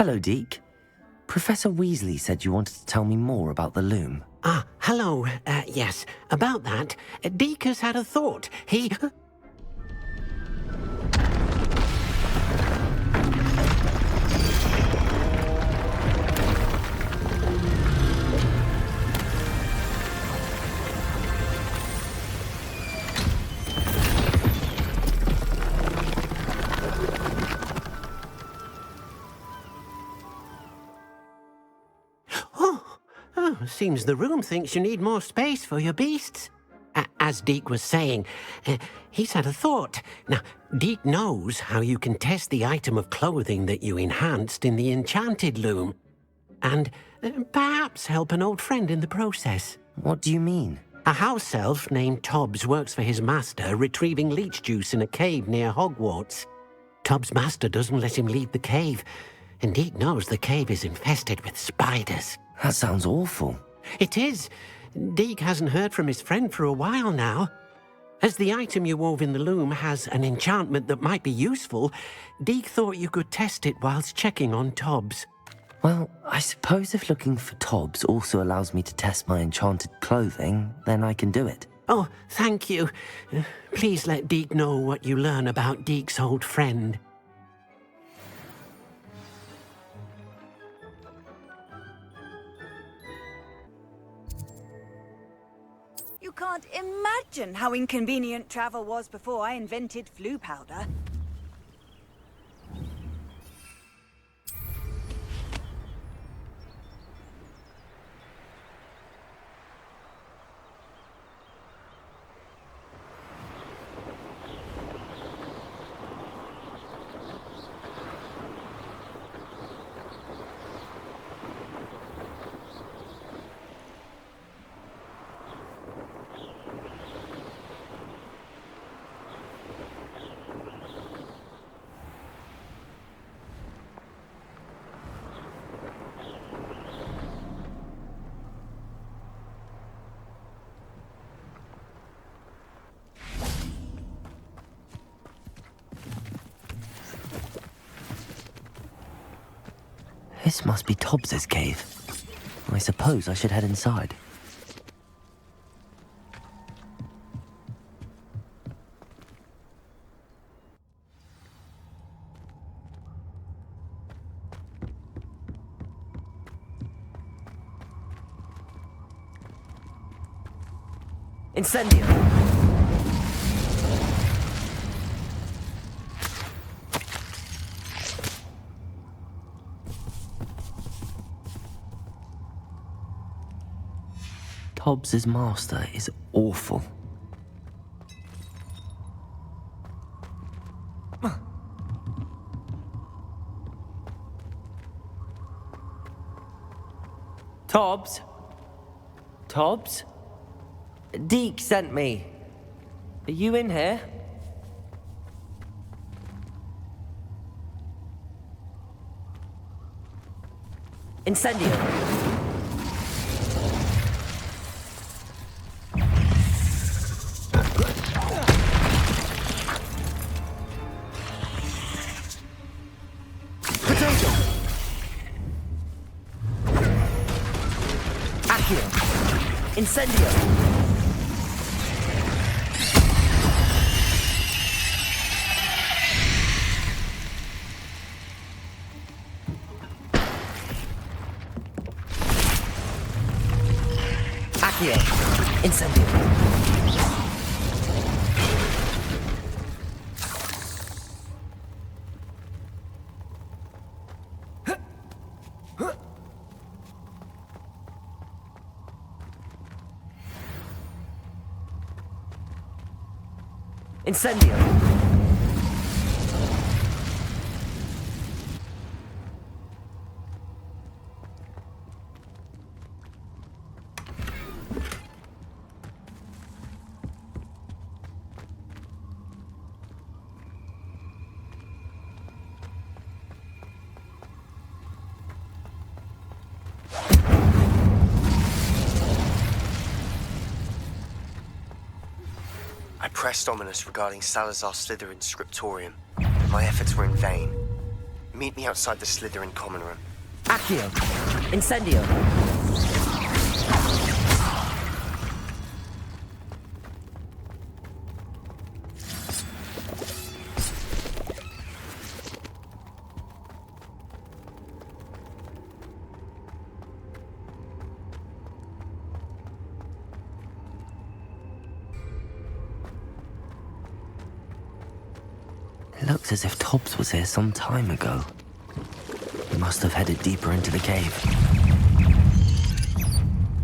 Hello, Deke. Professor Weasley said you wanted to tell me more about the loom. Ah, hello. Yes, about that. Deke has had a thought. He... Seems the room thinks you need more space for your beasts. As Deke was saying, he's had a thought. Now, Deke knows how you can test the item of clothing that you enhanced in the enchanted loom, and perhaps help an old friend in the process. What do you mean? A house elf named Tobbs works for his master, retrieving leech juice in a cave near Hogwarts. Tobbs' master doesn't let him leave the cave, and Deke knows the cave is infested with spiders. That sounds awful. It is. Deke hasn't heard from his friend for a while now. As the item you wove in the loom has an enchantment that might be useful, Deke thought you could test it whilst checking on Tobbs. Well, I suppose if looking for Tobbs also allows me to test my enchanted clothing, then I can do it. Oh, thank you. Please let Deke know what you learn about Deke's old friend. You can't imagine how inconvenient travel was before I invented flu powder. This must be Tobbs's cave. I suppose I should head inside. Incendio! Tobbs's master is awful. Tobbs? Tobbs? Deke sent me. Are you in here? Incendio! Incendio! Akhir! Incendio! Incendio! I pressed ominous regarding Salazar Slytherin's scriptorium. My efforts were in vain. Meet me outside the Slytherin common room. Accio. Incendio. It looks as if Tobbs was here some time ago. He must have headed deeper into the cave.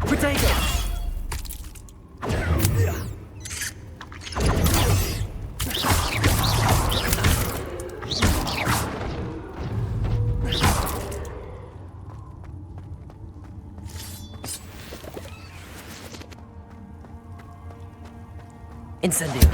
Potato! Incendio.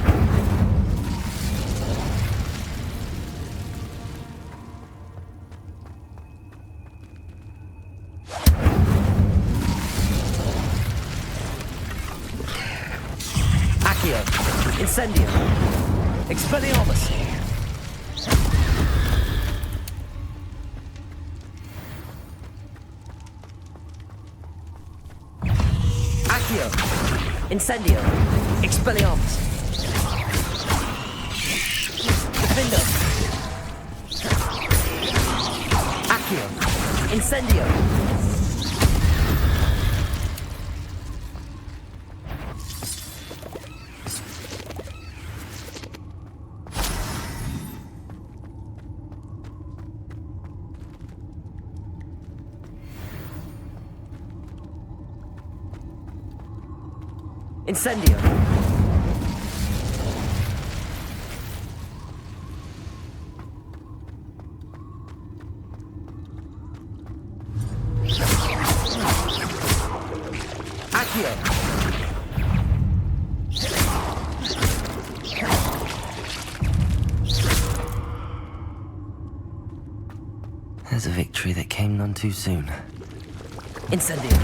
Incendio. Expelliarmus. Accio. Incendio. Expelliarmus. Defendo. Accio. Incendio. Incendio. Accio. There's a victory that came none too soon. Incendio.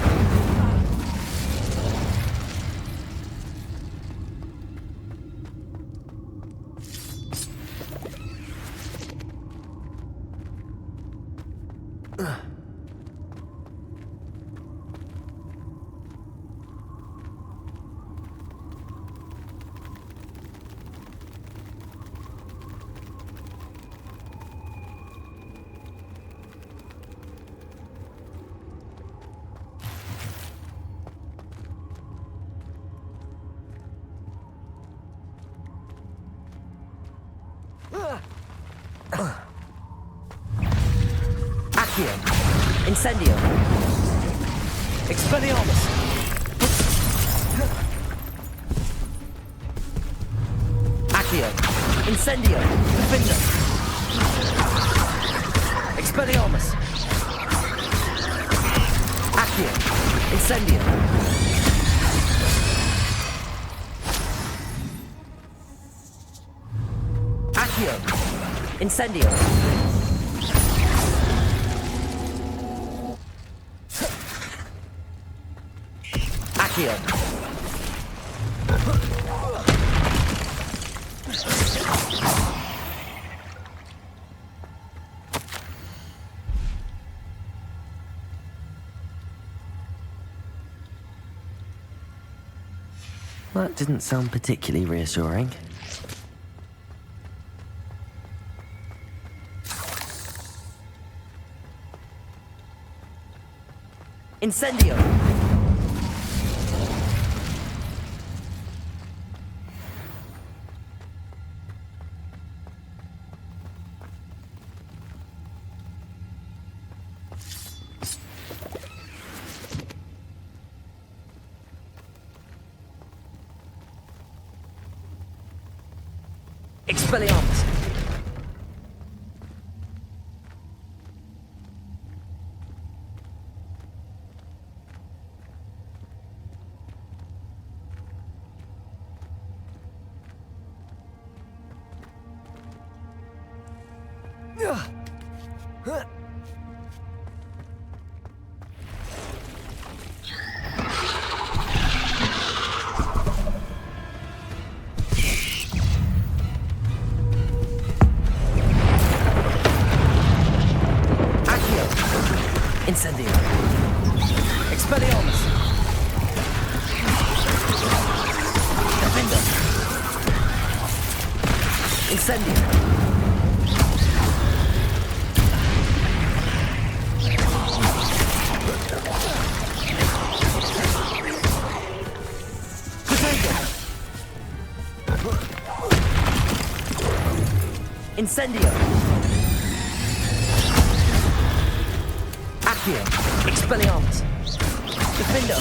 Accio. Incendio. Expelliarmus. Accio. Incendio. Defendo. Expelliarmus. Accio. Incendio. Accio. Incendio. Accio. That didn't sound particularly reassuring. Incendio! Expelliarmus! Incendio. Incendio. Akhir. Expelliarmus. Defendo.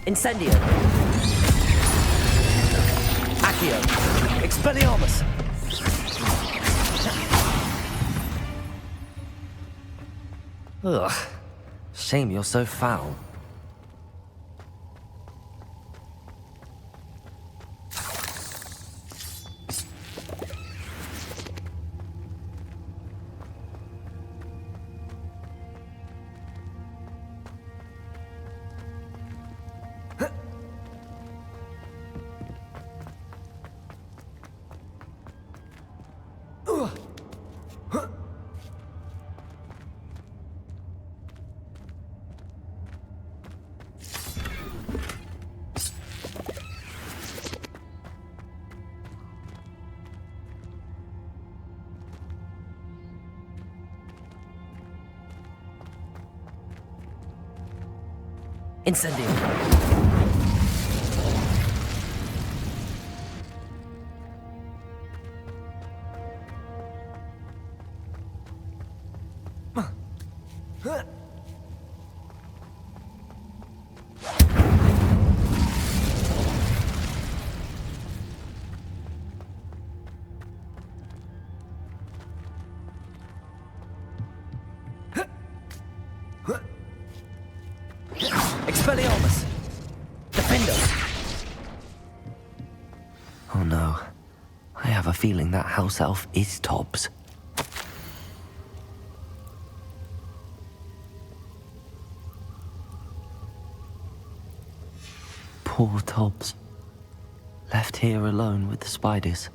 Incendio. Akhir. Expelliarmus. Ugh. Shame you're so foul. Incendio. Expelliarmus. Defendo. Oh no. I have a feeling that house elf is Tobbs. Poor Tobbs. Left here alone with the spiders.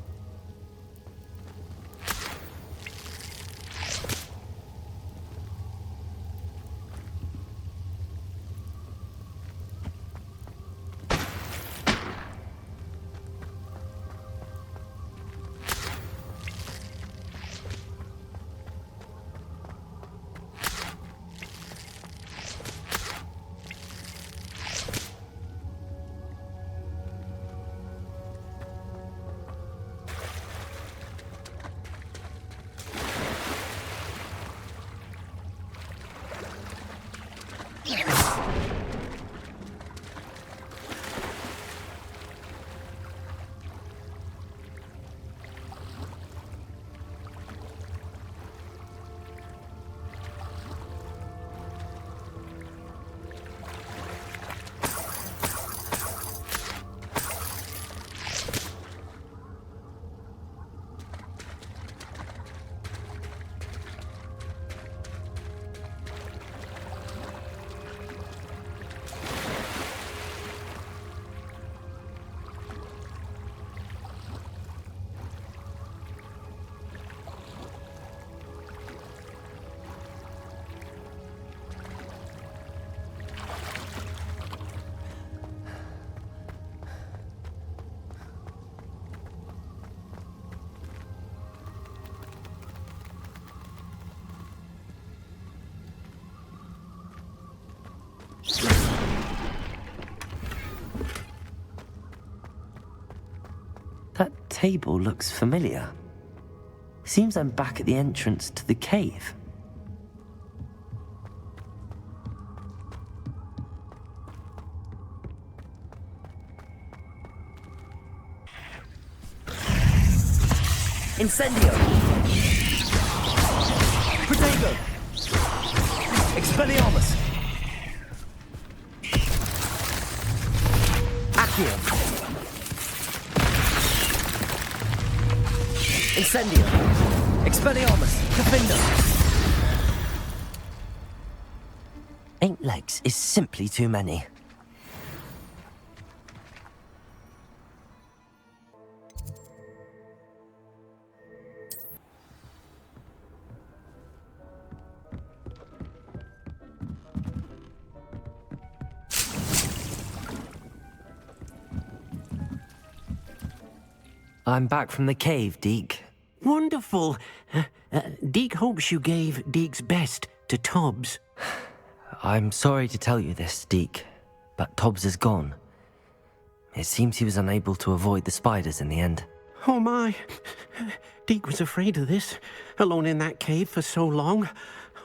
That table looks familiar. Seems I'm back at the entrance to the cave. Incendio. Protego. Expelliarmus. Akhir. Incendio. Expelliarmus. Defendo. 8 legs is simply too many. I'm back from the cave, Deke. Wonderful. Deke hopes you gave Deke's best to Tobbs. I'm sorry to tell you this, Deke, but Tobbs is gone. It seems he was unable to avoid the spiders in the end. Oh my. Deke was afraid of this, alone in that cave for so long.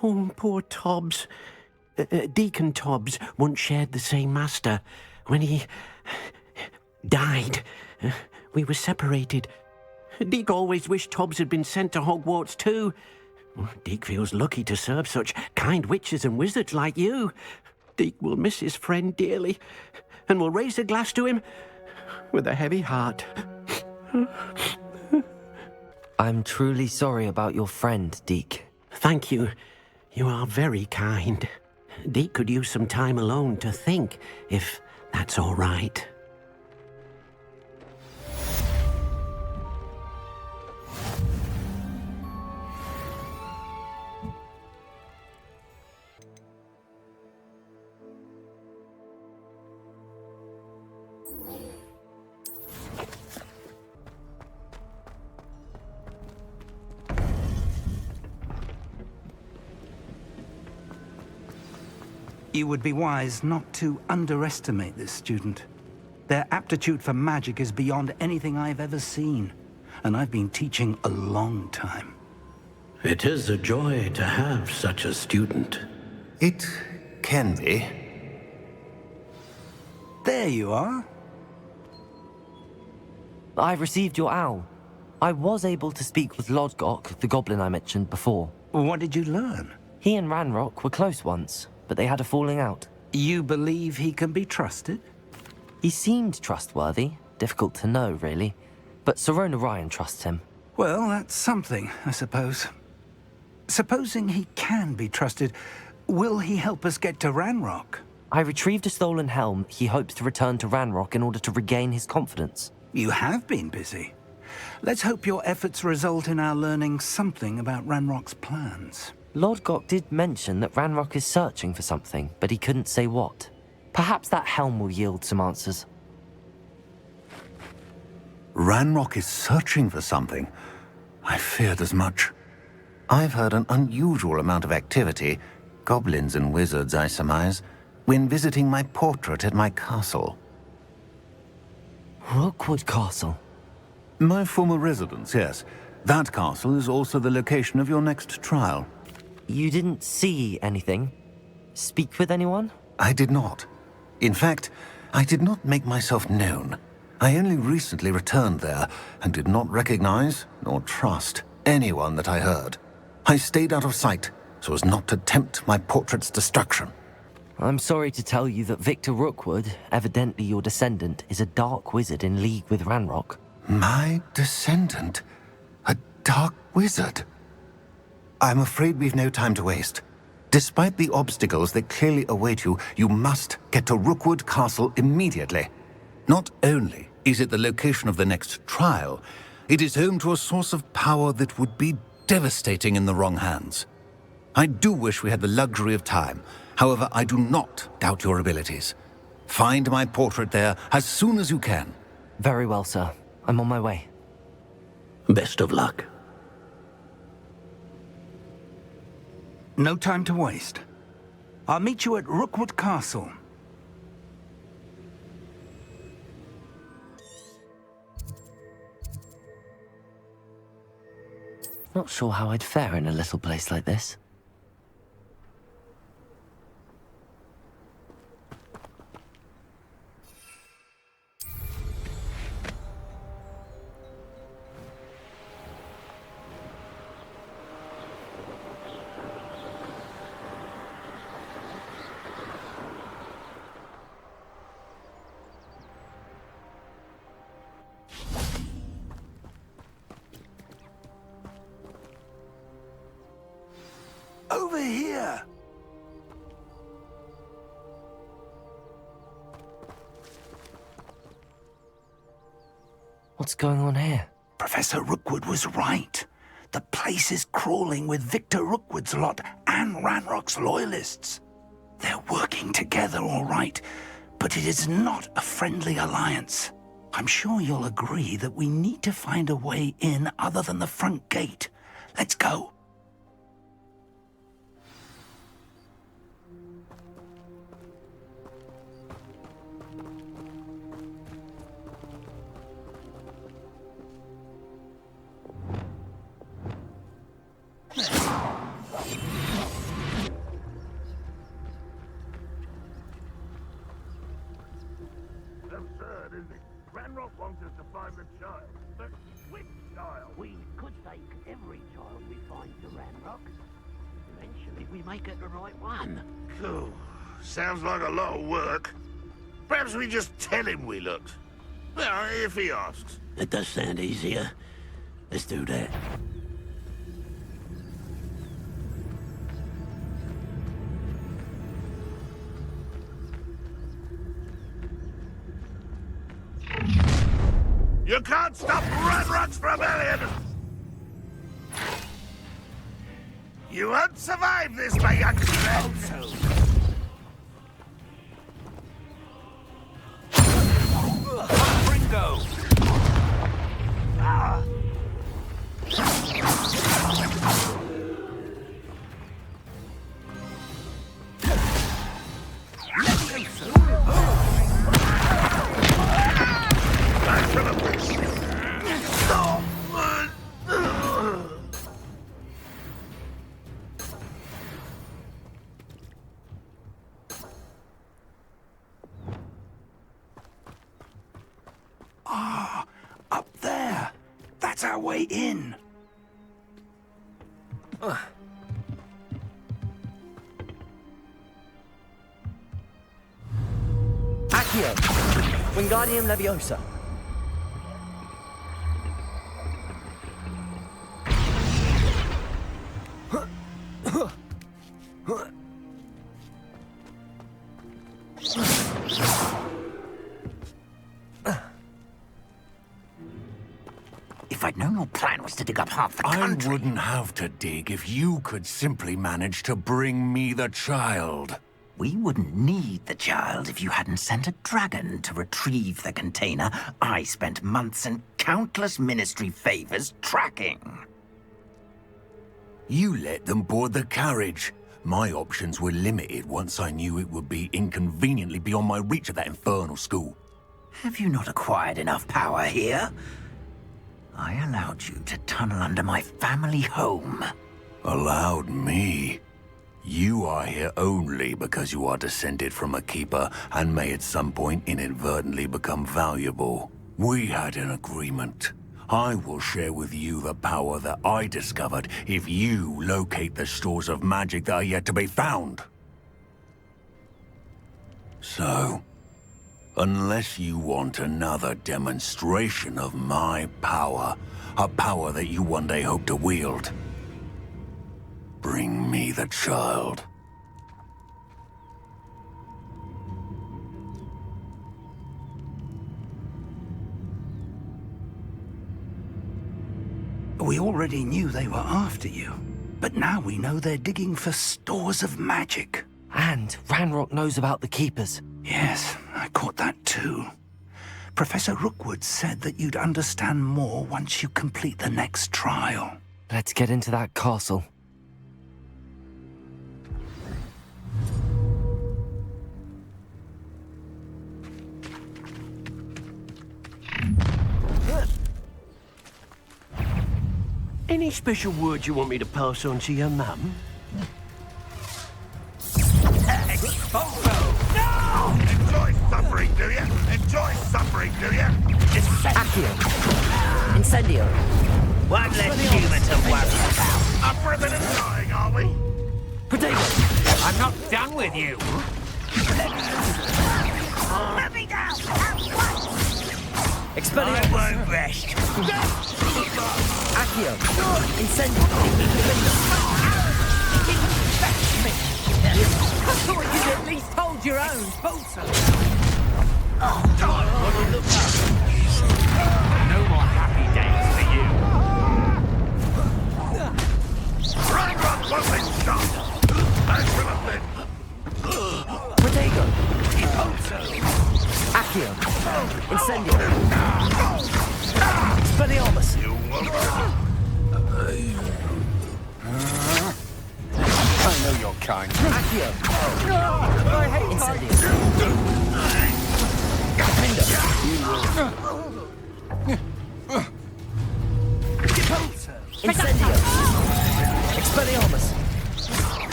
Oh, poor Tobbs. Deke and Tobbs once shared the same master. When he died, we were separated. Deke always wished Tobbs had been sent to Hogwarts too. Deke feels lucky to serve such kind witches and wizards like you. Deke will miss his friend dearly, and will raise a glass to him with a heavy heart. I'm truly sorry about your friend, Deke. Thank you. You are very kind. Deke could use some time alone to think, if that's all right. You would be wise not to underestimate this student. Their aptitude for magic is beyond anything I've ever seen, and I've been teaching a long time. It is a joy to have such a student. It can be. There you are. I received your owl. I was able to speak with Lodgok, the goblin I mentioned before. What did you learn? He and Ranrock were close once, but they had a falling out. You believe he can be trusted? He seemed trustworthy. Difficult to know, really. But Sirona Ryan trusts him. Well, that's something, I suppose. Supposing he can be trusted, will he help us get to Ranrock? I retrieved a stolen helm he hopes to return to Ranrock in order to regain his confidence. You have been busy. Let's hope your efforts result in our learning something about Ranrock's plans. Lodgok did mention that Ranrock is searching for something, but he couldn't say what. Perhaps that helm will yield some answers. Ranrock is searching for something. I feared as much. I've heard an unusual amount of activity, goblins and wizards, I surmise, when visiting my portrait at my castle. Rookwood Castle? My former residence, yes. That castle is also the location of your next trial. You didn't see anything? Speak with anyone? I did not. In fact, I did not make myself known. I only recently returned there and did not recognize nor trust anyone that I heard. I stayed out of sight so as not to tempt my portrait's destruction. I'm sorry to tell you that Victor Rookwood, evidently your descendant, is a dark wizard in league with Ranrock. My descendant? A dark wizard? I'm afraid we've no time to waste. Despite the obstacles that clearly await you, you must get to Rookwood Castle immediately. Not only is it the location of the next trial, it is home to a source of power that would be devastating in the wrong hands. I do wish we had the luxury of time. However, I do not doubt your abilities. Find my portrait there as soon as you can. Very well, sir. I'm on my way. Best of luck. No time to waste. I'll meet you at Rookwood Castle. Not sure how I'd fare in a little place like this. Over here! What's going on here? Professor Rookwood was right. The place is crawling with Victor Rookwood's lot and Ranrock's loyalists. They're working together, all right, but it is not a friendly alliance. I'm sure you'll agree that we need to find a way in other than the front gate. Let's go. We could take every child we find to Ranrock. Eventually we may get the right one. Cool. Sounds like a lot of work. Perhaps we just tell him we looked. Well, if he asks. It does sound easier. Let's do that. You can't stop Ranrock's rebellion! You won't survive this, my young friend! Ringo! Up there. That's our way in. Accio. Wingardium Leviosa. If I'd known your plan was to dig up half the country... I wouldn't have to dig if you could simply manage to bring me the child. We wouldn't need the child if you hadn't sent a dragon to retrieve the container I spent months and countless ministry favors tracking. You let them board the carriage. My options were limited once I knew it would be inconveniently beyond my reach at that infernal school. Have you not acquired enough power here? I allowed you to tunnel under my family home. Allowed me? You are here only because you are descended from a keeper and may at some point inadvertently become valuable. We had an agreement. I will share with you the power that I discovered if you locate the stores of magic that are yet to be found. So, unless you want another demonstration of my power, a power that you one day hope to wield, bring me the child. We already knew they were after you, but now we know they're digging for stores of magic. And Ranrock knows about the Keepers. Yes, I caught that too. Professor Rookwood said that you'd understand more once you complete the next trial. Let's get into that castle. Any special word you want me to pass on to your mum? Enjoy suffering, do you? Enjoy suffering, do you? Accio. Incendio. One less human to worry about. Up for a bit of dying, are we? Protego. I'm not done with you. Let me down! Expelliarmus. I won't rest. Accio. Incendio. I thought you'd at least hold your own. Oh, God, what you look up? No more happy days for you. Ranrock wasn't shot! Thanks for the thing! Protego. You hope so. Accio. Incendio. Expelliarmus. I know your kind. Accio. Incendio. Incendio. Expelliarmus.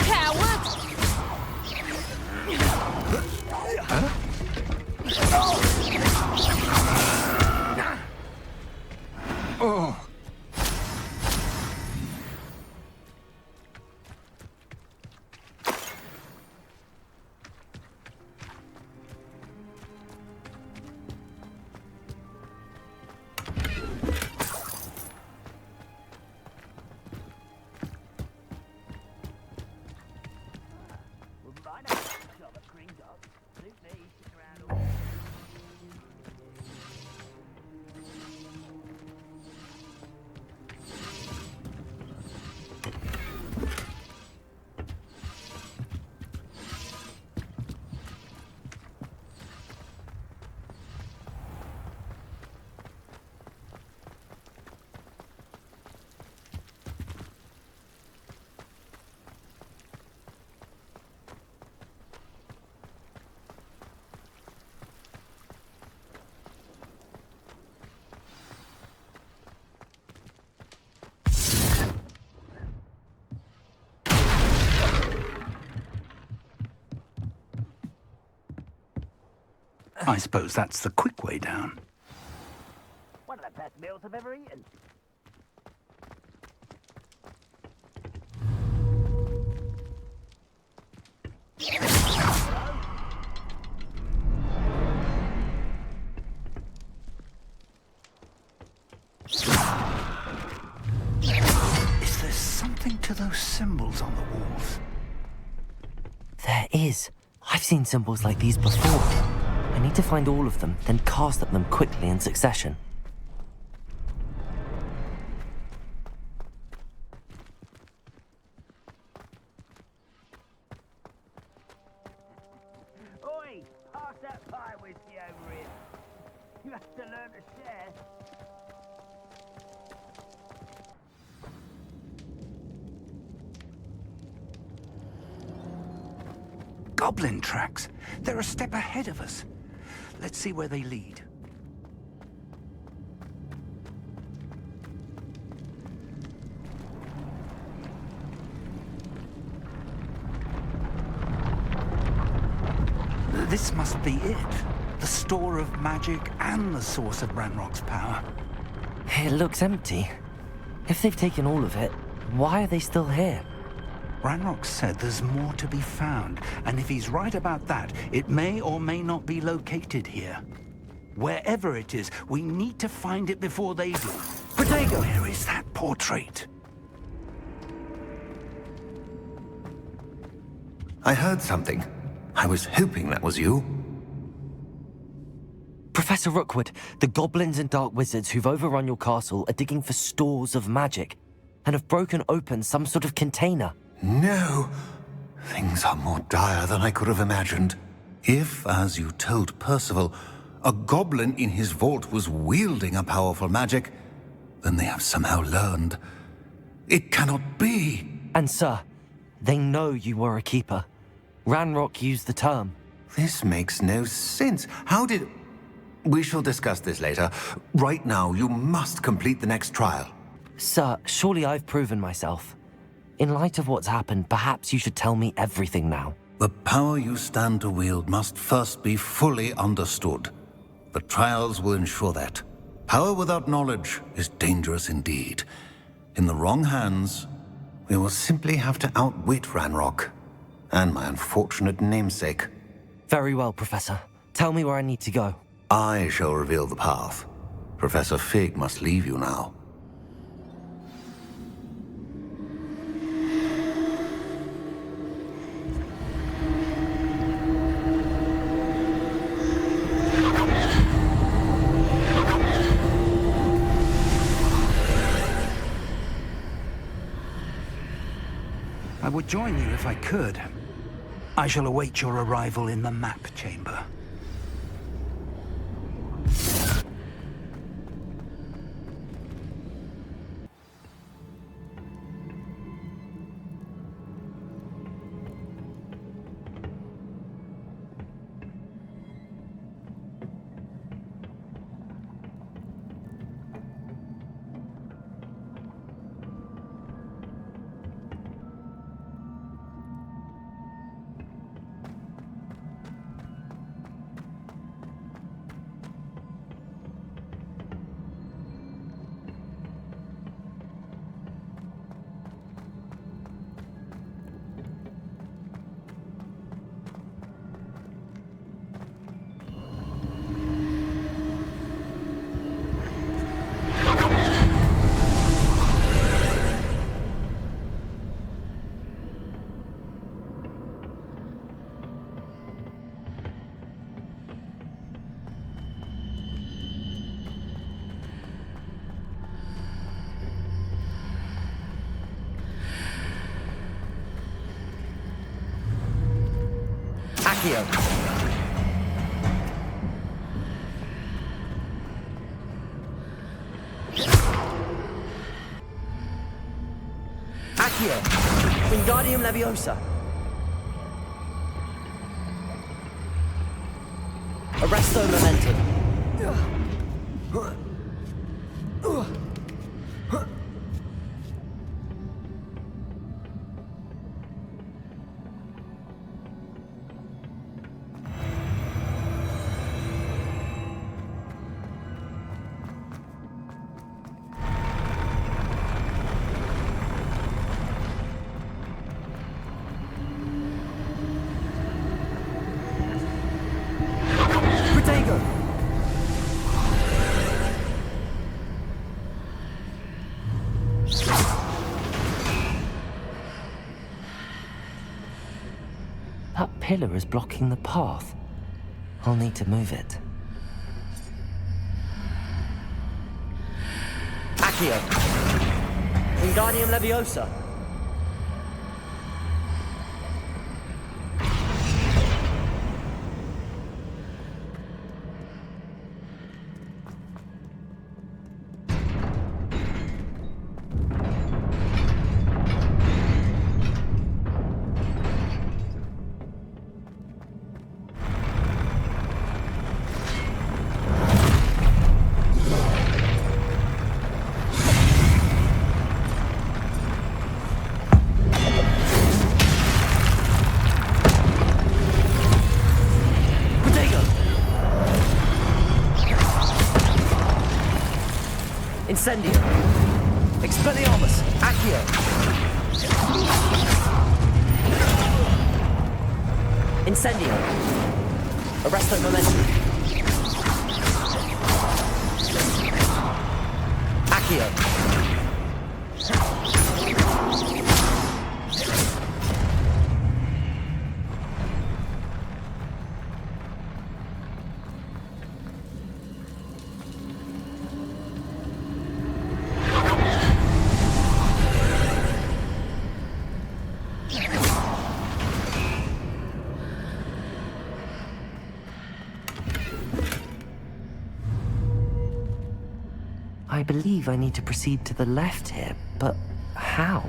Coward! Oh. I suppose that's the quick way down. One of the best meals I've ever eaten. Is there something to those symbols on the walls? There is. I've seen symbols like these before. I need to find all of them, then cast at them quickly in succession. Oi! Pass that pie whiskey over here. You have to learn to share. Goblin tracks. They're a step ahead of us. Let's see where they lead. This must be it. The store of magic and the source of Ranrock's power. It looks empty. If they've taken all of it, why are they still here? Ranrock said there's more to be found, and if he's right about that, it may or may not be located here. Wherever it is, we need to find it before they do. Protego! Where is that portrait? I heard something. I was hoping that was you. Professor Rookwood, the goblins and dark wizards who've overrun your castle are digging for stores of magic and have broken open some sort of container. No. Things are more dire than I could have imagined. If, as you told Percival, a goblin in his vault was wielding a powerful magic, then they have somehow learned. It cannot be. And sir, they know you were a keeper. Ranrock used the term. This makes no sense. How did... We shall discuss this later. Right now, you must complete the next trial. Sir, surely I've proven myself. In light of what's happened, perhaps you should tell me everything now. The power you stand to wield must first be fully understood. The trials will ensure that. Power without knowledge is dangerous indeed. In the wrong hands, we will simply have to outwit Ranrock and my unfortunate namesake. Very well, Professor. Tell me where I need to go. I shall reveal the path. Professor Fig must leave you now. I would join you if I could. I shall await your arrival in the map chamber. Accio. Accio. Wingardium Leviosa. Arresto Momentum. That pillar is blocking the path. I'll need to move it. Accio. Wingardium Leviosa. Incendio. Expelliarmus. Accio. Incendio. Arresto Momentum. Accio. I believe I need to proceed to the left here, but how?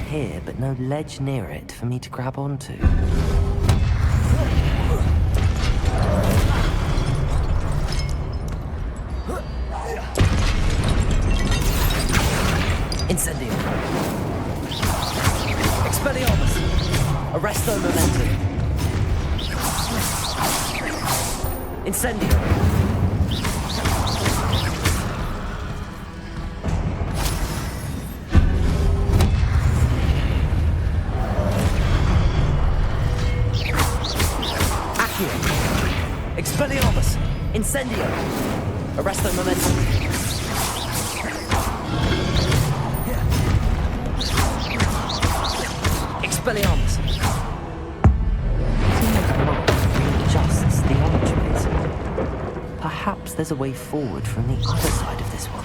Here, but no ledge near it for me to grab onto. Incendio. Expelliarmus. Arresto Momentum. Incendio. Expelliarmus! Incendio! Arresto Momentum! Expelliarmus! Readjusts the archways. Perhaps there's a way forward from the other side of this one.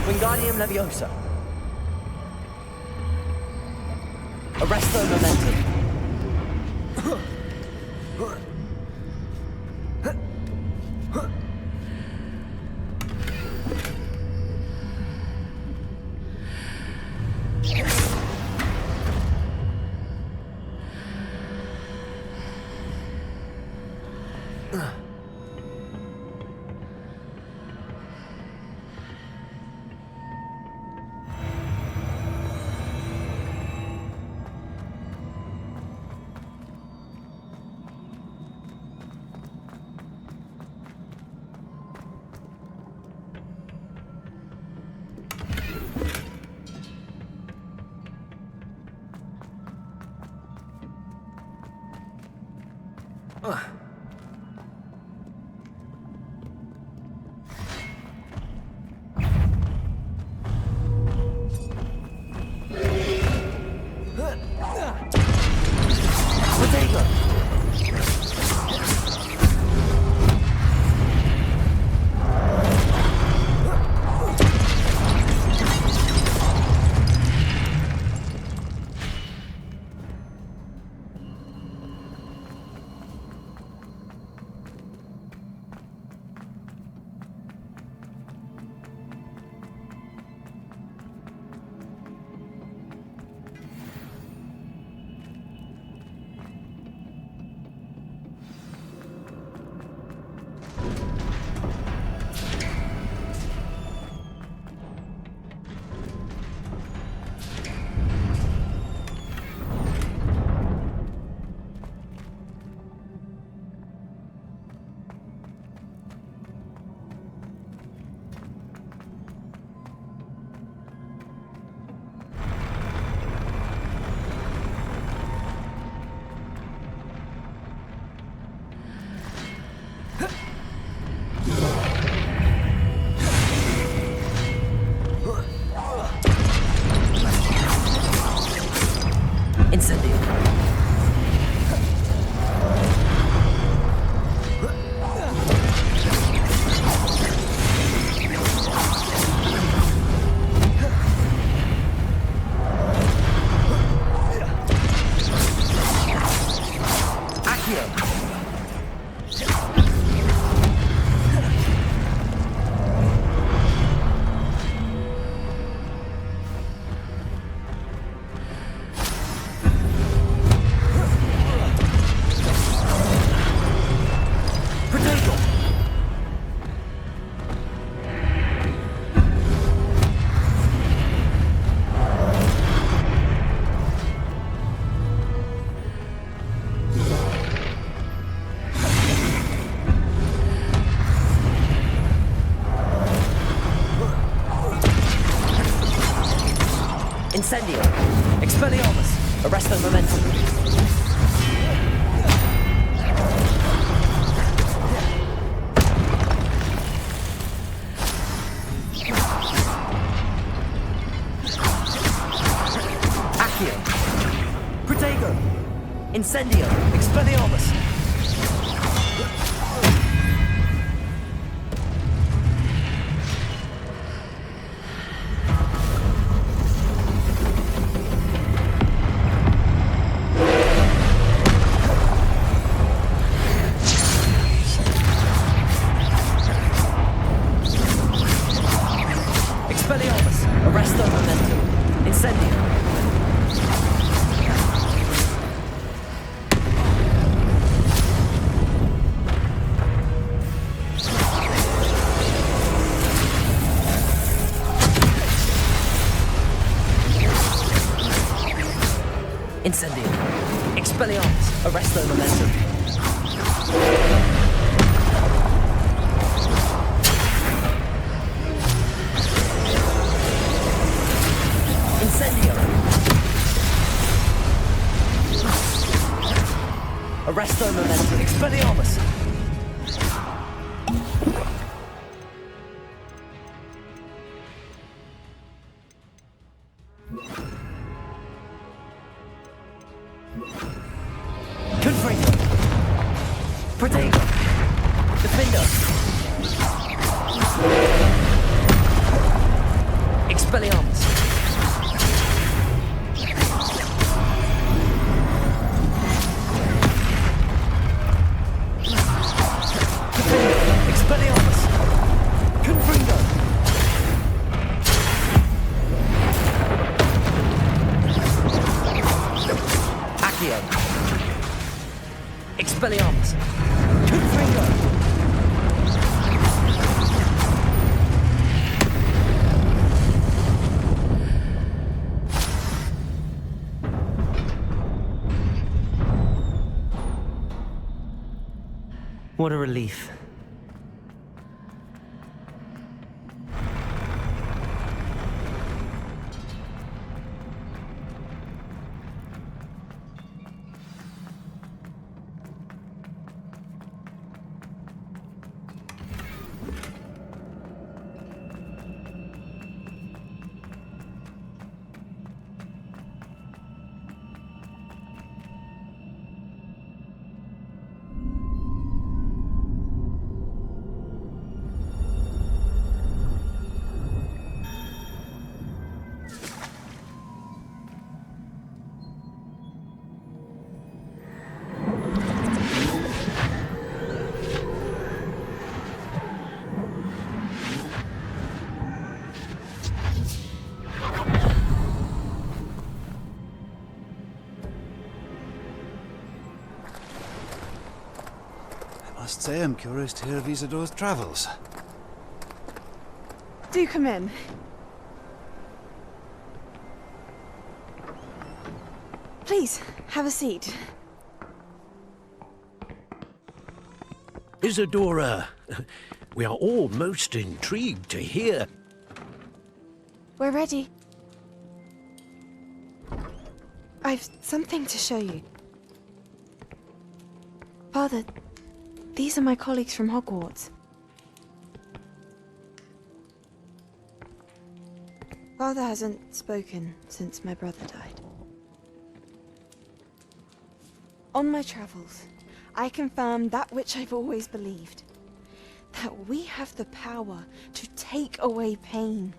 Wingardium Leviosa. Arresto Momentum. Incendio. Expelliarmus. Arresto momentum. Accio. Protego. Incendio. Expelliarmus. Incendio. Expelliarmus. Arresto momentum. Incendio. Arresto momentum. Expelliarmus. Confringo. Protego. Defender. Expelliarmus. Defender. Expelliarmus. Confringo. Accio. Expelliarmus. Confringo. What a relief. I must say I'm curious to hear of Isadore's travels. Do come in. Please, have a seat. Isadora, we are all most intrigued to hear. We're ready. I've something to show you. Father, these are my colleagues from Hogwarts. Father hasn't spoken since my brother died. On my travels, I confirmed that which I've always believed. That we have the power to take away pain.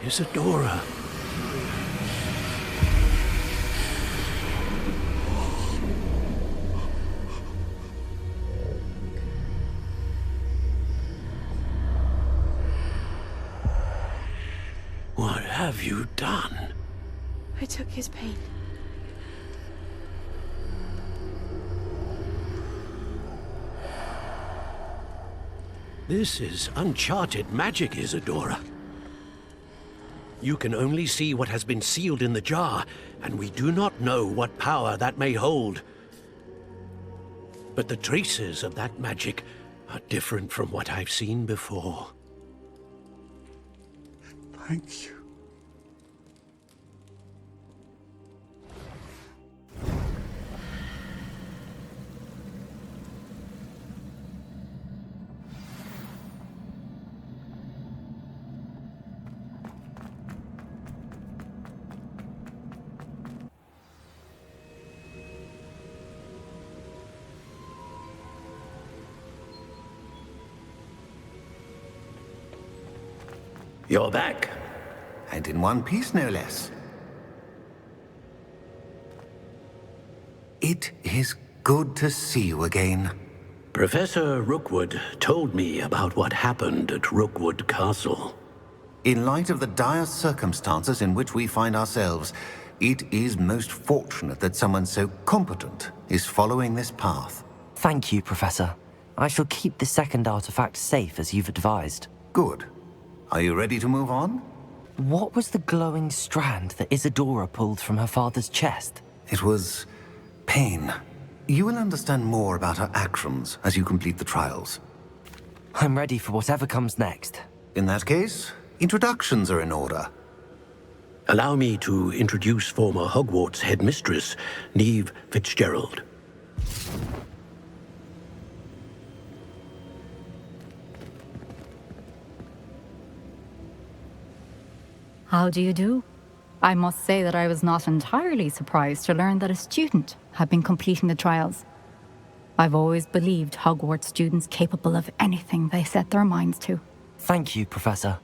Isadora. What have you done? I took his pain. This is uncharted magic, Isadora. You can only see what has been sealed in the jar, and we do not know what power that may hold. But the traces of that magic are different from what I've seen before. Thank you. You're back. And in one piece, no less. It is good to see you again. Professor Rookwood told me about what happened at Rookwood Castle. In light of the dire circumstances in which we find ourselves, it is most fortunate that someone so competent is following this path. Thank you, Professor. I shall keep the second artifact safe as you've advised. Good. Are you ready to move on? What was the glowing strand that Isadora pulled from her father's chest? It was pain. You will understand more about her actions as you complete the trials. I'm ready for whatever comes next. In that case, introductions are in order. Allow me to introduce former Hogwarts headmistress, Neve Fitzgerald. How do you do? I must say that I was not entirely surprised to learn that a student had been completing the trials. I've always believed Hogwarts students capable of anything they set their minds to. Thank you, Professor.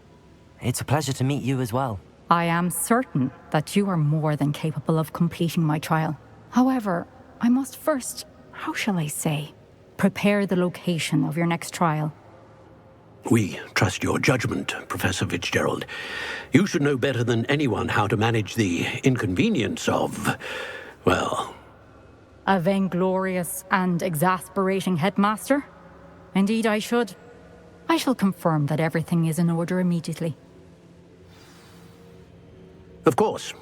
It's a pleasure to meet you as well. I am certain that you are more than capable of completing my trial. However, I must first, how shall I say, prepare the location of your next trial. We trust your judgment, Professor Fitzgerald. You should know better than anyone how to manage the inconvenience of, well... A vainglorious and exasperating headmaster? Indeed I should. I shall confirm that everything is in order immediately. Of course.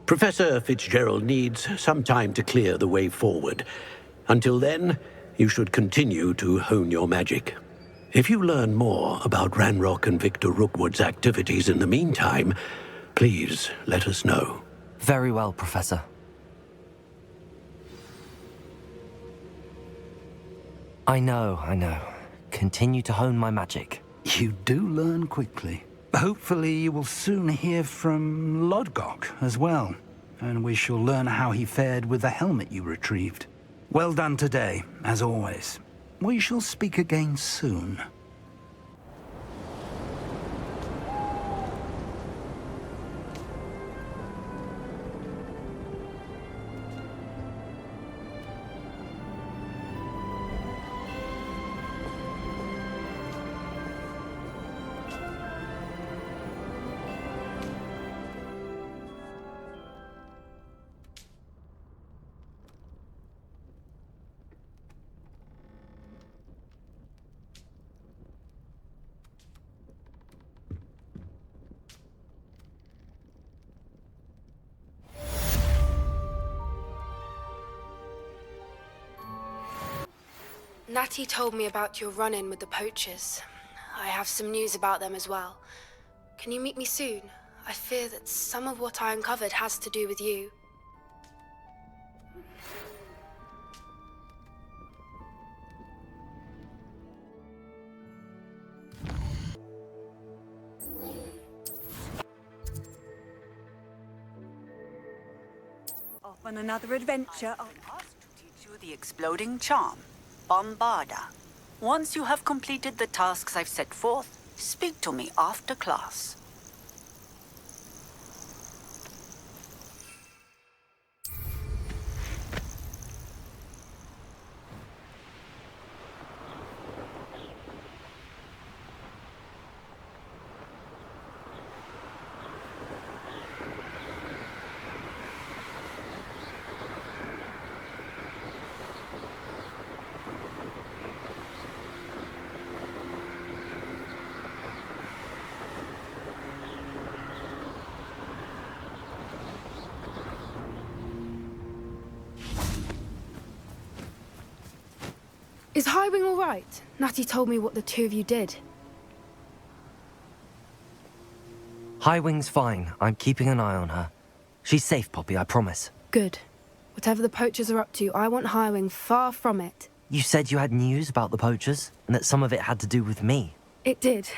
Professor Fitzgerald needs some time to clear the way forward. Until then, you should continue to hone your magic. If you learn more about Ranrock and Victor Rookwood's activities in the meantime, please let us know. Very well, Professor. I know. Continue to hone my magic. You do learn quickly. Hopefully you will soon hear from Lodgok as well, and we shall learn how he fared with the helmet you retrieved. Well done today, as always. We shall speak again soon. Natty told me about your run-in with the poachers. I have some news about them as well. Can you meet me soon? I fear that some of what I uncovered has to do with you. Off on another adventure. I'm asked to teach you the exploding charm, Bombarda. Once you have completed the tasks I've set forth, speak to me after class. Is Highwing all right? Natty told me what the two of you did. Highwing's fine. I'm keeping an eye on her. She's safe, Poppy, I promise. Good. Whatever the poachers are up to, I want Highwing far from it. You said you had news about the poachers, and that some of it had to do with me. It did.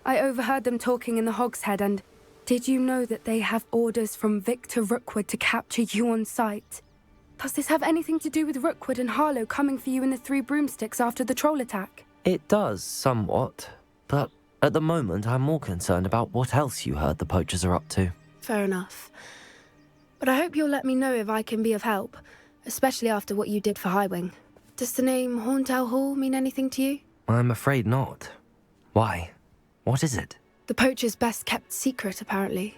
I overheard them talking in the Hogshead, and did you know that they have orders from Victor Rookwood to capture you on sight? Does this have anything to do with Rookwood and Harlow coming for you in the Three Broomsticks after the troll attack? It does, somewhat. But at the moment, I'm more concerned about what else you heard the poachers are up to. Fair enough. But I hope you'll let me know if I can be of help, especially after what you did for Highwing. Does the name Horntail Hall mean anything to you? I'm afraid not. Why? What is it? The poachers' best kept secret, apparently.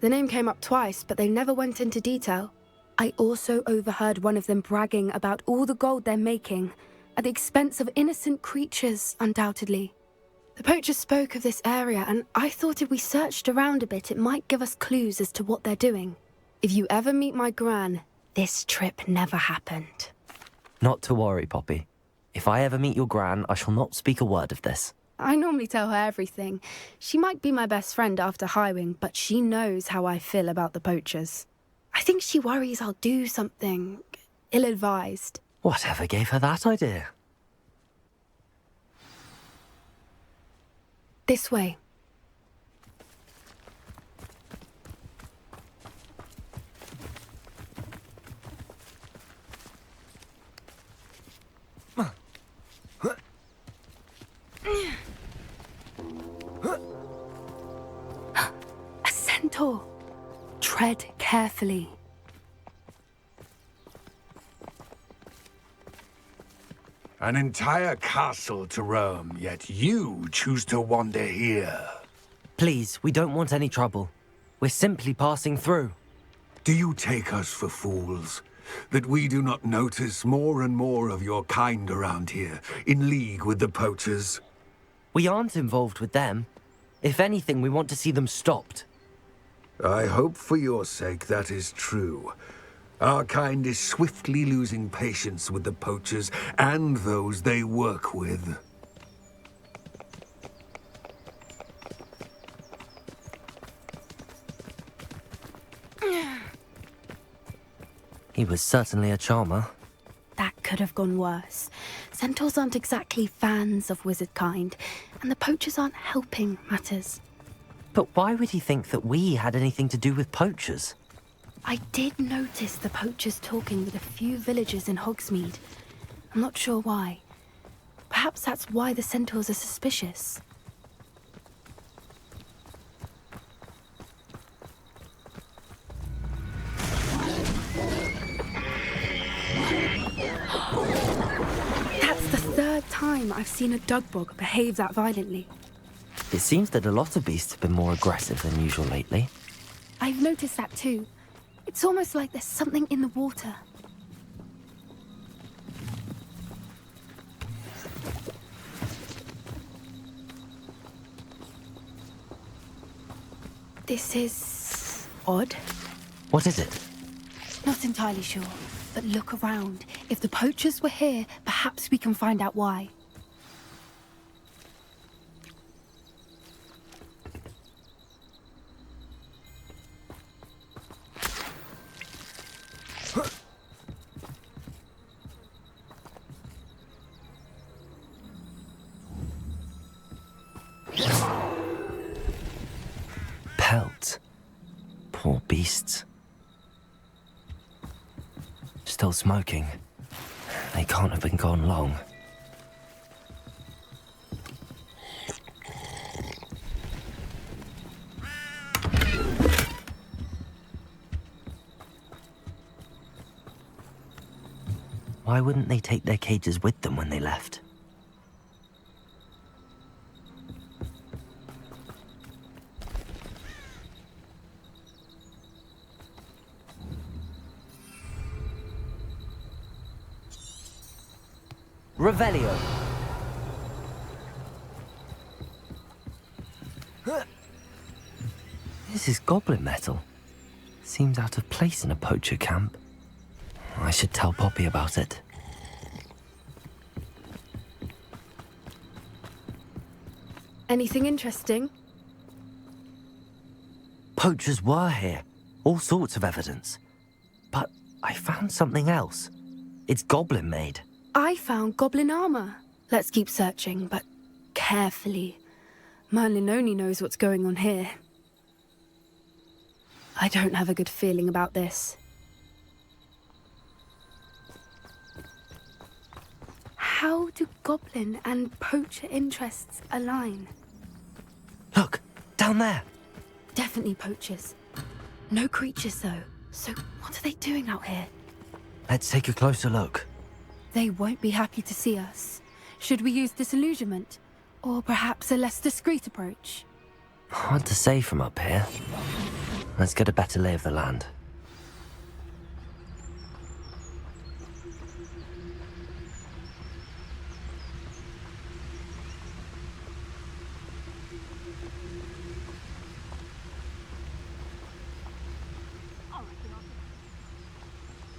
The name came up twice, but they never went into detail. I also overheard one of them bragging about all the gold they're making, at the expense of innocent creatures, undoubtedly. The poachers spoke of this area, and I thought if we searched around a bit, it might give us clues as to what they're doing. If you ever meet my Gran, this trip never happened. Not to worry, Poppy. If I ever meet your Gran, I shall not speak a word of this. I normally tell her everything. She might be my best friend after Highwing, but she knows how I feel about the poachers. I think she worries I'll do something ill-advised. Whatever gave her that idea? This way. A centaur. Tread carefully. An entire castle to roam, yet you choose to wander here. Please, we don't want any trouble. We're simply passing through. Do you take us for fools? That we do not notice more and more of your kind around here, in league with the poachers? We aren't involved with them. If anything, we want to see them stopped. I hope for your sake that is true. Our kind is swiftly losing patience with the poachers and those they work with. He was certainly a charmer. That could have gone worse. Centaurs aren't exactly fans of wizard kind, and the poachers aren't helping matters. But why would he think that we had anything to do with poachers? I did notice the poachers talking with a few villagers in Hogsmeade. I'm not sure why. Perhaps that's why the centaurs are suspicious. That's the third time I've seen a dugbog behave that violently. It seems that a lot of beasts have been more aggressive than usual lately. I've noticed that too. It's almost like there's something in the water. This is odd. What is it? Not entirely sure, but look around. If the poachers were here, perhaps we can find out why. Pelt. Poor beasts. Still smoking. They can't have been gone long. Why wouldn't they take their cages with them when they left? Revelio. This is goblin metal. Seems out of place in a poacher camp. I should tell Poppy about it. Anything interesting? Poachers were here. All sorts of evidence. But I found something else. It's goblin made. I found goblin armor. Let's keep searching, but carefully. Merlin only knows what's going on here. I don't have a good feeling about this. How do goblin and poacher interests align? Look, down there. Definitely poachers. No creatures, though. So what are they doing out here? Let's take a closer look. They won't be happy to see us. Should we use disillusionment? Or perhaps a less discreet approach? Hard to say from up here. Let's get a better lay of the land.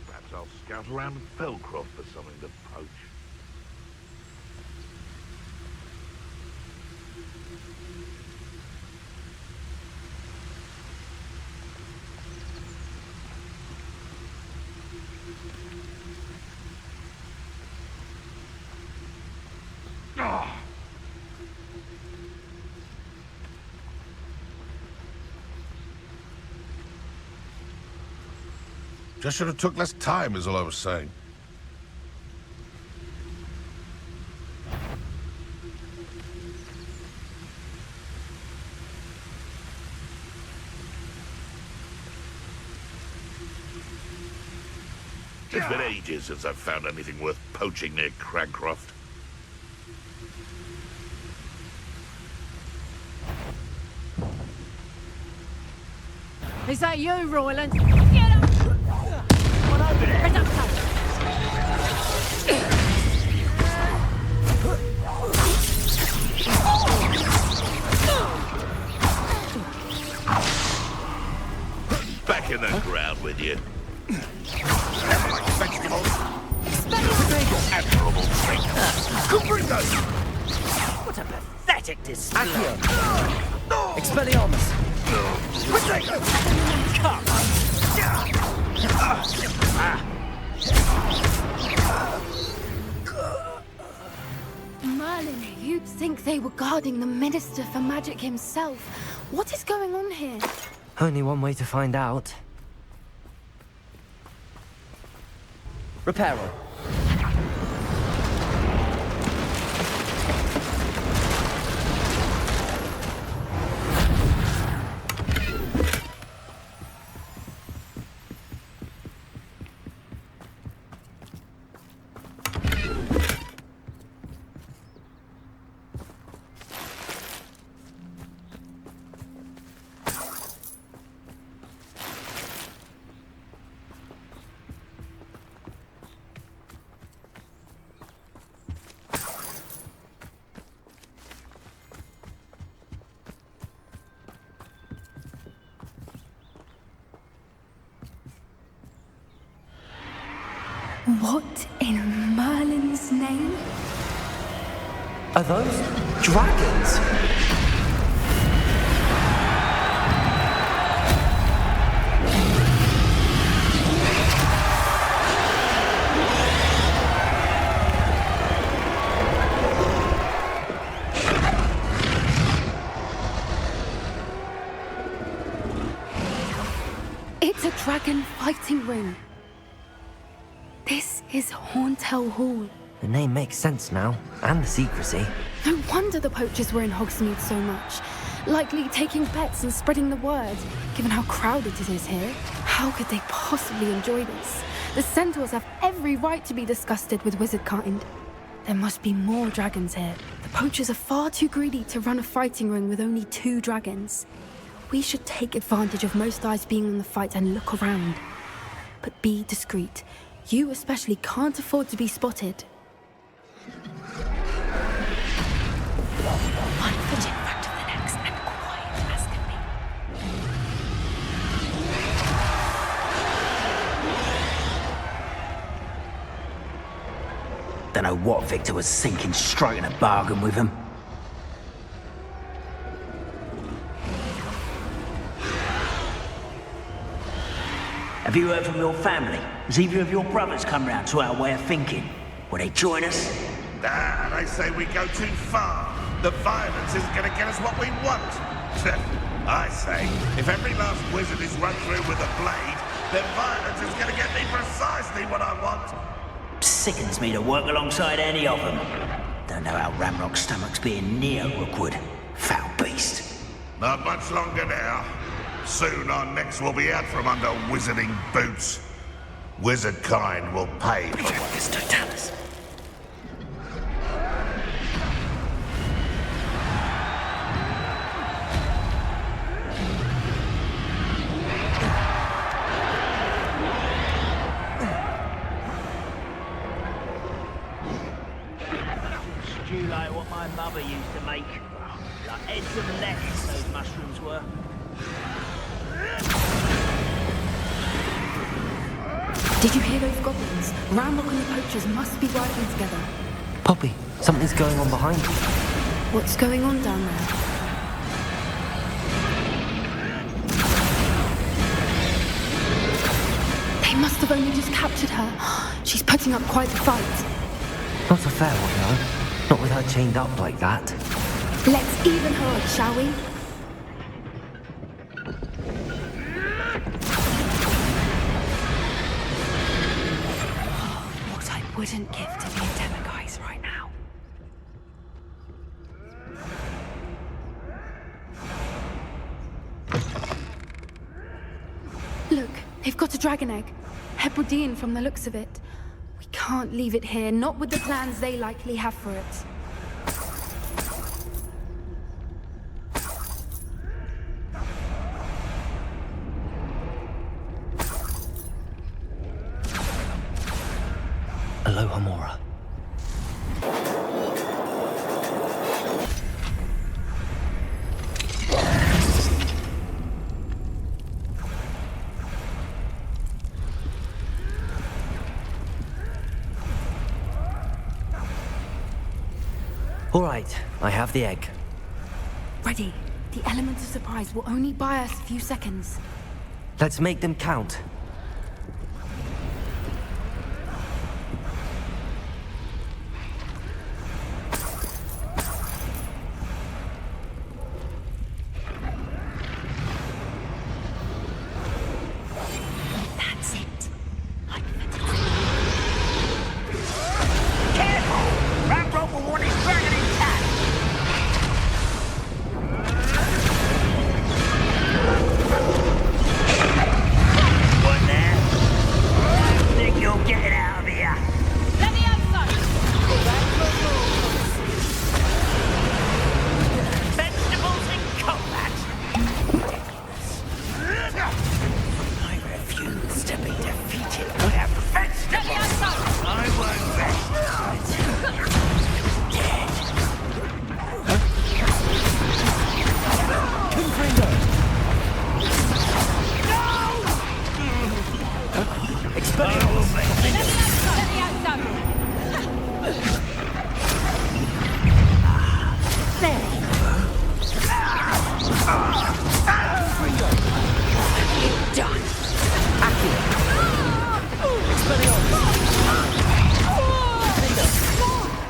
Perhaps I'll scout around Felcroft for something to poach. Just should have took less time, is all I was saying. It's been ages since I've found anything worth poaching near Cragcroft. Is that you, Royland? Get up! What over there? Get up, son. in the ground with you. Never like vegetables. Admirable trick. Comprendo! What a pathetic display. Expelliarmus! Merlin, you'd think they were guarding the Minister for Magic himself. What is going on here? Only one way to find out. Reparo. What in Merlin's name? Are those dragons? It's a dragon fighting ring. This is Hauntel Hall. The name makes sense now, and the secrecy. No wonder the poachers were in Hogsmeade so much. Likely taking bets and spreading the word. Given how crowded it is here, how could they possibly enjoy this? The centaurs have every right to be disgusted with wizard kind. There must be more dragons here. The poachers are far too greedy to run a fighting ring with only 2 dragons. We should take advantage of most eyes being on the fight and look around. But be discreet. You especially can't afford to be spotted. One foot in front of the next and quiet as can be. Don't know what Victor was thinking, striking a bargain with him. Have you heard from your family? Has either of your brothers come round to our way of thinking? Will they join us? Nah, they say we go too far. The violence isn't going to get us what we want. I say, if every last wizard is run through with a blade, then violence is going to get me precisely what I want. Sickens me to work alongside any of them. Don't know how Ramrock's stomach's being near Rookwood. Foul beast. Not much longer now. Soon our necks will be out from under wizarding boots. Wizard kind will pay for what is Totalis. Stew like what my mother used to make. Like heads of lettuce, those mushrooms were. Did you hear those goblins? Ramrock and the poachers must be working together. Poppy, something's going on behind you. What's going on down there? They must have only just captured her. She's putting up quite a fight. Not a fair one, though. Not with her chained up like that. Let's even her up, shall we? What I wouldn't give to be a Demiguise right now. Look, they've got a dragon egg. Hebridean from the looks of it. We can't leave it here, not with the plans they likely have for it. Aloha Mora. All right, I have the egg. Ready. The element of surprise will only buy us a few seconds. Let's make them count. That's it. Careful! Ramrock will want his dragon intact! What there? I think you'll get it out of here. Let me outside! Vegetables in combat! I refuse to be defeated by a vegetable! I won't rest.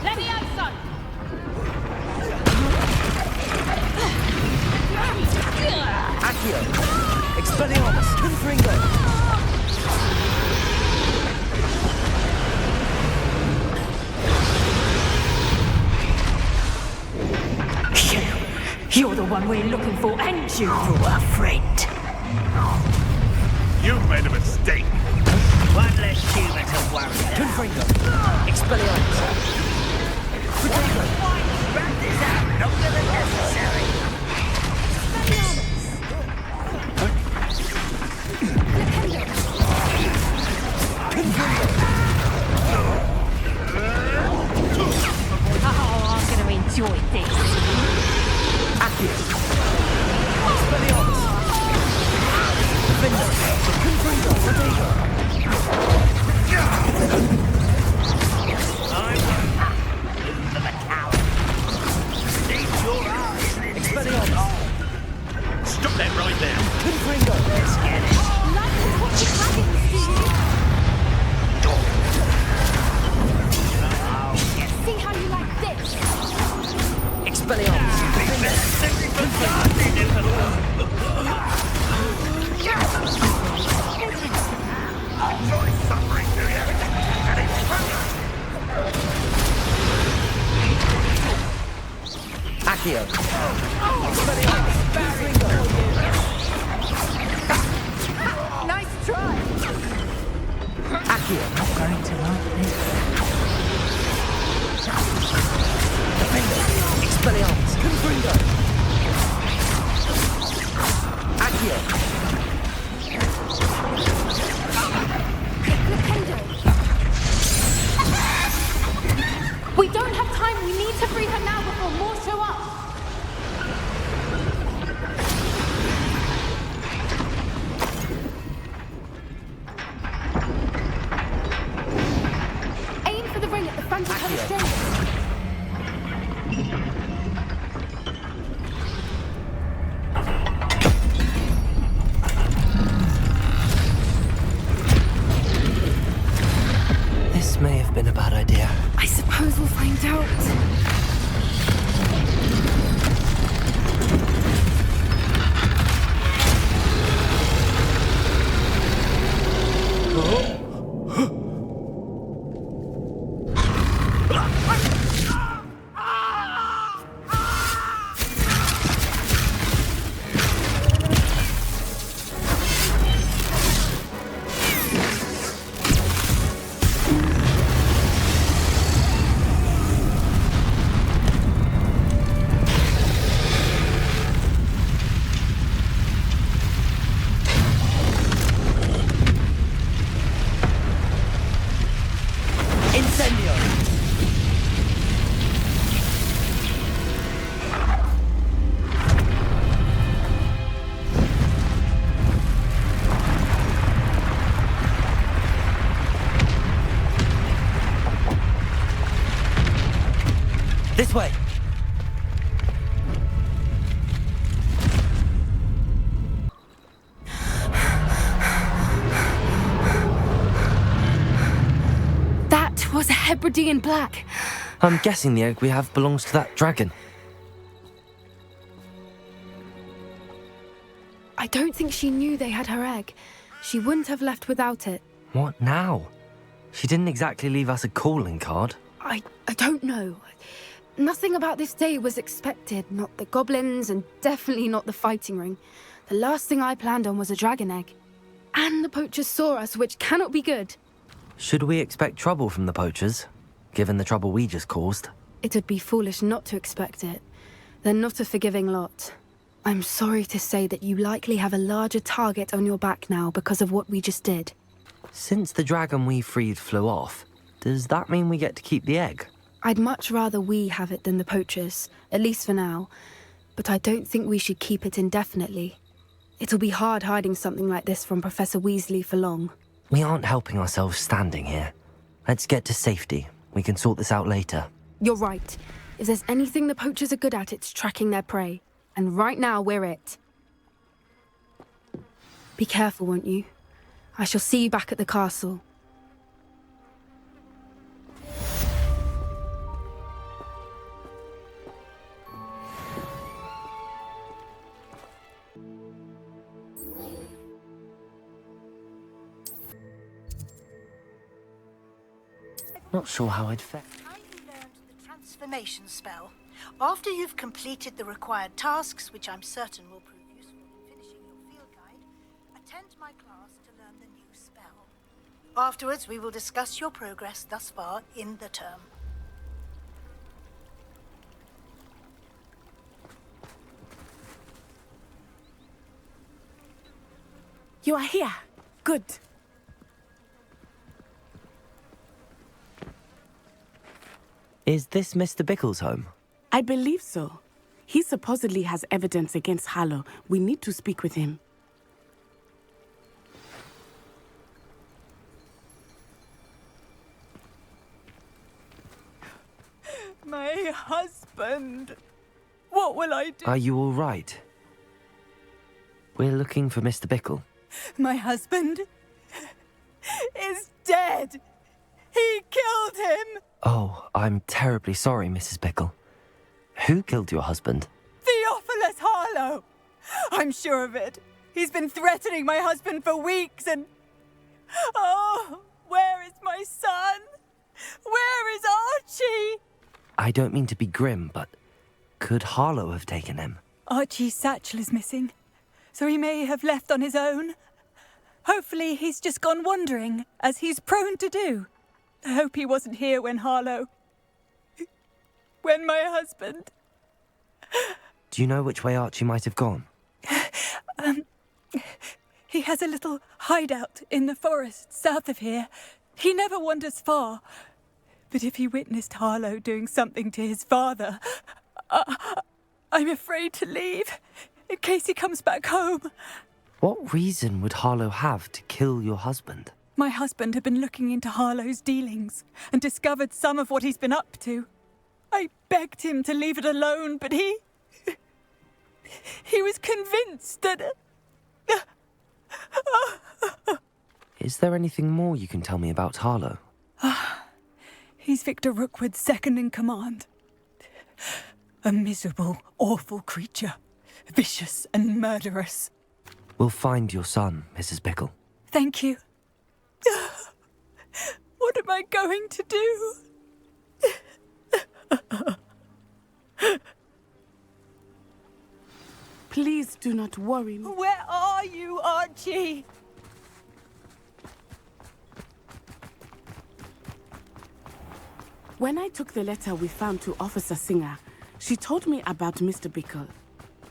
Let me outside! Accio! Expelliarmus! Confringo! You're the one we're looking for, and you, friend. You've made a mistake. One less human to worry about. Confringo! Expelliarmus! Wrap this out longer than necessary. Oh, I'm gonna enjoy this. Accio! Expelliarmus! Confringo! Confringo! Confringo! Stop that right now. Confringo! Let's get it. Life is what you dragons do. See how you like this? Expelliarmus! Enjoy suffering, do you? And it's funny. Accio! Expelliarmus! Confringo! Nice try. Accio! Not going to like this. Expelliarmus! Confringo! Accio! We don't have time. We need to free her now before more show up. Aim for the ring at the front of her exchange. This may have been a bad idea. I suppose we'll find out. This way! Hebridean black. I'm guessing the egg we have belongs to that dragon. I don't think she knew they had her egg. She wouldn't have left without it. What now? She didn't exactly leave us a calling card. I don't know. Nothing about this day was expected. Not the goblins, and definitely not the fighting ring. The last thing I planned on was a dragon egg. And the poachers saw us, which cannot be good. Should we expect trouble from the poachers, given the trouble we just caused? It would be foolish not to expect it. They're not a forgiving lot. I'm sorry to say that you likely have a larger target on your back now because of what we just did. Since the dragon we freed flew off, does that mean we get to keep the egg? I'd much rather we have it than the poachers, at least for now. But I don't think we should keep it indefinitely. It'll be hard hiding something like this from Professor Weasley for long. We aren't helping ourselves standing here. Let's get to safety. We can sort this out later. You're right. If there's anything the poachers are good at, it's tracking their prey. And right now, we're it. Be careful, won't you? I shall see you back at the castle. Not sure how I'd fare. You learned the transformation spell. After you've completed the required tasks, which I'm certain will prove useful in finishing your field guide, attend my class to learn the new spell. Afterwards, we will discuss your progress thus far in the term. You are here. Good. Is this Mr. Bickle's home? I believe so. He supposedly has evidence against Harlow. We need to speak with him. My husband. What will I do? Are you all right? We're looking for Mr. Bickle. My husband is dead. He killed him. Oh, I'm terribly sorry, Mrs. Bickle. Who killed your husband? Theophilus Harlow. I'm sure of it. He's been threatening my husband for weeks and... Oh, where is my son? Where is Archie? I don't mean to be grim, but could Harlow have taken him? Archie's satchel is missing, so he may have left on his own. Hopefully he's just gone wandering, as he's prone to do. I hope he wasn't here when Harlow... when my husband... Do you know which way Archie might have gone? He has a little hideout in the forest south of here. He never wanders far. But if he witnessed Harlow doing something to his father, I'm afraid to leave, in case he comes back home. What reason would Harlow have to kill your husband? My husband had been looking into Harlow's dealings and discovered some of what he's been up to. I begged him to leave it alone, but he was convinced that... Is there anything more you can tell me about Harlow? He's Victor Rookwood's second in command. A miserable, awful creature. Vicious and murderous. We'll find your son, Mrs. Bickle. Thank you. What am I going to do? Please do not worry me. Where are you, Archie? When I took the letter we found to Officer Singer, she told me about Mr. Bickle.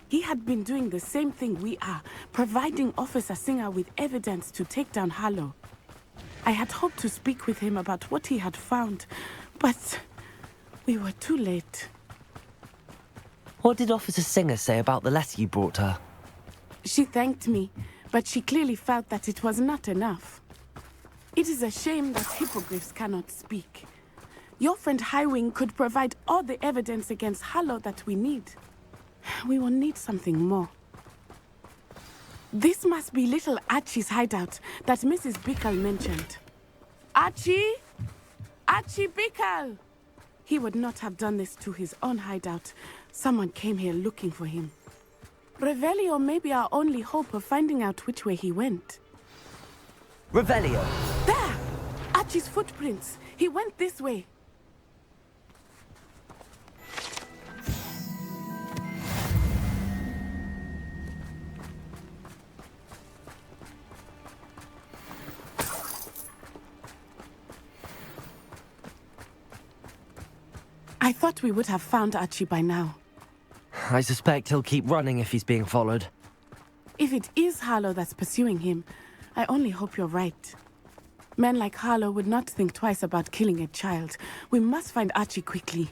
He had been doing the same thing we are, providing Officer Singer with evidence to take down Harlow. I had hoped to speak with him about what he had found, but we were too late. What did Officer Singer say about the letter you brought her? She thanked me, but she clearly felt that it was not enough. It is a shame that hippogriffs cannot speak. Your friend Highwing could provide all the evidence against Harlow that we need. We will need something more. This must be little Archie's hideout that Mrs. Bickle mentioned. Archie? Archie Bickle! He would not have done this to his own hideout. Someone came here looking for him. Revelio may be our only hope of finding out which way he went. Revelio! There! Archie's footprints. He went this way. I thought we would have found Archie by now. I suspect he'll keep running if he's being followed. If it is Harlow that's pursuing him, I only hope you're right. Men like Harlow would not think twice about killing a child. We must find Archie quickly.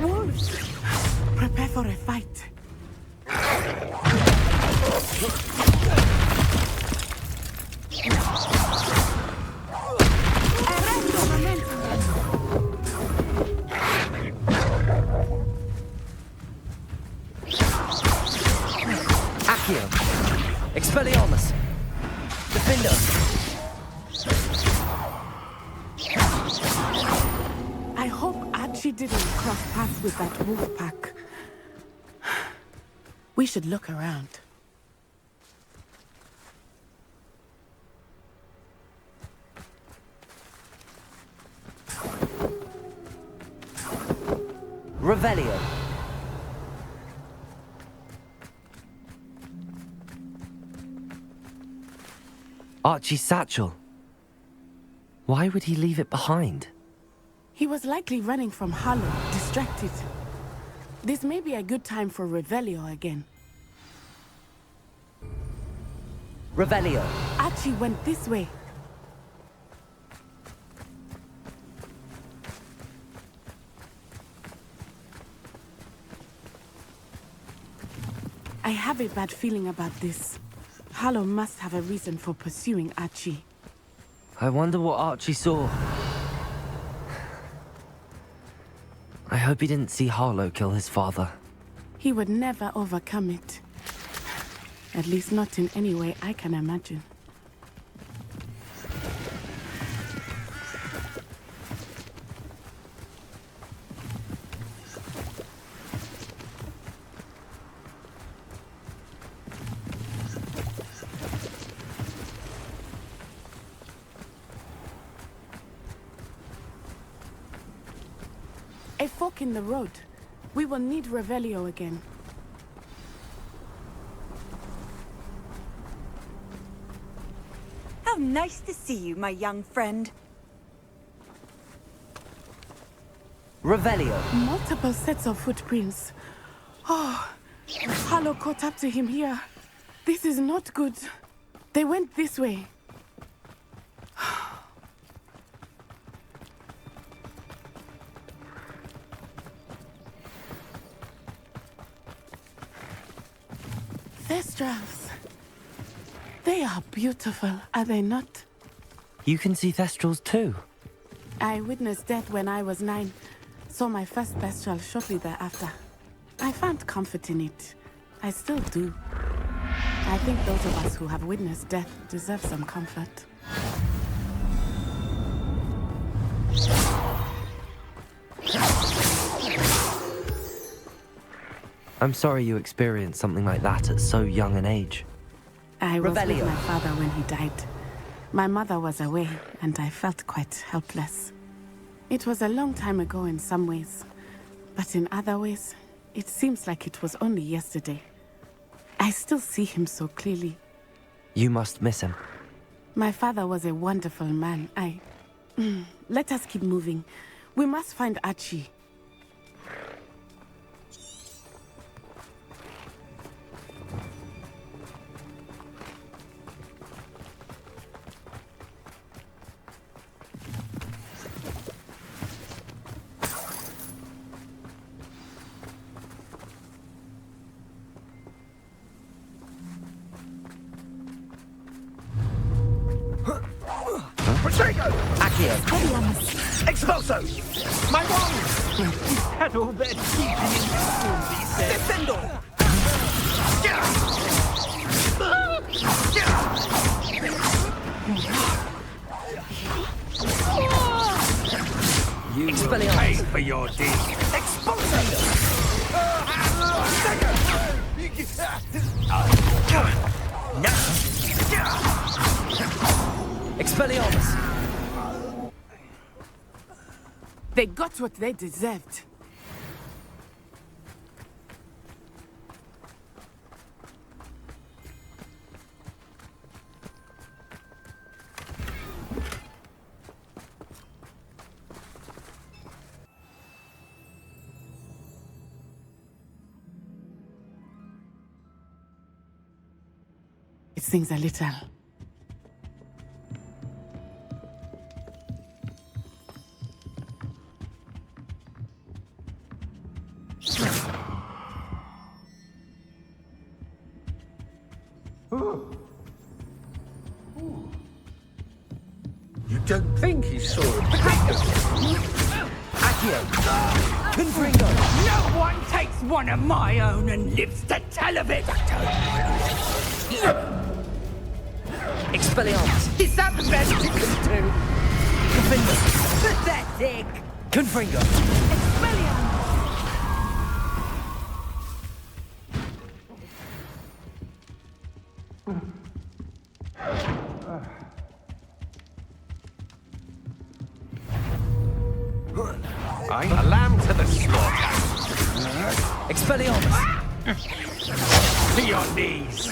Wolves! Prepare for a fight. Accio! Expelliarmus! Defender! I hope Archie didn't cross paths with that wolf pack. We should look around. Revelio! Archie's satchel. Why would he leave it behind? He was likely running from Harlow, distracted. This may be a good time for Revelio again. Revelio! Archie went this way. I have a bad feeling about this. Harlow must have a reason for pursuing Archie. I wonder what Archie saw. I hope he didn't see Harlow kill his father. He would never overcome it. At least not in any way I can imagine. A fork in the road. We will need Revelio again. How nice to see you, my young friend. Revelio! Multiple sets of footprints. Oh, Harlow caught up to him here. This is not good. They went this way. Thestrals. They are beautiful, are they not? You can see Thestrals too. I witnessed death when I was 9. Saw my first Thestral shortly thereafter. I found comfort in it. I still do. I think those of us who have witnessed death deserve some comfort. I'm sorry you experienced something like that at so young an age. I was with my father when he died. My mother was away, and I felt quite helpless. It was a long time ago in some ways, but in other ways, it seems like it was only yesterday. I still see him so clearly. You must miss him. My father was a wonderful man. Let us keep moving. We must find Archie. Protego! Accio! Expulso! My wand! Had all their teeth in these days. Defendo! You will pay for your deed. Expelliarmus! They got what they deserved. It sings a little. You don't think he saw it? No one takes one of my own and lives to tell of it! Expelliarmus! Is that the best you can do? Confringo! Pathetic! Confringo! Expelliarmus! A lamb to the slaughter. Expelliarmus! To your knees.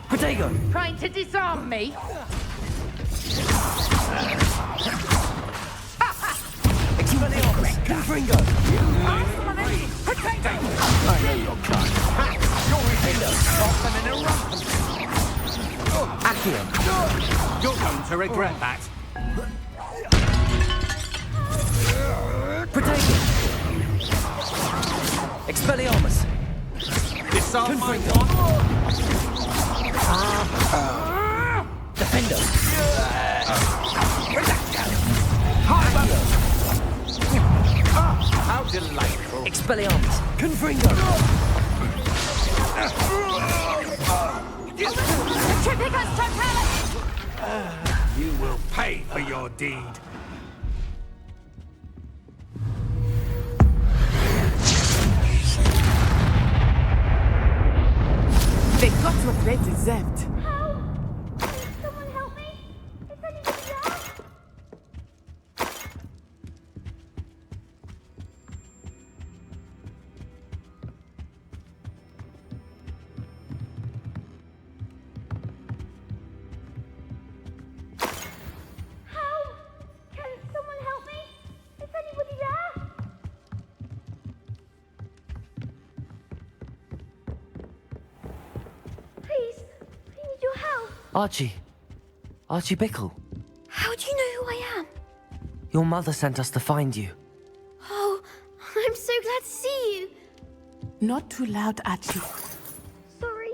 Protego! Trying to disarm me? Expelliarmus! Confringo! I know your kind. You're in a Akhir! You're going to regret that. Protego! Expelliarmus! Disarm my Defendo! How delightful. Expelliarmus! Confringo! Tripicus totalis! You will pay for your deed. They got what they deserved. Someone help me? Is anybody there? Can someone help me? Is anybody there? Please, I need your help. Archie Bickle. How do you know who I am? Your mother sent us to find you. Oh, I'm so glad to see you. Not too loud, Archie. Sorry.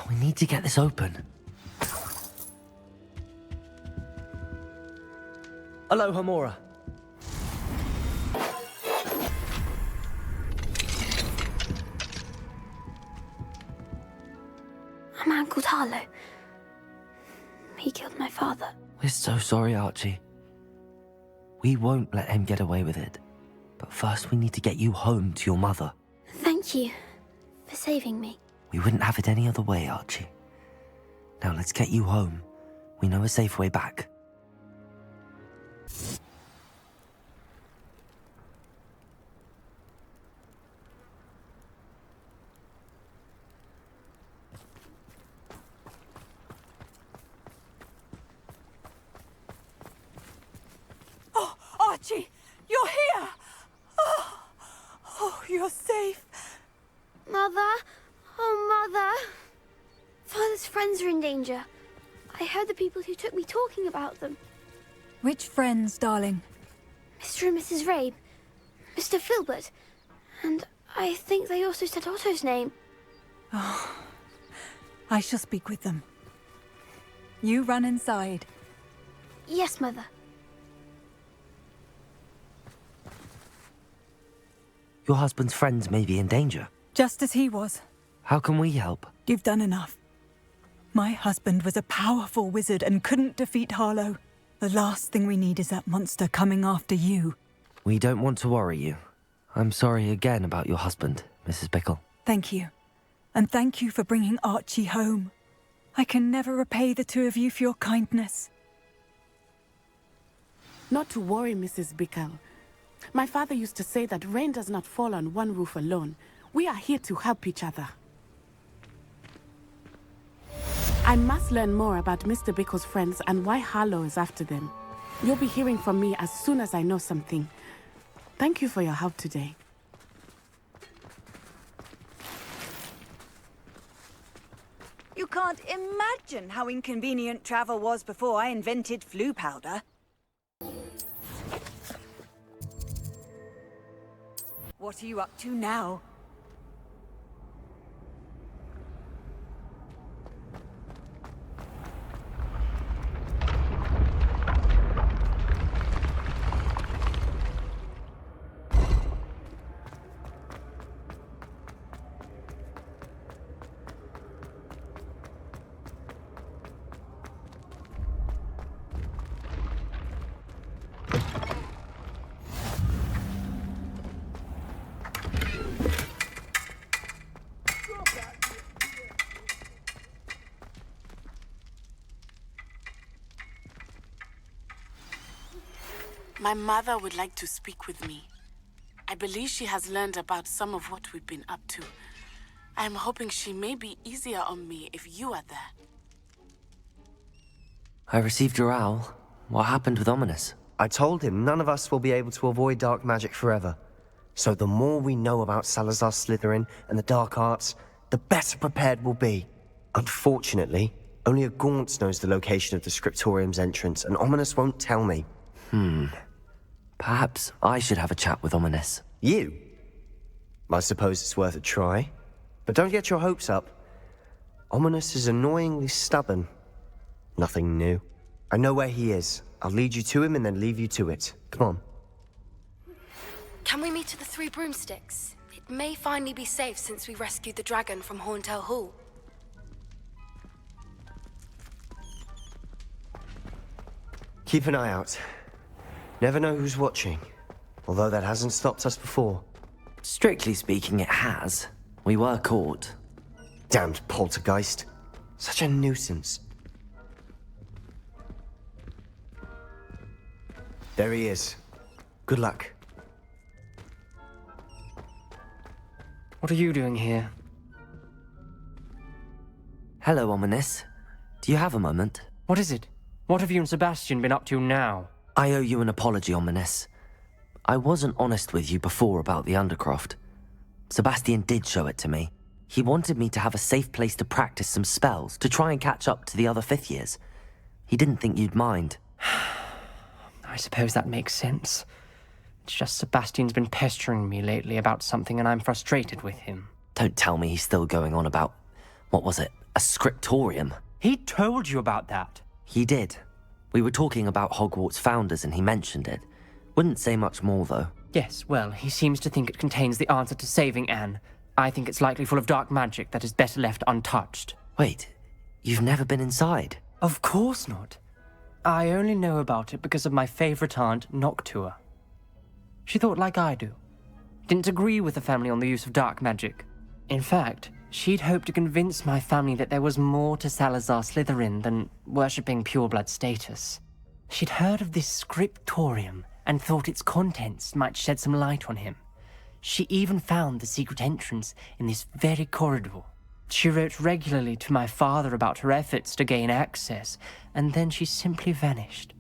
We need to get this open. Aloha Mora! A man called Harlow. He killed my father. We're so sorry, Archie. We won't let him get away with it. But first we need to get you home to your mother. Thank you for saving me. We wouldn't have it any other way, Archie. Now let's get you home. We know a safe way back. Oh, Archie, you're here! Oh, you're safe. Mother? Oh, Mother. Father's friends are in danger. I heard the people who took me talking about them. Which friends, darling? Mr. and Mrs. Rabe, Mr. Filbert, and I think they also said Otto's name. Oh, I shall speak with them. You run inside. Yes, Mother. Your husband's friends may be in danger. Just as he was. How can we help? You've done enough. My husband was a powerful wizard and couldn't defeat Harlow. The last thing we need is that monster coming after you. We don't want to worry you. I'm sorry again about your husband, Mrs. Bickle. Thank you. And thank you for bringing Archie home. I can never repay the two of you for your kindness. Not to worry, Mrs. Bickle. My father used to say that rain does not fall on one roof alone. We are here to help each other. I must learn more about Mr. Bickle's friends and why Harlow is after them. You'll be hearing from me as soon as I know something. Thank you for your help today. You can't imagine how inconvenient travel was before I invented flu powder. What are you up to now? My mother would like to speak with me. I believe she has learned about some of what we've been up to. I am hoping she may be easier on me if you are there. I received your owl. What happened with Ominous? I told him none of us will be able to avoid dark magic forever. So the more we know about Salazar Slytherin and the dark arts, the better prepared we'll be. Unfortunately, only a Gaunt knows the location of the Scriptorium's entrance, and Ominous won't tell me. Perhaps I should have a chat with Ominous. You? I suppose it's worth a try. But don't get your hopes up. Ominous is annoyingly stubborn. Nothing new. I know where he is. I'll lead you to him and then leave you to it. Come on. Can we meet at the Three Broomsticks? It may finally be safe since we rescued the dragon from Horntail Hall. Keep an eye out. Never know who's watching. Although that hasn't stopped us before. Strictly speaking, it has. We were caught. Damned poltergeist. Such a nuisance. There he is. Good luck. What are you doing here? Hello, Ominous. Do you have a moment? What is it? What have you and Sebastian been up to now? I owe you an apology, Ominous. I wasn't honest with you before about the Undercroft. Sebastian did show it to me. He wanted me to have a safe place to practice some spells, to try and catch up to the other fifth years. He didn't think you'd mind. I suppose that makes sense. It's just Sebastian's been pestering me lately about something and I'm frustrated with him. Don't tell me he's still going on about, what was it, a scriptorium? He told you about that? He did. We were talking about Hogwarts founders and he mentioned it. Wouldn't say much more, though. Yes, well, he seems to think it contains the answer to saving Anne. I think it's likely full of dark magic that is better left untouched. Wait, you've never been inside? Of course not. I only know about it because of my favourite aunt, Noctua. She thought like I do. Didn't agree with the family on the use of dark magic. In fact, she'd hoped to convince my family that there was more to Salazar Slytherin than worshipping pureblood status. She'd heard of this scriptorium and thought its contents might shed some light on him. She even found the secret entrance in this very corridor. She wrote regularly to my father about her efforts to gain access, and then she simply vanished.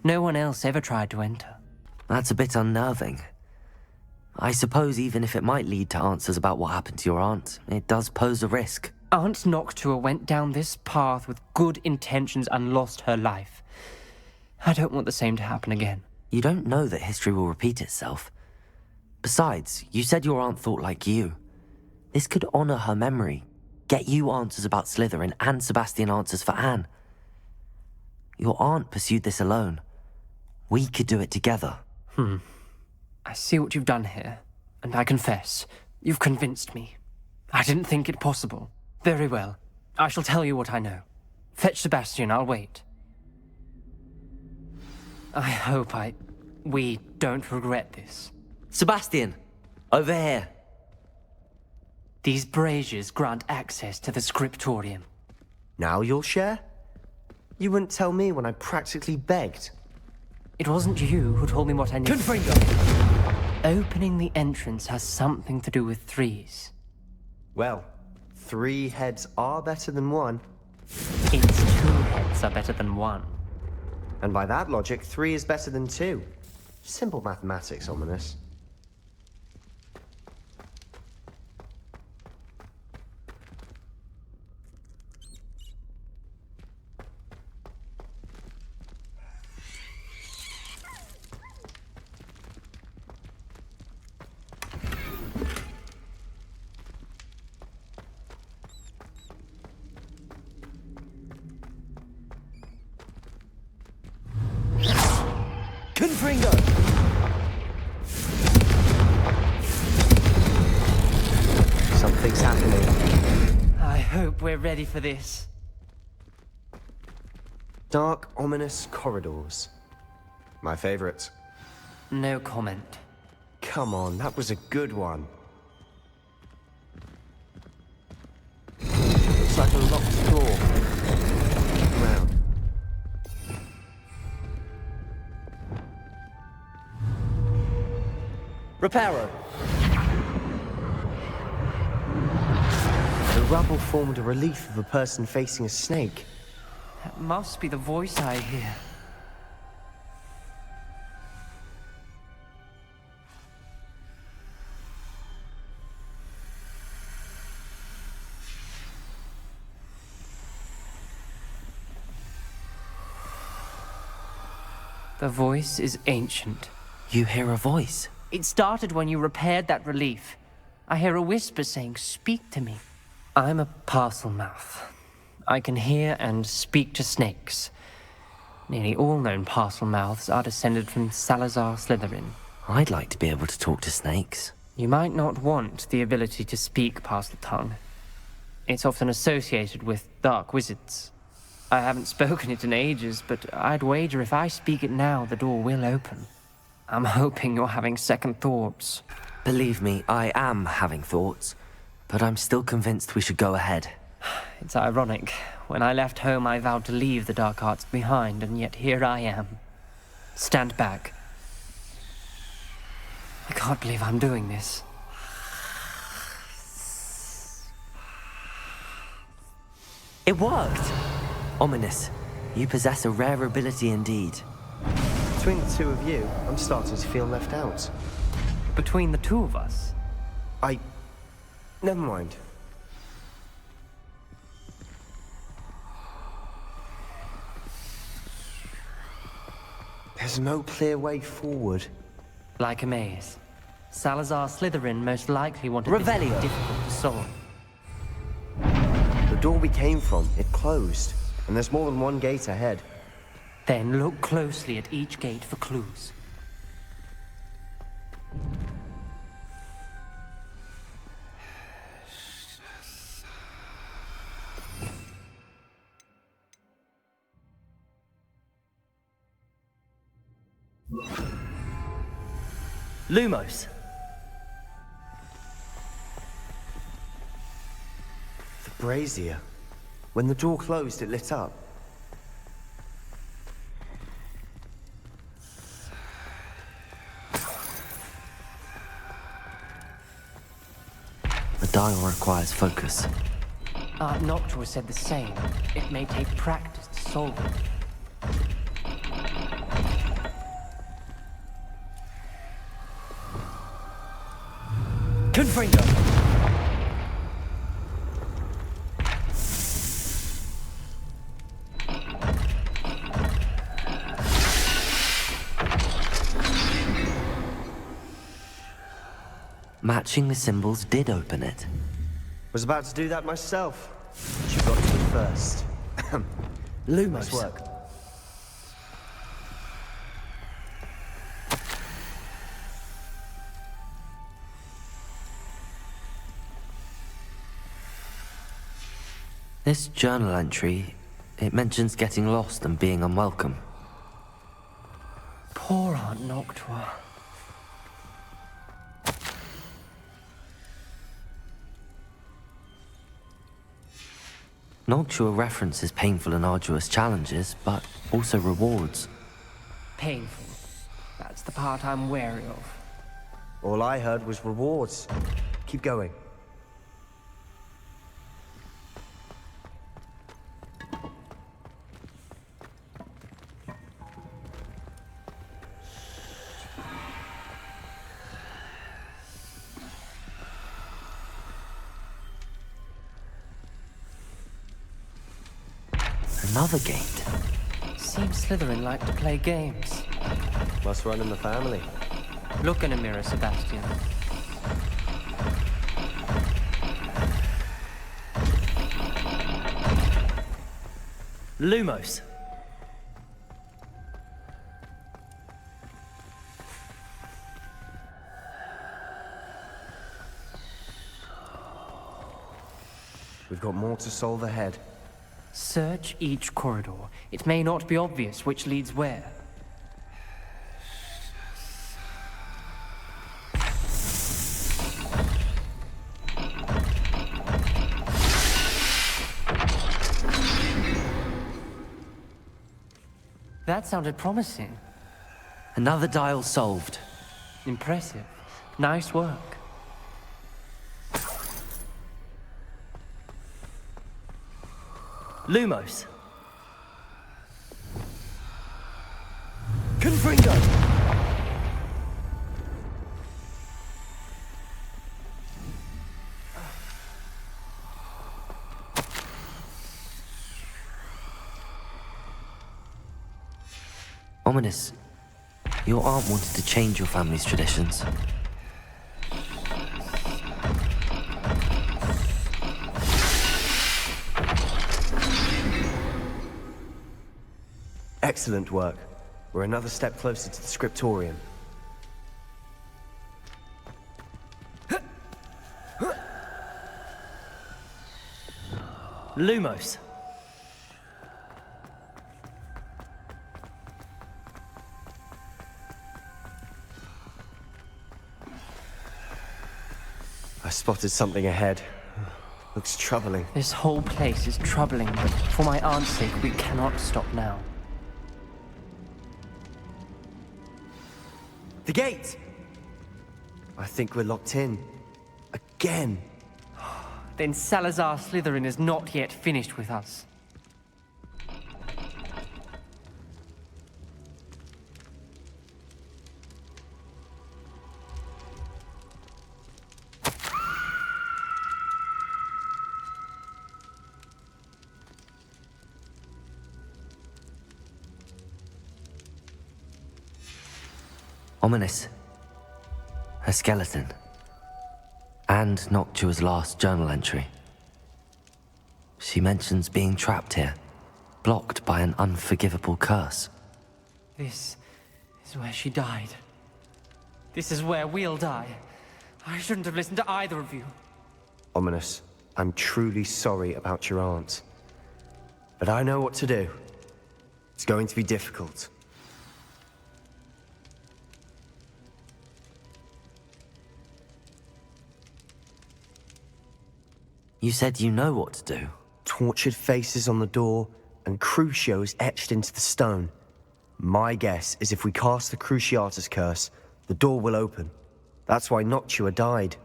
No one else ever tried to enter. That's a bit unnerving. I suppose even if it might lead to answers about what happened to your aunt, it does pose a risk. Aunt Noctua went down this path with good intentions and lost her life. I don't want the same to happen again. You don't know that history will repeat itself. Besides, you said your aunt thought like you. This could honor her memory, get you answers about Slytherin and Sebastian answers for Anne. Your aunt pursued this alone. We could do it together. I see what you've done here. And I confess, you've convinced me. I didn't think it possible. Very well. I shall tell you what I know. Fetch Sebastian, I'll wait. I hope we don't regret this. Sebastian! Over here! These braziers grant access to the scriptorium. Now you'll share? You wouldn't tell me when I practically begged. It wasn't you who told me what I needed. Confringo! Opening the entrance has something to do with threes. Well, 3 heads are better than 1. It's 2 heads are better than 1. And by that logic, 3 is better than 2. Simple mathematics, Ominous. Confringo! Something's happening. I hope we're ready for this. Dark, ominous corridors. My favorite. No comment. Come on, that was a good one. Looks like a locked door. Round. Reparo! The rubble formed a relief of a person facing a snake. That must be the voice I hear. The voice is ancient. You hear a voice? It started when you repaired that relief. I hear a whisper saying, "Speak to me." I'm a parcel mouth. I can hear and speak to snakes. Nearly all known parcel mouths are descended from Salazar Slytherin. I'd like to be able to talk to snakes. You might not want the ability to speak parcel tongue. It's often associated with dark wizards. I haven't spoken it in ages, but I'd wager if I speak it now, the door will open. I'm hoping you're having second thoughts. Believe me, I am having thoughts, but I'm still convinced we should go ahead. It's ironic. When I left home, I vowed to leave the dark arts behind, and yet here I am. Stand back. I can't believe I'm doing this. It worked! Ominous, you possess a rare ability indeed. Between the 2 of you, I'm starting to feel left out. Between the 2 of us? Never mind. There's no clear way forward. Like a maze. Salazar Slytherin most likely wanted this to be difficult to solve. The door we came from, it closed. And there's more than one gate ahead. Then look closely at each gate for clues. Lumos. The brazier. When the door closed, it lit up. The dial requires focus. Noctua said the same. It may take practice to solve it. Confringo! Matching the symbols did open it. Was about to do that myself. But you got to me first. Lumos. Nice work. This journal entry, it mentions getting lost and being unwelcome. Poor Aunt Noctua. Noctua references painful and arduous challenges, but also rewards. Painful. That's the part I'm wary of. All I heard was rewards. Keep going. Another gate. Seems Slytherin like to play games. Must run in the family. Look in a mirror, Sebastian. Lumos. We've got more to solve ahead. Search each corridor. It may not be obvious which leads where. That sounded promising. Another dial solved. Impressive. Nice work. Lumos. Confringo! Ominous. Your aunt wanted to change your family's traditions. Excellent work. We're another step closer to the scriptorium. Lumos. I spotted something ahead. Looks troubling. This whole place is troubling, but for my aunt's sake, we cannot stop now. The gate! I think we're locked in. Again. Then Salazar Slytherin is not yet finished with us. Ominous. Her skeleton. And Noctua's last journal entry. She mentions being trapped here, blocked by an unforgivable curse. This is where she died. This is where we'll die. I shouldn't have listened to either of you. Ominous, I'm truly sorry about your aunt. But I know what to do. It's going to be difficult. You said you know what to do. Tortured faces on the door and crucios etched into the stone. My guess is if we cast the Cruciatus curse, the door will open. That's why Noctua died.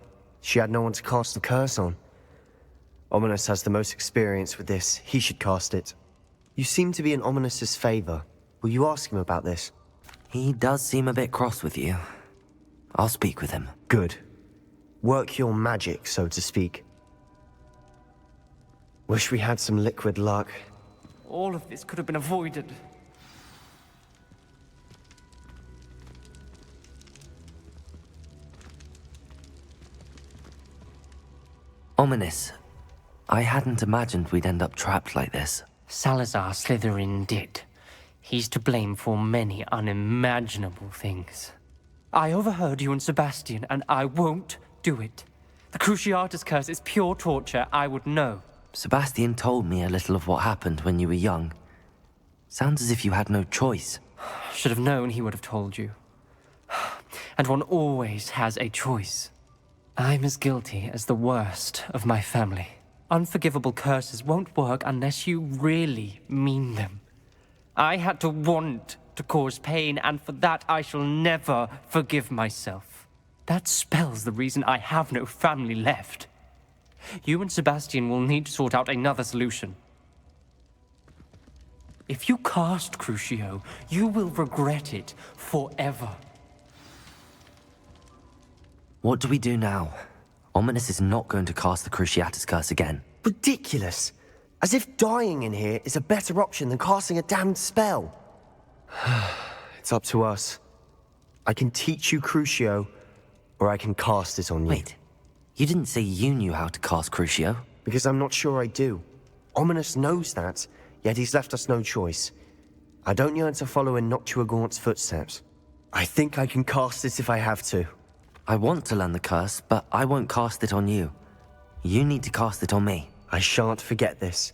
She had no one to cast the curse on. Ominous has the most experience with this. He should cast it. You seem to be in Ominous's favor. Will you ask him about this? He does seem a bit cross with you. I'll speak with him. Good. Work your magic, so to speak. Wish we had some liquid luck. All of this could have been avoided. Ominous. I hadn't imagined we'd end up trapped like this. Salazar Slytherin did. He's to blame for many unimaginable things. I overheard you and Sebastian, and I won't do it. The Cruciatus curse is pure torture, I would know. Sebastian told me a little of what happened when you were young. Sounds as if you had no choice. Should have known he would have told you. And one always has a choice. I'm as guilty as the worst of my family. Unforgivable curses won't work unless you really mean them. I had to want to cause pain, and for that I shall never forgive myself. That spells the reason I have no family left. You and Sebastian will need to sort out another solution. If you cast Crucio, you will regret it forever. What do we do now? Ominous is not going to cast the Cruciatus Curse again. Ridiculous! As if dying in here is a better option than casting a damned spell. It's up to us. I can teach you Crucio, or I can cast it on you. Wait, you didn't say you knew how to cast Crucio? Because I'm not sure I do. Ominous knows that, yet he's left us no choice. I don't yearn to follow in Noctua Gaunt's footsteps. I think I can cast it if I have to. I want to learn the curse, but I won't cast it on you. You need to cast it on me. I shan't forget this.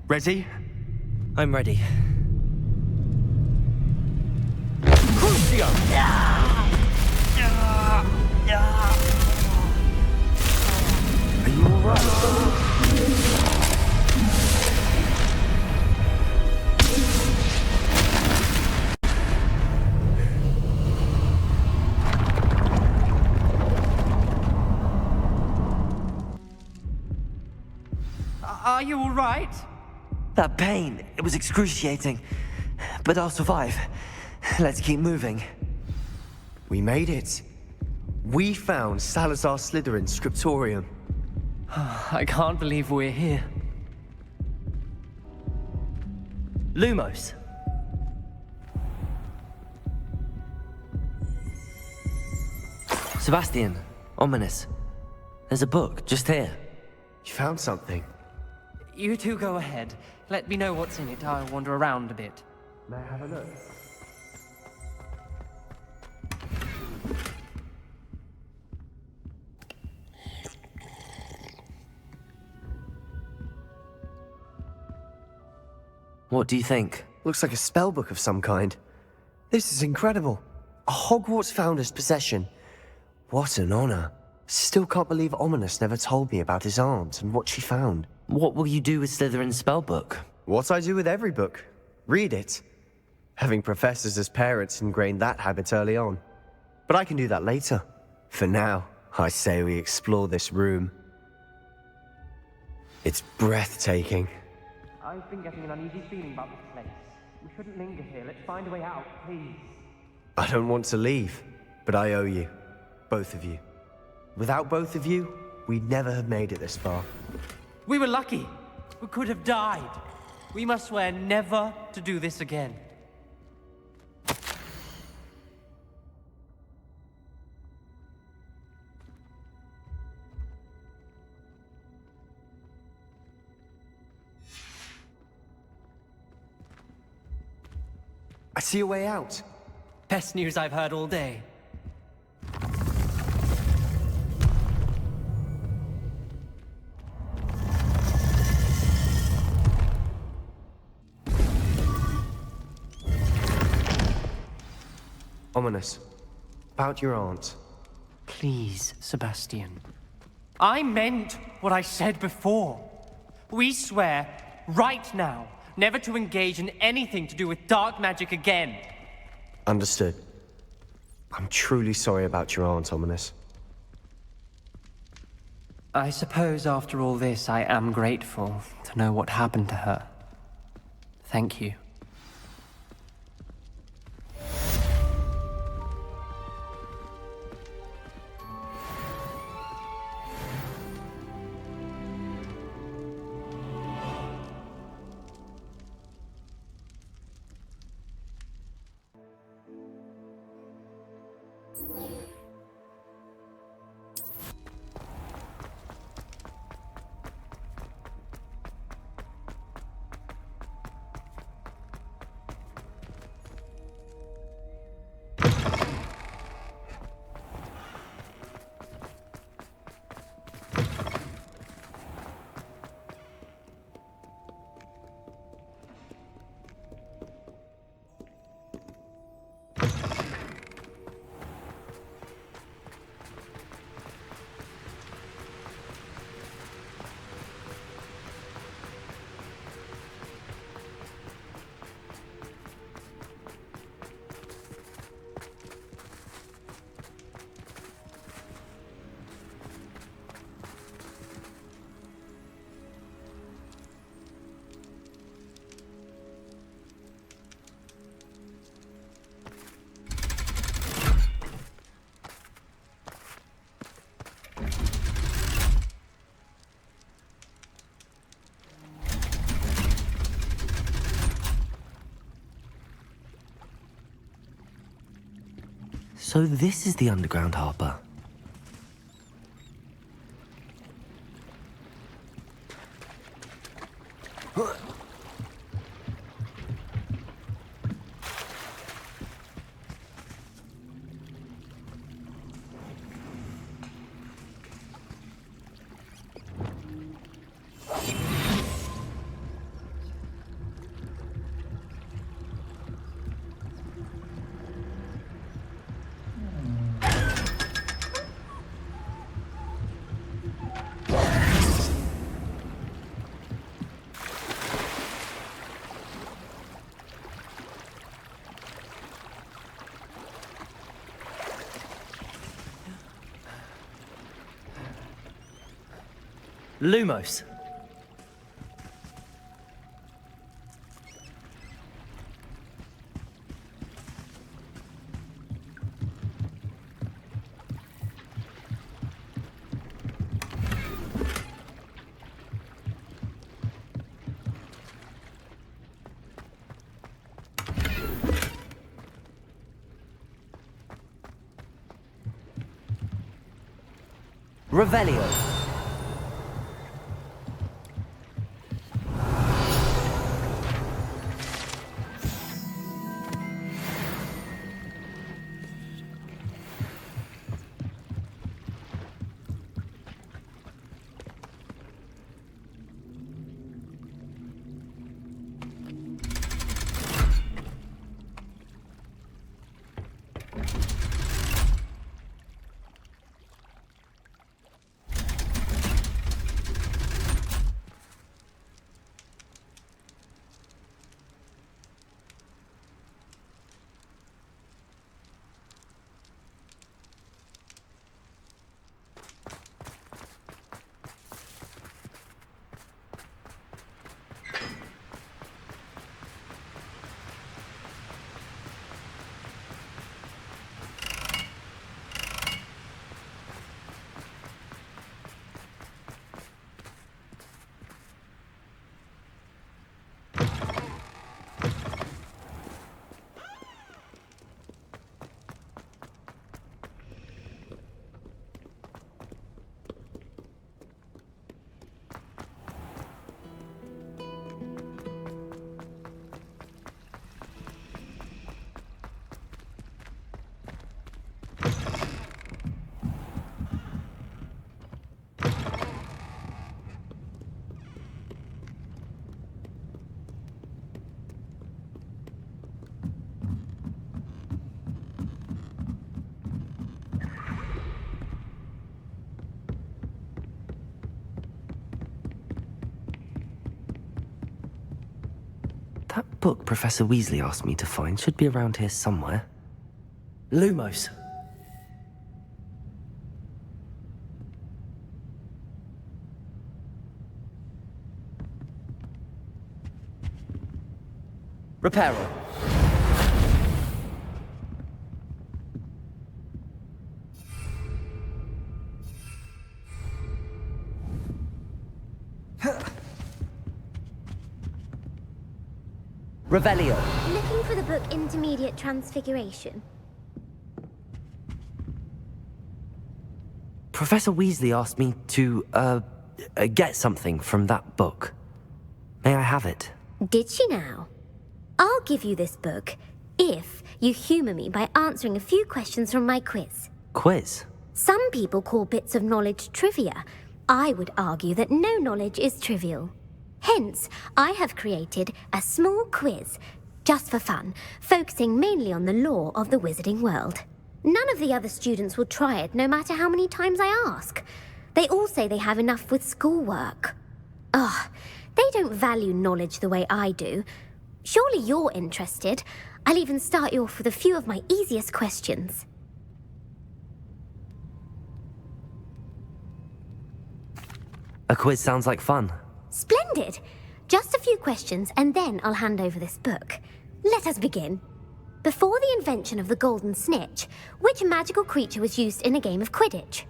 Ready? I'm ready. Crucio! Are you alright? Are you all right? That pain, it was excruciating. But I'll survive. Let's keep moving. We made it. We found Salazar Slytherin's scriptorium. I can't believe we're here. Lumos. Sebastian, Ominous. There's a book just here. You found something. You two go ahead. Let me know what's in it. I'll wander around a bit. May I have a look? What do you think? Looks like a spellbook of some kind. This is incredible. A Hogwarts founder's possession. What an honor. Still can't believe Ominous never told me about his aunt and what she found. What will you do with Slytherin's spellbook? What I do with every book. Read it. Having professors as parents ingrained that habit early on. But I can do that later. For now, I say we explore this room. It's breathtaking. I've been getting an uneasy feeling about this place. We shouldn't linger here. Let's find a way out, please. I don't want to leave, but I owe you. Both of you. Without both of you, we'd never have made it this far. We were lucky. We could have died. We must swear never to do this again. I see a way out. Best news I've heard all day. Ominous. About your aunt. Please, Sebastian. I meant what I said before. We swear, right now, never to engage in anything to do with dark magic again. Understood. I'm truly sorry about your aunt, Ominous. I suppose after all this, I am grateful to know what happened to her. Thank you. So this is the underground harbour. Lumos. Revelio. That book Professor Weasley asked me to find should be around here somewhere. Lumos. Reparo. Revelio. Looking for the book Intermediate Transfiguration. Professor Weasley asked me to, get something from that book. May I have it? Did she now? I'll give you this book if you humour me by answering a few questions from my quiz. Quiz? Some people call bits of knowledge trivia. I would argue that no knowledge is trivial. Hence, I have created a small quiz, just for fun, focusing mainly on the lore of the wizarding world. None of the other students will try it, no matter how many times I ask. They all say they have enough with schoolwork. Ugh, they don't value knowledge the way I do. Surely you're interested. I'll even start you off with a few of my easiest questions. A quiz sounds like fun. Splendid! Just a few questions, and then I'll hand over this book. Let us begin. Before the invention of the golden snitch, which magical creature was used in a game of Quidditch?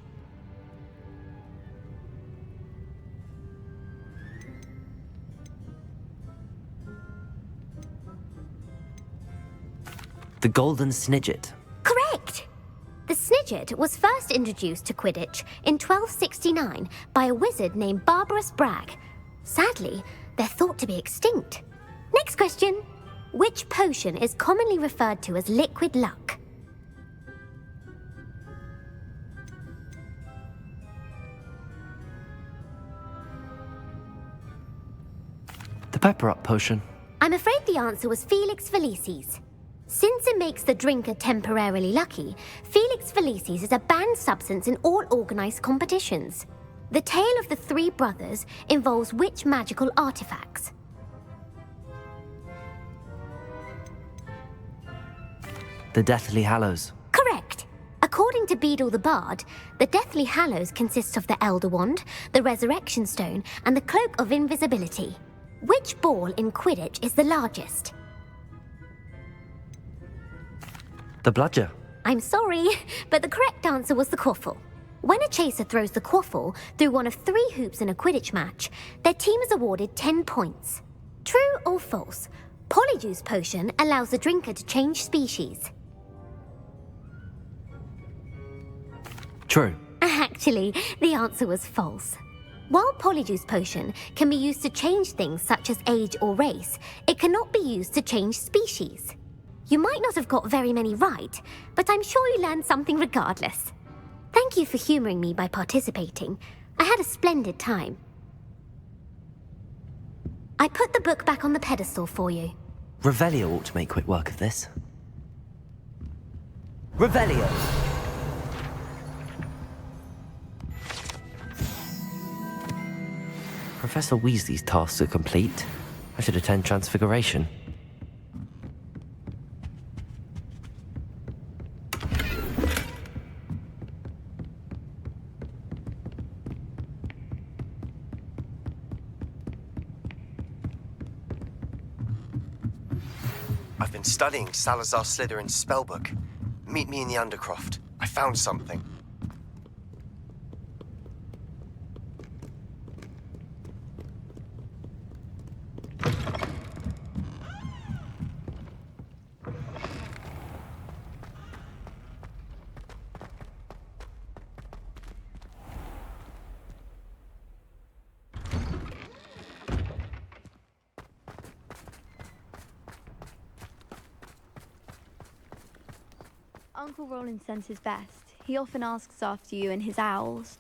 The golden snidget. Correct! wizard was first introduced to Quidditch in 1269 by a wizard named Barbarous Bragg. Sadly, they're thought to be extinct. Next question. Which potion is commonly referred to as liquid luck? The Beberuk potion. I'm afraid the answer was Felix Felicis. Since it makes the drinker temporarily lucky, Felix Felicis is a banned substance in all organized competitions. The tale of the three brothers involves which magical artifacts? The Deathly Hallows. Correct. According to Beadle the Bard, the Deathly Hallows consists of the Elder Wand, the Resurrection Stone, and the Cloak of Invisibility. Which ball in Quidditch is the largest? The Bludger. I'm sorry, but the correct answer was the quaffle. When a chaser throws the quaffle through one of 3 hoops in a Quidditch match, their team is awarded 10 points. True or false? Polyjuice potion allows the drinker to change species. True. Actually, the answer was false. While Polyjuice potion can be used to change things such as age or race, it cannot be used to change species. You might not have got very many right, but I'm sure you learned something regardless. Thank you for humouring me by participating. I had a splendid time. I put the book back on the pedestal for you. Revelio ought to make quick work of this. Revelio! Professor Weasley's tasks are complete. I should attend Transfiguration. I've been studying Salazar Slytherin's spellbook. Meet me in the Undercroft. I found something. Uncle Roland sends his best. He often asks after you and his owls.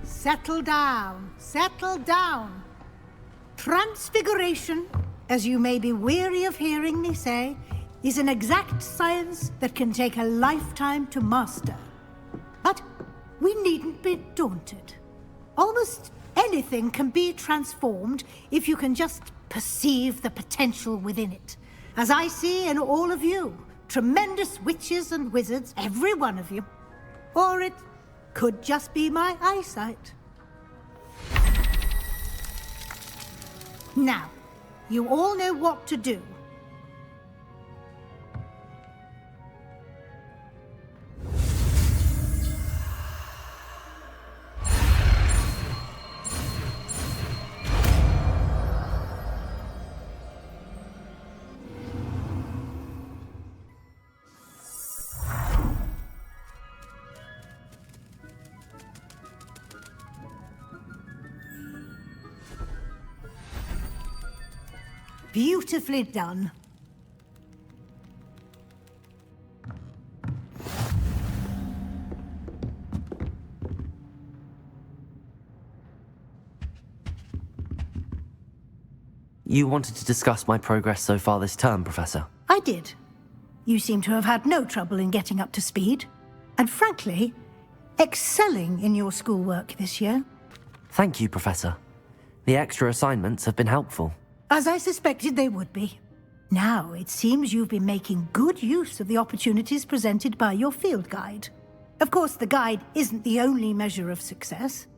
Settle down, settle down. Transfiguration, as you may be weary of hearing me say, is an exact science that can take a lifetime to master. But we needn't be daunted. Almost anything can be transformed if you can just perceive the potential within it. As I see in all of you, tremendous witches and wizards, every one of you. Or it could just be my eyesight. Now, you all know what to do. Beautifully done. You wanted to discuss my progress so far this term, Professor? I did. You seem to have had no trouble in getting up to speed. And frankly, excelling in your schoolwork this year. Thank you, Professor. The extra assignments have been helpful. As I suspected they would be. Now, it seems you've been making good use of the opportunities presented by your field guide. Of course, the guide isn't the only measure of success.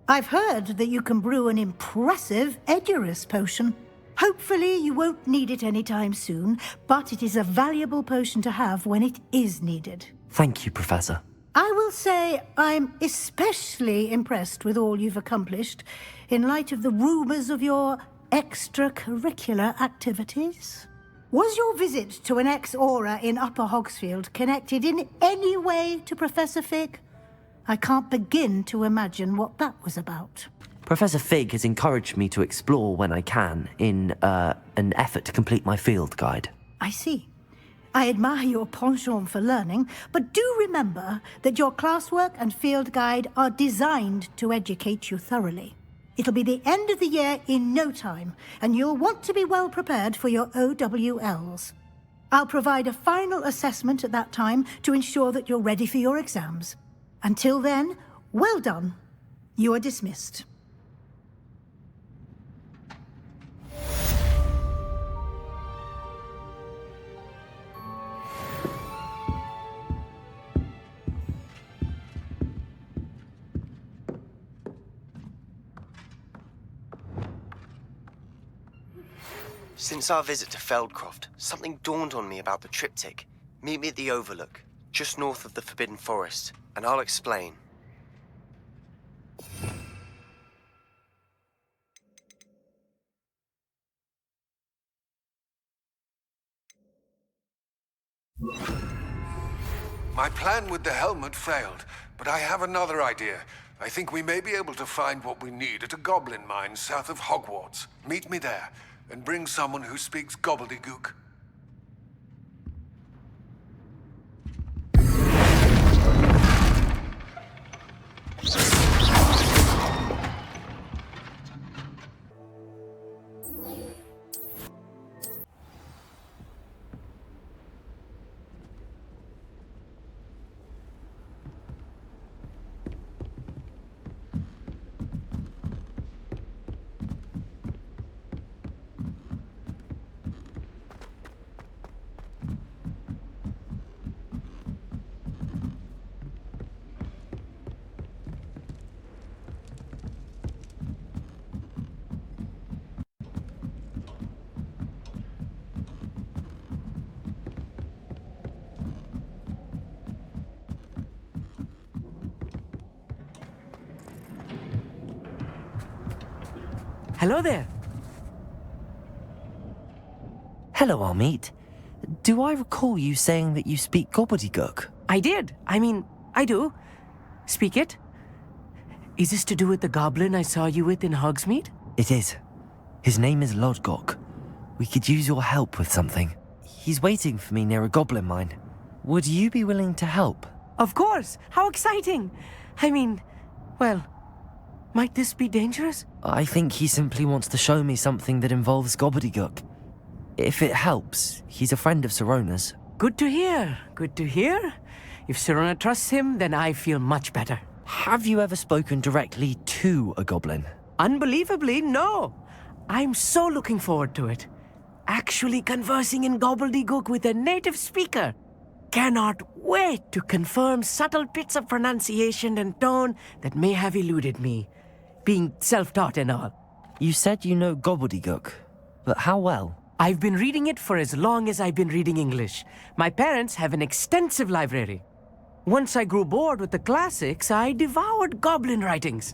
I've heard that you can brew an impressive Edurus potion. Hopefully, you won't need it anytime soon, but it is a valuable potion to have when it is needed. Thank you, Professor. I will say I'm especially impressed with all you've accomplished in light of the rumors of your extracurricular activities. Was your visit to an ex-aura in Upper Hogsfield connected in any way to Professor Fig? I can't begin to imagine what that was about. Professor Fig has encouraged me to explore when I can in an effort to complete my field guide. I see. I admire your penchant for learning, but do remember that your classwork and field guide are designed to educate you thoroughly. It'll be the end of the year in no time, and you'll want to be well prepared for your OWLs. I'll provide a final assessment at that time to ensure that you're ready for your exams. Until then, well done. You are dismissed. Since our visit to Feldcroft, something dawned on me about the triptych. Meet me at the Overlook, just north of the Forbidden Forest, and I'll explain. My plan with the helmet failed, but I have another idea. I think we may be able to find what we need at a goblin mine south of Hogwarts. Meet me there, and bring someone who speaks gobbledygook. Hello there. Hello, Amit. Do I recall you saying that you speak gobbledygook? I did. I do. Speak it. Is this to do with the goblin I saw you with in Hogsmeade? It is. His name is Lodgok. We could use your help with something. He's waiting for me near a goblin mine. Would you be willing to help? Of course! How exciting! Well, might this be dangerous? I think he simply wants to show me something that involves gobbledygook. If it helps, he's a friend of Sirona's. Good to hear. Good to hear. If Sirona trusts him, then I feel much better. Have you ever spoken directly to a goblin? Unbelievably, no. I'm so looking forward to it. Actually conversing in gobbledygook with a native speaker. Cannot wait to confirm subtle bits of pronunciation and tone that may have eluded me, being self-taught and all. You said you know gobbledygook, but how well? I've been reading it for as long as I've been reading English. My parents have an extensive library. Once I grew bored with the classics, I devoured goblin writings.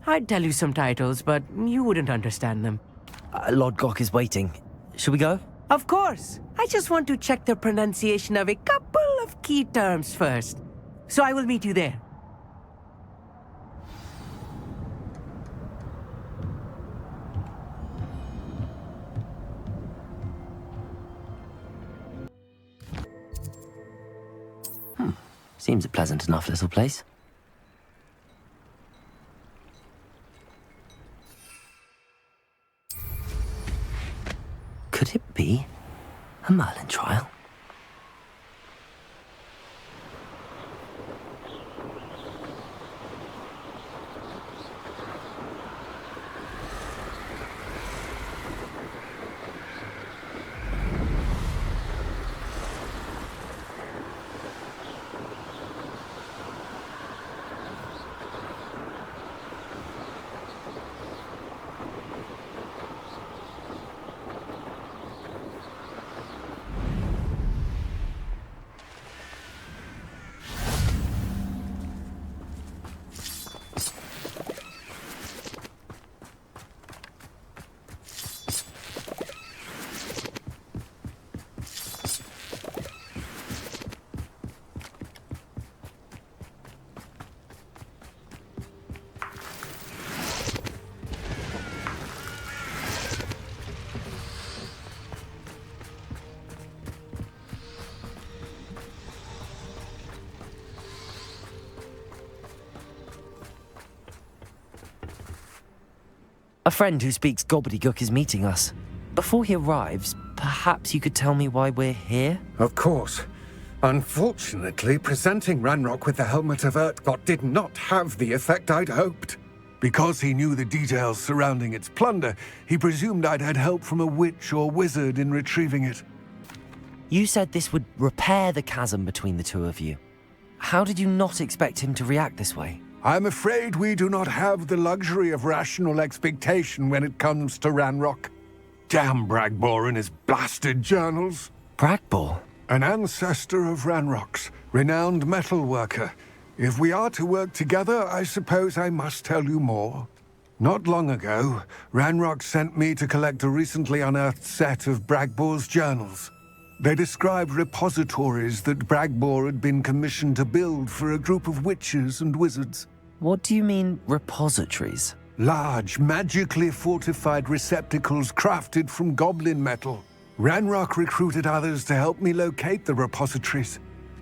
I'd tell you some titles, but you wouldn't understand them. Lodgok is waiting. Should we go? Of course. I just want to check the pronunciation of a couple of key terms first. So I will meet you there. Seems a pleasant enough little place. Could it be a Merlin trial? A friend who speaks gobbledygook is meeting us. Before he arrives, perhaps you could tell me why we're here? Of course. Unfortunately, presenting Ranrock with the Helmet of Urtkot did not have the effect I'd hoped. Because he knew the details surrounding its plunder, he presumed I'd had help from a witch or wizard in retrieving it. You said this would repair the chasm between the two of you. How did you not expect him to react this way? I'm afraid we do not have the luxury of rational expectation when it comes to Ranrock. Damn Bragbor and his blasted journals. Bragbor? An ancestor of Ranrock's, renowned metal worker. If we are to work together, I suppose I must tell you more. Not long ago, Ranrock sent me to collect a recently unearthed set of Bragbor's journals. They described repositories that Bragbor had been commissioned to build for a group of witches and wizards. What do you mean, repositories? Large, magically fortified receptacles crafted from goblin metal. Ranrock recruited others to help me locate the repositories.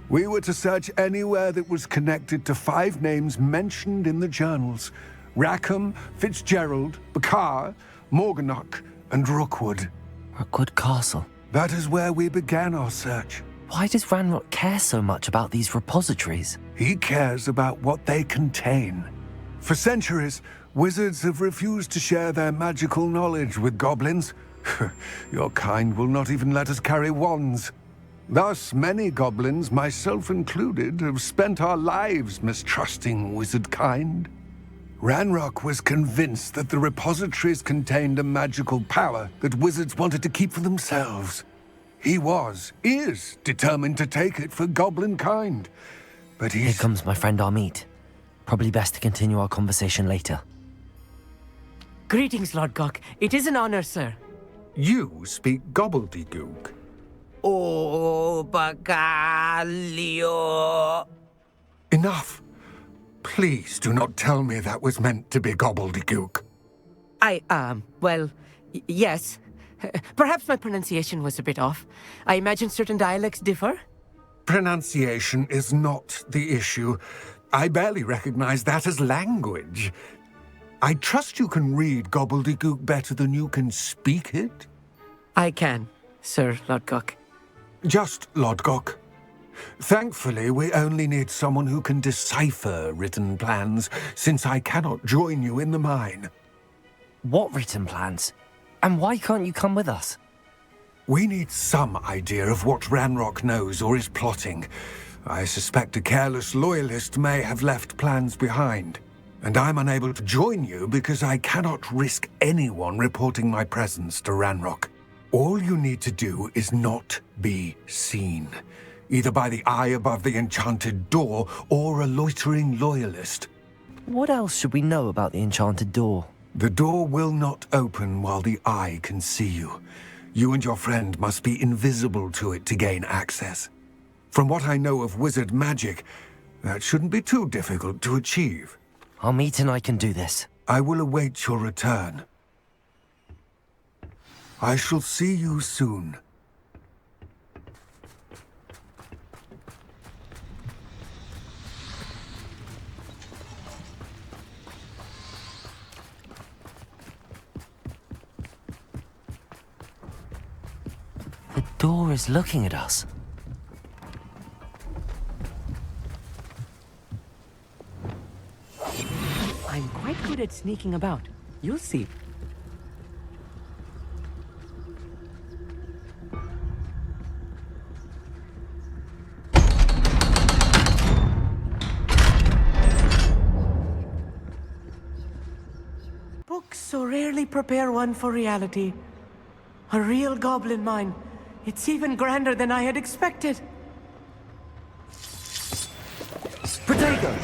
We were to search anywhere that was connected to 5 names mentioned in the journals: Rackham, Fitzgerald, Bakar, Morganach, and Rookwood. Rookwood Castle. That is where we began our search. Why does Ranrock care so much about these repositories? He cares about what they contain. For centuries, wizards have refused to share their magical knowledge with goblins. Your kind will not even let us carry wands. Thus, many goblins, myself included, have spent our lives mistrusting wizard kind. Ranrock was convinced that the repositories contained a magical power that wizards wanted to keep for themselves. He is determined to take it for goblin kind. But Here comes my friend Amit. Probably best to continue our conversation later. Greetings, Lord Gok. It is an honor, sir. You speak gobbledygook. Oh, Bagalio. Enough. Please do not tell me that was meant to be gobbledygook. Yes. Perhaps my pronunciation was a bit off. I imagine certain dialects differ. Pronunciation is not the issue. I barely recognize that as language. I trust you can read gobbledygook better than you can speak it? I can, Sir Lodgok. Just Lodgok. Thankfully, we only need someone who can decipher written plans, since I cannot join you in the mine. What written plans? And why can't you come with us? We need some idea of what Ranrock knows or is plotting. I suspect a careless loyalist may have left plans behind. And I'm unable to join you because I cannot risk anyone reporting my presence to Ranrock. All you need to do is not be seen, either by the eye above the enchanted door or a loitering loyalist. What else should we know about the enchanted door? The door will not open while the eye can see you. You and your friend must be invisible to it to gain access. From what I know of wizard magic, that shouldn't be too difficult to achieve. Amit and I can do this. I will await your return. I shall see you soon. The door is looking at us. I'm quite good at sneaking about. You'll see. Books so rarely prepare one for reality. A real goblin mine. It's even grander than I had expected. Protego!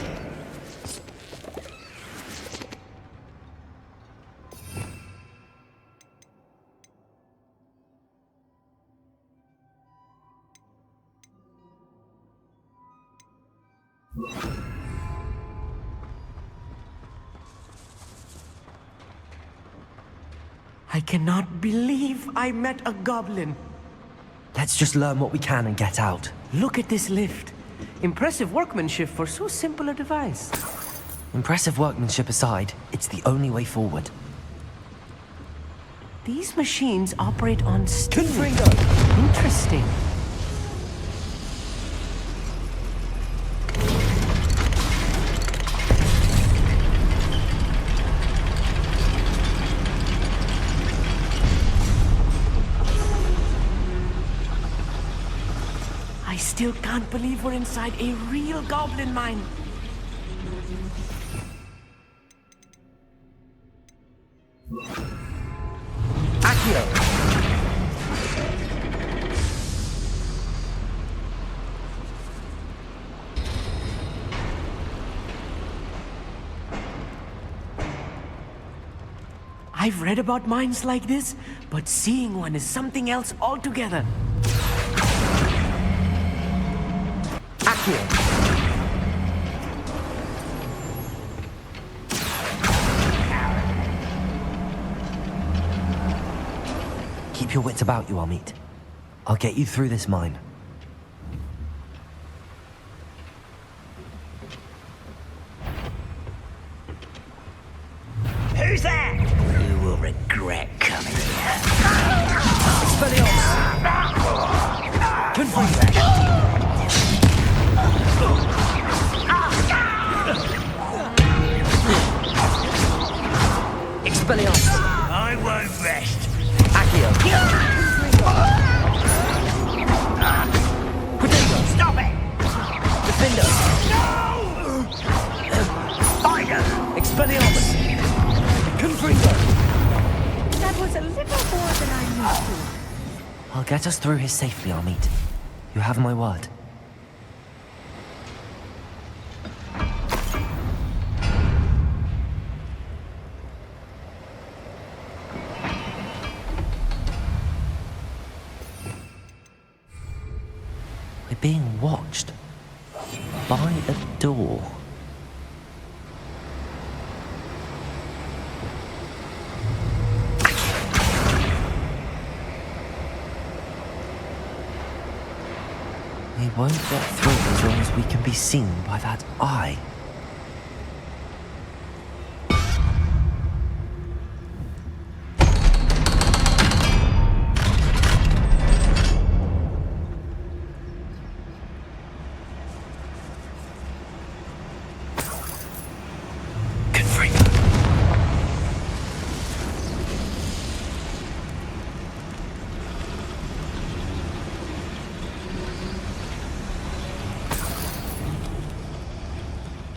I cannot believe I met a goblin. Let's just learn what we can and get out. Look at this lift. Impressive workmanship for so simple a device. Impressive workmanship aside, it's the only way forward. These machines operate on steam. Interesting. I still can't believe we're inside a real goblin mine. I've read about mines like this, but seeing one is something else altogether. Akhir. Keep your wits about you, Amit. I'll get you through this mine. Who's that? You will regret coming here. Expelliarmus! I won't rest. Stop it! Defender! No! Spider! Expelliarmus! Confringo! That was a little more than I'm used to. I'll get us through here safely, Amit. You have my word. We're being watched by a door. We won't get through as long as we can be seen by that eye.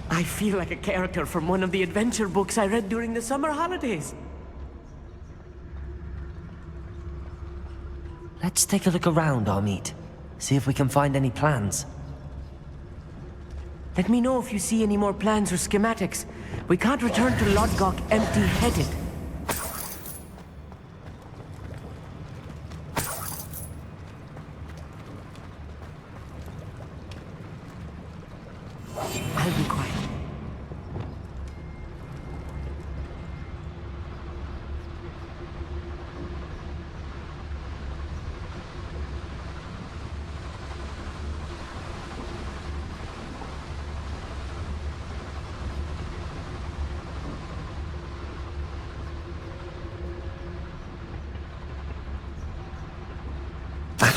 I feel like a character from one of the adventure books I read during the summer holidays. Let's take a look around, Amit. See if we can find any plans. Let me know if you see any more plans or schematics. We can't return to Lodgok empty-headed. I'll be quiet.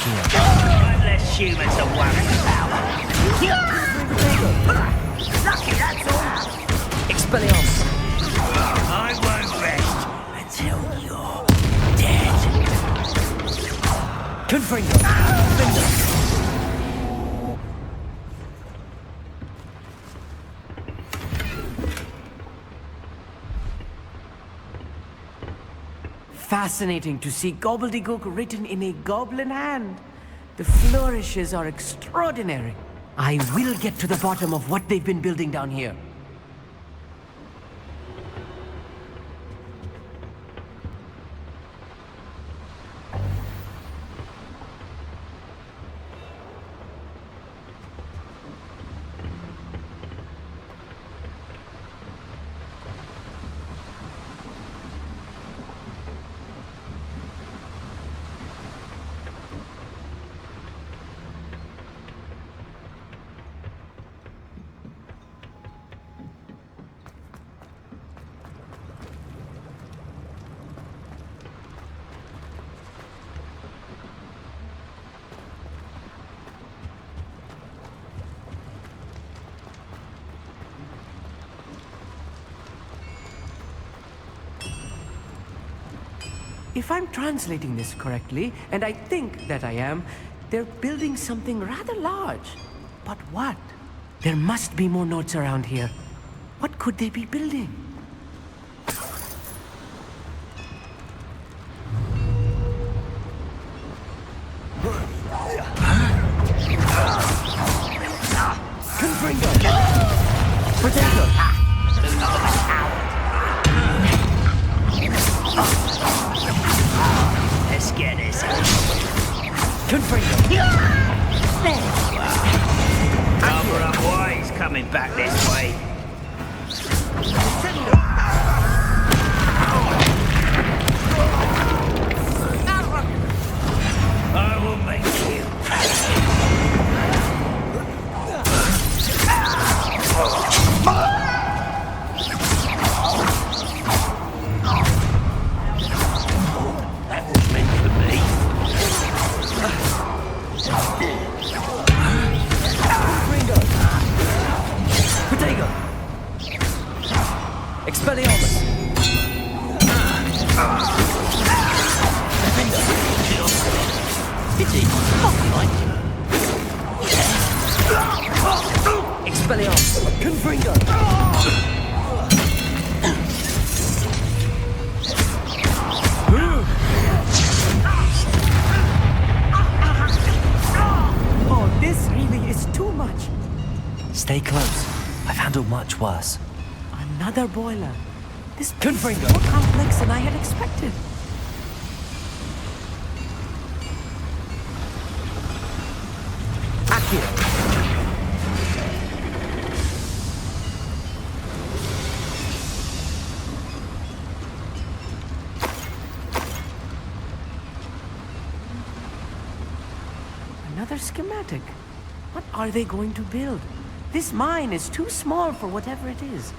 Unless humans are worried power. Lucky, that's all. Expelliarmus! I won't rest until you're dead. Confringo! Defender! Fascinating to see gobbledygook written in a goblin hand. The flourishes are extraordinary. I will get to the bottom of what they've been building down here. If I'm translating this correctly, and I think that I am, they're building something rather large. But what? There must be more notes around here. What could they be building? Confringo! Potato! Let's get this. Confringo! Cover up wise coming back this way. I will make you That was meant for me. Potato! Expelliarmus! Expelliarmus! Confringo! Oh, this really is too much. Stay close. I've handled much worse. Another boiler. This is more complex than I had expected. Akhir. Another schematic. What are they going to build? This mine is too small for whatever it is.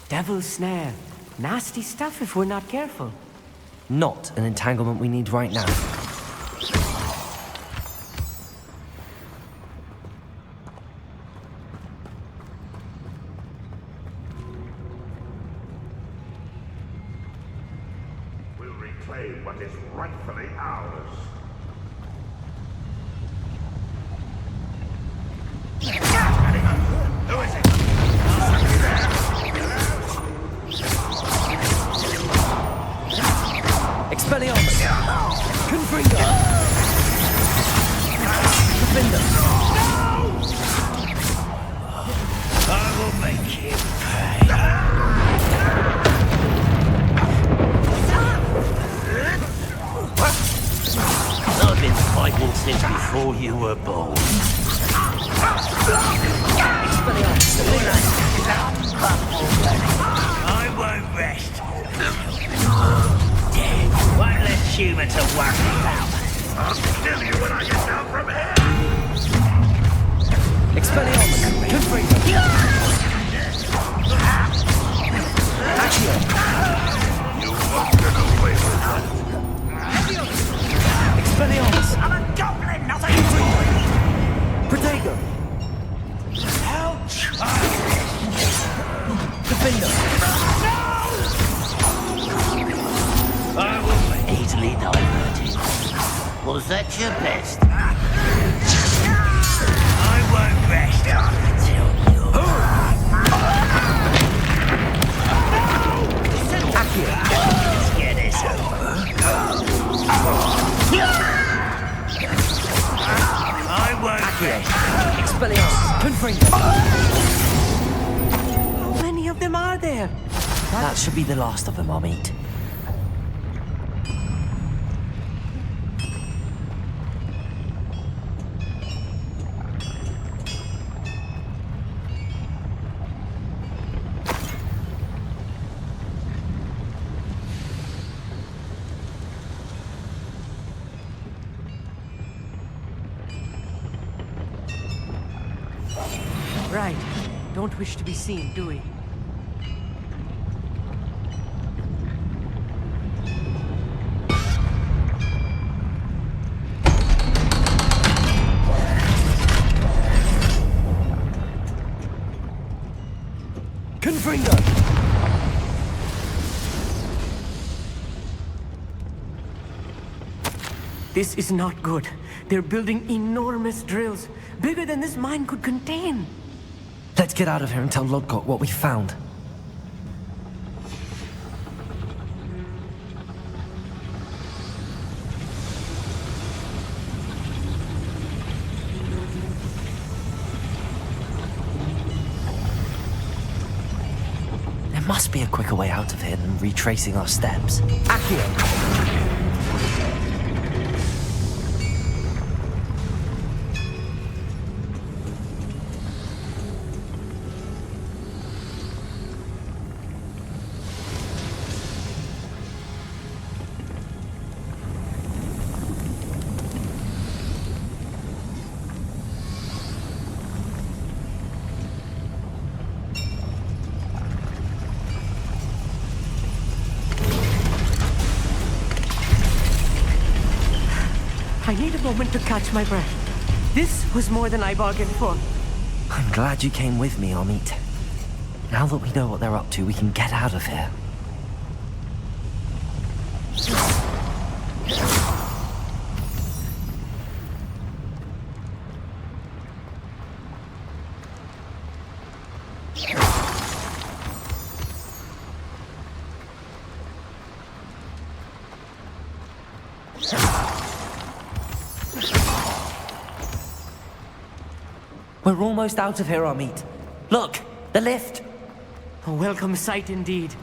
Devil's snare. Nasty stuff if we're not careful. Not an entanglement we need right now. We'll reclaim what is rightfully ours. Who is it? Expelliarmus! Confringo! Defender! I will make you pay. I've been fighting since before you were born. I won't rest. One less human to worry about. I'll kill you when I get down from finger! I will be easily diverted. Was that your best? I won't rest until you're... Akhir. Let's get this over. I won't rest. Expelliarmus. Confringo. How many of them are there? That should be the last of them, I'll meet. Right. Don't wish to be seen, do we? Confringo! This is not good. They're building enormous drills, bigger than this mine could contain. Let's get out of here and tell Lodgok what we found. There must be a quicker way out of here than retracing our steps. Akhir! I need a moment to catch my breath. This was more than I bargained for. I'm glad you came with me, Amit. Now that we know what they're up to, we can get out of here. We're almost out of here, Amit. Look, the lift. A welcome sight indeed.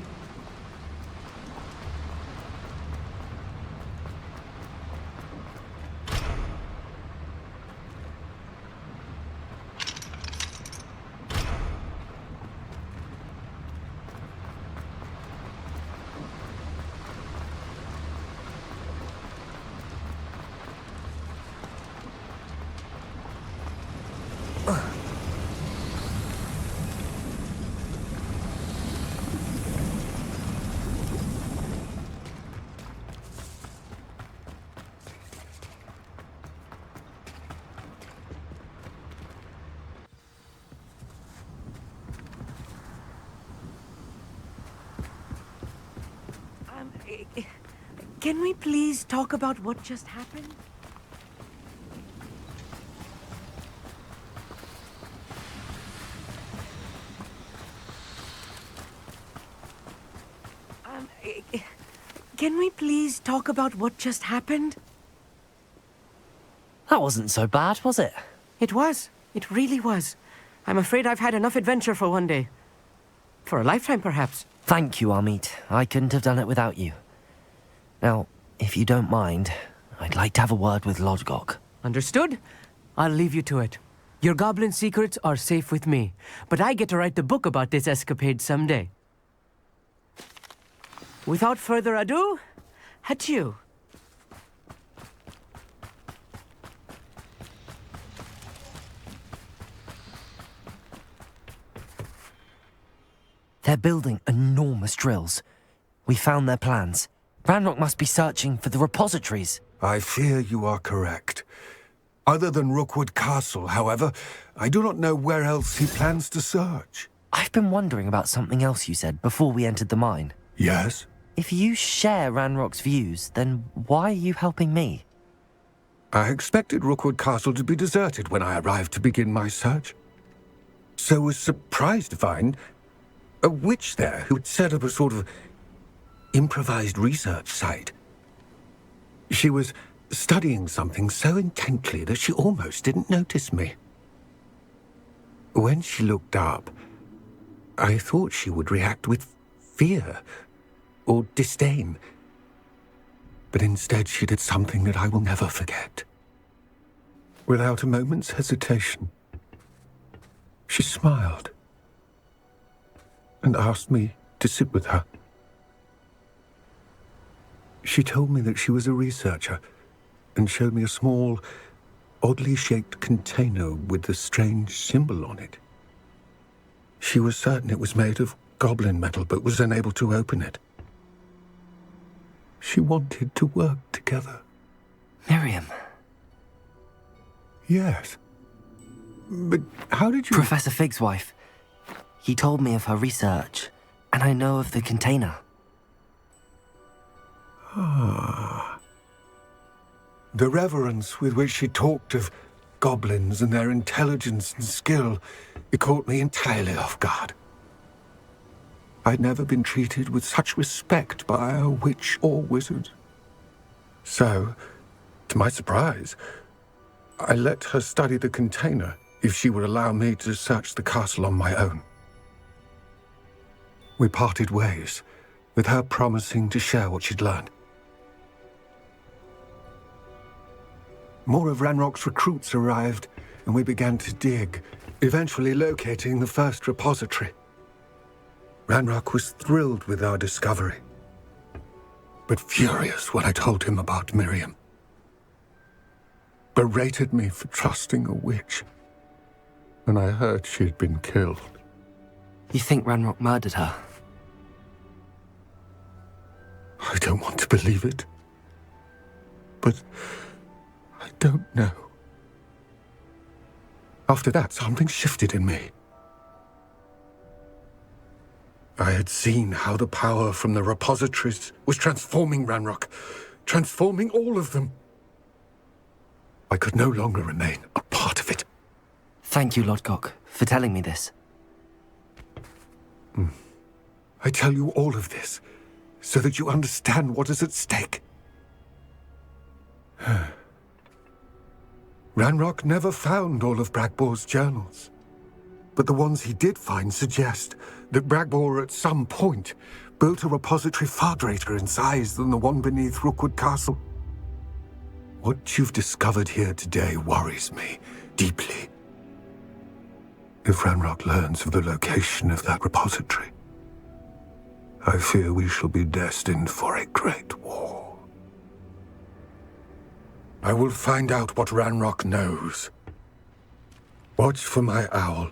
Can we please talk about what just happened? Can we please talk about what just happened? That wasn't so bad, was it? It was. It really was. I'm afraid I've had enough adventure for one day. For a lifetime, perhaps. Thank you, Amit. I couldn't have done it without you. Now, if you don't mind, I'd like to have a word with Lodgok. Understood? I'll leave you to it. Your goblin secrets are safe with me, but I get to write the book about this escapade someday. Without further ado, adieu. They're building enormous drills. We found their plans. Ranrock must be searching for the repositories. I fear you are correct. Other than Rookwood Castle, however, I do not know where else he plans to search. I've been wondering about something else you said before we entered the mine. Yes? If you share Ranrock's views, then why are you helping me? I expected Rookwood Castle to be deserted when I arrived to begin my search. So was surprised to find a witch there who had set up a sort of improvised research site. She was studying something so intently that she almost didn't notice me. When she looked up, I thought she would react with fear or disdain. But instead she did something that I will never forget. Without a moment's hesitation, she smiled and asked me to sit with her. She told me that she was a researcher and showed me a small, oddly shaped container with a strange symbol on it. She was certain it was made of goblin metal, but was unable to open it. She wanted to work together. Miriam. Yes. But how did you... Professor Fig's wife. He told me of her research, and I know of the container. Ah. The reverence with which she talked of goblins and their intelligence and skill, it caught me entirely off guard. I'd never been treated with such respect by a witch or wizard. So, to my surprise, I let her study the container if she would allow me to search the castle on my own. We parted ways, with her promising to share what she'd learned. More of Ranrock's recruits arrived, and we began to dig, eventually locating the first repository. Ranrock was thrilled with our discovery, but furious when I told him about Miriam. Berated me for trusting a witch, and I heard she had been killed. You think Ranrock murdered her? I don't want to believe it, but I don't know. After that, something shifted in me. I had seen how the power from the repositories was transforming Ranrock, transforming all of them. I could no longer remain a part of it. Thank you, Lodgok, for telling me this. I tell you all of this so that you understand what is at stake. Ranrock never found all of Bragbor's journals, but the ones he did find suggest that Bragbor at some point built a repository far greater in size than the one beneath Rookwood Castle. What you've discovered here today worries me deeply. If Ranrock learns of the location of that repository, I fear we shall be destined for a great war. I will find out what Ranrock knows. Watch for my owl.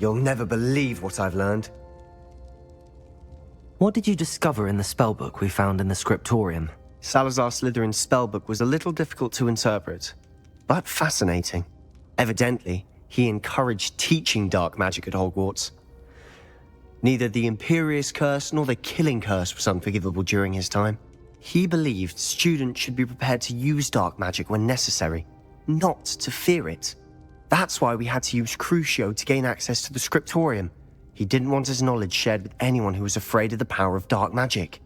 You'll never believe what I've learned. What did you discover in the spellbook we found in the scriptorium? Salazar Slytherin's spellbook was a little difficult to interpret, but fascinating. Evidently, he encouraged teaching dark magic at Hogwarts. Neither the Imperious Curse nor the Killing Curse was unforgivable during his time. He believed students should be prepared to use dark magic when necessary, not to fear it. That's why we had to use Crucio to gain access to the scriptorium. He didn't want his knowledge shared with anyone who was afraid of the power of dark magic.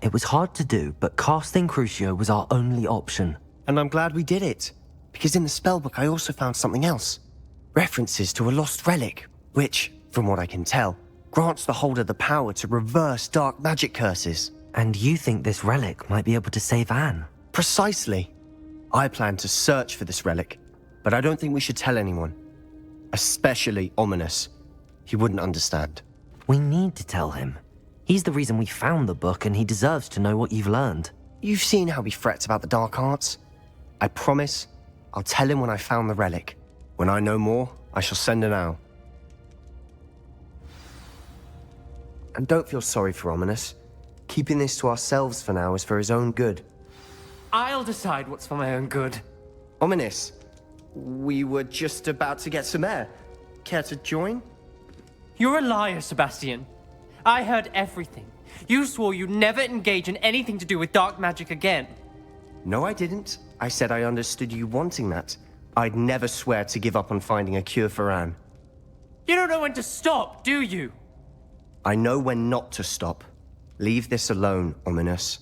It was hard to do, but casting Crucio was our only option. And I'm glad we did it, because in the spellbook I also found something else. References to a lost relic, which, from what I can tell, grants the holder the power to reverse dark magic curses. And you think this relic might be able to save Anne? Precisely. I plan to search for this relic, but I don't think we should tell anyone. Especially Ominous. He wouldn't understand. We need to tell him. He's the reason we found the book, and he deserves to know what you've learned. You've seen how he frets about the dark arts. I promise I'll tell him when I found the relic. When I know more, I shall send an owl. And don't feel sorry for Ominous. Keeping this to ourselves for now is for his own good. I'll decide what's for my own good. Ominous, we were just about to get some air. Care to join? You're a liar, Sebastian. I heard everything. You swore you'd never engage in anything to do with dark magic again. No, I didn't. I said I understood you wanting that. I'd never swear to give up on finding a cure for Anne. You don't know when to stop, do you? I know when not to stop. Leave this alone, Ominous.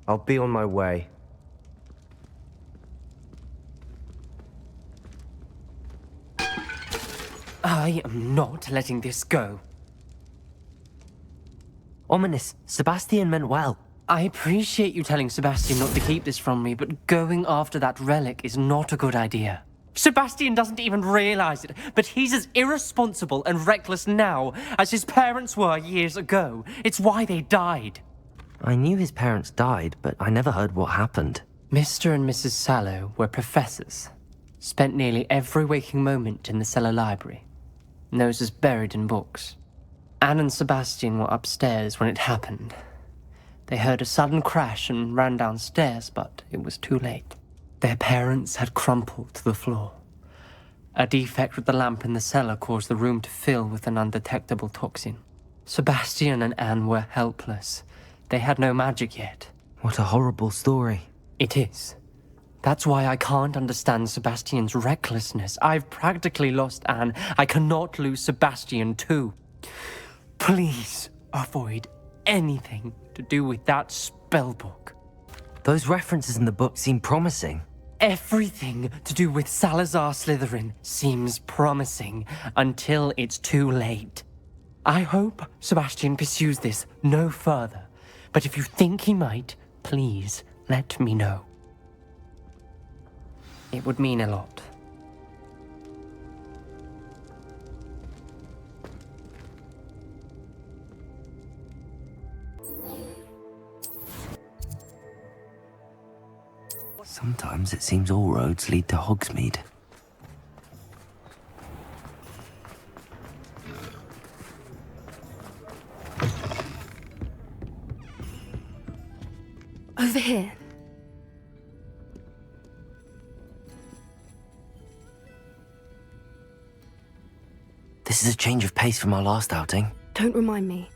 I'll be on my way. I am not letting this go. Ominous, Sebastian meant well. I appreciate you telling Sebastian not to keep this from me, but going after that relic is not a good idea. Sebastian doesn't even realize it, but he's as irresponsible and reckless now as his parents were years ago. It's why they died. I knew his parents died, but I never heard what happened. Mr. and Mrs. Sallow were professors. Spent nearly every waking moment in the cellar library. Noses buried in books. Anne and Sebastian were upstairs when it happened. They heard a sudden crash and ran downstairs, but it was too late. Their parents had crumpled to the floor. A defect with the lamp in the cellar caused the room to fill with an undetectable toxin. Sebastian and Anne were helpless. They had no magic yet. What a horrible story. It is. That's why I can't understand Sebastian's recklessness. I've practically lost Anne. I cannot lose Sebastian too. Please avoid anything to do with that spellbook. Those references in the book seem promising. Everything to do with Salazar Slytherin seems promising until it's too late. I hope Sebastian pursues this no further, but if you think he might, please let me know. It would mean a lot. Sometimes it seems all roads lead to Hogsmeade. Over here. This is a change of pace from our last outing. Don't remind me.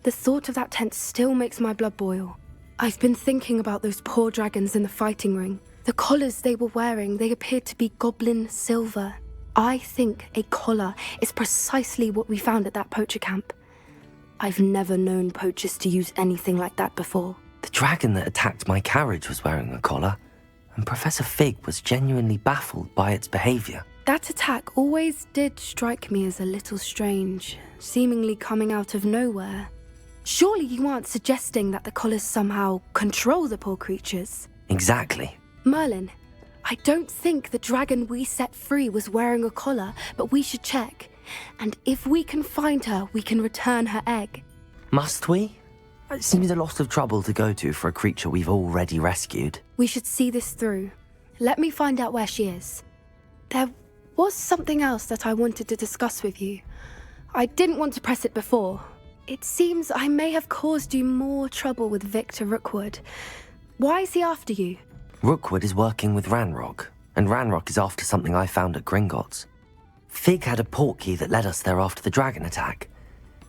The thought of that tent still makes my blood boil. I've been thinking about those poor dragons in the fighting ring. The collars they were wearing, they appeared to be goblin silver. I think a collar is precisely what we found at that poacher camp. I've never known poachers to use anything like that before. The dragon that attacked my carriage was wearing a collar, and Professor Fig was genuinely baffled by its behavior. That attack always did strike me as a little strange, seemingly coming out of nowhere. Surely you aren't suggesting that the collars somehow control the poor creatures? Exactly. Merlin, I don't think the dragon we set free was wearing a collar, but we should check. And if we can find her, we can return her egg. Must we? It seems a lot of trouble to go to for a creature we've already rescued. We should see this through. Let me find out where she is. There was something else that I wanted to discuss with you. I didn't want to press it before. It seems I may have caused you more trouble with Victor Rookwood. Why is he after you? Rookwood is working with Ranrock, and Ranrock is after something I found at Gringotts. Fig had a portkey that led us there after the dragon attack.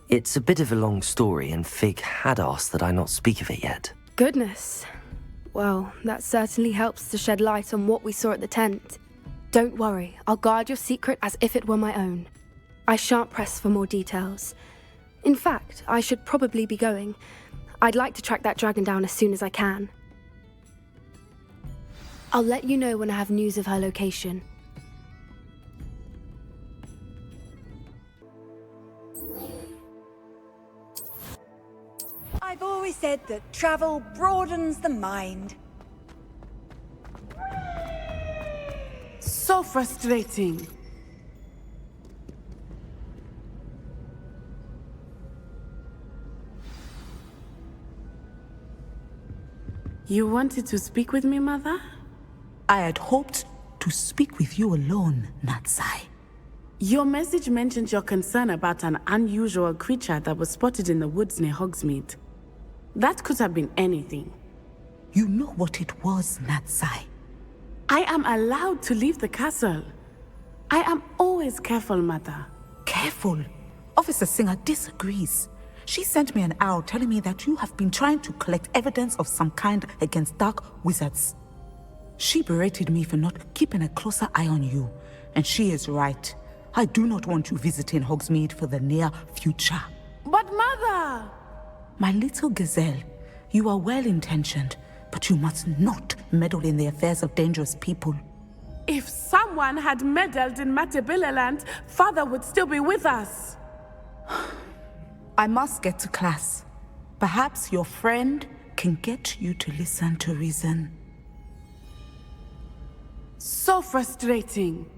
It's a bit of a long story, and Fig had asked that I not speak of it yet. Goodness. Well, that certainly helps to shed light on what we saw at the tent. Don't worry, I'll guard your secret as if it were my own. I shan't press for more details. In fact, I should probably be going. I'd like to track that dragon down as soon as I can. I'll let you know when I have news of her location. I've always said that travel broadens the mind. So frustrating. You wanted to speak with me, Mother? I had hoped to speak with you alone, Natsai. Your message mentioned your concern about an unusual creature that was spotted in the woods near Hogsmeade. That could have been anything. You know what it was, Natsai. I am allowed to leave the castle. I am always careful, Mother. Careful? Officer Singer disagrees. She sent me an owl telling me that you have been trying to collect evidence of some kind against dark wizards. She berated me for not keeping a closer eye on you, and she is right. I do not want you visiting Hogsmeade for the near future. But Mother! My little gazelle, you are well-intentioned, but you must not meddle in the affairs of dangerous people. If someone had meddled in Matabeleland, Father would still be with us. I must get to class. Perhaps your friend can get you to listen to reason. So frustrating.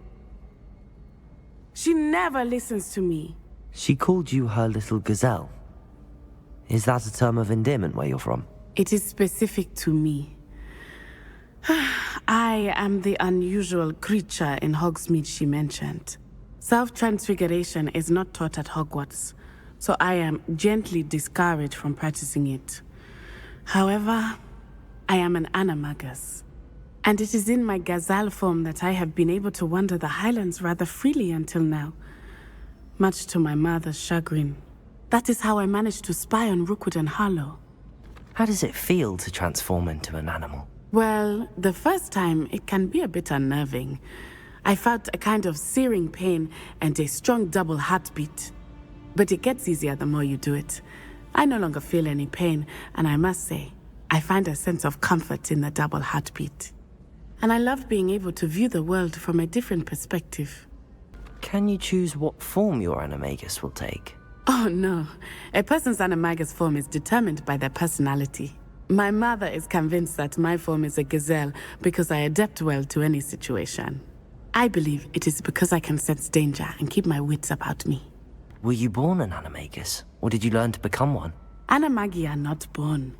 She never listens to me. She called you her little gazelle. Is that a term of endearment where you're from? It is specific to me. I am the unusual creature in Hogsmeade she mentioned. Self-transfiguration is not taught at Hogwarts, so I am gently discouraged from practicing it. However, I am an animagus, and it is in my gazelle form that I have been able to wander the Highlands rather freely until now, much to my mother's chagrin. That is how I managed to spy on Rookwood and Harlow. How does it feel to transform into an animal? Well, the first time, it can be a bit unnerving. I felt a kind of searing pain and a strong double heartbeat. But it gets easier the more you do it. I no longer feel any pain, and I must say, I find a sense of comfort in the double heartbeat. And I love being able to view the world from a different perspective. Can you choose what form your animagus will take? Oh no, a person's animagus form is determined by their personality. My mother is convinced that my form is a gazelle because I adapt well to any situation. I believe it is because I can sense danger and keep my wits about me. Were you born an animagus, or did you learn to become one? Animagi are not born.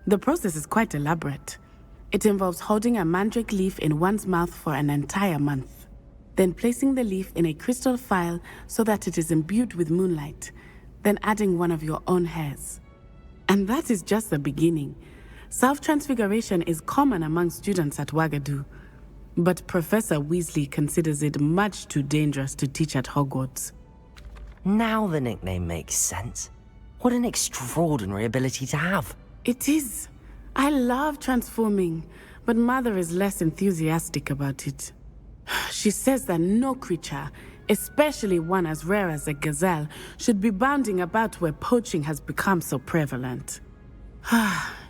The process is quite elaborate. It involves holding a mandrake leaf in one's mouth for an entire month, then placing the leaf in a crystal phial so that it is imbued with moonlight, then adding one of your own hairs. And that is just the beginning. Self-transfiguration is common among students at Wagadu, but Professor Weasley considers it much too dangerous to teach at Hogwarts. Now the nickname makes sense. What an extraordinary ability to have. It is. I love transforming, but Mother is less enthusiastic about it. She says that no creature, especially one as rare as a gazelle, should be bounding about where poaching has become so prevalent.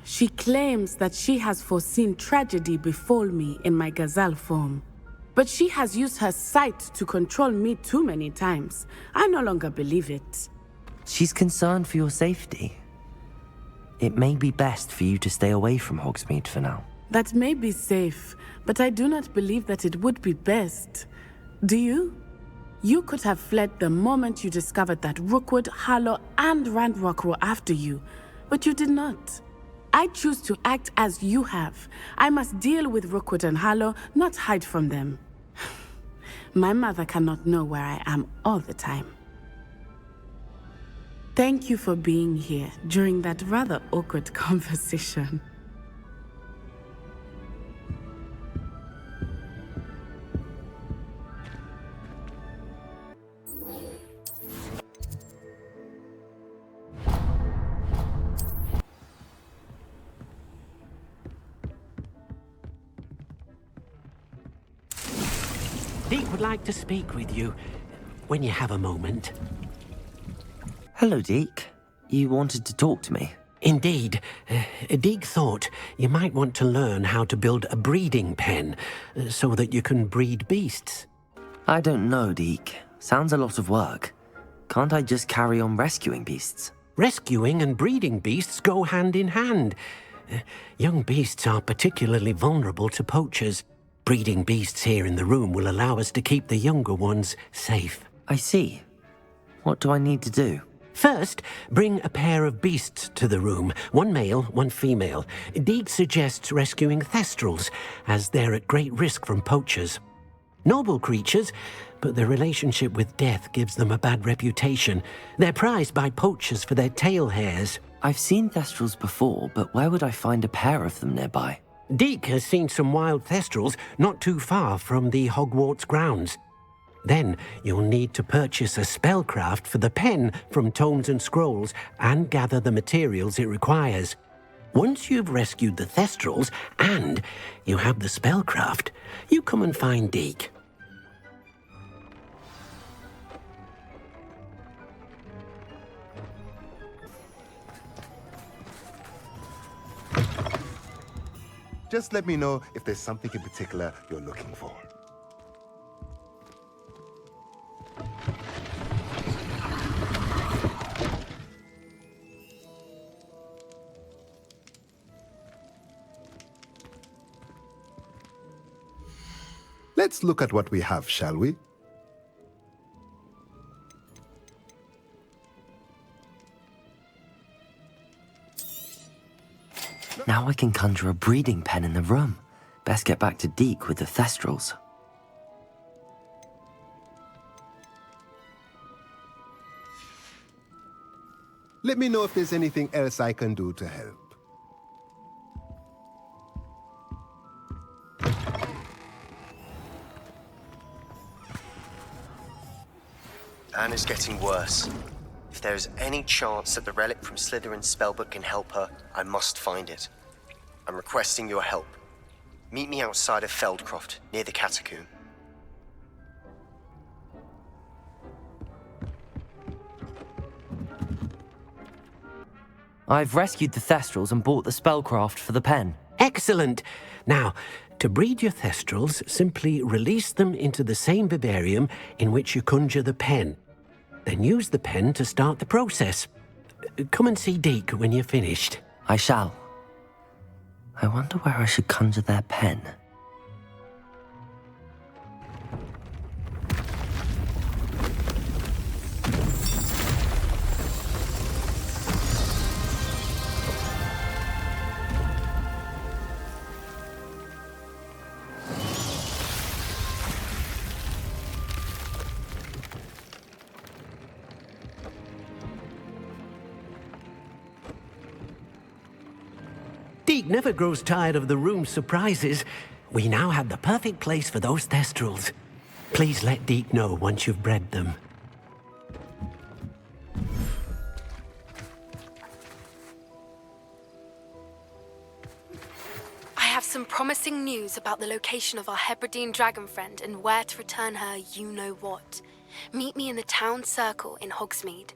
She claims that she has foreseen tragedy befall me in my gazelle form. But she has used her sight to control me too many times. I no longer believe it. She's concerned for your safety. It may be best for you to stay away from Hogsmeade for now. That may be safe, but I do not believe that it would be best. Do you? You could have fled the moment you discovered that Rookwood, Harlow, and Ranrock were after you, but you did not. I choose to act as you have. I must deal with Rookwood and Harlow, not hide from them. My mother cannot know where I am all the time. Thank you for being here during that rather awkward conversation. Deke would like to speak with you when you have a moment. Hello, Deke. You wanted to talk to me? Indeed. Deke thought you might want to learn how to build a breeding pen so that you can breed beasts. I don't know, Deke. Sounds a lot of work. Can't I just carry on rescuing beasts? Rescuing and breeding beasts go hand in hand. Young beasts are particularly vulnerable to poachers. Breeding beasts here in the room will allow us to keep the younger ones safe. I see. What do I need to do? First, bring a pair of beasts to the room. One male, one female. Deek suggests rescuing thestrals, as they're at great risk from poachers. Noble creatures, but their relationship with death gives them a bad reputation. They're prized by poachers for their tail hairs. I've seen thestrals before, but where would I find a pair of them nearby? Deek has seen some wild thestrals not too far from the Hogwarts grounds. Then you'll need to purchase a spellcraft for the pen from Tomes and Scrolls and gather the materials it requires. Once you've rescued the thestrals and you have the spellcraft, you come and find Deek. Just let me know if there's something in particular you're looking for. Let's look at what we have, shall we? Now I can conjure a breeding pen in the room. Best get back to Deek with the thestrals. Let me know if there's anything else I can do to help. Anna's getting worse. If there is any chance that the relic from Slytherin's spellbook can help her, I must find it. I'm requesting your help. Meet me outside of Feldcroft, near the catacomb. I've rescued the thestrals and bought the spellcraft for the pen. Excellent! Now, to breed your thestrals, simply release them into the same vivarium in which you conjure the pen. Then use the pen to start the process. Come and see Deek when you're finished. I shall. I wonder where I should conjure their pen. Deek never grows tired of the room's surprises. We now have the perfect place for those thestrals. Please let Deek know once you've bred them. I have some promising news about the location of our Hebridean dragon friend and where to return her you-know-what. Meet me in the town circle in Hogsmeade.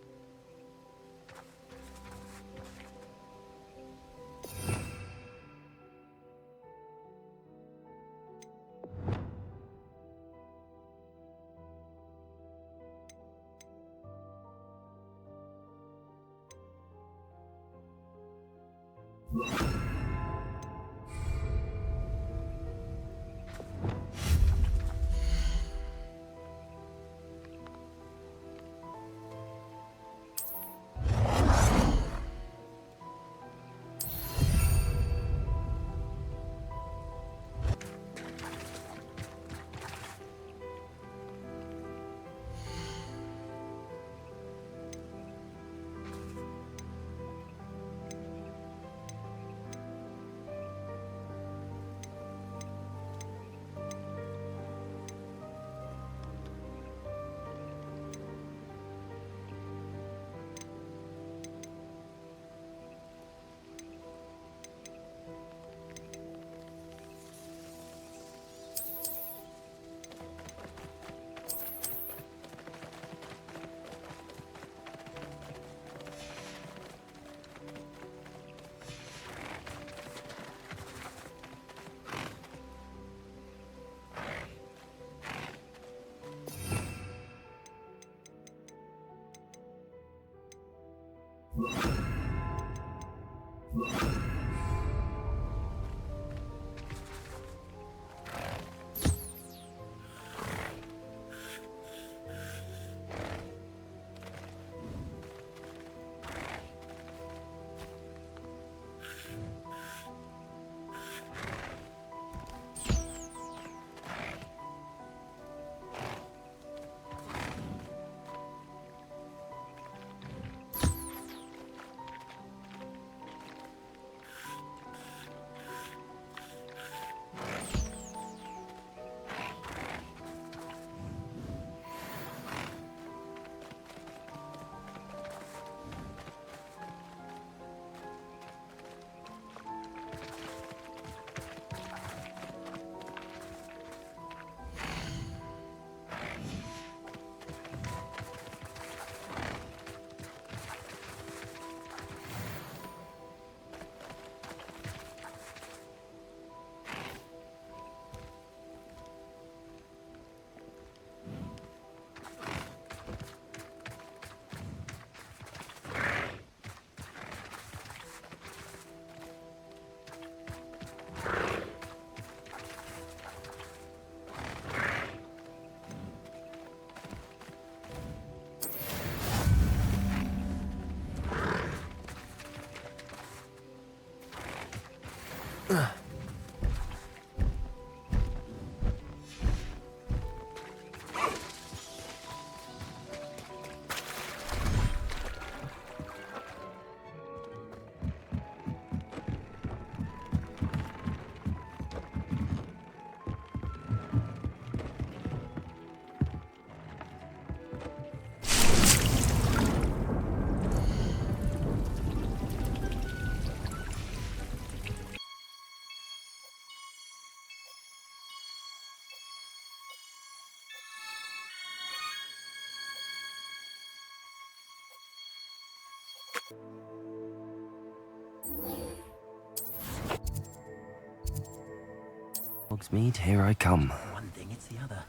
Hogsmeade, here I come. One thing, it's the other.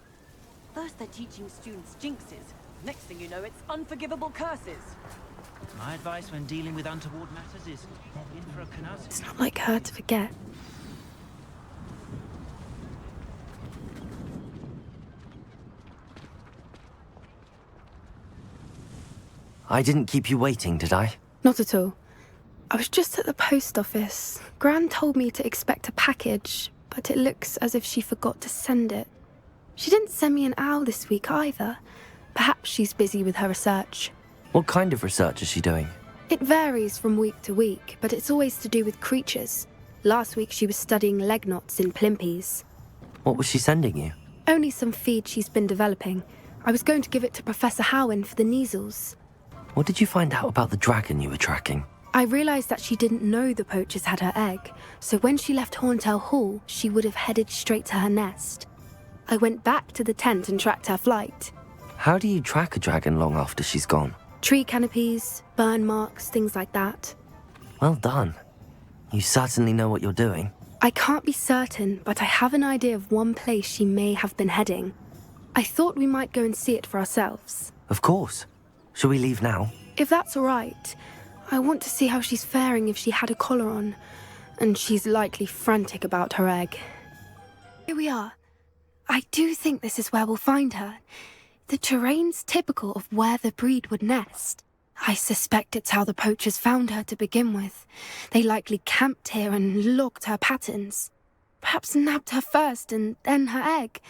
First they're teaching students jinxes. Next thing you know, it's unforgivable curses. My advice when dealing with untoward matters is in for a canal. It's not like her to forget. I didn't keep you waiting, did I? Not at all. I was just at the post office. Gran told me to expect a package, but it looks as if she forgot to send it. She didn't send me an owl this week either. Perhaps she's busy with her research. What kind of research is she doing? It varies from week to week, but it's always to do with creatures. Last week she was studying leg knots in plimpies. What was she sending you? Only some feed she's been developing. I was going to give it to Professor Howen for the measles. What did you find out about the dragon you were tracking? I realised that she didn't know the poachers had her egg, so when she left Horntail Hall, she would have headed straight to her nest. I went back to the tent and tracked her flight. How do you track a dragon long after she's gone? Tree canopies, burn marks, things like that. Well done. You certainly know what you're doing. I can't be certain, but I have an idea of one place she may have been heading. I thought we might go and see it for ourselves. Of course. Shall we leave now? If that's all right. I want to see how she's faring if she had a collar on. And she's likely frantic about her egg. Here we are. I do think this is where we'll find her. The terrain's typical of where the breed would nest. I suspect it's how the poachers found her to begin with. They likely camped here and logged her patterns. Perhaps nabbed her first and then her egg.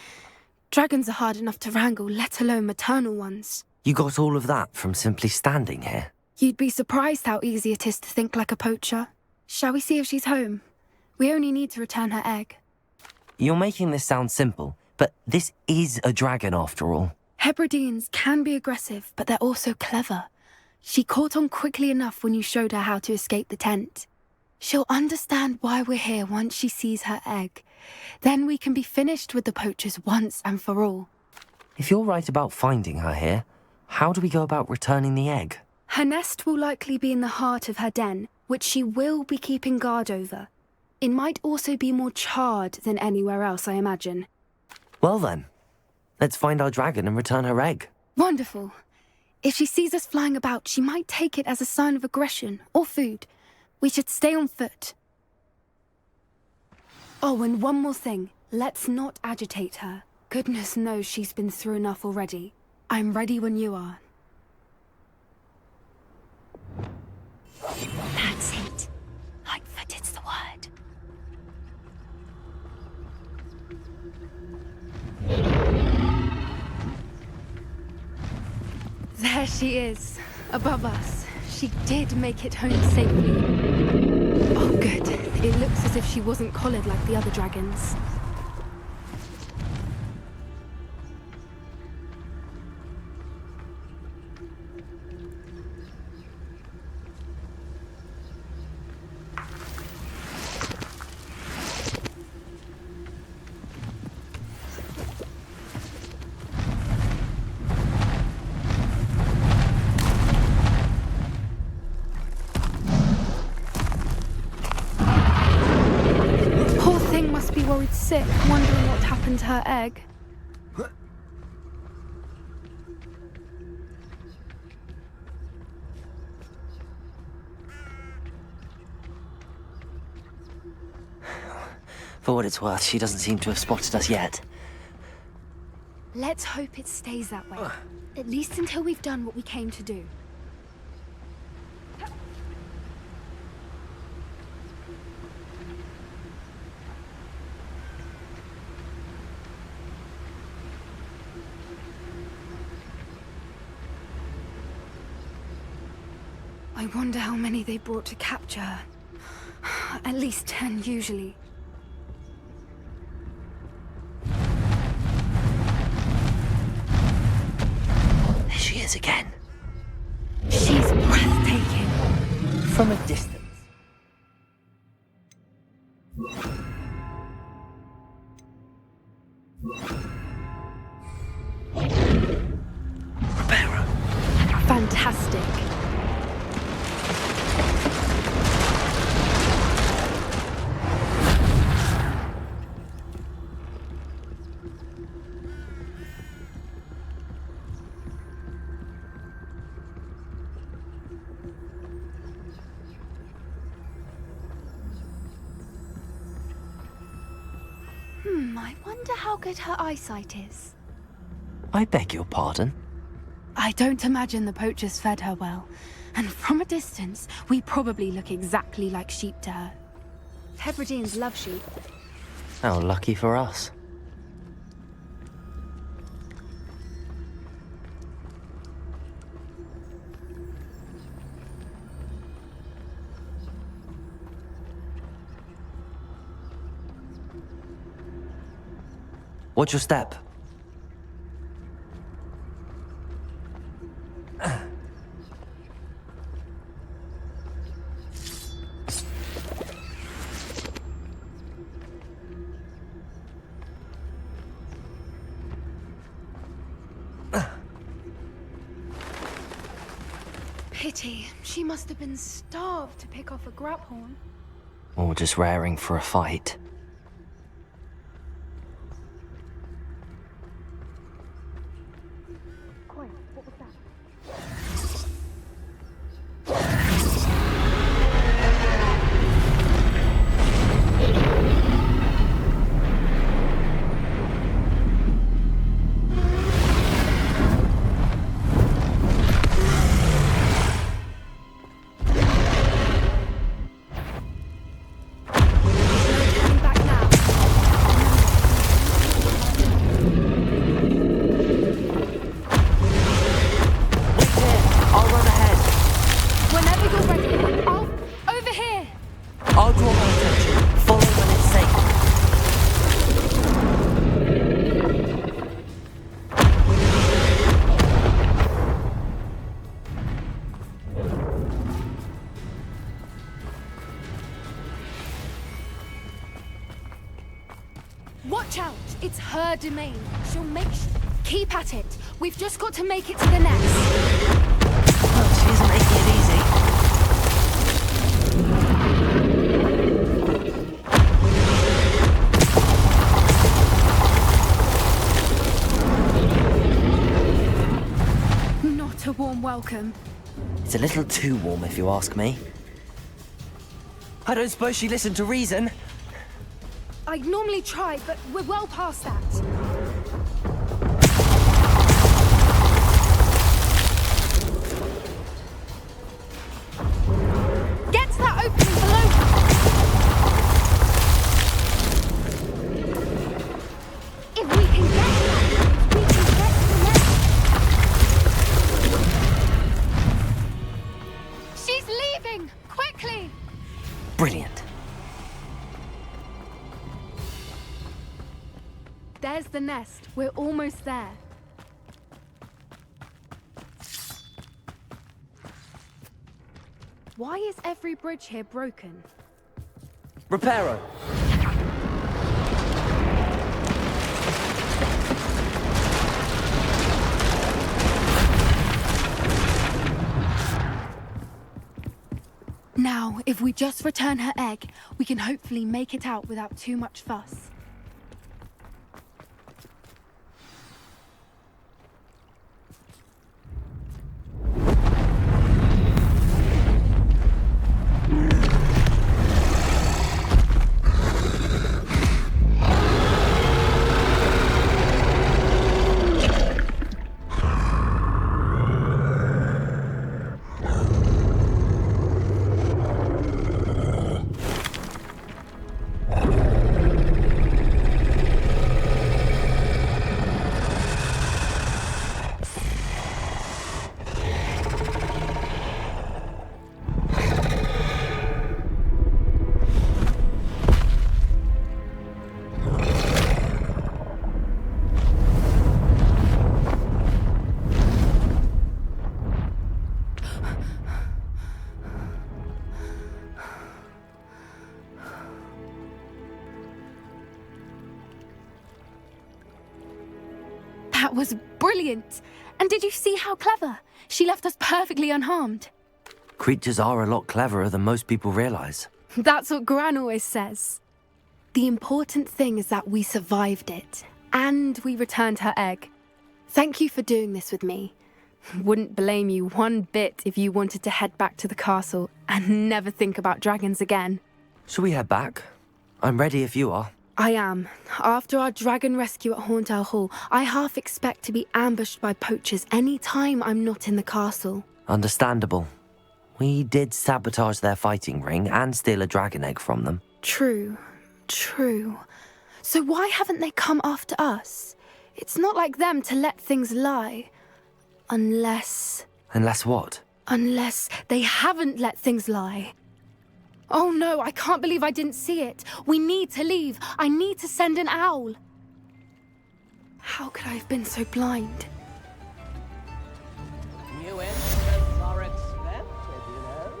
Dragons are hard enough to wrangle, let alone maternal ones. You got all of that from simply standing here? You'd be surprised how easy it is to think like a poacher. Shall we see if she's home? We only need to return her egg. You're making this sound simple, but this is a dragon after all. Hebrideans can be aggressive, but they're also clever. She caught on quickly enough when you showed her how to escape the tent. She'll understand why we're here once she sees her egg. Then we can be finished with the poachers once and for all. If you're right about finding her here, how do we go about returning the egg? Her nest will likely be in the heart of her den, which she will be keeping guard over. It might also be more charred than anywhere else, I imagine. Well then, let's find our dragon and return her egg. Wonderful. If she sees us flying about, she might take it as a sign of aggression or food. We should stay on foot. Oh, and one more thing. Let's not agitate her. Goodness knows she's been through enough already. I'm ready when you are. That's it. Lightfoot, it's the word. There she is, above us. She did make it home safely. Oh, good. It looks as if she wasn't collared like the other dragons. Worried sick, wondering what happened to her egg. For what it's worth, she doesn't seem to have spotted us yet. Let's hope it stays that way. At least until we've done what we came to do. I wonder how many they brought to capture her. At least 10, usually. There she is again. She's breathtaking. From a distance. Fantastic. I wonder how good her eyesight is. I beg your pardon? I don't imagine the poachers fed her well. And from a distance, we probably look exactly like sheep to her. Hebrideans love sheep. How lucky for us. Watch your step. Pity. She must have been starved to pick off a graphorn. Or just raring for a fight. What was that? Watch out! It's her domain. She'll make keep at it. We've just got to make it to the nest. Oh, she isn't making it easy. Not a warm warm welcome. It's a little too warm, if you ask me. I don't suppose she listened to reason. I'd normally try, but we're well past that. Get to that opening below. If we can get that, we can get to the nest. She's leaving! Quickly! Brilliant. There's the nest. We're almost there. Why is every bridge here broken? Reparo. Now, if we just return her egg, we can hopefully make it out without too much fuss. That was brilliant! And did you see how clever? She left us perfectly unharmed. Creatures are a lot cleverer than most people realize. That's what Gran always says. The important thing is that we survived it, and we returned her egg. Thank you for doing this with me. Wouldn't blame you one bit if you wanted to head back to the castle and never think about dragons again. Shall we head back? I'm ready if you are. I am. After our dragon rescue at Hauntel Hall, I half expect to be ambushed by poachers any time I'm not in the castle. Understandable. We did sabotage their fighting ring and steal a dragon egg from them. True. So why haven't they come after us? It's not like them to let things lie. Unless... Unless what? Unless they haven't let things lie. Oh no, I can't believe I didn't see it. We need to leave. I need to send an owl. How could I have been so blind? New interests are expensive, you know.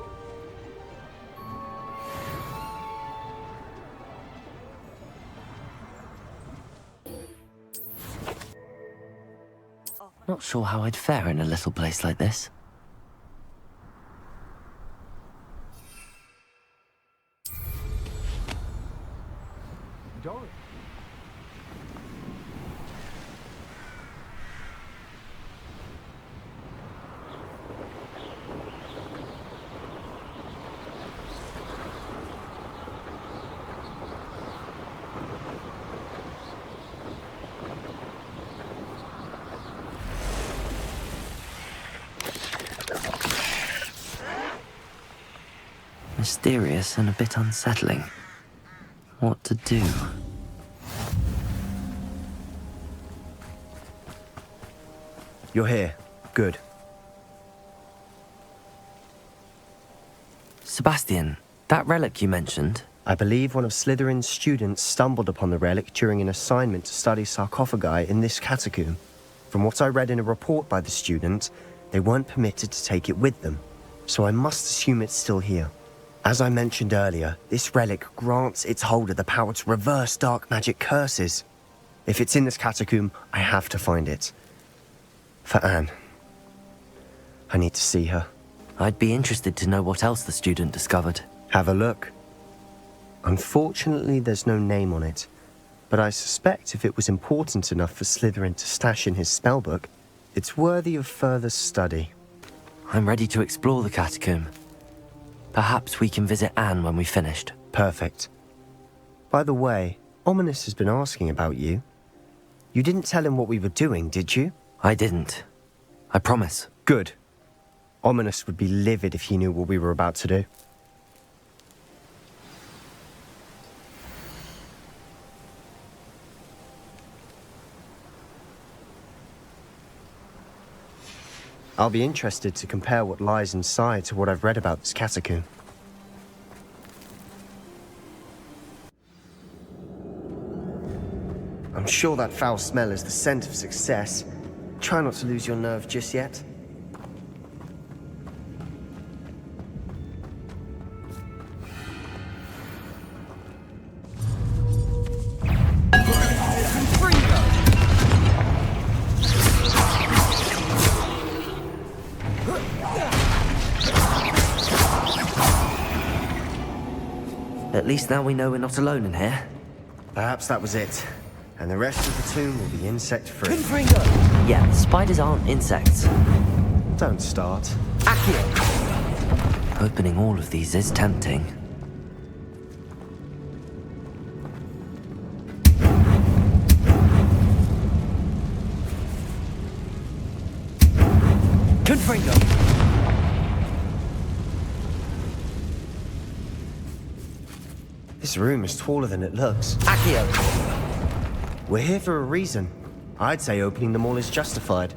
Not sure how I'd fare in a little place like this. Mysterious and a bit unsettling. What to do? You're here. Good. Sebastian, that relic you mentioned? I believe one of Slytherin's students stumbled upon the relic during an assignment to study sarcophagi in this catacomb. From what I read in a report by the student, they weren't permitted to take it with them, so I must assume it's still here. As I mentioned earlier, this relic grants its holder the power to reverse dark magic curses. If it's in this catacomb, I have to find it. For Anne. I need to see her. I'd be interested to know what else the student discovered. Have a look. Unfortunately, there's no name on it, but I suspect if it was important enough for Slytherin to stash in his spellbook, it's worthy of further study. I'm ready to explore the catacomb. Perhaps we can visit Anne when we've finished. Perfect. By the way, Ominous has been asking about you. You didn't tell him what we were doing, did you? I didn't. I promise. Good. Ominous would be livid if he knew what we were about to do. I'll be interested to compare what lies inside to what I've read about this catacomb. I'm sure that foul smell is the scent of success. Try not to lose your nerve just yet. At least now we know we're not alone in here. Perhaps that was it. And the rest of the tomb will be insect-free. Yeah, spiders aren't insects. Don't start. Opening all of these is tempting. This room is taller than it looks. We're here for a reason. I'd say opening them all is justified.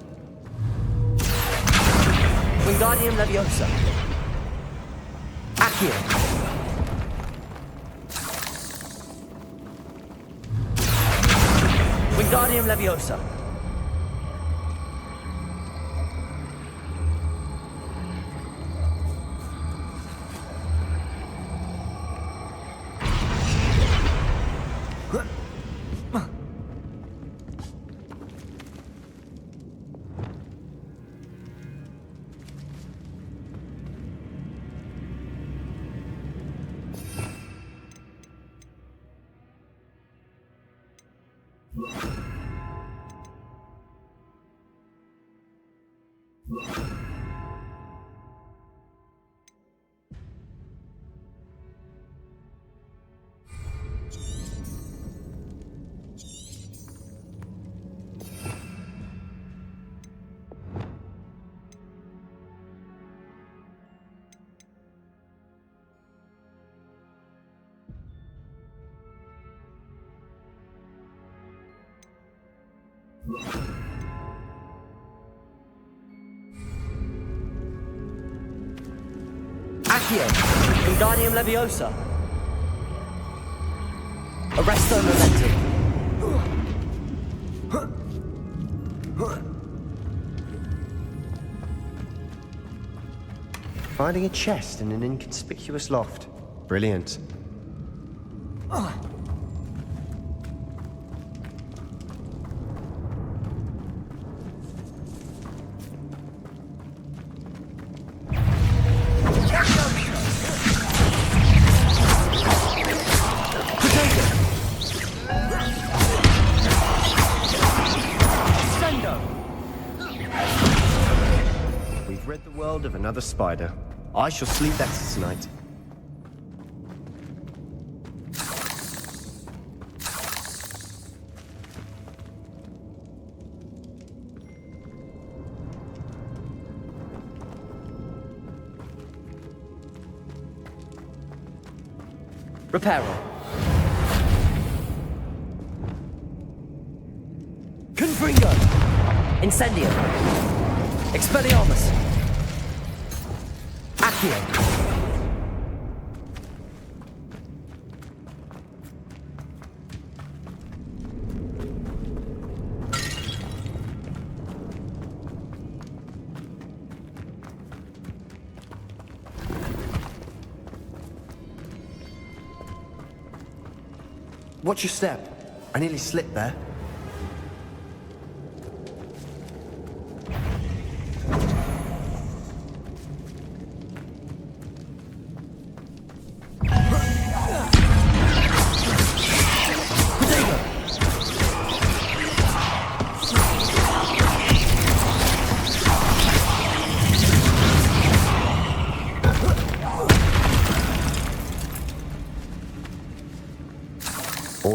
Wingardium Leviosa. Accio. Wingardium Leviosa. Accio. Wingardium Leviosa. Arresto Momentum. Finding a chest in an inconspicuous loft. Brilliant. We've read the world of another spider. I shall sleep better tonight. Reparo. Confringo. Incendio. Expelliarmus. Accio. Watch your step. I nearly slipped there.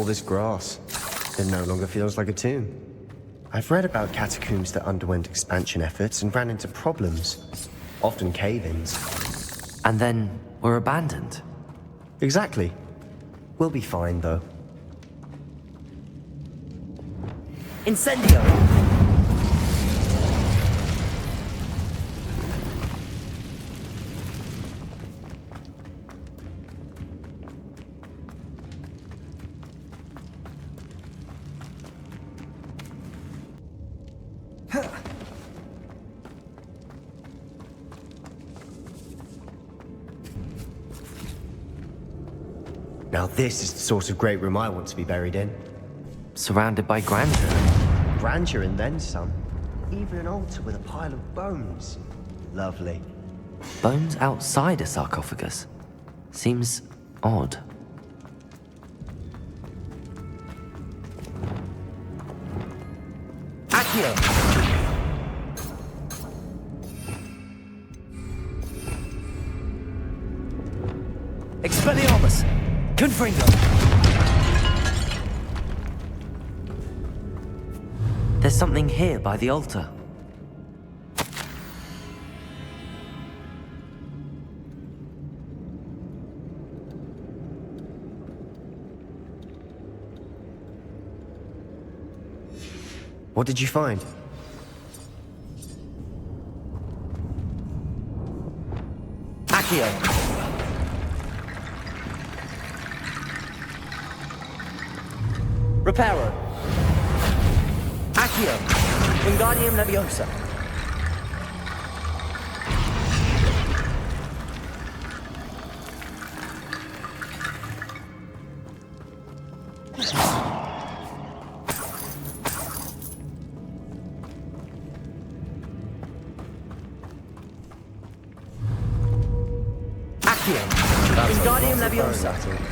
this grass. It no longer feels like a tomb. I've read about catacombs that underwent expansion efforts and ran into problems, often cave-ins. And then were abandoned? Exactly. We'll be fine, though. Incendio! Now this is the sort of great room I want to be buried in. Surrounded by grandeur. Grandeur and then some. Even an altar with a pile of bones. Lovely. Bones outside a sarcophagus? Seems odd. Accio! Expelliarmus! Confringo! There's something here by the altar. What did you find? Accio! Reparo! Accio! Wingardium Leviosa! Accio! Wingardium Leviosa!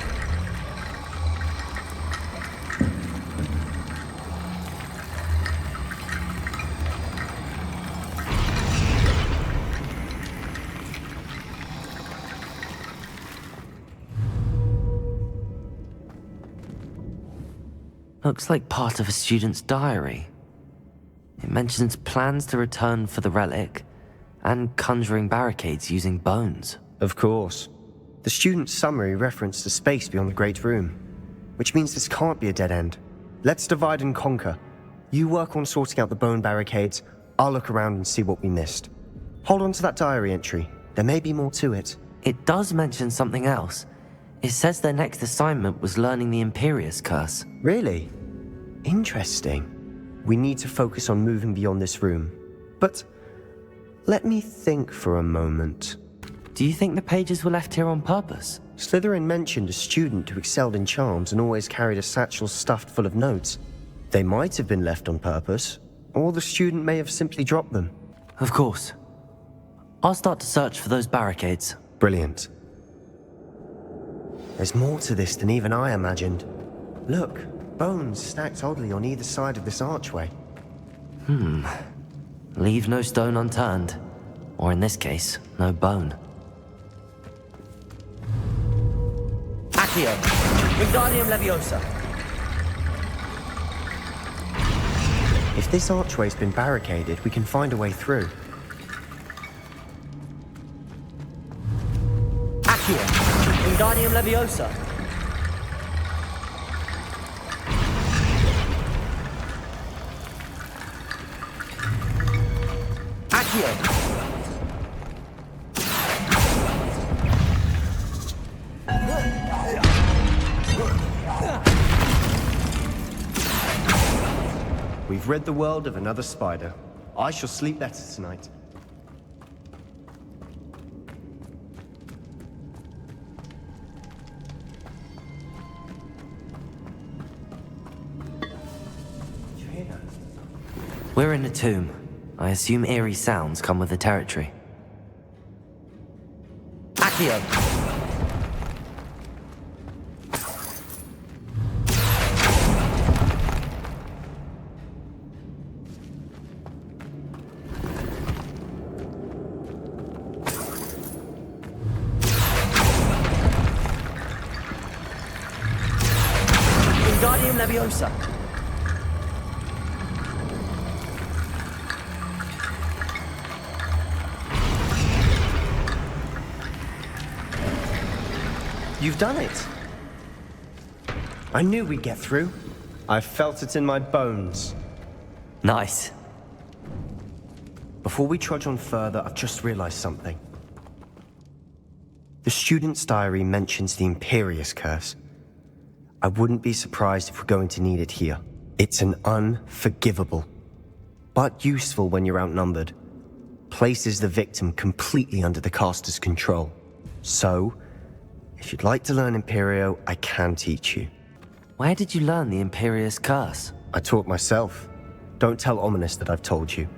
Looks like part of a student's diary. It mentions plans to return for the relic and conjuring barricades using bones. Of course. The student's summary referenced a space beyond the Great Room, which means this can't be a dead end. Let's divide and conquer. You work on sorting out the bone barricades, I'll look around and see what we missed. Hold on to that diary entry. There may be more to it. It does mention something else. It says their next assignment was learning the Imperius Curse. Really? Interesting. We need to focus on moving beyond this room. But let me think for a moment. Do you think the pages were left here on purpose? Slytherin mentioned a student who excelled in charms and always carried a satchel stuffed full of notes. They might have been left on purpose, or the student may have simply dropped them. Of course. I'll start to search for those barricades. Brilliant. There's more to this than even I imagined. Look, bones stacked oddly on either side of this archway. Leave no stone unturned. Or in this case, no bone. Accio! Wingardium Leviosa! If this archway's been barricaded, we can find a way through. Accio! Wingardium Leviosa! Accio! We've rid the world of another spider. I shall sleep better tonight. We're in a tomb. I assume eerie sounds come with the territory. Accio! Leviosa. You've done it. I knew we'd get through. I felt it in my bones. Nice. Before we trudge on further, I've just realized something. The student's diary mentions the Imperious Curse. I wouldn't be surprised if we're going to need it here. It's an unforgivable, but useful when you're outnumbered. Places the victim completely under the caster's control. So, if you'd like to learn Imperio, I can teach you. Where did you learn the Imperious Curse? I taught myself. Don't tell Ominous that I've told you.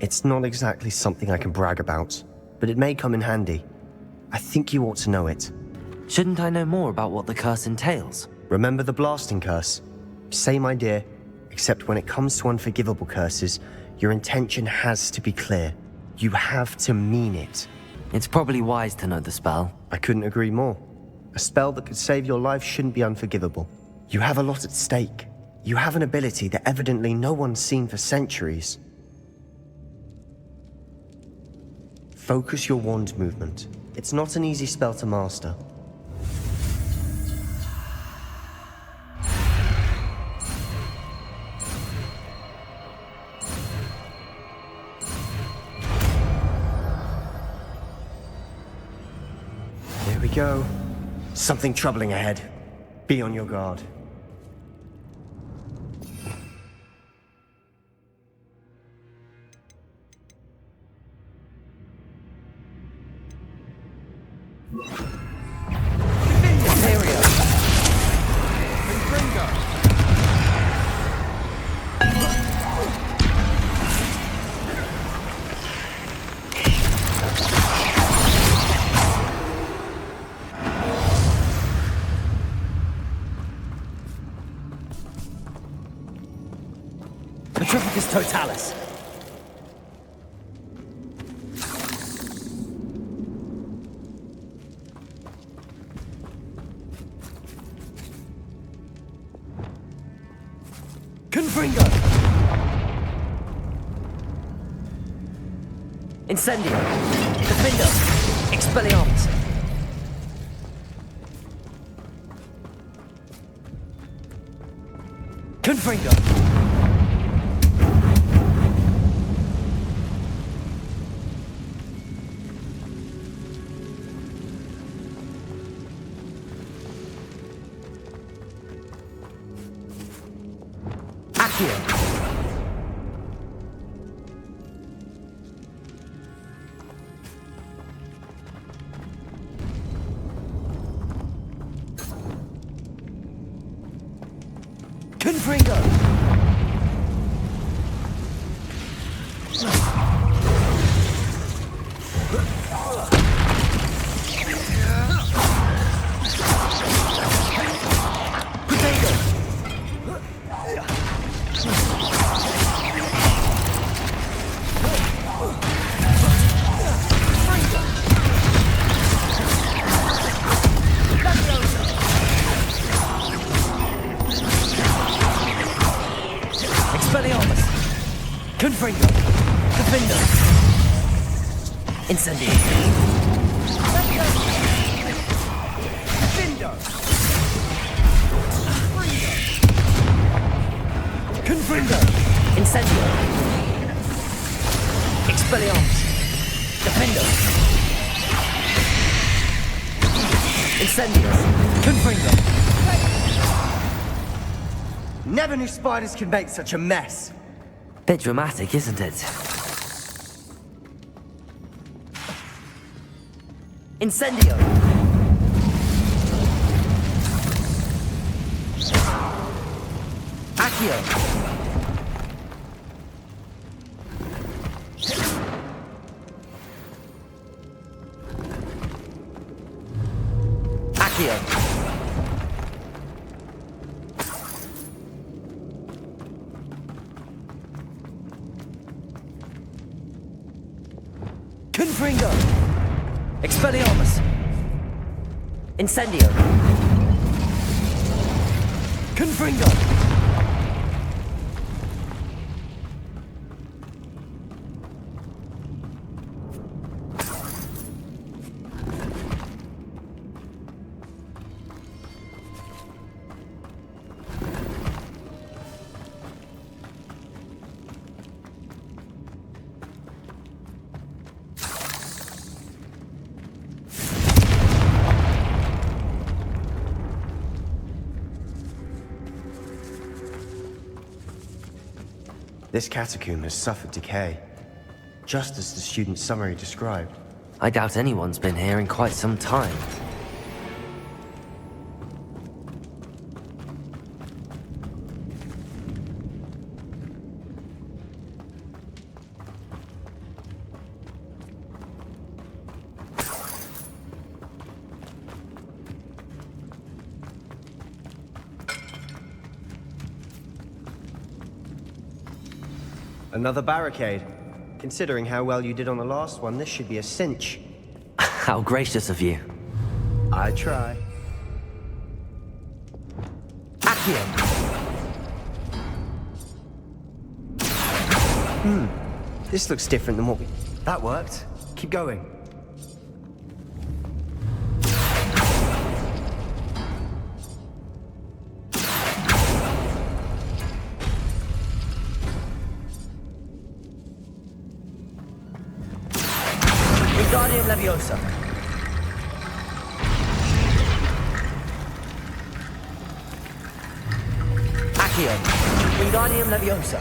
It's not exactly something I can brag about, but it may come in handy. I think you ought to know it. Shouldn't I know more about what the curse entails? Remember the blasting curse? Same idea, except when it comes to unforgivable curses, your intention has to be clear. You have to mean it. It's probably wise to know the spell. I couldn't agree more. A spell that could save your life shouldn't be unforgivable. You have a lot at stake. You have an ability that evidently no one's seen for centuries. Focus your wand movement. It's not an easy spell to master. There we go. Something troubling ahead. Be on your guard. Petrificus Totalis. Confringo. Incendio. Defender. Expelliarmus. Confringo. Confringo! Expelliarmus! Confringo! Defender! Incendio! Defender! Confringo! Incendio! Expelliarmus! Defender! Incendio! Confringo! Never knew spiders could make such a mess. Bit dramatic, isn't it? Incendio! Accio! Accio! Confringo! Expelliarmus! Incendio! Confringo! This catacomb has suffered decay, just as the student's summary described. I doubt anyone's been here in quite some time. Another barricade. Considering how well you did on the last one, this should be a cinch. How gracious of you. I try. Akhir! This looks different than what we... That worked. Keep going. Wingardium Leviosa. Akhir. Wingardium Leviosa.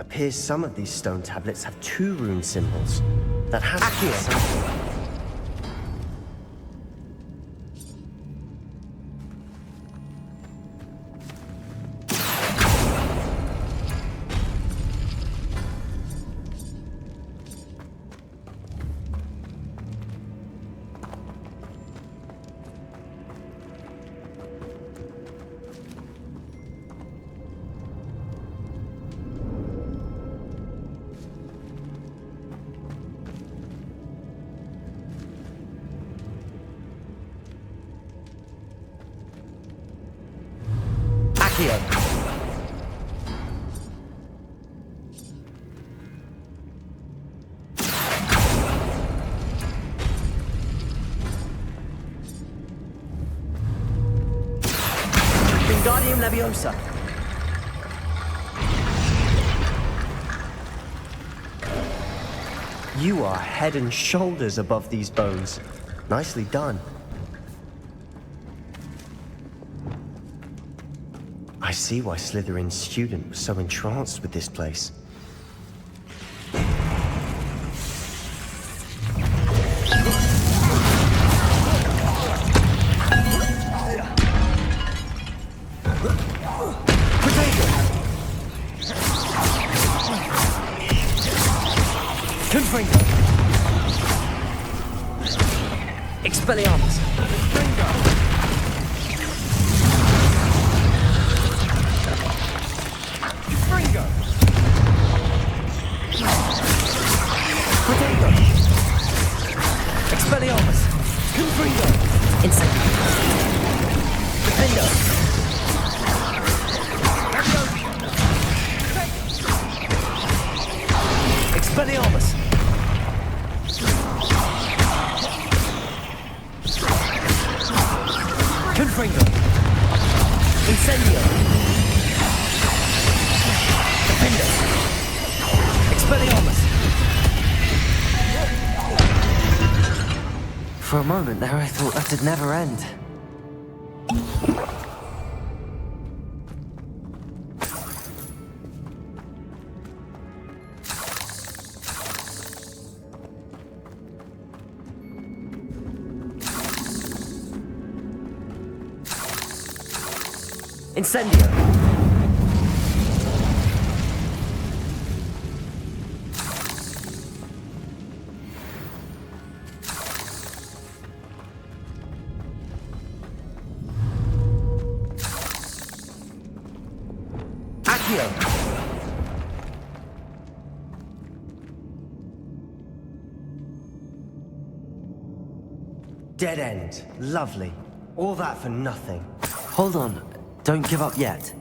Appears some of these stone tablets have 2 rune symbols. That has to be something. Akhir. Wingardium Leviosa. You are head and shoulders above these bones. Nicely done. I see why Slytherin's student was so entranced with this place. Confringo. Expelliarmus. Fringo. Potato. Expelliarmus. Confringo. Insect. Defender. Expelliarmus. Confringo. Incendio. Defender. Expelliarmus. For a moment there, I thought that'd never end. Incendio. Accio. Dead end. Lovely. All that for nothing. Hold on. Don't give up yet.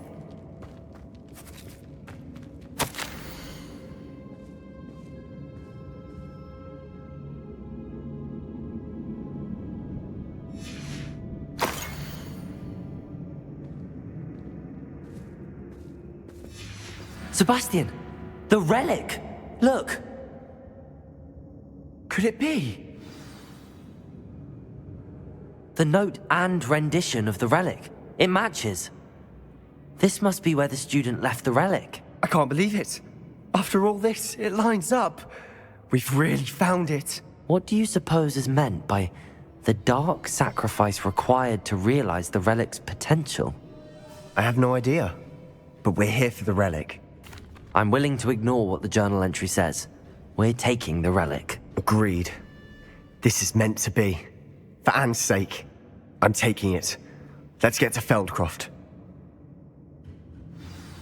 Sebastian! The relic! Look! Could it be? The note and rendition of the relic. It matches. This must be where the student left the relic. I can't believe it. After all this, it lines up. We've really found it. What do you suppose is meant by the dark sacrifice required to realize the relic's potential? I have no idea. But we're here for the relic. I'm willing to ignore what the journal entry says. We're taking the relic. Agreed. This is meant to be. For Anne's sake, I'm taking it. Let's get to Feldcroft.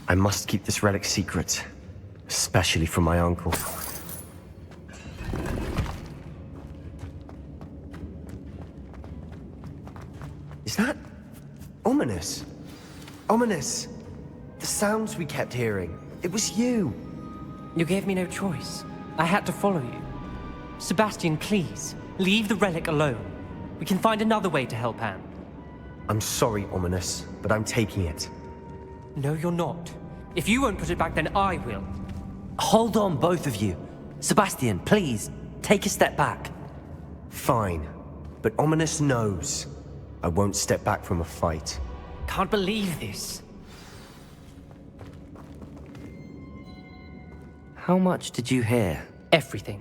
I must keep this relic secret, especially from my uncle. Is that ominous? Ominous. The sounds we kept hearing. It was you. You gave me no choice. I had to follow you. Sebastian, please, leave the relic alone. We can find another way to help Anne. I'm sorry, Ominous, but I'm taking it. No, you're not. If you won't put it back, then I will. Hold on, both of you. Sebastian, please, take a step back. Fine, but Ominous knows. I won't step back from a fight. Can't believe this. How much did you hear? Everything.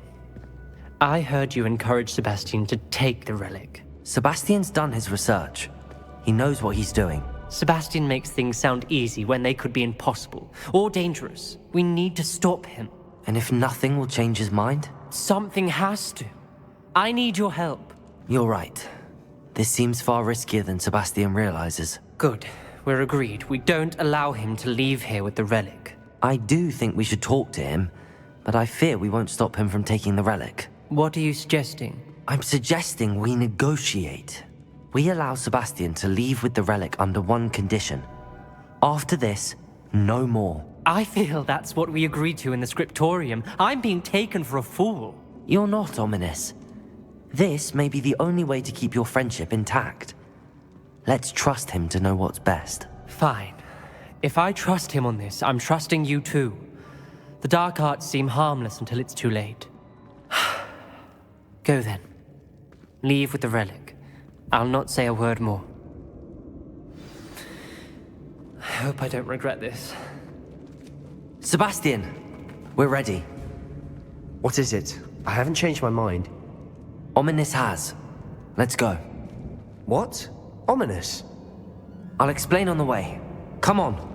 I heard you encourage Sebastian to take the relic. Sebastian's done his research. He knows what he's doing. Sebastian makes things sound easy when they could be impossible or dangerous. We need to stop him. And if nothing will change his mind? Something has to. I need your help. You're right. This seems far riskier than Sebastian realizes. Good. We're agreed. We don't allow him to leave here with the relic. I do think we should talk to him, but I fear we won't stop him from taking the relic. What are you suggesting? I'm suggesting we negotiate. We allow Sebastian to leave with the relic under one condition. After this, no more. I feel that's what we agreed to in the scriptorium. I'm being taken for a fool. You're not, Ominous. This may be the only way to keep your friendship intact. Let's trust him to know what's best. Fine. If I trust him on this, I'm trusting you too. The dark arts seem harmless until it's too late. Go then. Leave with the relic. I'll not say a word more. I hope I don't regret this. Sebastian, we're ready. What is it? I haven't changed my mind. Ominous has. Let's go. What? Ominous? I'll explain on the way. Come on.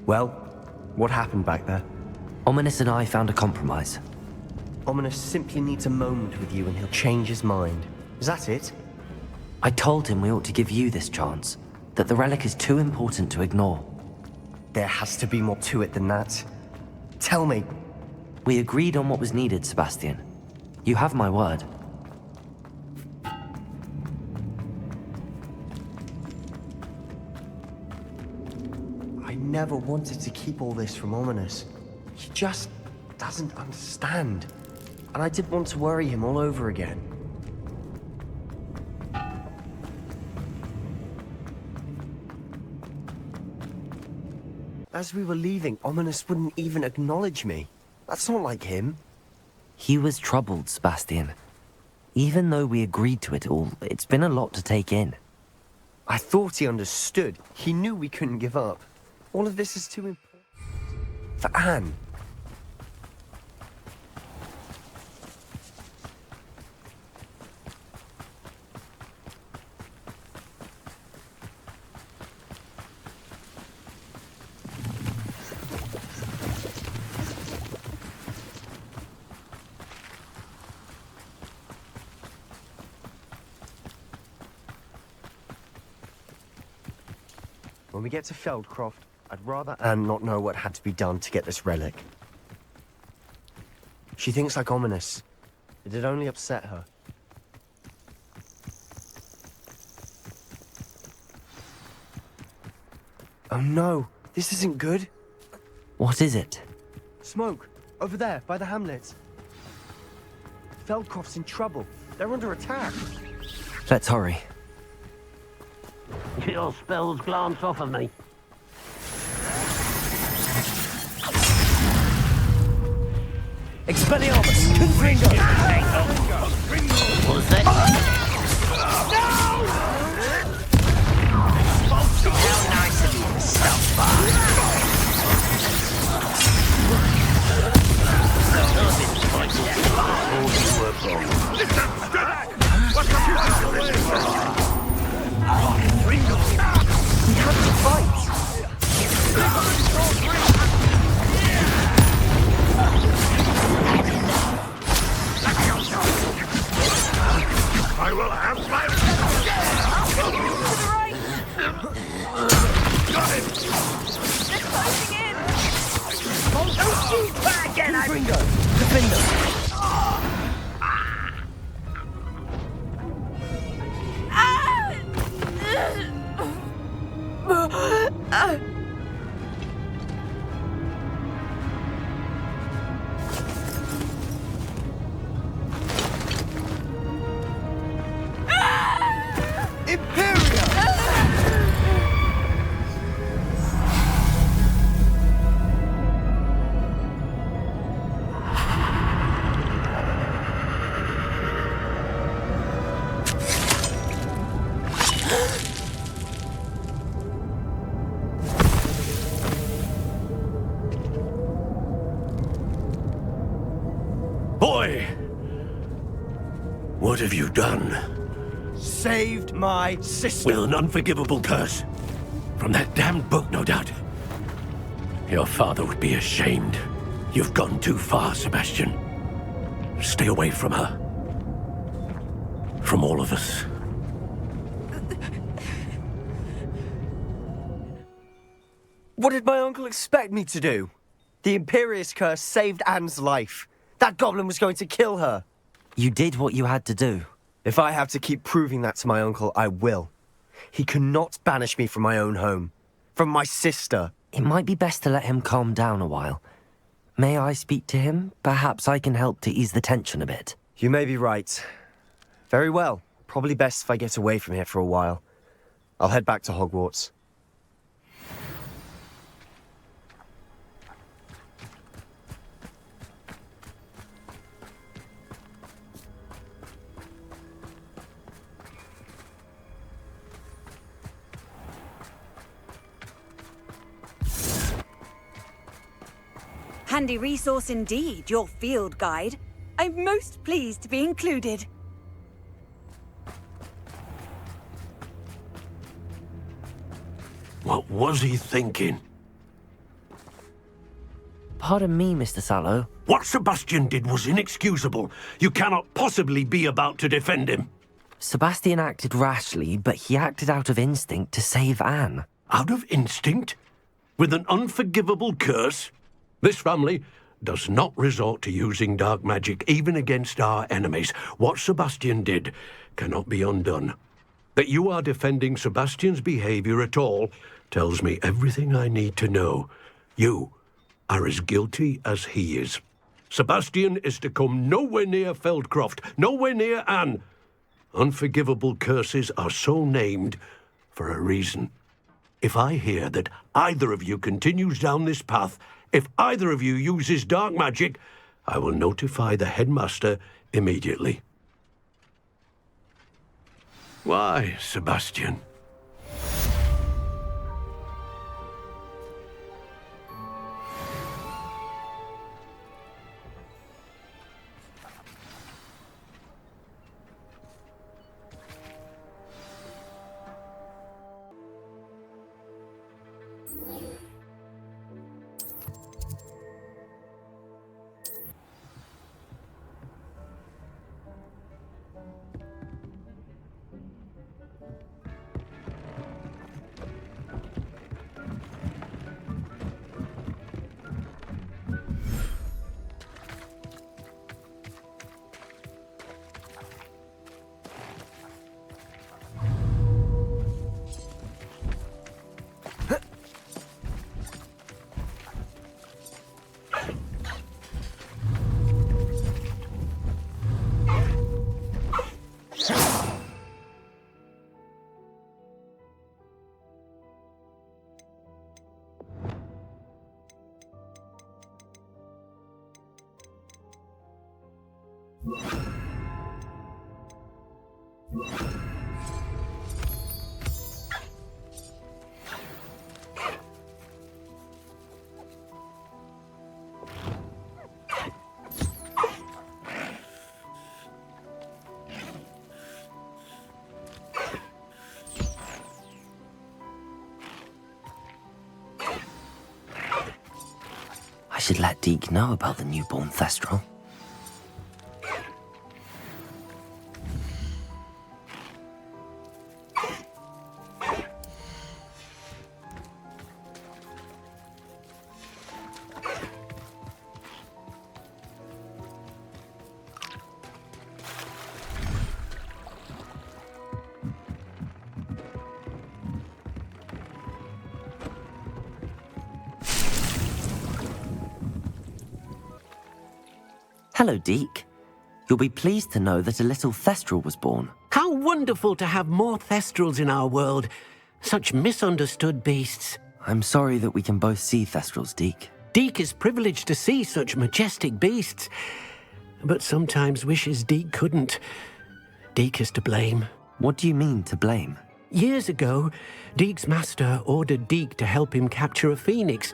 Well, what happened back there? Ominous and I found a compromise. Ominous simply needs a moment with you and he'll change his mind. Is that it? I told him we ought to give you this chance, that the relic is too important to ignore. There has to be more to it than that. Tell me. We agreed on what was needed, Sebastian. You have my word. I never wanted to keep all this from Ominous. He just doesn't understand. And I didn't want to worry him all over again. As we were leaving, Ominous wouldn't even acknowledge me. That's not like him. He was troubled, Sebastian. Even though we agreed to it all, it's been a lot to take in. I thought he understood. He knew we couldn't give up. All of this is too important. For Anne. When we get to Feldcroft, I'd rather Anne not know what had to be done to get this relic. She thinks like Ominous. It'd only upset her. Oh no, this isn't good. What is it? Smoke, over there, by the hamlet. Feldcroft's in trouble. They're under attack. Let's hurry. Your spells glance off of me. Expelliarmus! Confringo! What's that? How nice of you to stop by. We have to fight! I will have my... Got it! They're closing in! Don't shoot back again! Confringo! Defender! Boy! What have you done? Saved my sister. With an unforgivable curse. From that damned book, no doubt. Your father would be ashamed. You've gone too far, Sebastian. Stay away from her. From all of us. What did my uncle expect me to do? The Imperious curse saved Anne's life. That goblin was going to kill her. You did what you had to do. If I have to keep proving that to my uncle, I will. He cannot banish me from my own home. From my sister. It might be best to let him calm down a while. May I speak to him? Perhaps I can help to ease the tension a bit. You may be right. Very well. Probably best if I get away from here for a while. I'll head back to Hogwarts. Handy resource indeed, your field guide. I'm most pleased to be included. What was he thinking? Pardon me, Mr. Sallow. What Sebastian did was inexcusable. You cannot possibly be about to defend him. Sebastian acted rashly, but he acted out of instinct to save Anne. Out of instinct? With an unforgivable curse? This family does not resort to using dark magic even against our enemies. What Sebastian did cannot be undone. That you are defending Sebastian's behavior at all tells me everything I need to know. You are as guilty as he is. Sebastian is to come nowhere near Feldcroft, nowhere near Anne. Unforgivable curses are so named for a reason. If I hear that either of you continues down this path, if either of you uses dark magic, I will notify the headmaster immediately. Why, Sebastian? I should let Deke know about the newborn Thestral. Hello, Deke. You'll be pleased to know that a little Thestral was born. How wonderful to have more Thestrals in our world. Such misunderstood beasts. I'm sorry that we can both see Thestrals, Deke. Deke is privileged to see such majestic beasts, but sometimes wishes Deke couldn't. Deke is to blame. What do you mean, to blame? Years ago, Deke's master ordered Deke to help him capture a phoenix,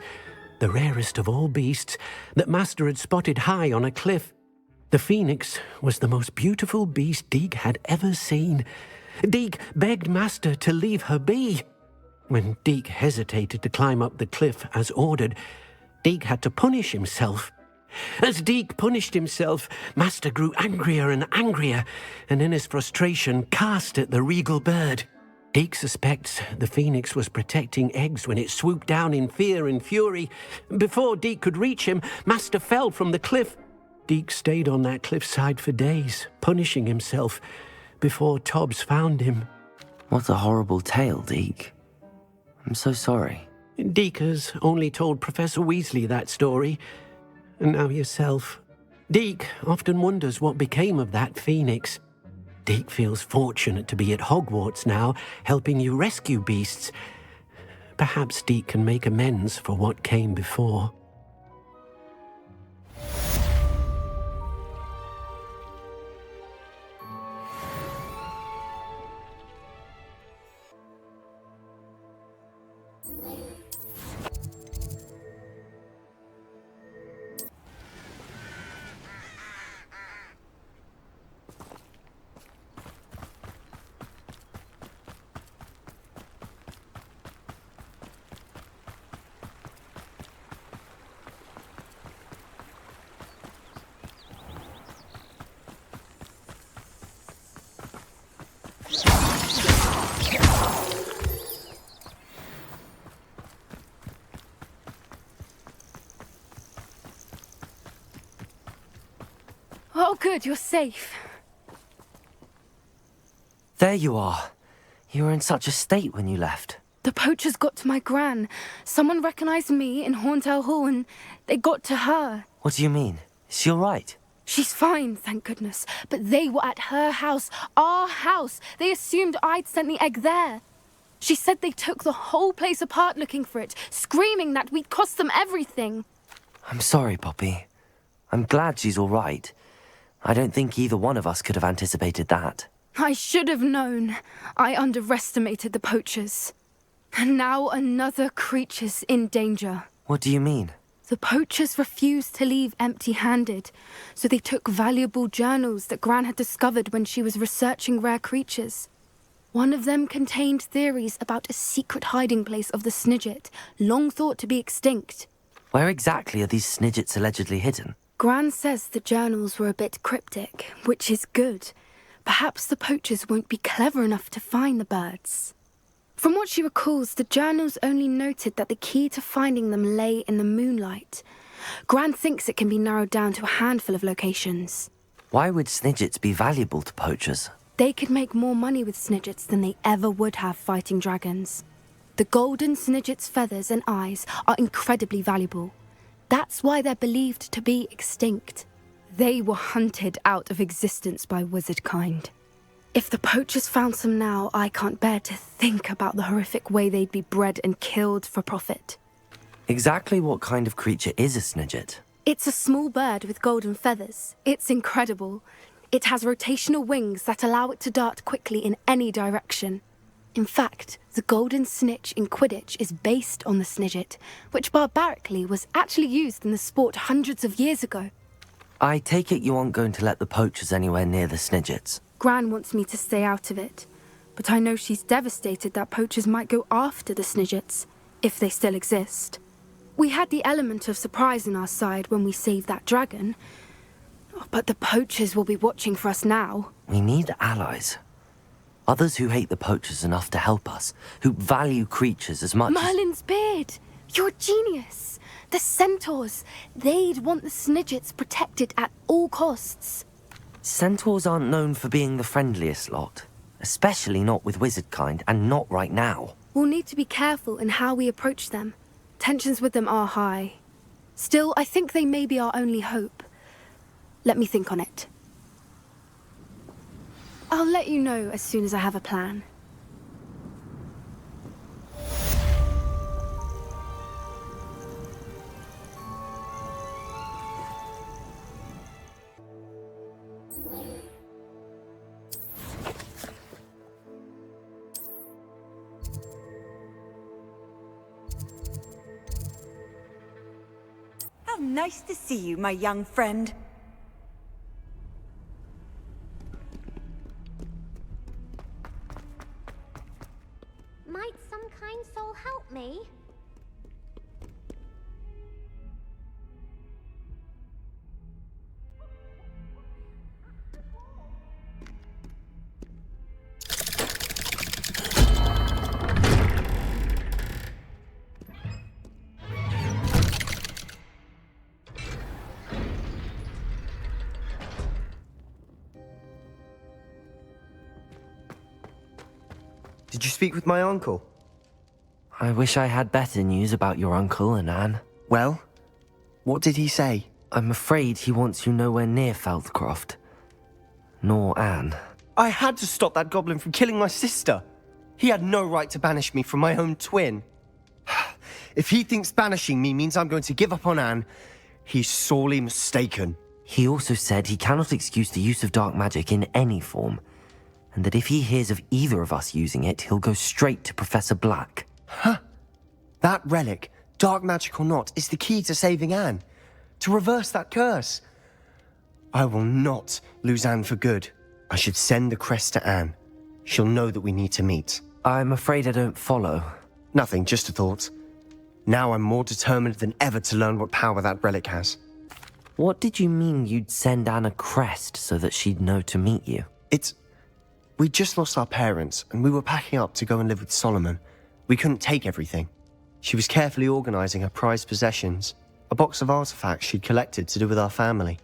the rarest of all beasts, that master had spotted high on a cliff. The phoenix was the most beautiful beast Deke had ever seen. Deke begged master to leave her be. When Deke hesitated to climb up the cliff as ordered, Deke had to punish himself. As Deke punished himself, master grew angrier and angrier, and in his frustration cast at the regal bird. Deke suspects the phoenix was protecting eggs when it swooped down in fear and fury. Before Deke could reach him, master fell from the cliff. Deke stayed on that cliffside for days, punishing himself, before Tobbs found him. What a horrible tale, Deke. I'm so sorry. Deke has only told Professor Weasley that story, and now yourself. Deke often wonders what became of that phoenix. Deke feels fortunate to be at Hogwarts now, helping you rescue beasts. Perhaps Deke can make amends for what came before. Oh, good, you're safe. There you are. You were in such a state when you left. The poachers got to my gran. Someone recognized me in Horntail Hall and they got to her. What do you mean? Is she all right? She's fine, thank goodness. But they were at her house, our house. They assumed I'd sent the egg there. She said they took the whole place apart looking for it, screaming that we'd cost them everything. I'm sorry, Poppy. I'm glad she's all right. I don't think either one of us could have anticipated that. I should have known. I underestimated the poachers. And now another creature's in danger. What do you mean? The poachers refused to leave empty-handed, so they took valuable journals that Gran had discovered when she was researching rare creatures. One of them contained theories about a secret hiding place of the Snidget, long thought to be extinct. Where exactly are these Snidgets allegedly hidden? Gran says the journals were a bit cryptic, which is good. Perhaps the poachers won't be clever enough to find the birds. From what she recalls, the journals only noted that the key to finding them lay in the moonlight. Gran thinks it can be narrowed down to a handful of locations. Why would Snidgets be valuable to poachers? They could make more money with Snidgets than they ever would have fighting dragons. The golden Snidget's feathers and eyes are incredibly valuable. That's why they're believed to be extinct. They were hunted out of existence by wizard kind. If the poachers found some now, I can't bear to think about the horrific way they'd be bred and killed for profit. Exactly what kind of creature is a Snidget? It's a small bird with golden feathers. It's incredible. It has rotational wings that allow it to dart quickly in any direction. In fact, the golden snitch in Quidditch is based on the snidget, which barbarically was actually used in the sport hundreds of years ago. I take it you aren't going to let the poachers anywhere near the snidgets. Gran wants me to stay out of it, but I know she's devastated that poachers might go after the snidgets, if they still exist. We had the element of surprise on our side when we saved that dragon, but the poachers will be watching for us now. We need allies. Others who hate the poachers enough to help us, who value creatures as much Merlin's beard! You're a genius! The centaurs! They'd want the snidgets protected at all costs. Centaurs aren't known for being the friendliest lot. Especially not with wizard kind, and not right now. We'll need to be careful in how we approach them. Tensions with them are high. Still, I think they may be our only hope. Let me think on it. I'll let you know as soon as I have a plan. How nice to see you, my young friend. Might some kind soul help me? Did you speak with my uncle? I wish I had better news about your uncle and Anne. Well, what did he say? I'm afraid he wants you nowhere near Feldcroft. Nor Anne. I had to stop that goblin from killing my sister. He had no right to banish me from my own twin. If he thinks banishing me means I'm going to give up on Anne, he's sorely mistaken. He also said he cannot excuse the use of dark magic in any form, and that if he hears of either of us using it, he'll go straight to Professor Black. Huh. That relic, dark magic or not, is the key to saving Anne. To reverse that curse. I will not lose Anne for good. I should send the crest to Anne. She'll know that we need to meet. I'm afraid I don't follow. Nothing, just a thought. Now I'm more determined than ever to learn what power that relic has. What did you mean you'd send Anne a crest so that she'd know to meet you? We'd just lost our parents, and we were packing up to go and live with Solomon. We couldn't take everything. She was carefully organizing her prized possessions, a box of artifacts she'd collected to do with our family.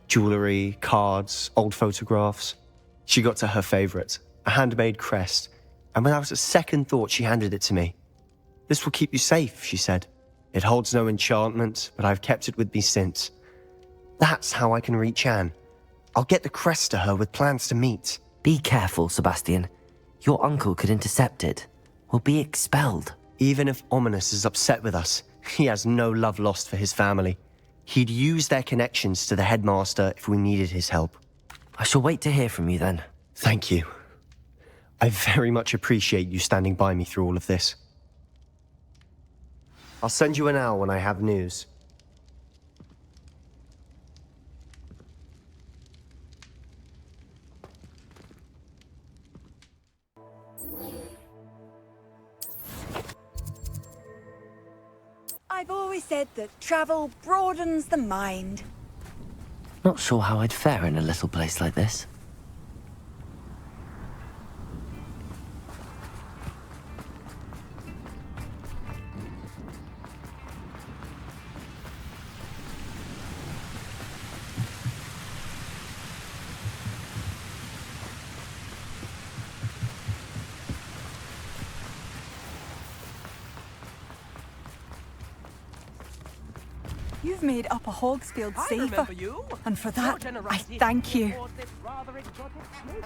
Jewelry, cards, old photographs. She got to her favorite, a handmade crest, and without a second thought she handed it to me. This will keep you safe, she said. It holds no enchantment, but I've kept it with me since. That's how I can reach Anne. I'll get the crest to her with plans to meet. Be careful, Sebastian. Your uncle could intercept it. We'll be expelled. Even if Ominous is upset with us, he has no love lost for his family. He'd use their connections to the headmaster if we needed his help. I shall wait to hear from you then. Thank you. I very much appreciate you standing by me through all of this. I'll send you an owl when I have news. I've always said that travel broadens the mind. Not sure how I'd fare in a little place like this. You've made Upper Hogsfield I safer, remember you. and for Your that, I generosity thank you. towards this rather exotic snake.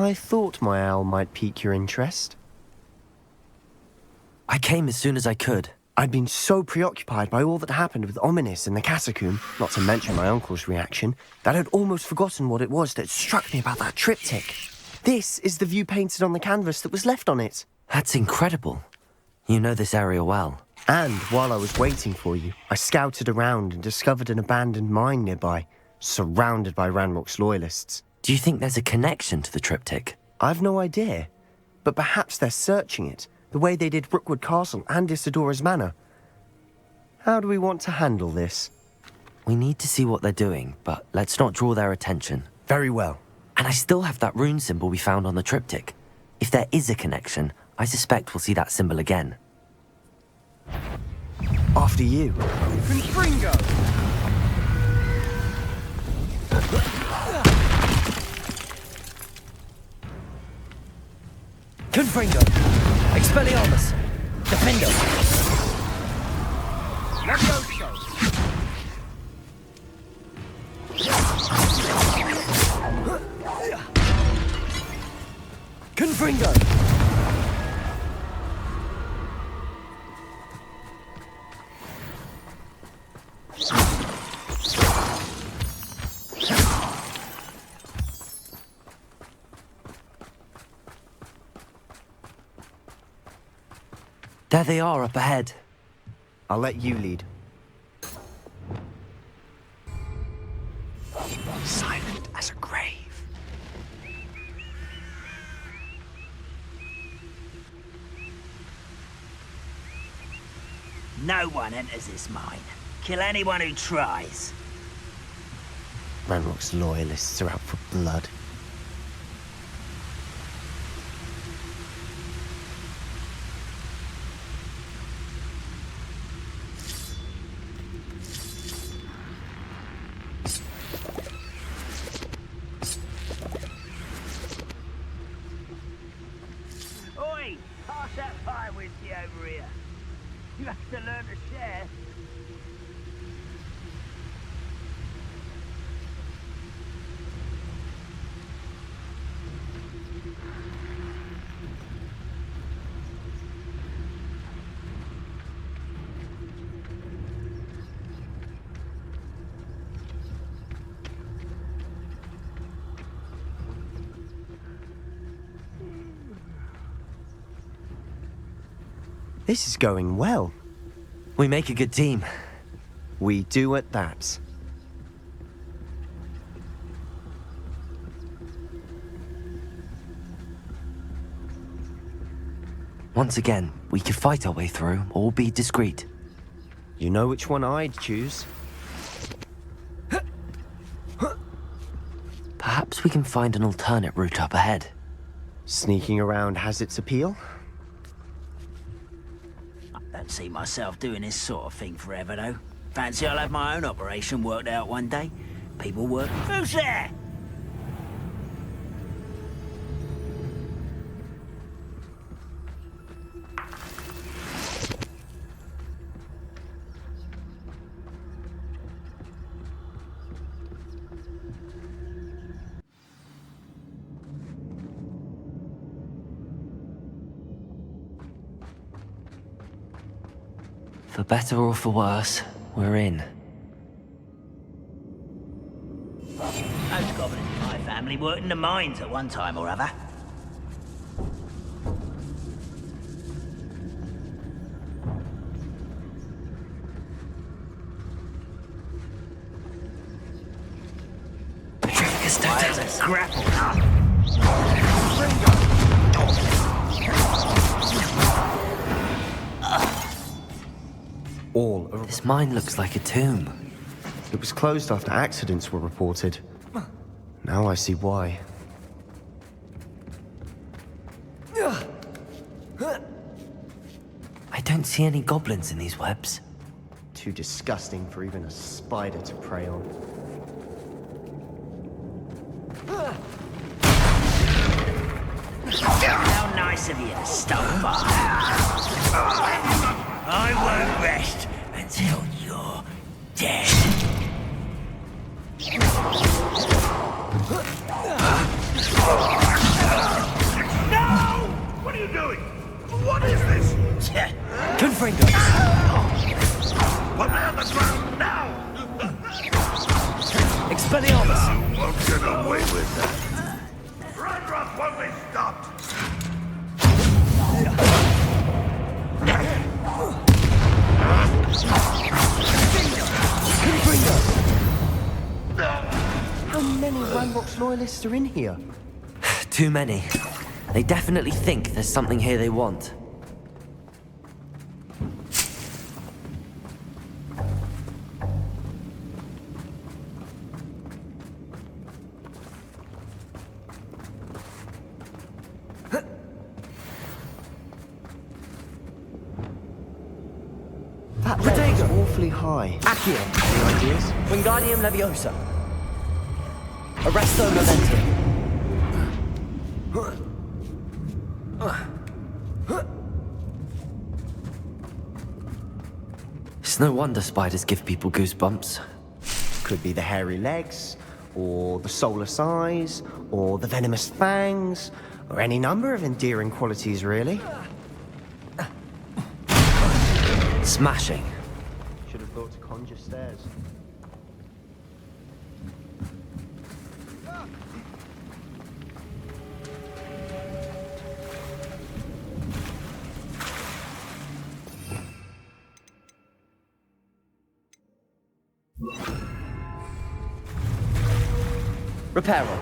I thought my owl might pique your interest. I came as soon as I could. I'd been so preoccupied by all that happened with Ominis in the catacomb, not to mention my uncle's reaction, that I'd almost forgotten what it was that struck me about that triptych. This is the view painted on the canvas that was left on it. That's incredible. You know this area well. And while I was waiting for you, I scouted around and discovered an abandoned mine nearby, surrounded by Ranrock's loyalists. Do you think there's a connection to the triptych? I've no idea, but perhaps they're searching it, the way they did Rookwood Castle and Isidora's Manor. How do we want to handle this? We need to see what they're doing, but let's not draw their attention. Very well. And I still have that rune symbol we found on the triptych. If there is a connection, I suspect we'll see that symbol again. After you. Confringo! Confringo! Expelliarmus! Defendo! Levioso! Confringo! There they are up ahead. I'll let you lead. Silent as a grave. No one enters this mine. Kill anyone who tries. Ranrock's loyalists are out for blood. Oi! Pass that fire whiskey over here. You have to learn to share. This is going well. We make a good team. We do at that. Once again, we could fight our way through, or be discreet. You know which one I'd choose. Perhaps we can find an alternate route up ahead. Sneaking around has its appeal. I don't see myself doing this sort of thing forever, though. Fancy I'll have my own operation worked out one day. People work... Who's there? For better or for worse, we're in. Those goblins in my family worked in the mines at one time or other. Why is it grapple, huh? All This mine looks like a tomb. It was closed after accidents were reported. Now I see why. I don't see any goblins in these webs. Too disgusting for even a spider to prey on. How nice of you to stop by. I won't rest until you're dead. doing? What is this? Confringo! Put me on the ground now! Expelliarmus! You won't get away with that. Ragnarok won't be stopped! How many Ranrock's loyalists are in here? Too many. They definitely think there's something here they want. That ledge is awfully high. Akhir! Any ideas? Wingardium Leviosa. Arresto Momentum. It's no wonder spiders give people goosebumps. Could be the hairy legs, or the soulless eyes, or the venomous fangs, or any number of endearing qualities, really. Smashing. Should have thought to conjure stairs. Reparo.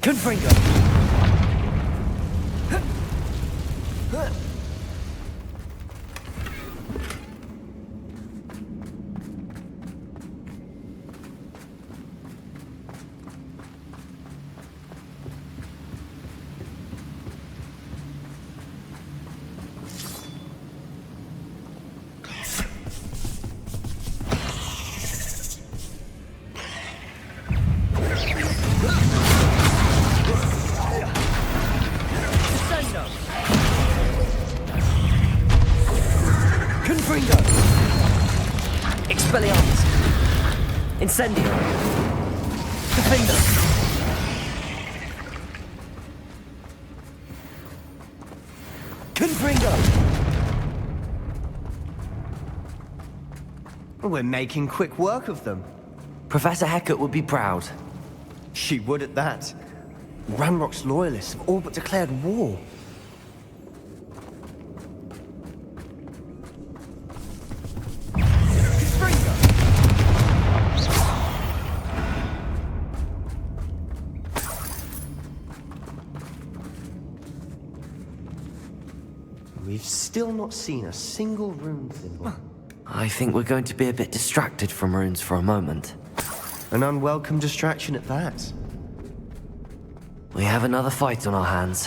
Confringo. Expelliarmus. Incendio. Defender. Confringo. We're making quick work of them. Professor Hecat would be proud. She would at that. Ranrock's loyalists have all but declared war. We've still not seen a single rune symbol. I think we're going to be a bit distracted from runes for a moment. An unwelcome distraction at that. We have another fight on our hands.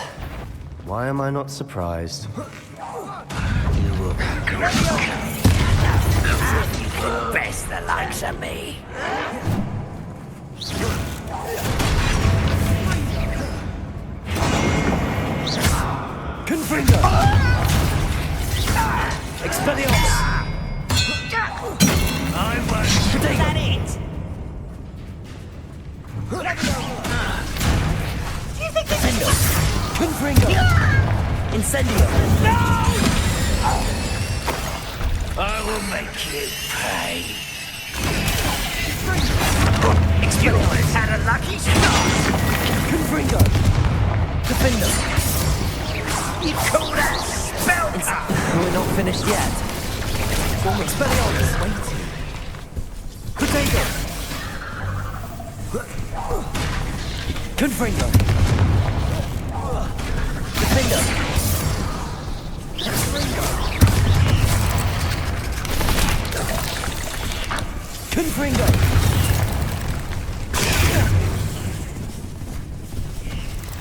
Why am I not surprised? You will best the likes of me. Confringo! Expelliarmus! I won't. Is that it? Do you think this is... Confringo! Incendio! I will make you pay. Expelliarmus! You always had a lucky start. Confringo! Defender! You call that spell? We're not finished yet. Expelliarmus! Waiting. Potato! Confringo! Defender! Confringo!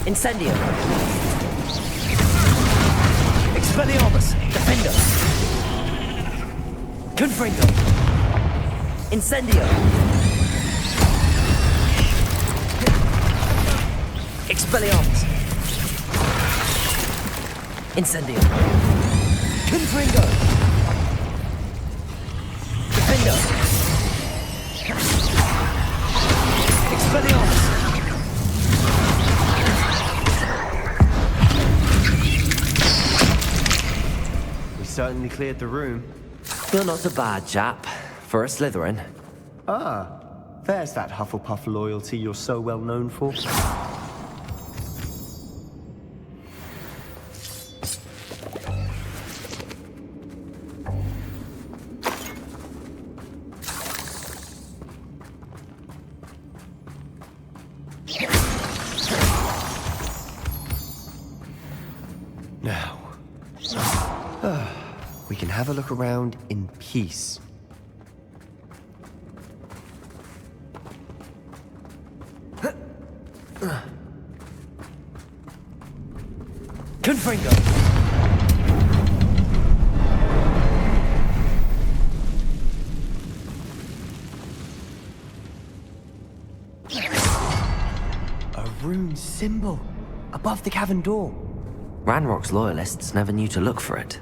Incendio! Expelliarmus! Defender! Confringo! Incendio! Expelliarmus! Incendio. Confringo. Defender. Expelliarmus. We certainly cleared the room. You're not a bad chap for a Slytherin. Ah, there's that Hufflepuff loyalty you're so well known for. Now, we can have a look around in peace. Confringo. A rune symbol above the cavern door. Ranrock's loyalists never knew to look for it.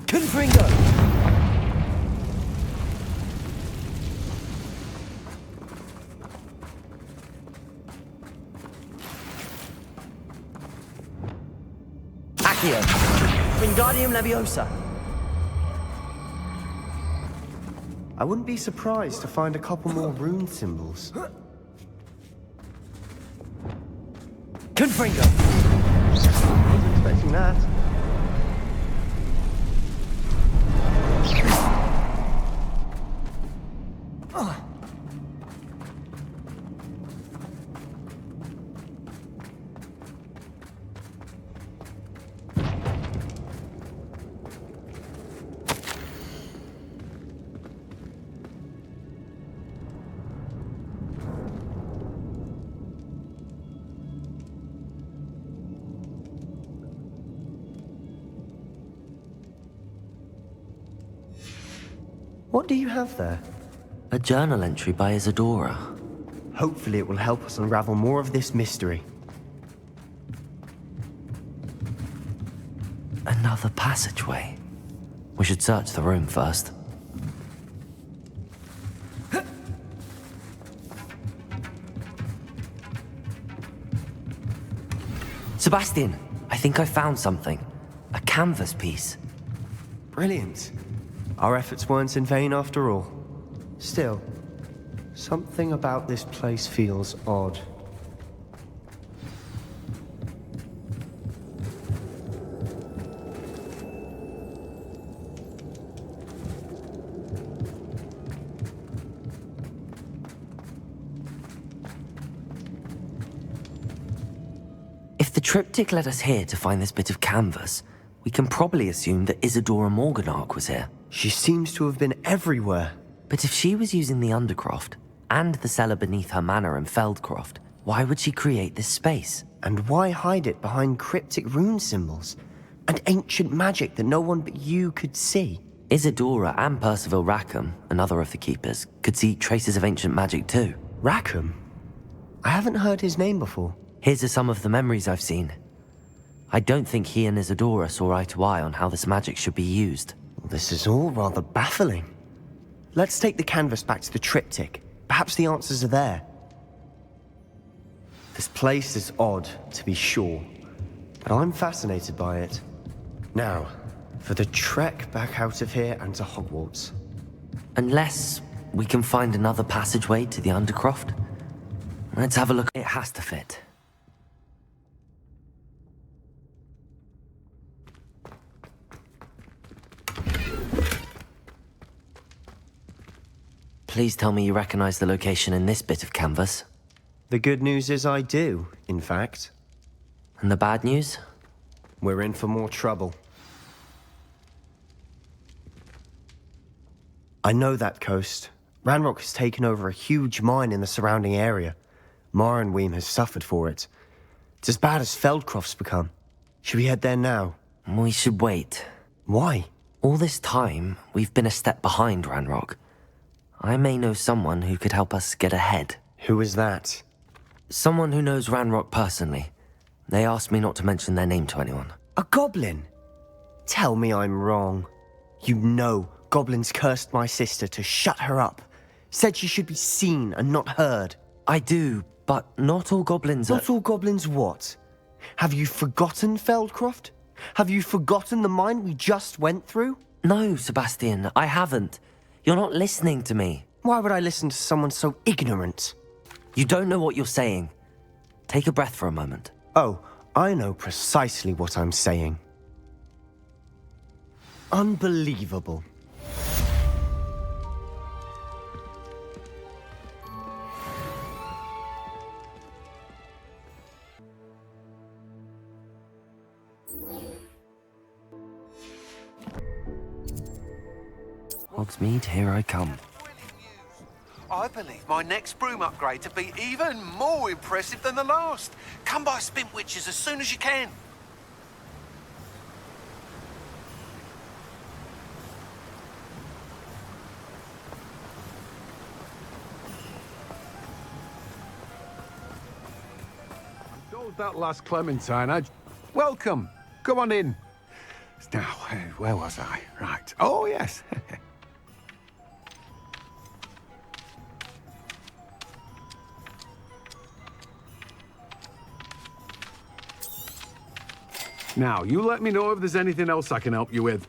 Confringo! Accio! Wingardium Leviosa! I wouldn't be surprised to find a couple more rune symbols. Confringo! Wasn't expecting that. What do you have there? A journal entry by Isadora. Hopefully it will help us unravel more of this mystery. Another passageway. We should search the room first. Sebastian, I think I found something. A canvas piece. Brilliant. Our efforts weren't in vain after all. Still, something about this place feels odd. If the triptych led us here to find this bit of canvas, we can probably assume that Isadora Morganach was here. She seems to have been everywhere. But if she was using the Undercroft, and the cellar beneath her manor in Feldcroft, why would she create this space? And why hide it behind cryptic rune symbols? And ancient magic that no one but you could see? Isadora and Percival Rackham, another of the Keepers, could see traces of ancient magic too. Rackham? I haven't heard his name before. Here's are some of the memories I've seen. I don't think he and Isadora saw eye to eye on how this magic should be used. This is all rather baffling. Let's take the canvas back to the triptych. Perhaps the answers are there. This place is odd, to be sure, but I'm fascinated by it. Now, for the trek back out of here and to Hogwarts. Unless we can find another passageway to the Undercroft. Let's have a look. It has to fit. Please tell me you recognize the location in this bit of canvas. The good news is I do, in fact. And the bad news? We're in for more trouble. I know that coast. Ranrock has taken over a huge mine in the surrounding area. Marrenweem has suffered for it. It's as bad as Feldcroft's become. Should we head there now? We should wait. Why? All this time, we've been a step behind Ranrock. I may know someone who could help us get ahead. Who is that? Someone who knows Ranrock personally. They asked me not to mention their name to anyone. A goblin? Tell me I'm wrong. You know goblins cursed my sister to shut her up. Said she should be seen and not heard. I do, but not all goblins are... Not all goblins what? Have you forgotten, Feldcroft? Have you forgotten the mine we just went through? No, Sebastian, I haven't. You're not listening to me. Why would I listen to someone so ignorant? You don't know what you're saying. Take a breath for a moment. Oh, I know precisely what I'm saying. Unbelievable. Hogsmeade, here I come. I believe my next broom upgrade to be even more impressive than the last. Come by Spin Witches as soon as you can. Told that last Clementine I'd... Welcome. Come on in. Now, where was I? Right. Oh, yes. Now, you let me know if there's anything else I can help you with.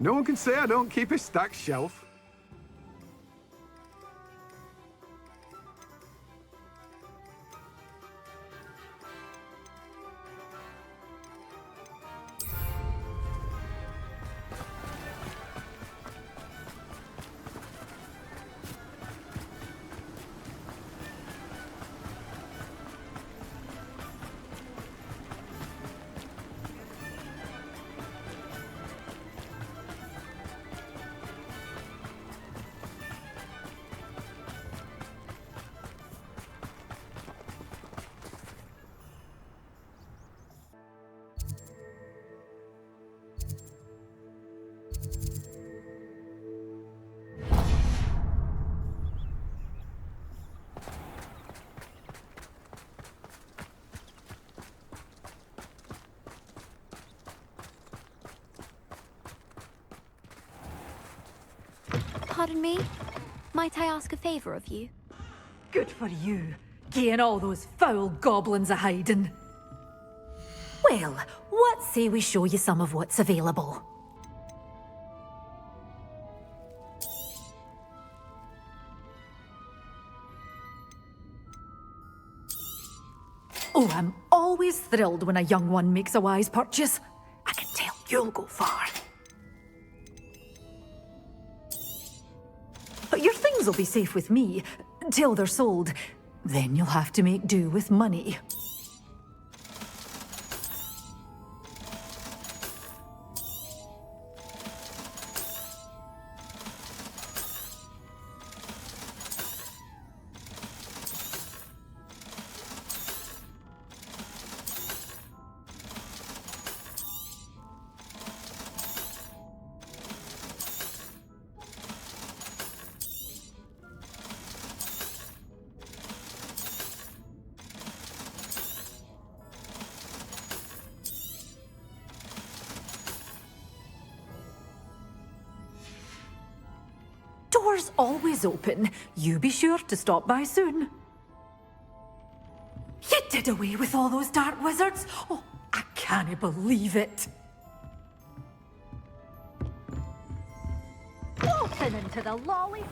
No one can say I don't keep a stacked shelf. Pardon me? Might I ask a favour of you? Good for you, getting all those foul goblins a-hiding. Well, what say we show you some of what's available? Oh, I'm always thrilled when a young one makes a wise purchase. I can tell you'll go far. Your things will be safe with me, till they're sold. Then you'll have to make do with money. Doors always open. You be sure to stop by soon. You did away with all those dark wizards? Oh, I can't believe it. Walking into the lolly...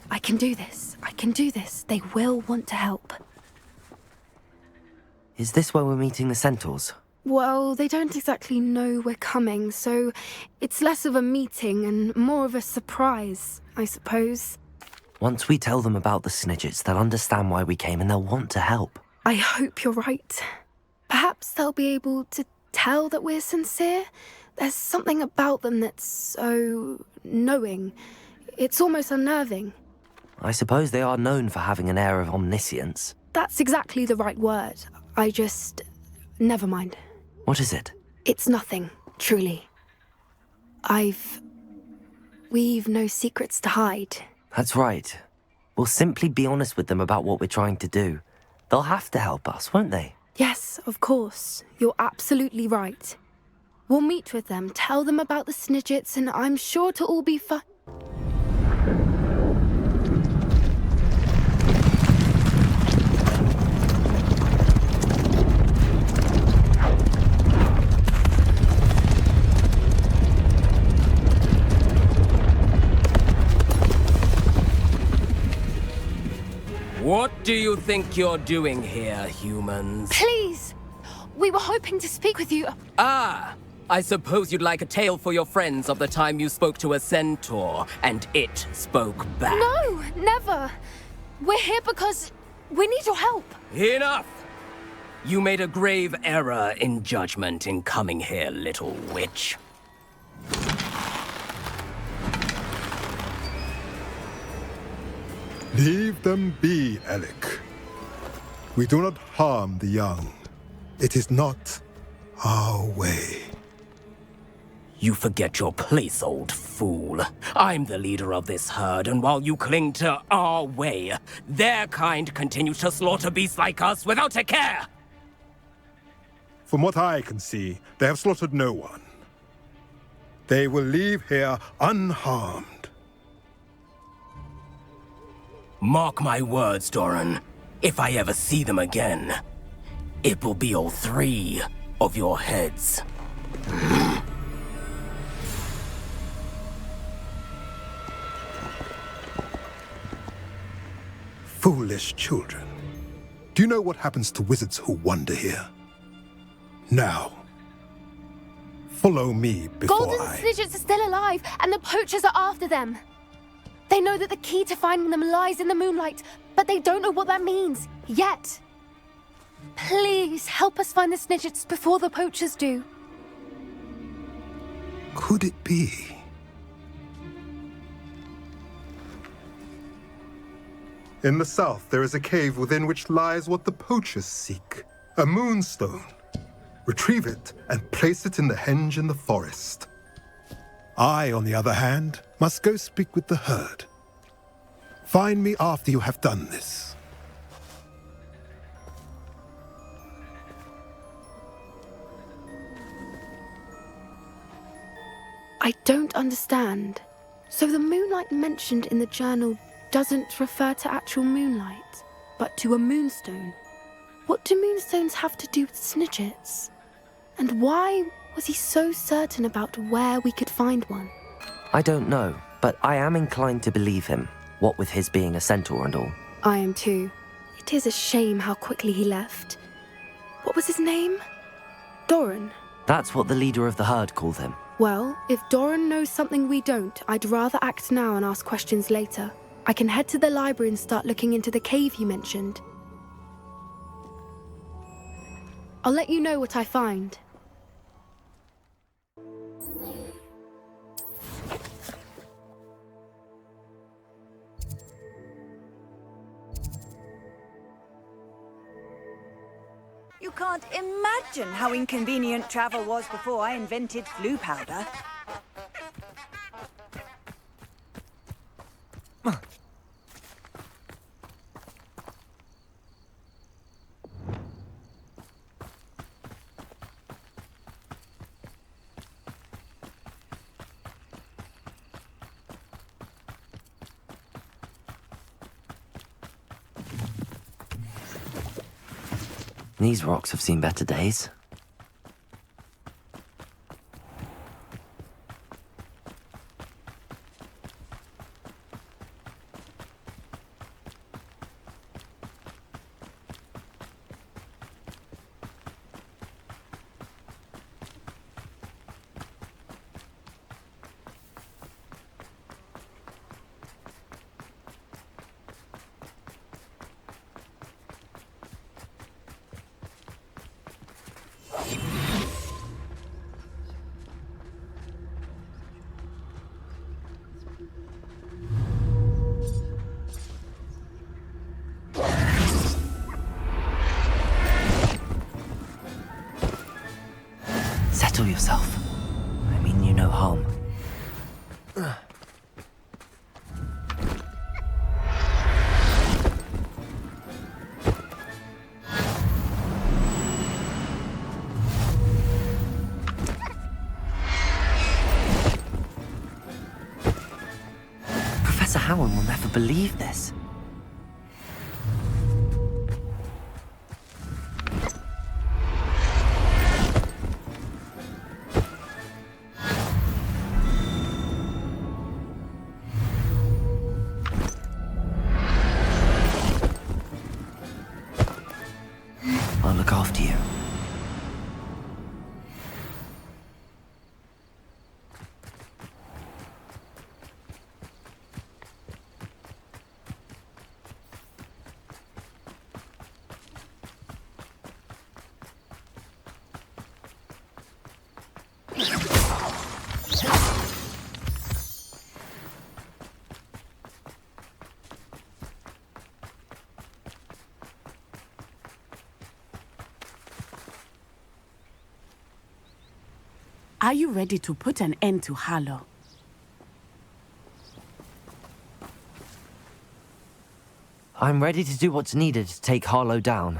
I can do this. I can do this. They will want to help. Is this where we're meeting the centaurs? Well, they don't exactly know we're coming, so it's less of a meeting and more of a surprise, I suppose. Once we tell them about the Snidgets, they'll understand why we came and they'll want to help. I hope you're right. Perhaps they'll be able to tell that we're sincere. There's something about them that's so knowing. It's almost unnerving. I suppose they are known for having an air of omniscience. That's exactly the right word. Never mind. What is it? It's nothing, truly. We've no secrets to hide. That's right. We'll simply be honest with them about what we're trying to do. They'll have to help us, won't they? Yes, of course. You're absolutely right. We'll meet with them, tell them about the Snidgets, and I'm sure it'll all be fun. What do you think you're doing here, humans? Please! We were hoping to speak with you. Ah! I suppose you'd like a tale for your friends of the time you spoke to a centaur, and it spoke back. No, never! We're here because we need your help. Enough! You made a grave error in judgment in coming here, little witch. Leave them be, Alec. We do not harm the young. It is not our way. You forget your place, old fool. I'm the leader of this herd, and while you cling to our way, their kind continue to slaughter beasts like us without a care! From what I can see, they have slaughtered no one. They will leave here unharmed. Mark my words, Doran. If I ever see them again, it will be all three of your heads. Foolish children. Do you know what happens to wizards who wander here? Now, follow me before Golden Snidgets are still alive, and the poachers are after them. They know that the key to finding them lies in the moonlight, but they don't know what that means, yet. Please, help us find the Snidgets before the poachers do. Could it be? In the south, there is a cave within which lies what the poachers seek. A moonstone. Retrieve it and place it in the henge in the forest. I, on the other hand, must go speak with the herd. Find me after you have done this. I don't understand. So the moonlight mentioned in the journal doesn't refer to actual moonlight, but to a moonstone. What do moonstones have to do with Snidgets? And why was he so certain about where we could find one? I don't know, but I am inclined to believe him, what with his being a centaur and all. I am too. It is a shame how quickly he left. What was his name? Doran. That's what the leader of the herd called him. Well, if Doran knows something we don't, I'd rather act now and ask questions later. I can head to the library and start looking into the cave you mentioned. I'll let you know what I find. You can't imagine how inconvenient travel was before I invented flu powder. These rocks have seen better days. Settle yourself. I mean you no harm. Professor Howard will never believe this. I'll look after you. Are you ready to put an end to Harlow? I'm ready to do what's needed to take Harlow down.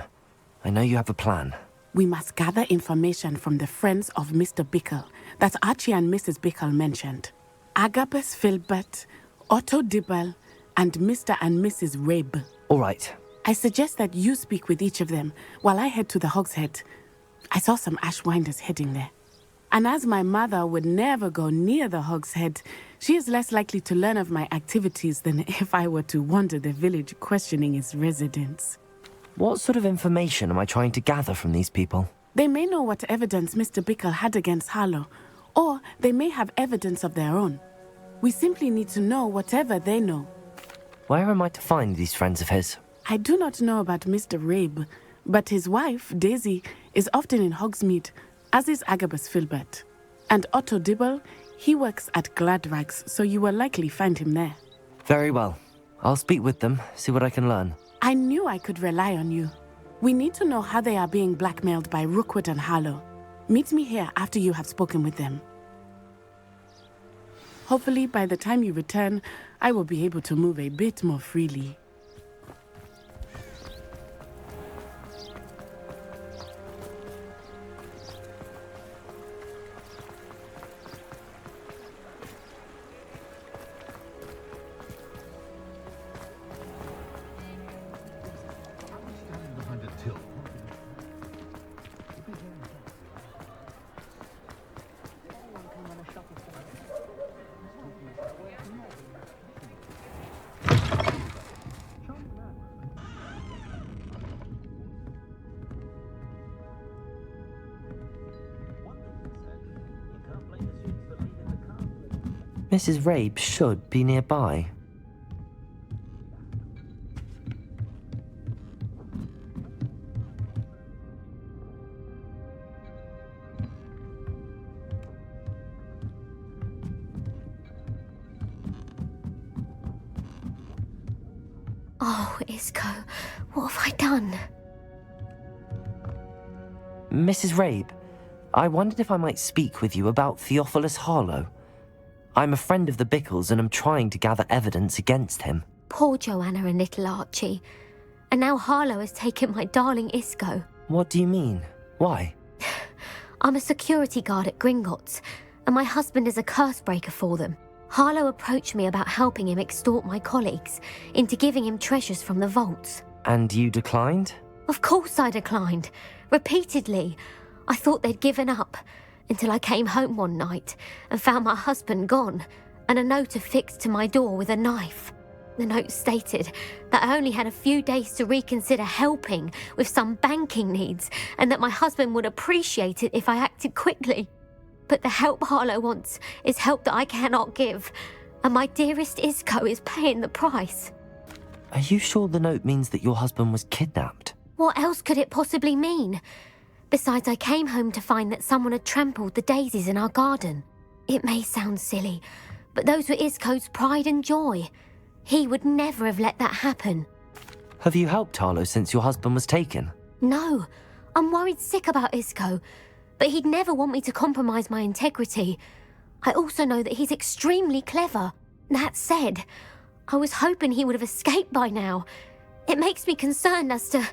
I know you have a plan. We must gather information from the friends of Mr. Bickle that Archie and Mrs. Bickle mentioned. Agabus Filbert, Otto Dibble, and Mr. and Mrs. Rabe. All right. I suggest that you speak with each of them while I head to the Hogshead. I saw some Ashwinders heading there. And as my mother would never go near the Hogshead, she is less likely to learn of my activities than if I were to wander the village questioning its residents. What sort of information am I trying to gather from these people? They may know what evidence Mr. Bickle had against Harlow, or they may have evidence of their own. We simply need to know whatever they know. Where am I to find these friends of his? I do not know about Mr. Rabe, but his wife, Daisy, is often in Hogsmeade, as is Agabus Filbert. And Otto Dibble, he works at Gladrags, so you will likely find him there. Very well. I'll speak with them, see what I can learn. I knew I could rely on you. We need to know how they are being blackmailed by Rookwood and Harlow. Meet me here after you have spoken with them. Hopefully, by the time you return, I will be able to move a bit more freely. Mrs. Rabe should be nearby. Oh, Isco, what have I done? Mrs. Rabe, I wondered if I might speak with you about Theophilus Harlow. I'm a friend of the Bickles and am trying to gather evidence against him. Poor Joanna and little Archie. And now Harlow has taken my darling Isco. What do you mean? Why? I'm a security guard at Gringotts, and my husband is a curse breaker for them. Harlow approached me about helping him extort my colleagues into giving him treasures from the vaults. And you declined? Of course I declined. Repeatedly. I thought they'd given up, until I came home one night and found my husband gone, and a note affixed to my door with a knife. The note stated that I only had a few days to reconsider helping with some banking needs, and that my husband would appreciate it if I acted quickly. But the help Harlow wants is help that I cannot give, and my dearest Isco is paying the price. Are you sure the note means that your husband was kidnapped? What else could it possibly mean? Besides, I came home to find that someone had trampled the daisies in our garden. It may sound silly, but those were Isco's pride and joy. He would never have let that happen. Have you helped Harlow since your husband was taken? No, I'm worried sick about Isco, but he'd never want me to compromise my integrity. I also know that he's extremely clever. That said, I was hoping he would have escaped by now. It makes me concerned as to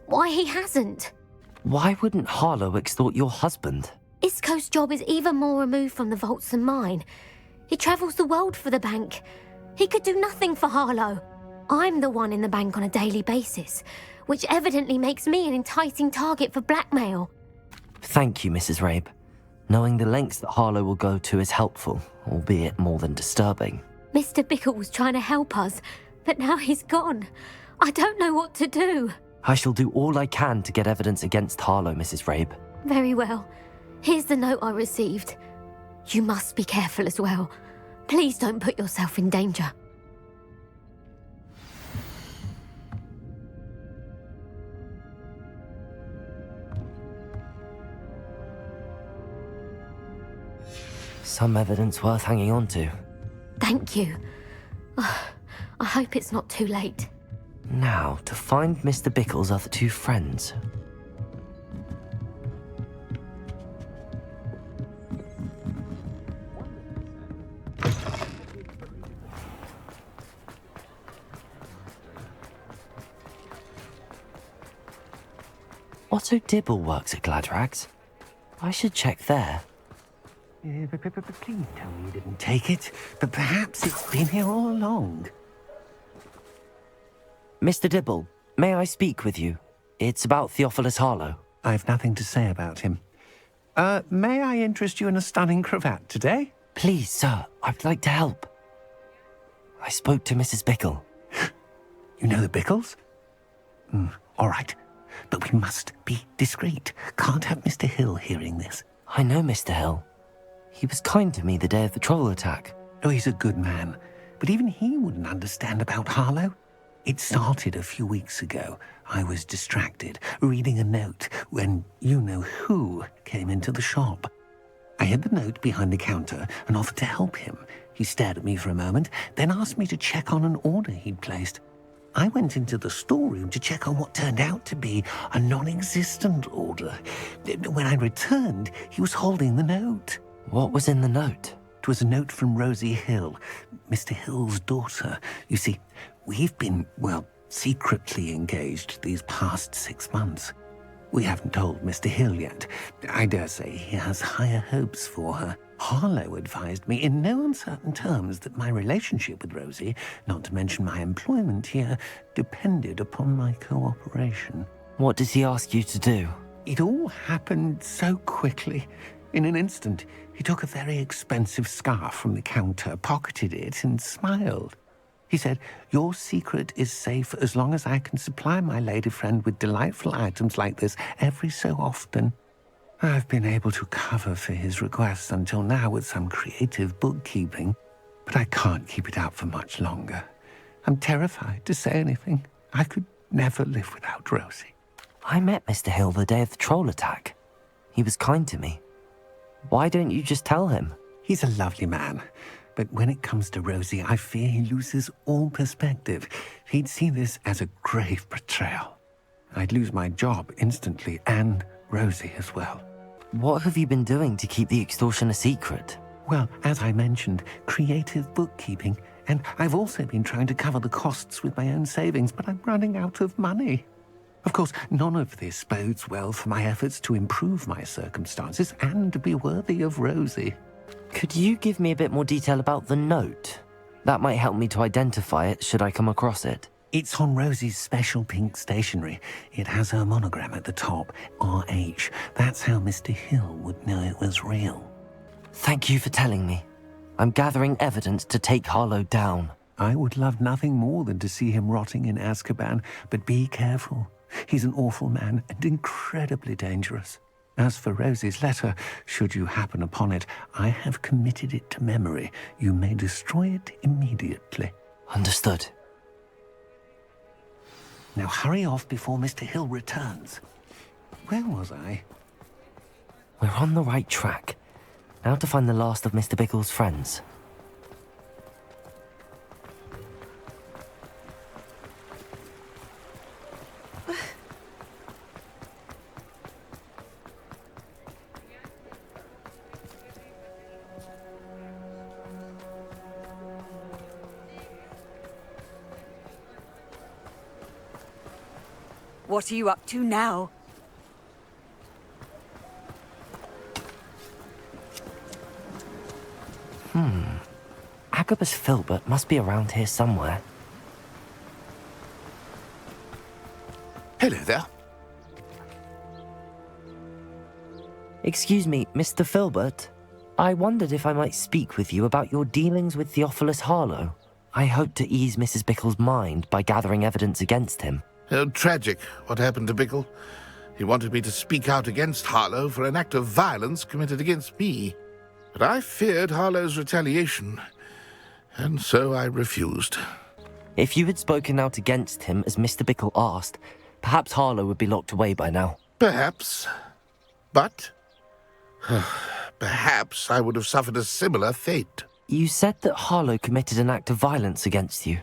why he hasn't. Why wouldn't Harlow extort your husband? Isco's job is even more removed from the vaults than mine. He travels the world for the bank. He could do nothing for Harlow. I'm the one in the bank on a daily basis, which evidently makes me an enticing target for blackmail. Thank you, Mrs. Rabe. Knowing the lengths that Harlow will go to is helpful, albeit more than disturbing. Mr. Bickle was trying to help us, but now he's gone. I don't know what to do. I shall do all I can to get evidence against Harlow, Mrs. Rabe. Very well. Here's the note I received. You must be careful as well. Please don't put yourself in danger. Some evidence worth hanging on to. Thank you. I hope it's not too late. Now, to find Mr. Bickle's other two friends. Otto Dibble works at Gladrags. I should check there. Please tell me you didn't take it, but perhaps it's been here all along. Mr. Dibble, may I speak with you? It's about Theophilus Harlow. I've nothing to say about him. May I interest you in a stunning cravat today? Please, sir, I'd like to help. I spoke to Mrs. Bickle. You know the Bickles? All right, but we must be discreet. Can't have Mr. Hill hearing this. I know Mr. Hill. He was kind to me the day of the troll attack. Oh, he's a good man, but even he wouldn't understand about Harlow. It started a few weeks ago. I was distracted, reading a note, when you-know-who came into the shop. I hid the note behind the counter and offered to help him. He stared at me for a moment, then asked me to check on an order he'd placed. I went into the storeroom to check on what turned out to be a non-existent order. When I returned, he was holding the note. What was in the note? It was a note from Rosie Hill, Mr. Hill's daughter. You see, we've been, secretly engaged these past 6 months. We haven't told Mr. Hill yet. I dare say he has higher hopes for her. Harlow advised me in no uncertain terms that my relationship with Rosie, not to mention my employment here, depended upon my cooperation. What does he ask you to do? It all happened so quickly. In an instant, he took a very expensive scarf from the counter, pocketed it, and smiled. He said, "Your secret is safe as long as I can supply my lady friend with delightful items like this every so often." I've been able to cover for his requests until now with some creative bookkeeping, but I can't keep it out for much longer. I'm terrified to say anything. I could never live without Rosie. I met Mr. Hill the day of the troll attack. He was kind to me. Why don't you just tell him? He's a lovely man, but when it comes to Rosie, I fear he loses all perspective. He'd see this as a grave betrayal. I'd lose my job instantly, and Rosie as well. What have you been doing to keep the extortion a secret? Well, as I mentioned, creative bookkeeping, and I've also been trying to cover the costs with my own savings, but I'm running out of money. Of course, none of this bodes well for my efforts to improve my circumstances and to be worthy of Rosie. Could you give me a bit more detail about the note? That might help me to identify it should I come across it. It's on Rosie's special pink stationery. It has her monogram at the top, RH. That's how Mr. Hill would know it was real. Thank you for telling me. I'm gathering evidence to take Harlow down. I would love nothing more than to see him rotting in Azkaban, but be careful. He's an awful man and incredibly dangerous. As for Rosie's letter, should you happen upon it, I have committed it to memory. You may destroy it immediately. Understood. Now hurry off before Mr. Hill returns. Where was I? We're on the right track. Now to find the last of Mr. Bickle's friends. What are you up to now? Agabus Filbert must be around here somewhere. Hello there. Excuse me, Mr. Filbert. I wondered if I might speak with you about your dealings with Theophilus Harlow. I hope to ease Mrs. Bickle's mind by gathering evidence against him. Tragic, what happened to Bickle. He wanted me to speak out against Harlow for an act of violence committed against me. But I feared Harlow's retaliation, and so I refused. If you had spoken out against him as Mr. Bickle asked, perhaps Harlow would be locked away by now. Perhaps. But perhaps I would have suffered a similar fate. You said that Harlow committed an act of violence against you.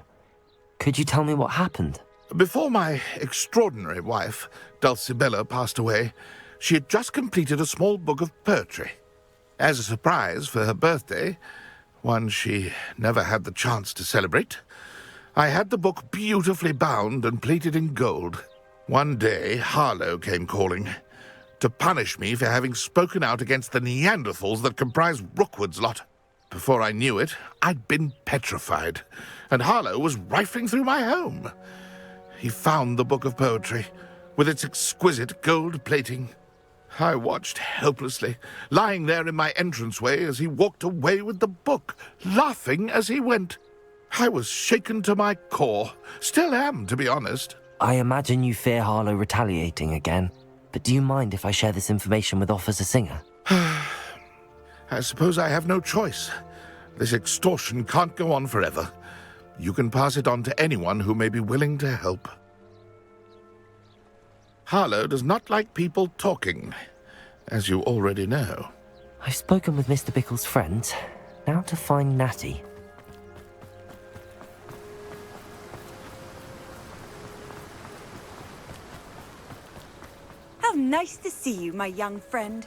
Could you tell me what happened? Before my extraordinary wife, Dulcibella, passed away, she had just completed a small book of poetry. As a surprise for her birthday, one she never had the chance to celebrate, I had the book beautifully bound and plated in gold. One day, Harlow came calling to punish me for having spoken out against the Neanderthals that comprise Rookwood's lot. Before I knew it, I'd been petrified, and Harlow was rifling through my home. He found the book of poetry, with its exquisite gold plating. I watched helplessly, lying there in my entranceway as he walked away with the book, laughing as he went. I was shaken to my core. Still am, to be honest. I imagine you fear Harlow retaliating again, but do you mind if I share this information with Officer Singer? I suppose I have no choice. This extortion can't go on forever. You can pass it on to anyone who may be willing to help. Harlow does not like people talking, as you already know. I've spoken with Mr. Bickle's friends. Now to find Natty. How nice to see you, my young friend.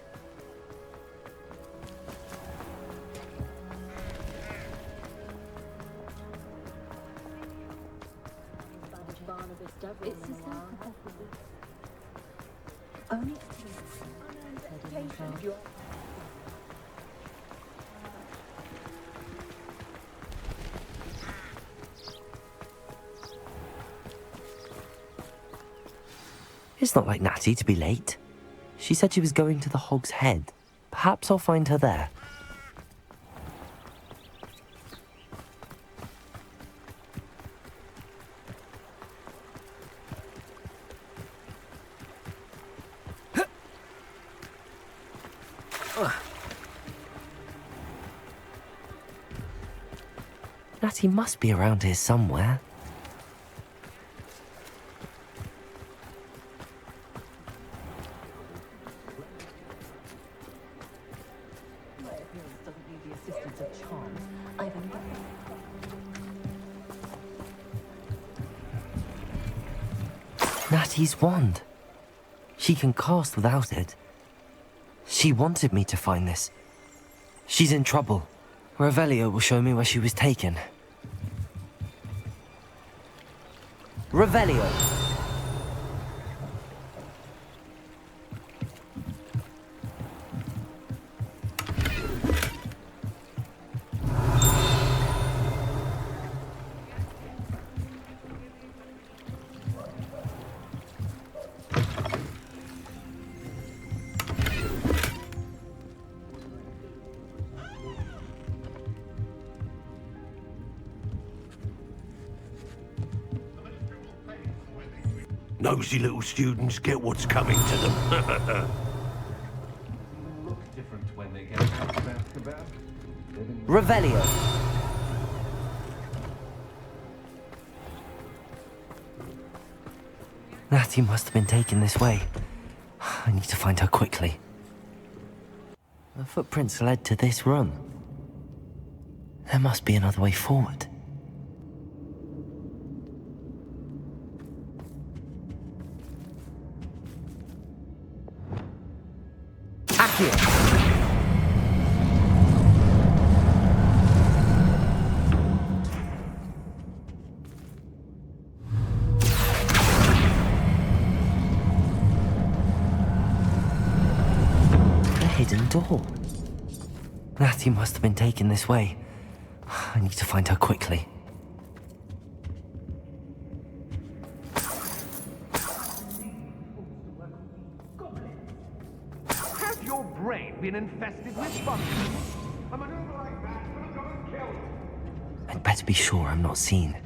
It's not like Natty to be late. She said she was going to the Hog's Head. Perhaps I'll find her there. Natty must be around here somewhere. Natty's wand. She can cast without it. She wanted me to find this. She's in trouble. Revelio will show me where she was taken. Revelio! Nosy little students get what's coming to them. Look different when they get out of Azkaban. Revelio. Natty must have been taken this way. I need to find her quickly. The footprints led to this room. There must be another way forward. Akhir. Hidden door. Natty must have been taken this way. I need to find her quickly. Has your brain been infested with fungus? A maneuver like that will go and kill you. I'd better be sure I'm not seen.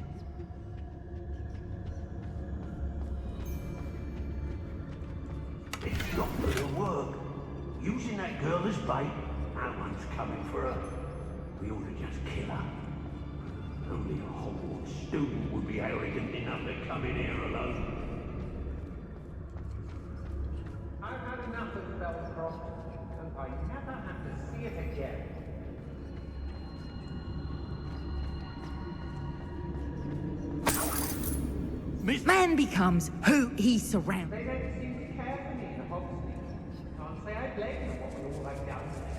It's not gonna work. Using that girl as bait, no one's coming for her. We ought to just kill her. Only a Hogwarts student would be arrogant enough to come in here alone. I've had enough of Beberuk, and I never have to see it again. Man becomes who he surrounds. They don't seem to care for me in the Hogsmeade. Can't say I blame them what we all like downstairs.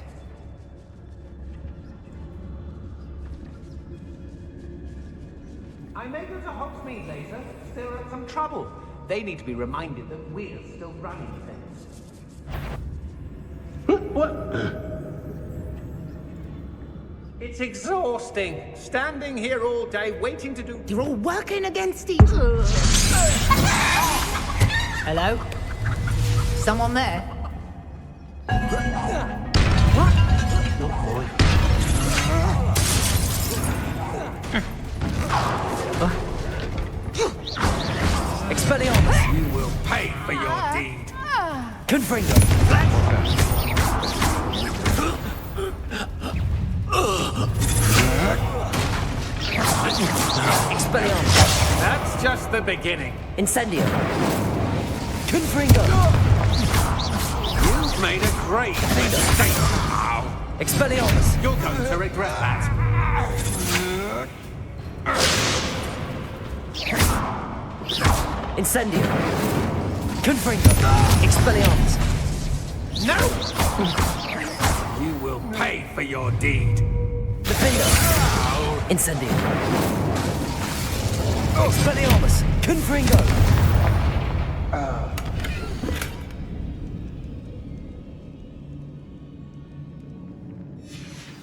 I may go to Hogsmeade later, still at some trouble. They need to be reminded that we're still running things. What? It's exhausting, standing here all day waiting to do... You're all working against each other. Hello? Someone there? Expelliarmus! You will pay for your deed. Confringo! Expelliarmus! That's just the beginning. Incendio! Confringo! You've made a great mistake. Expelliarmus! You're going to regret that. Incendio! Confringo! Expelliarmus! No! You will pay for your deed. Defendo! Incendio! Expelliarmus! Confringo!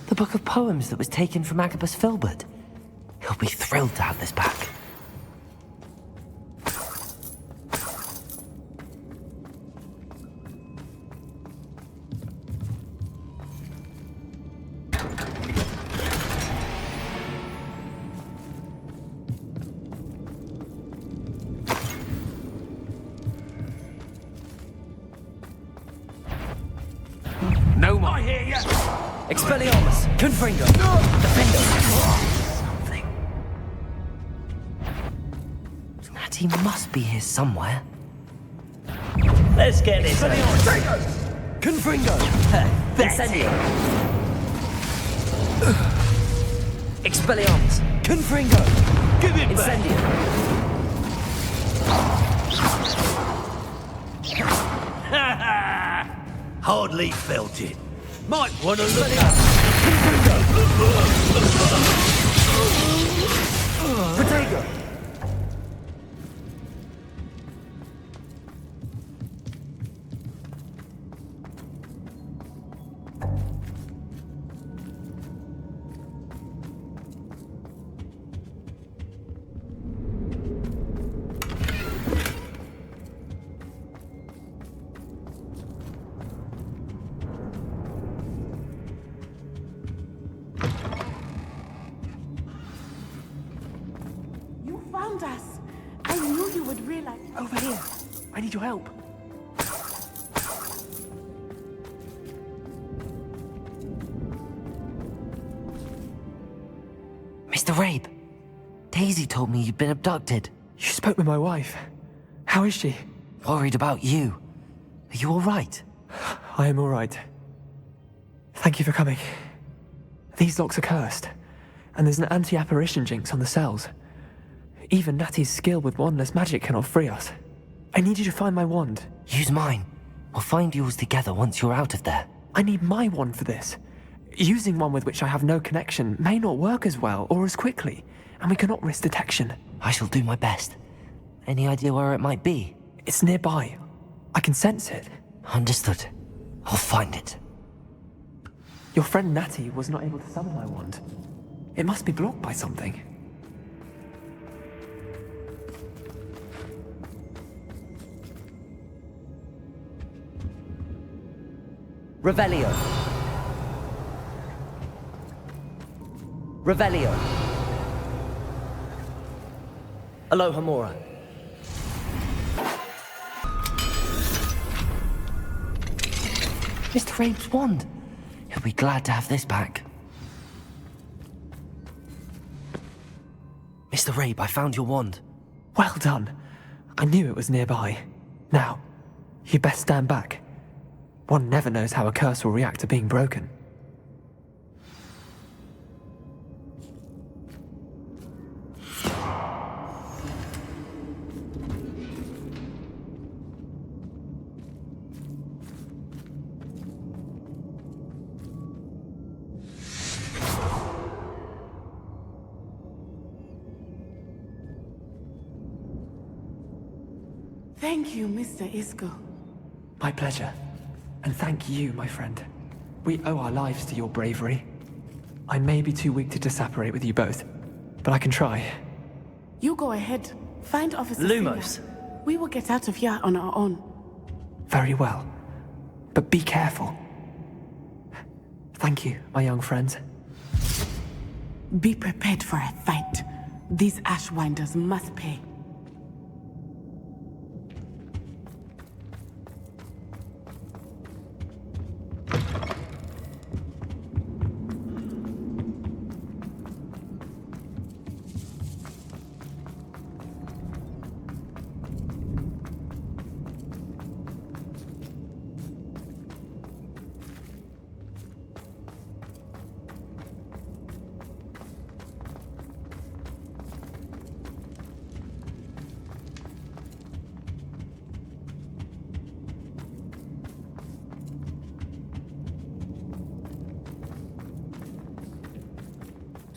The book of poems that was taken from Agabus Filbert. He'll be thrilled to have this back. No more. I hear you. Expelliarmus! Confringo! Defendo! Something. Natty must be here somewhere. Let's get this. Expelliarmus! Confringo! Incendio! Expelliarmus! Confringo! Give it Incendio! Hardly felt it. Might want to look Protego! You I need your help. Mr. Rabe, Daisy told me you'd been abducted. You spoke with my wife. How is she? Worried about you. Are you all right? I am all right. Thank you for coming. These locks are cursed, and there's an anti-apparition jinx on the cells. Even Natty's skill with wandless magic cannot free us. I need you to find my wand. Use mine. We'll find yours together once you're out of there. I need my wand for this. Using one with which I have no connection may not work as well or as quickly, and we cannot risk detection. I shall do my best. Any idea where it might be? It's nearby. I can sense it. Understood. I'll find it. Your friend Natty was not able to summon my wand. It must be blocked by something. Revelio. Revelio. Aloha Mora. Mr. Rabe's wand. He'll be glad to have this back. Mr. Rabe, I found your wand. Well done. I knew it was nearby. Now, you best stand back. One never knows how a curse will react to being broken. Thank you, Mr. Isco. My pleasure. And thank you, my friend. We owe our lives to your bravery. I may be too weak to disapparate with you both, but I can try. You go ahead. Find Officer Lumos. Singer. We will get out of here on our own. Very well. But be careful. Thank you, my young friends. Be prepared for a fight. These Ashwinders must pay.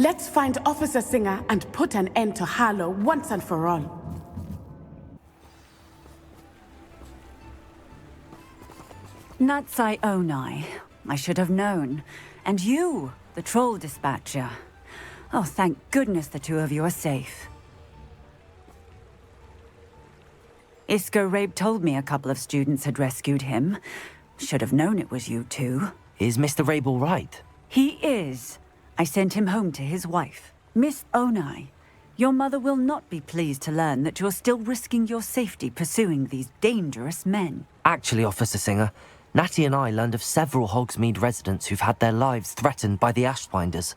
Let's find Officer Singer and put an end to Harlow once and for all. Natsai Onai. I should have known. And you, the troll dispatcher. Oh, thank goodness the two of you are safe. Isco Rabe told me a couple of students had rescued him. Should have known it was you two. Is Mr. Rabe all right? He is. I sent him home to his wife. Miss Onai, your mother will not be pleased to learn that you're still risking your safety pursuing these dangerous men. Actually, Officer Singer, Natty and I learned of several Hogsmeade residents who've had their lives threatened by the Ashwinders.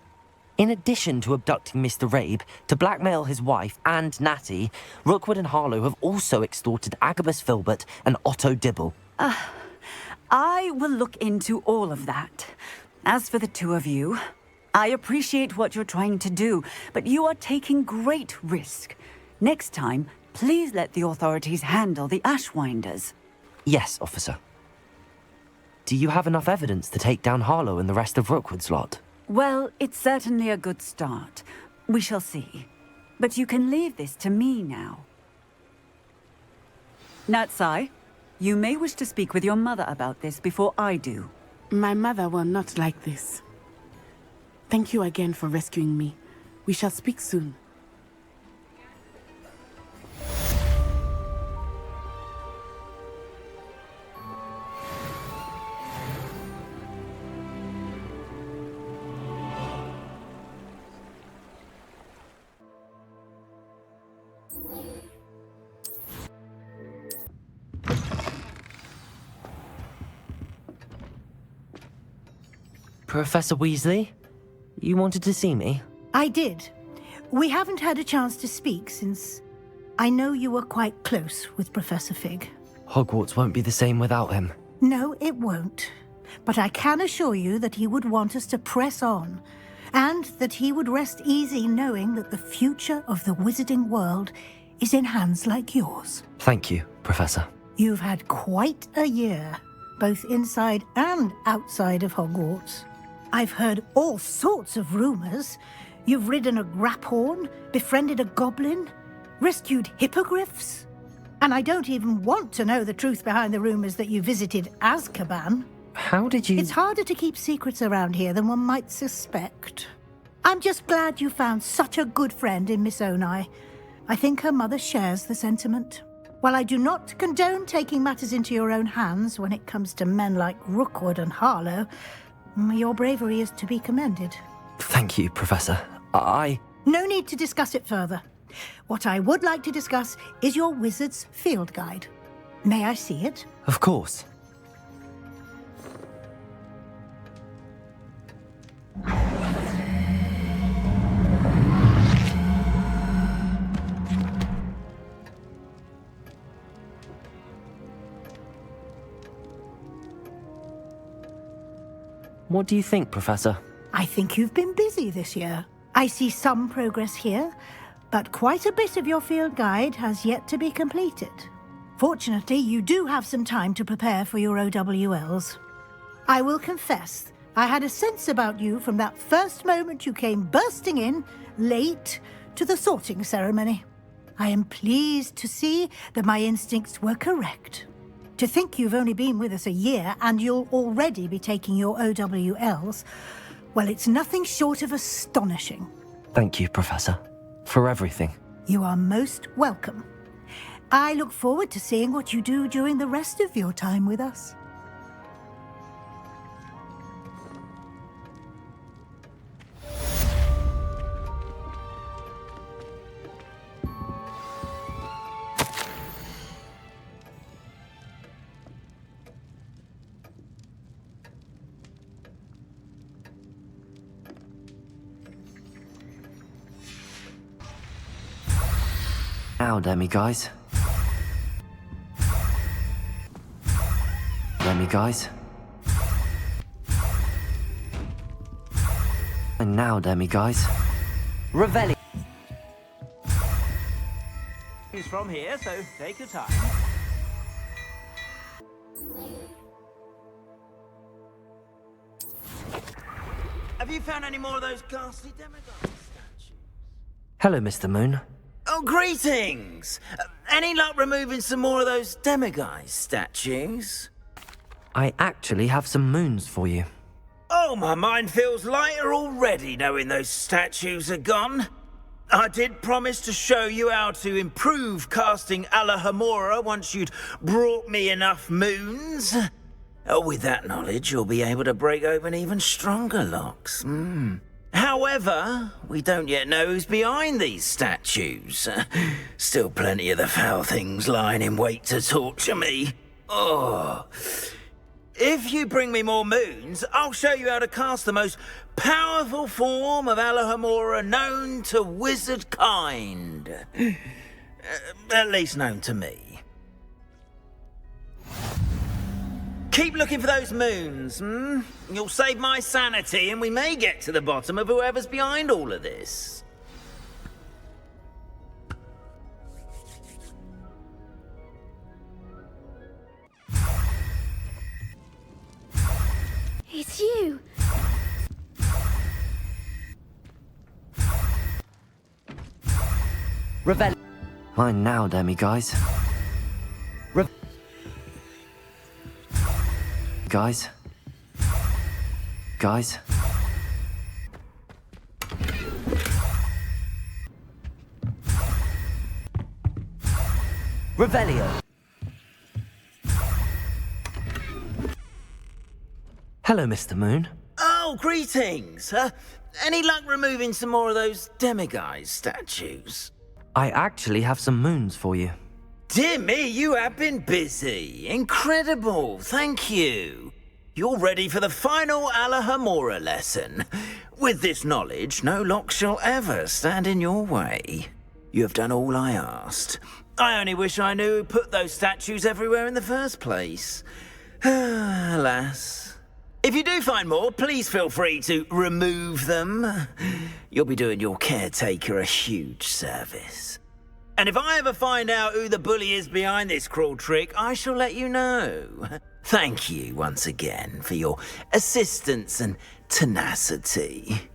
In addition to abducting Mr. Rabe, to blackmail his wife and Natty, Rookwood and Harlow have also extorted Agabus Filbert and Otto Dibble. I will look into all of that. As for the two of you, I appreciate what you're trying to do, but you are taking great risk. Next time, please let the authorities handle the Ashwinders. Yes, officer. Do you have enough evidence to take down Harlow and the rest of Rookwood's lot? Well, it's certainly a good start. We shall see. But you can leave this to me now. Natsai, you may wish to speak with your mother about this before I do. My mother will not like this. Thank you again for rescuing me. We shall speak soon. Professor Weasley? You wanted to see me? I did. We haven't had a chance to speak since I know you were quite close with Professor Fig. Hogwarts won't be the same without him. No, it won't. But I can assure you that he would want us to press on, and that he would rest easy knowing that the future of the wizarding world is in hands like yours. Thank you, Professor. You've had quite a year, both inside and outside of Hogwarts. I've heard all sorts of rumors. You've ridden a graphorn, befriended a goblin, rescued hippogriffs. And I don't even want to know the truth behind the rumors that you visited Azkaban. How did you... It's harder to keep secrets around here than one might suspect. I'm just glad you found such a good friend in Miss Onai. I think her mother shares the sentiment. While I do not condone taking matters into your own hands when it comes to men like Rookwood and Harlow, your bravery is to be commended. Thank you, Professor. No need to discuss it further. What I would like to discuss is your wizard's field guide. May I see it? Of course. What do you think, Professor? I think you've been busy this year. I see some progress here, but quite a bit of your field guide has yet to be completed. Fortunately, you do have some time to prepare for your OWLs. I will confess, I had a sense about you from that first moment you came bursting in, late, to the sorting ceremony. I am pleased to see that my instincts were correct. To think you've only been with us a year and you'll already be taking your OWLs, well, it's nothing short of astonishing. Thank you, Professor, for everything. You are most welcome. I look forward to seeing what you do during the rest of your time with us. Now, Demi-guys. Demi-guys. And now, Demi-guys. Revelli. He's from here, so take your time. Have you found any more of those ghastly demigods? Hello, Mr. Moon. Oh, greetings! Any luck removing some more of those demiguise statues? I actually have some moons for you. Oh, my mind feels lighter already knowing those statues are gone. I did promise to show you how to improve casting Alohomora once you'd brought me enough moons. With that knowledge, you'll be able to break open even stronger locks. However, we don't yet know who's behind these statues. Still plenty of the foul things lying in wait to torture me. Oh. If you bring me more moons, I'll show you how to cast the most powerful form of Alohomora known to wizard kind. At least known to me. Keep looking for those moons, You'll save my sanity and we may get to the bottom of whoever's behind all of this. It's you. Revelli. Fine now, Demi-guys. Guys. Revelio. Hello, Mr. Moon. Oh, greetings. Any luck removing some more of those demiguise statues? I actually have some moons for you. Dear me, you have been busy. Incredible. Thank you. You're ready for the final Alahomora lesson. With this knowledge, no lock shall ever stand in your way. You have done all I asked. I only wish I knew who put those statues everywhere in the first place. Alas. If you do find more, please feel free to remove them. You'll be doing your caretaker a huge service. And if I ever find out who the bully is behind this cruel trick, I shall let you know. Thank you once again for your assistance and tenacity.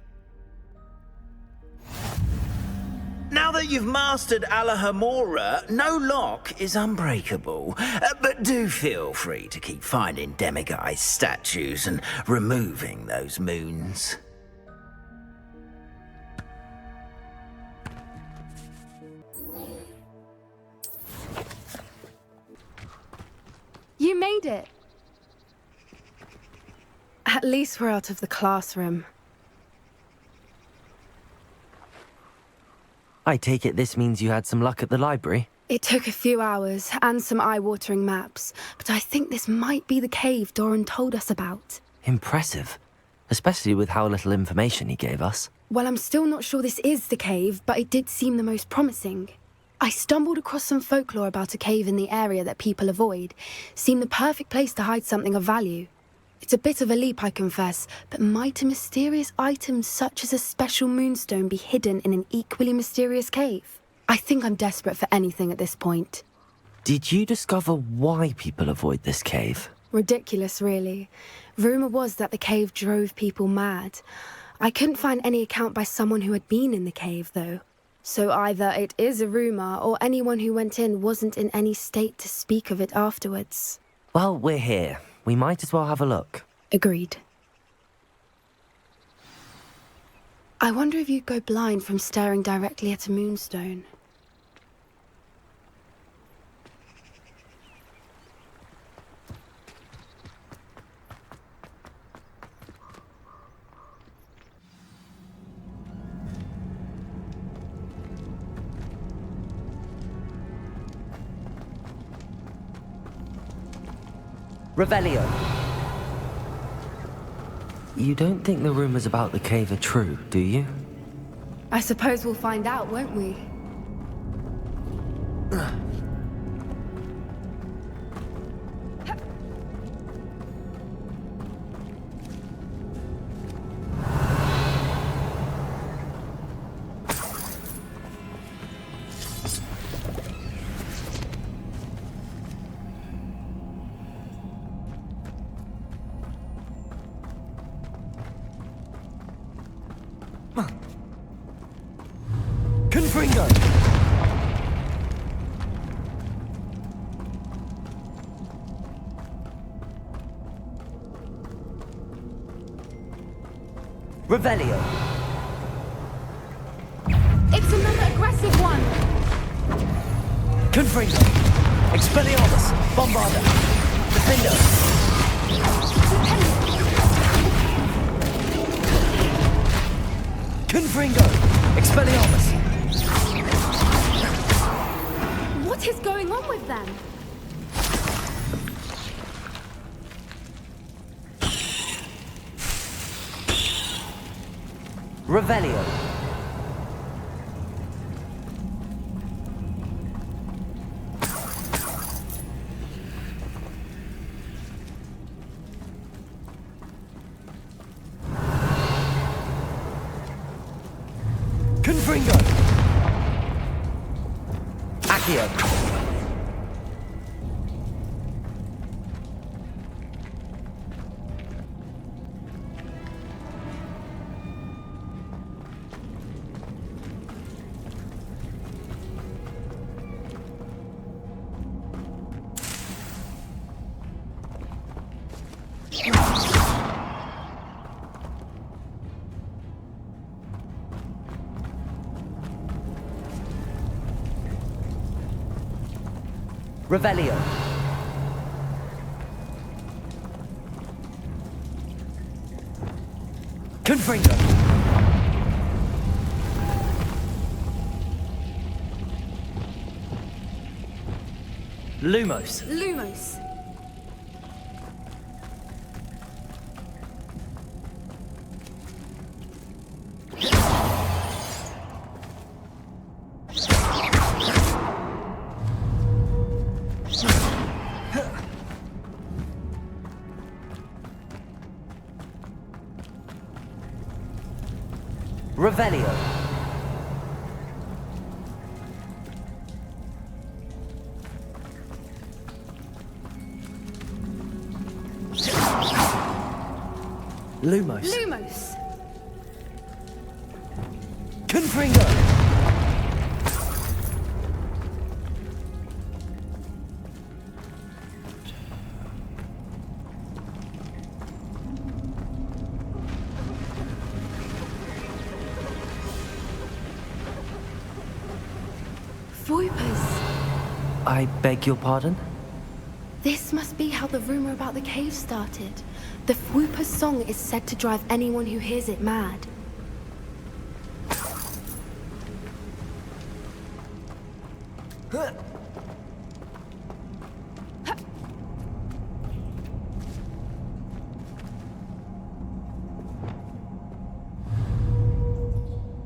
Now that you've mastered Alahomora, no lock is unbreakable. But do feel free to keep finding demiguise statues and removing those moons. You made it. At least we're out of the classroom. I take it this means you had some luck at the library? It took a few hours and some eye-watering maps, but I think this might be the cave Doran told us about. Impressive. Especially with how little information he gave us. Well, I'm still not sure this is the cave, but it did seem the most promising. I stumbled across some folklore about a cave in the area that people avoid. Seemed the perfect place to hide something of value. It's a bit of a leap, I confess, but might a mysterious item such as a special moonstone be hidden in an equally mysterious cave? I think I'm desperate for anything at this point. Did you discover why people avoid this cave? Ridiculous, really. Rumour was that the cave drove people mad. I couldn't find any account by someone who had been in the cave, though. So either it is a rumour, or anyone who went in wasn't in any state to speak of it afterwards. Well, we're here. We might as well have a look. Agreed. I wonder if you'd go blind from staring directly at a moonstone. Revelio. You don't think the rumors about the cave are true, do you? I suppose we'll find out, won't we? Confringo! Revelio. It's another aggressive one! Confringo. Expelliarmus. Bombarda. Defender. Confringo. Expelliarmus. What is going on with them? Revelio. Confringo. Accio. Revelio. Confringo. Lumos. Lumos. Revelio. Lumos. Lumos. Confringo. Voipers. I beg your pardon? This must be how the rumor about the cave started. The Whooper's song is said to drive anyone who hears it mad.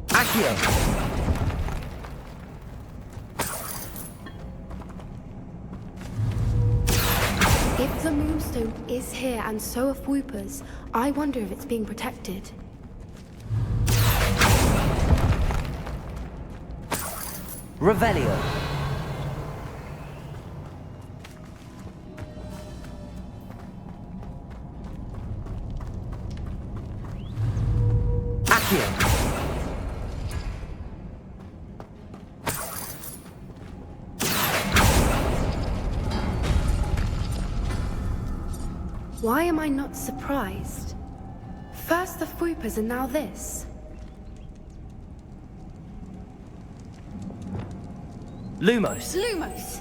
Accio. If the Moonstone is here and so are Whoopers, I wonder if it's being protected. Revelio. Accio. Why am I not surprised? First the Whoopers and now this. Lumos. Lumos.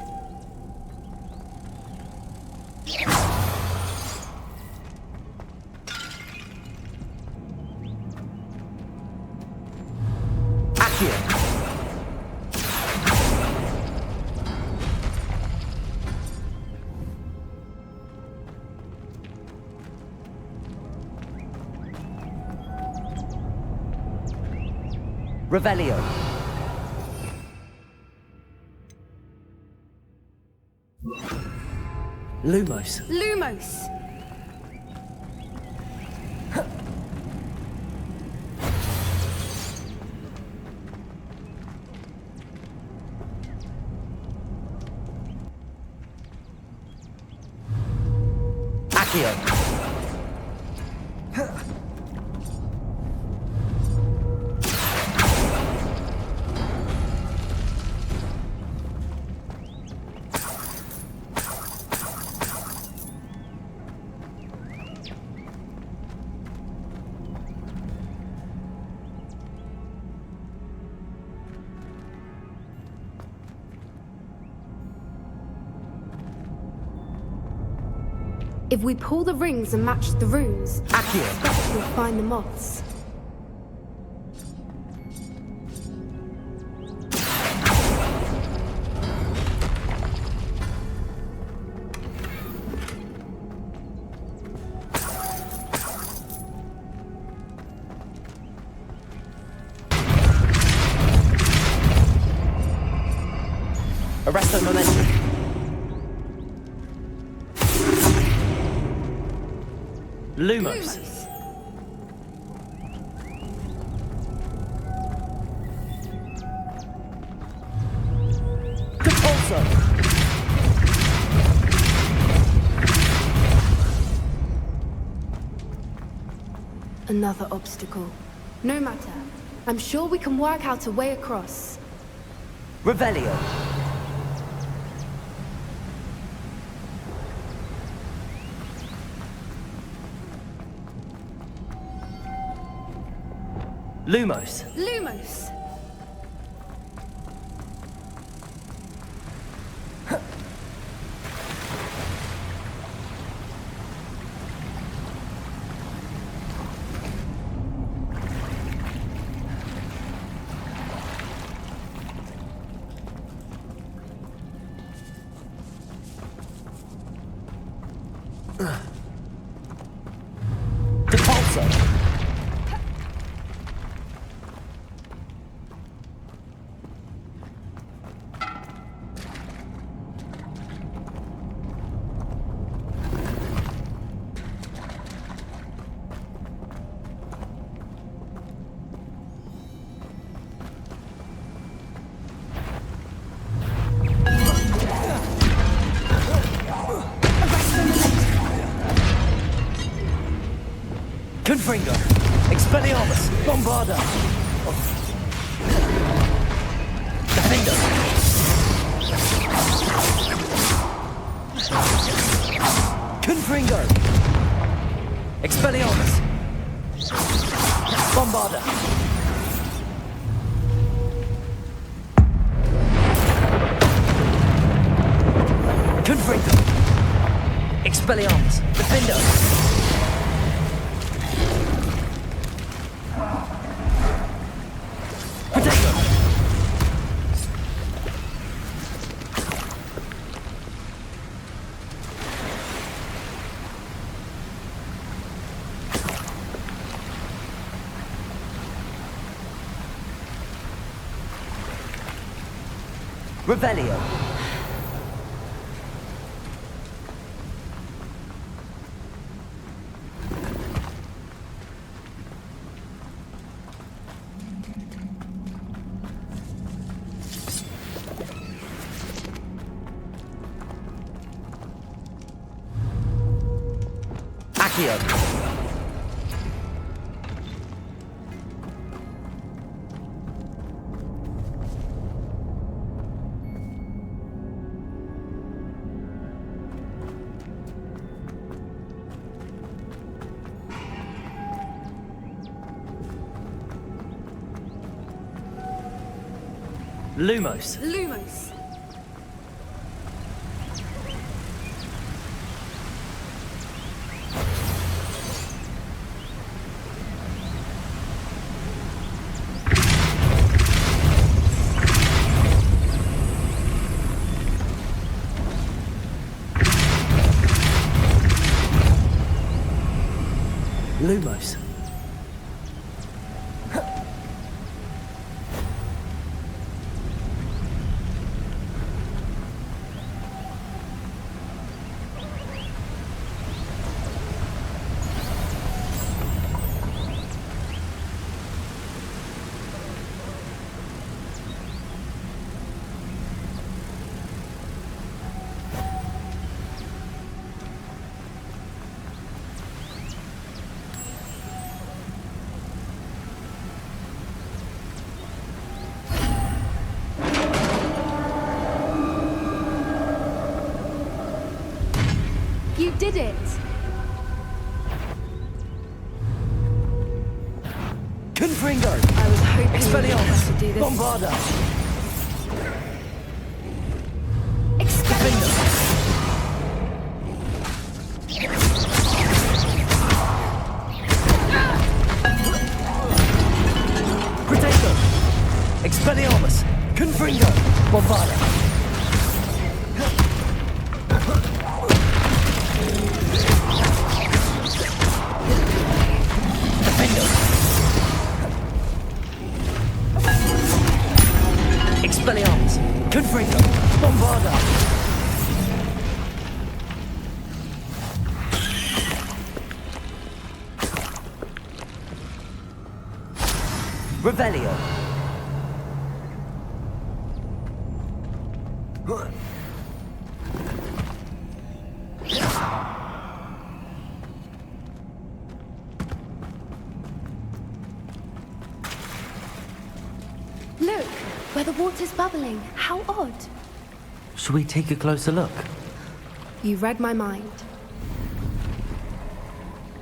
Accio. Revelio. Lumos. Lumos. Accio. If we pull the rings and match the runes, I Accio. expect we'll find the moths. Arresto momentum. Lumos. Compulso. Another obstacle. No matter. I'm sure we can work out a way across. Revelio. Lumos. Lumos. Depulso! Confringo! Expelliarmus! Bombarda! Defender! Confringo! Expelliarmus! Bombarda! Confringo! Expelliarmus! Defender! Revelio. Accio. Lumos. Lumos. Lumos. You did it! Confringo! I was hoping Expelliarmus! to do this. Bombarda! Expelliarmus! Protego! Expelliarmus! Confringo! Bombarda! Expelliarmus! Confringo! Bombarda! Revelio! Look, where the water's bubbling. How odd. Should we take a closer look? You read my mind.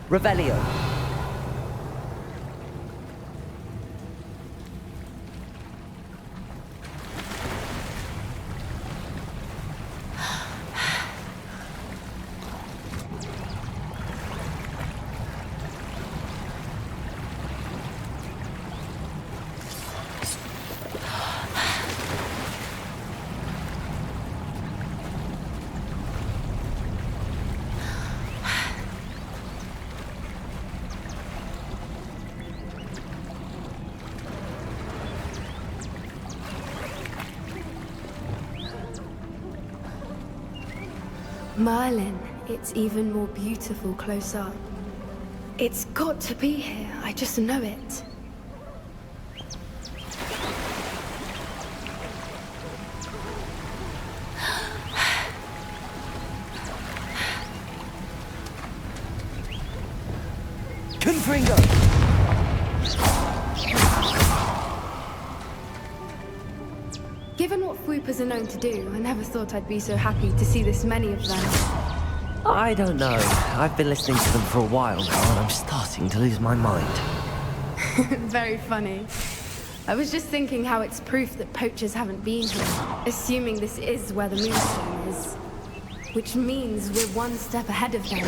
Revelio! Merlin, it's even more beautiful close up. It's got to be here, I just know it. Confringo! Given what Swoopers are known to do, I never thought I'd be so happy to see this many of them. I don't know. I've been listening to them for a while now, and I'm starting to lose my mind. Very funny. I was just thinking how it's proof that poachers haven't been here, assuming this is where the Moonstone is. Which means we're one step ahead of them.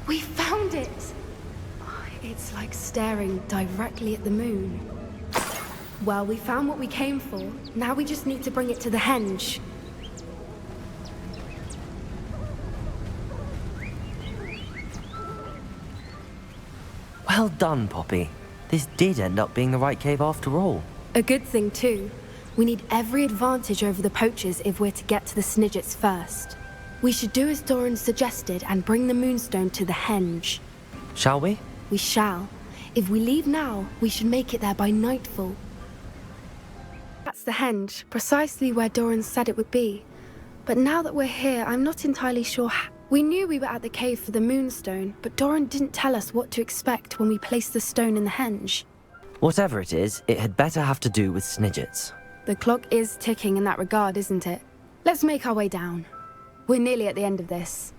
We found it! It's like staring directly at the moon. Well, we found what we came for. Now we just need to bring it to the henge. Well done, Poppy. This did end up being the right cave after all. A good thing, too. We need every advantage over the poachers if we're to get to the Snidgets first. We should do as Doran suggested and bring the Moonstone to the henge. Shall we? We shall. If we leave now, we should make it there by nightfall. That's the henge, precisely where Doran said it would be. But now that we're here, I'm not entirely sure We knew we were at the cave for the Moonstone, but Doran didn't tell us what to expect when we placed the stone in the henge. Whatever it is, it had better have to do with Snidgets. The clock is ticking in that regard, isn't it? Let's make our way down. We're nearly at the end of this.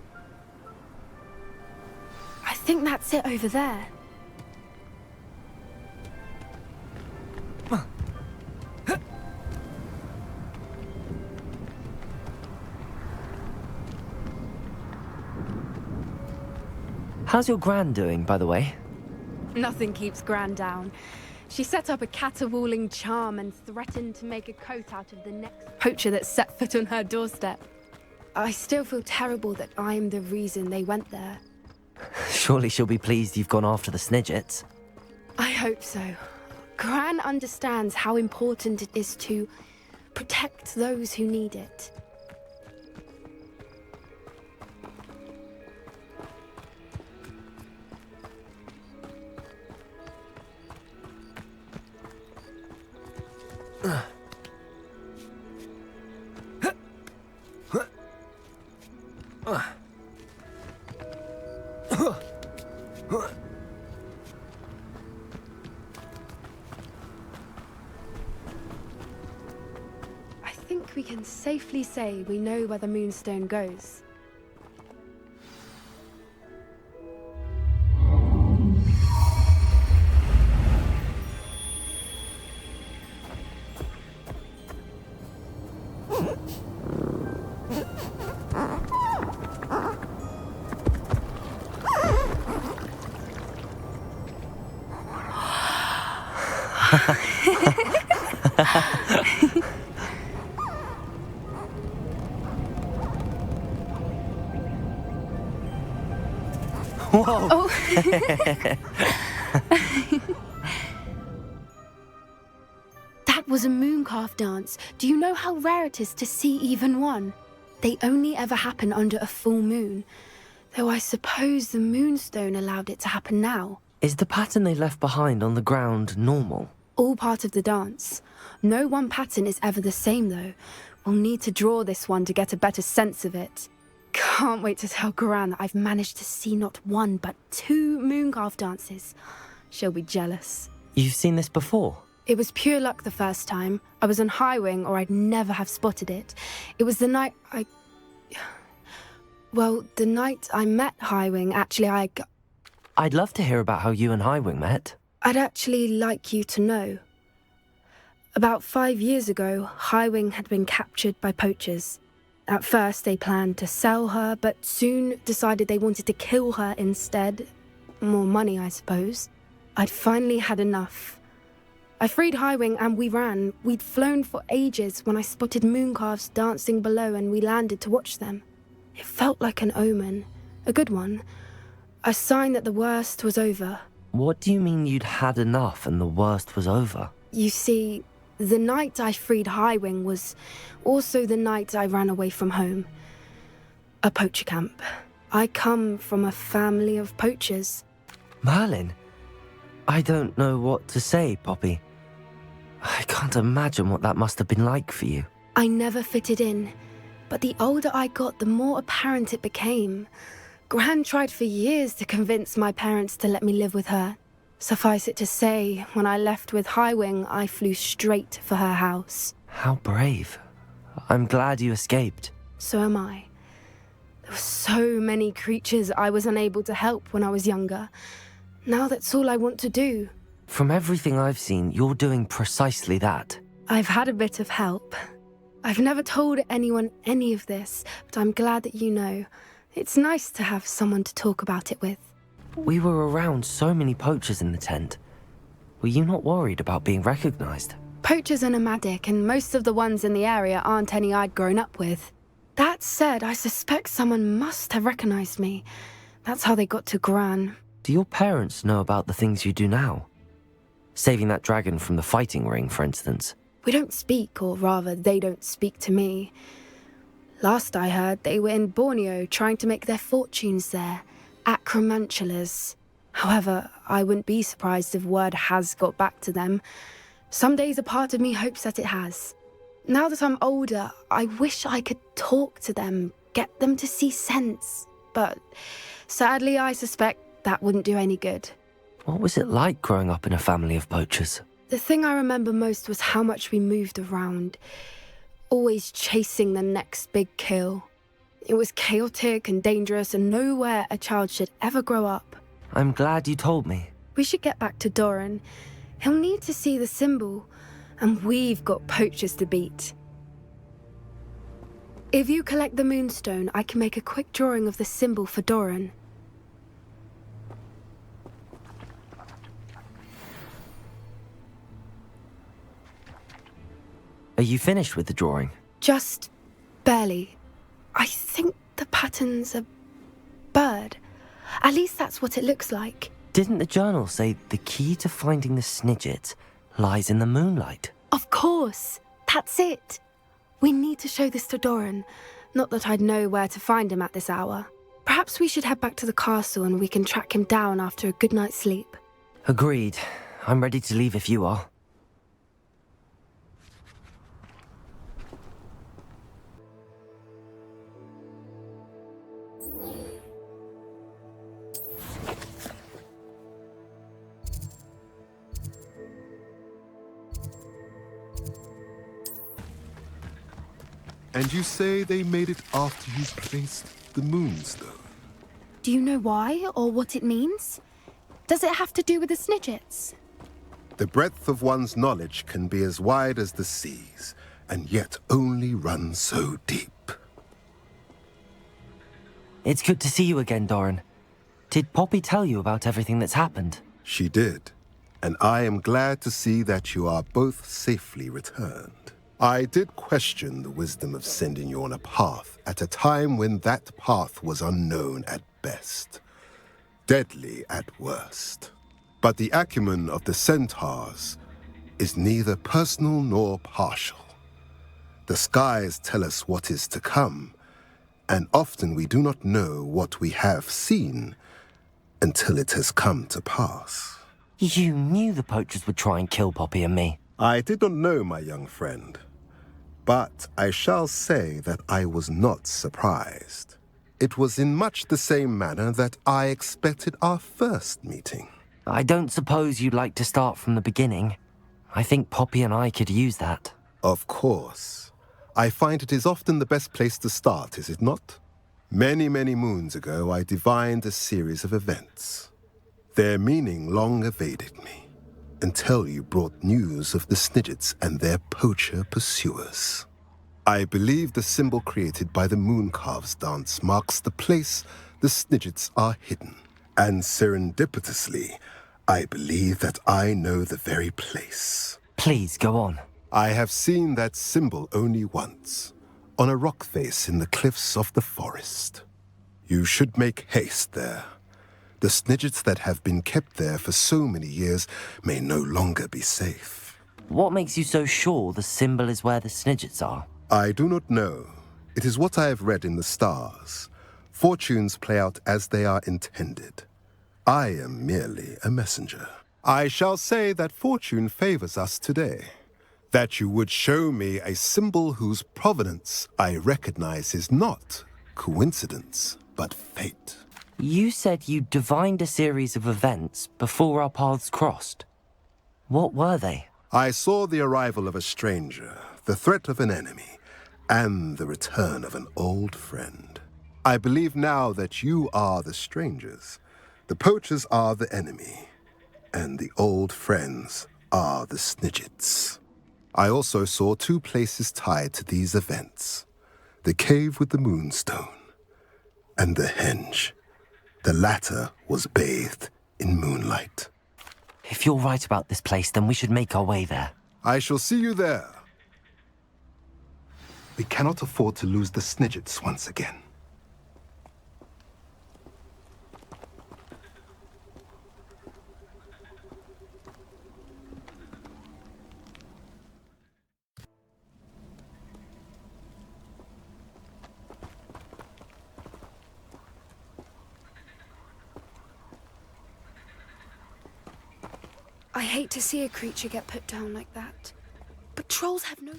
I think that's it over there. How's your Gran doing, by the way? Nothing keeps Gran down. She set up a caterwauling charm and threatened to make a coat out of the next poacher that set foot on her doorstep. I still feel terrible that I'm the reason they went there. Surely she'll be pleased you've gone after the Snidgets. I hope so. Gran understands how important it is to protect those who need it. I think we can safely say we know where the Moonstone goes. Whoa! Oh. That was a mooncalf dance. Do you know how rare it is to see even one? They only ever happen under a full moon. Though I suppose the Moonstone allowed it to happen now. Is the pattern they left behind on the ground normal? All part of the dance. No one pattern is ever the same, though. We'll need to draw this one to get a better sense of it. Can't wait to tell Gran that I've managed to see not one, but 2 mooncalf dances. She'll be jealous. You've seen this before? It was pure luck the first time. I was on Highwing, or I'd never have spotted it. It was the night Well, the night I met Highwing, actually, I'd love to hear about how you and Highwing met. I'd actually like you to know. About 5 years ago, Highwing had been captured by poachers. At first, they planned to sell her, but soon decided they wanted to kill her instead. More money, I suppose. I'd finally had enough. I freed Highwing and we ran. We'd flown for ages when I spotted mooncalves dancing below and we landed to watch them. It felt like an omen. A good one. A sign that the worst was over. What do you mean you'd had enough and the worst was over? You see, the night I freed Highwing was also the night I ran away from home. A poacher camp. I come from a family of poachers. Merlin? I don't know what to say, Poppy. I can't imagine what that must have been like for you. I never fitted in, but the older I got, the more apparent it became. Gran tried for years to convince my parents to let me live with her. Suffice it to say, when I left with Highwing, I flew straight for her house. How brave. I'm glad you escaped. So am I. There were so many creatures I was unable to help when I was younger. Now that's all I want to do. From everything I've seen, you're doing precisely that. I've had a bit of help. I've never told anyone any of this, but I'm glad that you know. It's nice to have someone to talk about it with. We were around so many poachers in the tent. Were you not worried about being recognized? Poachers are nomadic, and most of the ones in the area aren't any I'd grown up with. That said, I suspect someone must have recognized me. That's how they got to Gran. Do your parents know about the things you do now? Saving that dragon from the fighting ring, for instance. We don't speak, or rather, they don't speak to me. Last I heard, they were in Borneo trying to make their fortunes there. Acromantulas. However, I wouldn't be surprised if word has got back to them. Some days a part of me hopes that it has. Now that I'm older, I wish I could talk to them, get them to see sense. But sadly, I suspect that wouldn't do any good. What was it like growing up in a family of poachers? The thing I remember most was how much we moved around, always chasing the next big kill. It was chaotic and dangerous, and nowhere a child should ever grow up. I'm glad you told me. We should get back to Doran. He'll need to see the symbol, and we've got poachers to beat. If you collect the moonstone, I can make a quick drawing of the symbol for Doran. Are you finished with the drawing? Just barely. I think the pattern's a bird. At least that's what it looks like. Didn't the journal say the key to finding the Snidget lies in the moonlight? Of course. That's it. We need to show this to Doran. Not that I'd know where to find him at this hour. Perhaps we should head back to the castle and we can track him down after a good night's sleep. Agreed. I'm ready to leave if you are. And you say they made it after you placed the moonstone? Do you know why or what it means? Does it have to do with the Snidgets? The breadth of one's knowledge can be as wide as the seas, and yet only run so deep. It's good to see you again, Doran. Did Poppy tell you about everything that's happened? She did, and I am glad to see that you are both safely returned. I did question the wisdom of sending you on a path at a time when that path was unknown at best, deadly at worst. But the acumen of the centaurs is neither personal nor partial. The skies tell us what is to come, and often we do not know what we have seen until it has come to pass. You knew the poachers would try and kill Poppy and me. I did not know, my young friend, but I shall say that I was not surprised. It was in much the same manner that I expected our first meeting. I don't suppose you'd like to start from the beginning. I think Poppy and I could use that. Of course. I find it is often the best place to start, is it not? Many, many moons ago, I divined a series of events. Their meaning long evaded me, until you brought news of the Snidgets and their poacher pursuers. I believe the symbol created by the Mooncalves dance marks the place the Snidgets are hidden. And serendipitously, I believe that I know the very place. Please, go on. I have seen that symbol only once, on a rock face in the cliffs of the forest. You should make haste there. The snidgets that have been kept there for so many years may no longer be safe. What makes you so sure the symbol is where the snidgets are? I do not know. It is what I have read in the stars. Fortunes play out as they are intended. I am merely a messenger. I shall say that fortune favors us today. That you would show me a symbol whose provenance I recognize is not coincidence, but fate. You said you divined a series of events before our paths crossed. What were they? I saw the arrival of a stranger, the threat of an enemy, and the return of an old friend. I believe now that you are the strangers, the poachers are the enemy, and the old friends are the snidgets. I also saw two places tied to these events, the cave with the moonstone and the henge. The latter was bathed in moonlight. If you're right about this place, then we should make our way there. I shall see you there. We cannot afford to lose the snidgets once again. I hate to see a creature get put down like that. But trolls have no...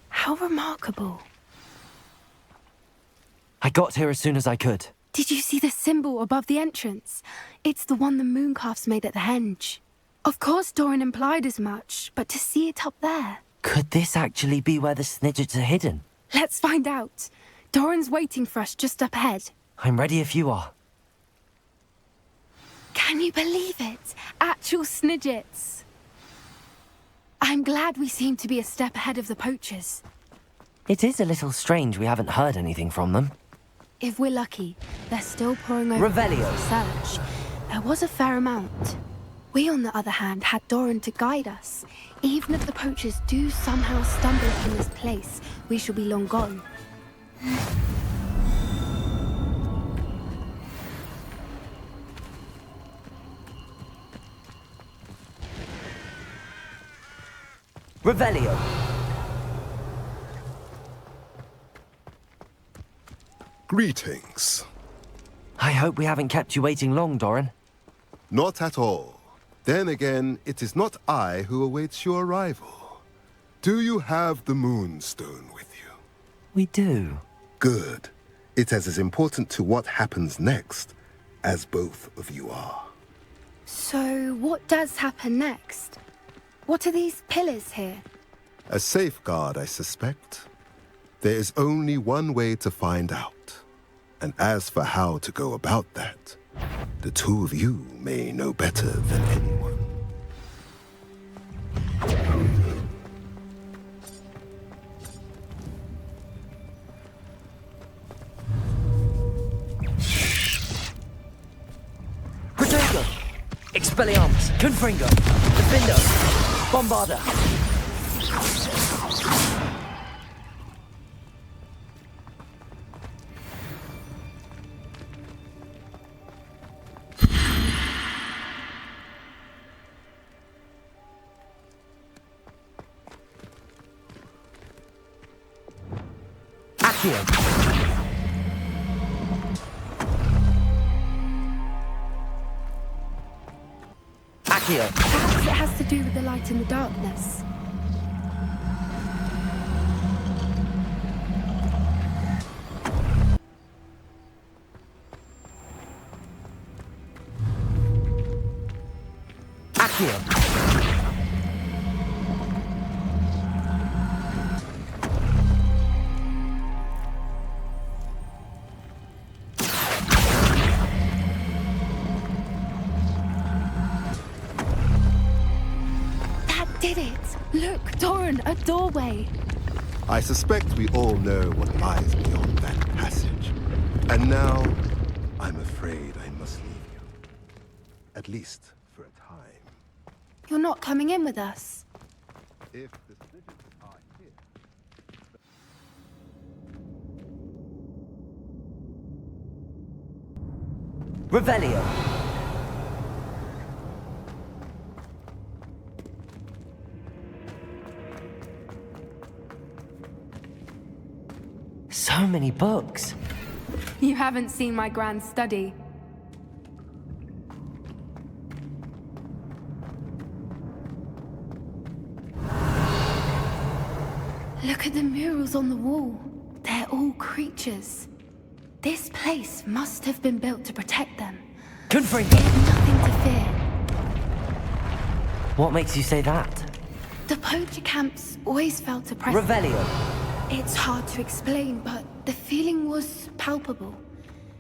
How remarkable. I got here as soon as I could. Did you see the symbol above the entrance? It's the one the mooncalfs made at the henge. Of course Doran implied as much, but to see it up there... Could this actually be where the snidgets are hidden? Let's find out. Doran's waiting for us just up ahead. I'm ready if you are. Can you believe it? Actual snidgets. I'm glad we seem to be a step ahead of the poachers. It is a little strange we haven't heard anything from them. If we're lucky, they're still pouring over Revelio. the search. There was a fair amount. We, on the other hand, had Doran to guide us. Even if the poachers do somehow stumble upon this place, we shall be long gone. Revelio. Greetings. I hope we haven't kept you waiting long, Doran. Not at all. Then again, it is not I who awaits your arrival. Do you have the moonstone with you? We do. Good. It is as important to what happens next as both of you are. So, what does happen next? What are these pillars here? A safeguard, I suspect. There is only one way to find out. And as for how to go about that, the two of you may know better than anyone. Protego! Expelliarmus! Confringo! Defendo! Bombarda! Akhir! Akhir! Perhaps it has to do with the light in the darkness. Akhir! Did it! Look, Doran, a doorway. I suspect we all know what lies beyond that passage. And now, I'm afraid I must leave you. At least for a time. You're not coming in with us. If the citizens are here... Revelio. So many books. You haven't seen my grand study. Look at the murals on the wall. They're all creatures. This place must have been built to protect them. Confirm. They have nothing to fear. What makes you say that? The poacher camps always felt oppressive. Revelio. It's hard to explain, but the feeling was palpable.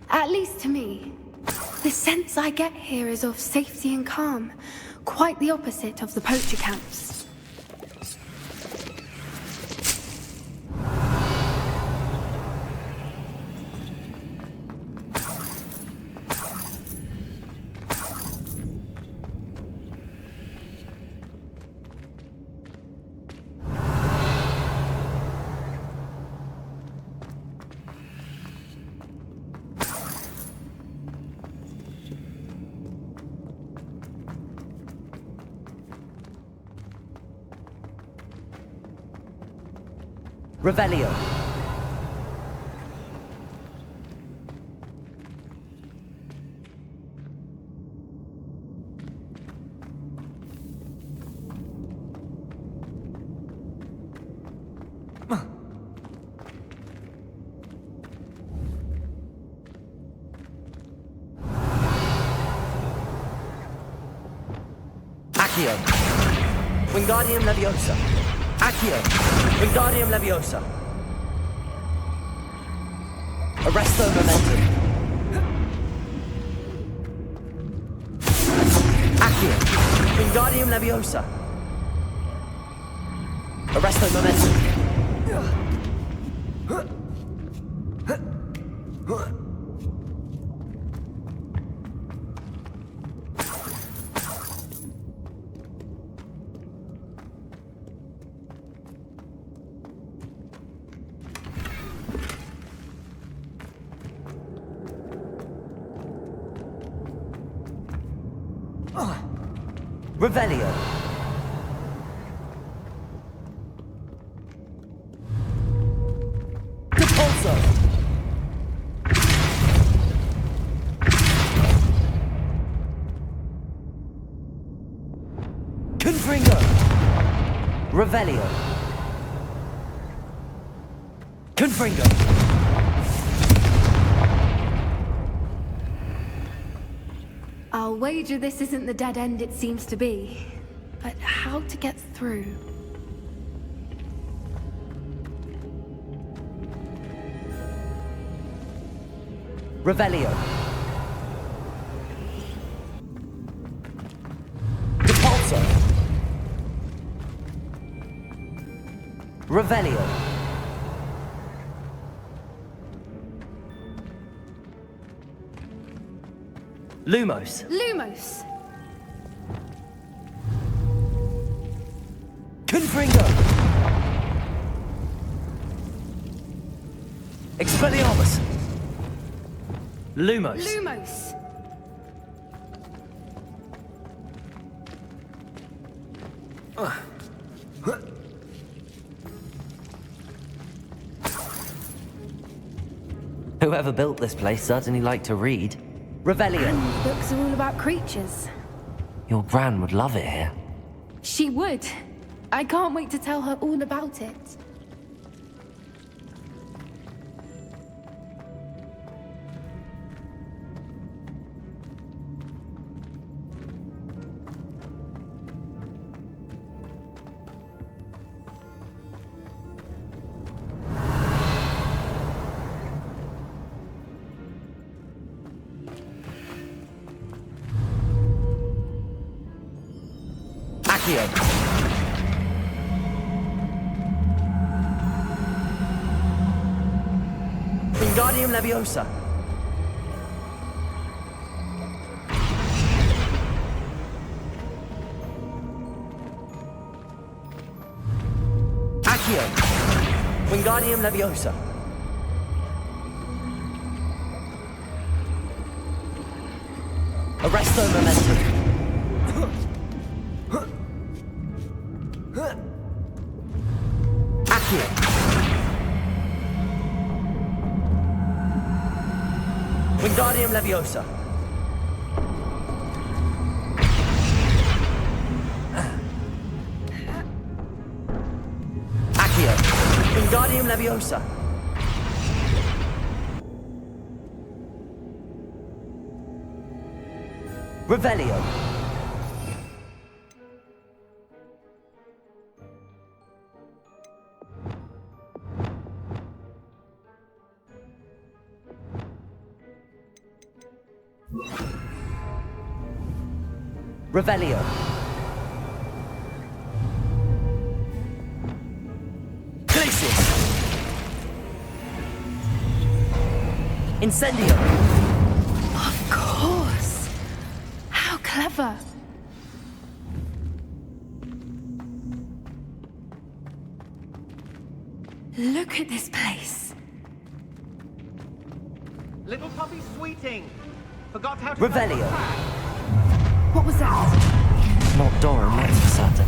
At least to me. The sense I get here is of safety and calm. Quite the opposite of the poacher camps. Revelio. Accio. Wingardium Leviosa. Accio. Wingardium Leviosa. Arresto momentum. Accio. Wingardium Leviosa. Arresto momentum. Revelio. Depulso. Confringo. Revelio. Confringo. I'll wager this isn't the dead end it seems to be. But how to get through? Revelio. Depulso. Revelio. Lumos. Lumos! Confringo. Expelliarmus. Lumos. Lumos! Whoever built this place certainly liked to read. Revelio. And books are all about creatures. Your gran would love it here. She would. I can't wait to tell her all about it. Accio. Wingardium Leviosa. Accio. Wingardium Leviosa. Arresto Momentum. Accio. Wingardium Leviosa. Accio. Wingardium Leviosa. Revelio. Revelio. Glacius. Incendio. Of course. How clever. Look at this place. Little puppy sweeting. Forgot how to... Revelio. What was that? Not Doran, that's for certain.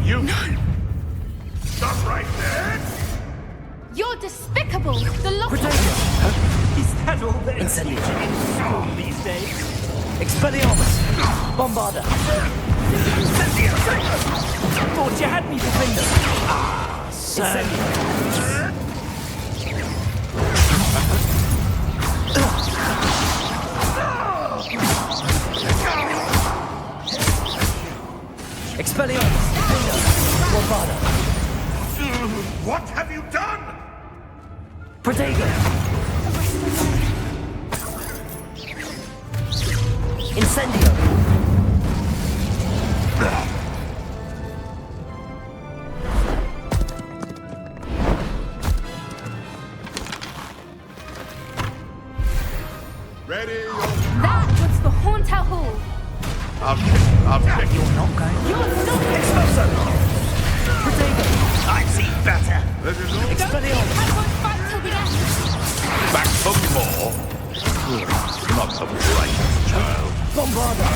You... No! Stop right there! You're despicable! The lot Is that all there is Incendio. in school these days? Expelliarmus. Bombarda. Incendio! Thought you had me defended. Incendio. Expelliarmus. Bombarda. What have you done? Protego. Incendio. Ready? That was the Hauntel Hall. I'll check. You're not going. You're not Expulso. Protego. I see better. This is all. Expelliarmus. I won't fight till the end. Back for more. Not the brightest child. Bombarda.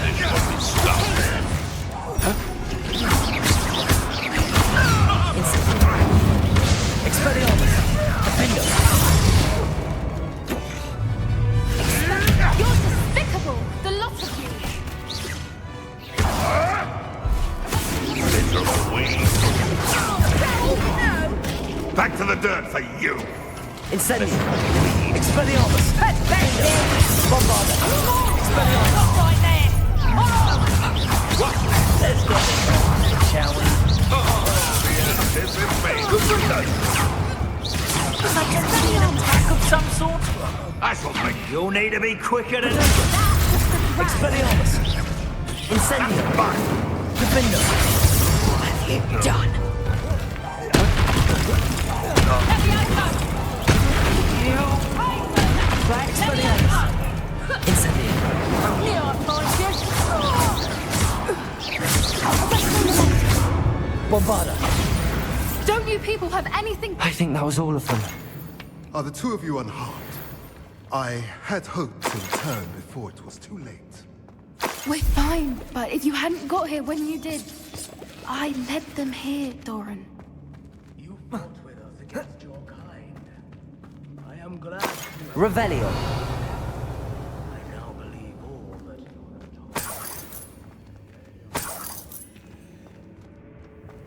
This should be stopped. Expelliarmus. Defendo. You're despicable! The lot of you! Little weed. Back to the dirt for you. Incendio. Expelliarmus. Bombarda. Expelliarmus. Stop right there! What? Let's go. Shall we? This is me. Attack of some sort? I shall make you. You'll need to be quicker than... Expelliarmus. Incendio. Defendo. What have you done? Expelliarmus. Incendio. Bombarda. Don't you people have anything? I think that was all of them. Are the two of you unharmed? I had hoped to return before it was too late. We're fine, but if you hadn't got here when you did, I led them here, Doran. You fought with us against your kind. I am glad. Revelio. I now believe all that you have told.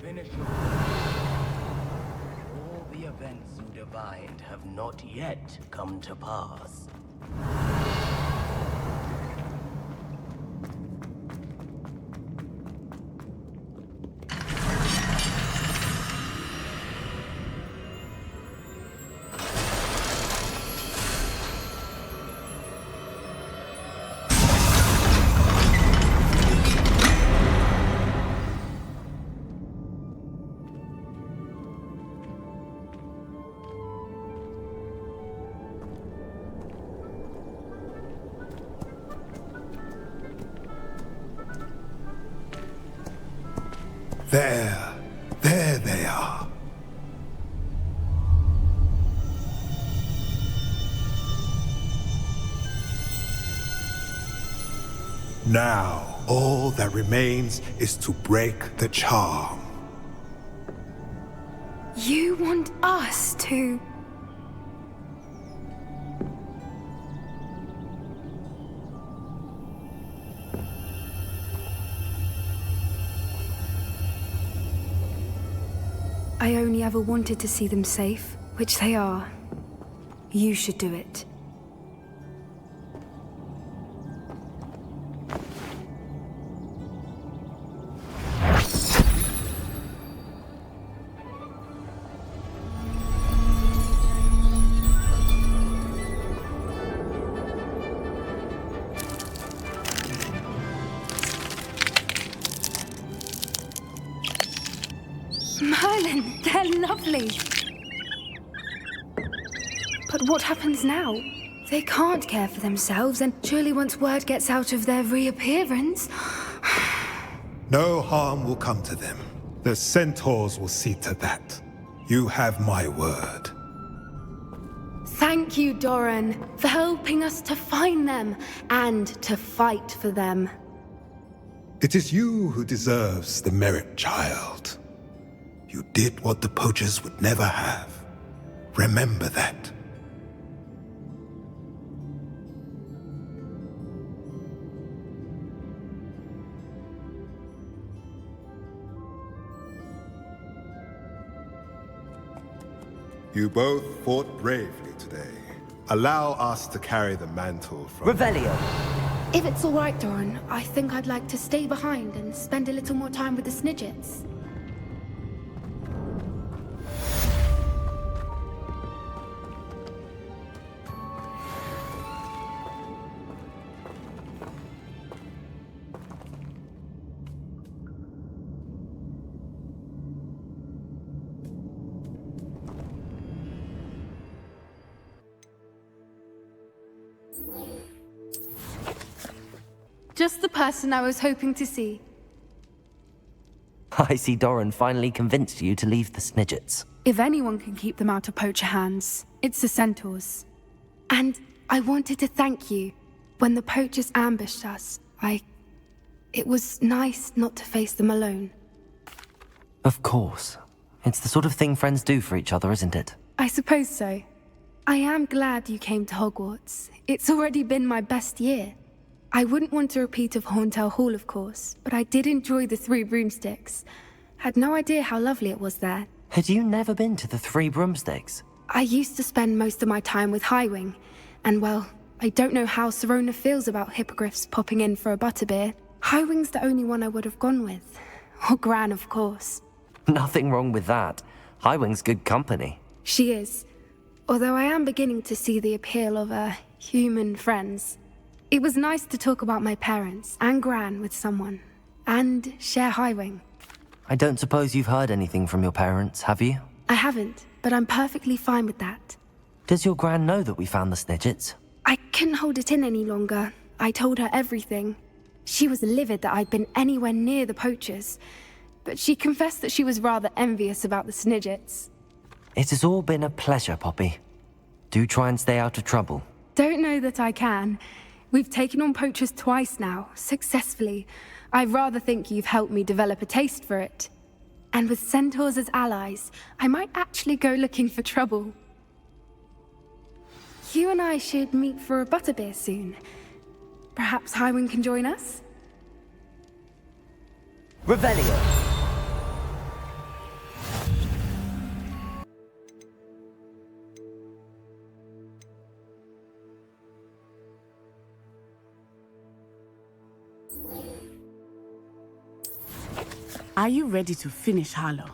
Finish your all the events you divined have not yet come to pass. There they are. Now, all that remains is to break the charm. You want us to... I only ever wanted to see them safe, which they are. You should do it. Merlin, they're lovely. But what happens now? They can't care for themselves, and surely once word gets out of their reappearance... No harm will come to them. The centaurs will see to that. You have my word. Thank you, Doran, for helping us to find them and to fight for them. It is you who deserves the merit, child. You did what the poachers would never have. Remember that. You both fought bravely today. Allow us to carry the mantle from... Revelio! If it's all right, Doran, I think I'd like to stay behind and spend a little more time with the Snidgets. Just the person I was hoping to see. I see Doran finally convinced you to leave the Snidgets. If anyone can keep them out of poacher hands, it's the centaurs. And I wanted to thank you. When the poachers ambushed us, it was nice not to face them alone. Of course. It's the sort of thing friends do for each other, isn't it? I suppose so. I am glad you came to Hogwarts. It's already been my best year. I wouldn't want a repeat of Horntail Hall, of course, but I did enjoy the Three Broomsticks. Had no idea how lovely it was there. Had you never been to the Three Broomsticks? I used to spend most of my time with Highwing, and well, I don't know how Serona feels about hippogriffs popping in for a butterbeer. Highwing's the only one I would have gone with. Or Gran, of course. Nothing wrong with that. Highwing's good company. She is. Although I am beginning to see the appeal of, human friends. It was nice to talk about my parents and Gran with someone, and share Highwing. I don't suppose you've heard anything from your parents, have you? I haven't, but I'm perfectly fine with that. Does your Gran know that we found the Snidgets? I couldn't hold it in any longer. I told her everything. She was livid that I'd been anywhere near the poachers, but she confessed that she was rather envious about the Snidgets. It has all been a pleasure, Poppy. Do try and stay out of trouble. Don't know that I can. We've taken on poachers twice now, successfully. I rather think you've helped me develop a taste for it. And with centaurs as allies, I might actually go looking for trouble. You and I should meet for a butterbeer soon. Perhaps Highwing can join us? Revelio! Are you ready to finish Harlow?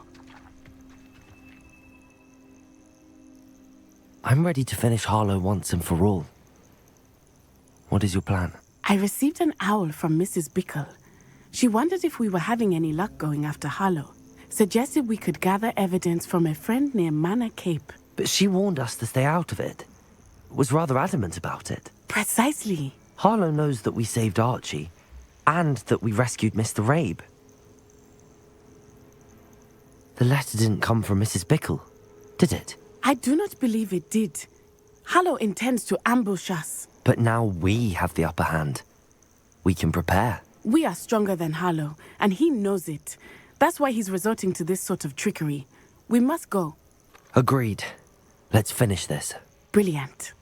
I'm ready to finish Harlow once and for all. What is your plan? I received an owl from Mrs. Bickle. She wondered if we were having any luck going after Harlow. Suggested we could gather evidence from a friend near Manor Cape. But she warned us to stay out of it. Was rather adamant about it. Precisely. Harlow knows that we saved Archie, and that we rescued Mr. Rabe. The letter didn't come from Mrs. Bickle, did it? I do not believe it did. Hallow intends to ambush us. But now we have the upper hand. We can prepare. We are stronger than Hallow, and he knows it. That's why he's resorting to this sort of trickery. We must go. Agreed. Let's finish this. Brilliant.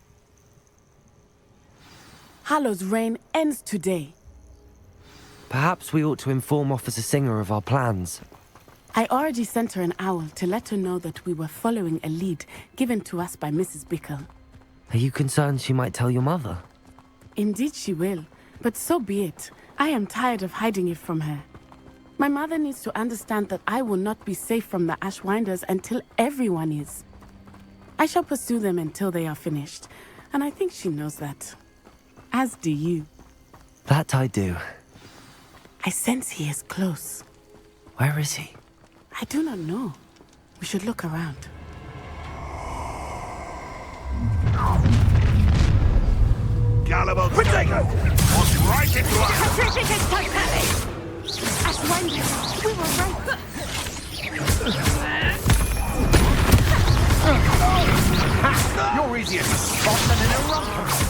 Hallow's reign ends today. Perhaps we ought to inform Officer Singer of our plans. I already sent her an owl to let her know that we were following a lead given to us by Mrs. Bickle. Are you concerned she might tell your mother? Indeed she will, but so be it. I am tired of hiding it from her. My mother needs to understand that I will not be safe from the Ashwinders until everyone is. I shall pursue them until they are finished, and I think she knows that. As do you. That I do. I sense he is close. Where is he? I do not know. We should look around. Gullible potato! What's right into us? Petrificus totality! Ashwinders, we were right. You're easier to spot than an eruption.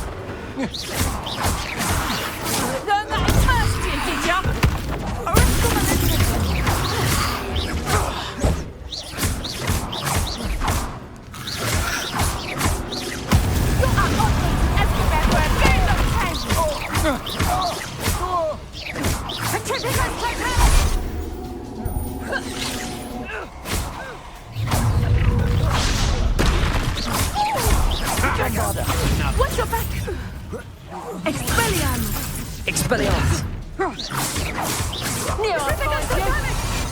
Learn that first, did ya? What's your back? Expelliarmus! Expelliarmus!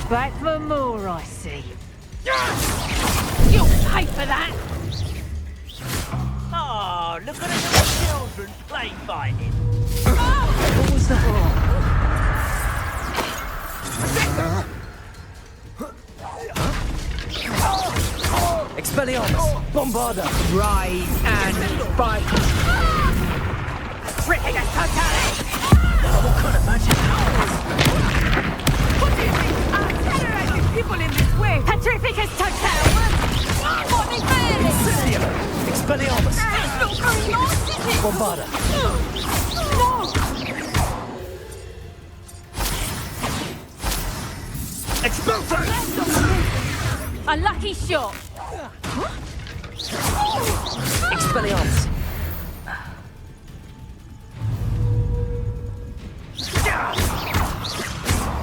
Back for more, I see. You'll pay for that! Oh, look at the little children play fighting. What was that? Expelliarmus! Bombarda! Rise and bite! Ripping us totality! What kind of magic? What do you think? I'm terrorizing people in this way! Petrificus totality! What is fairness? Expelliarmus! That's not very nice, is it? Bombarda! No! Expulso! A lucky shot! Expelliarmus!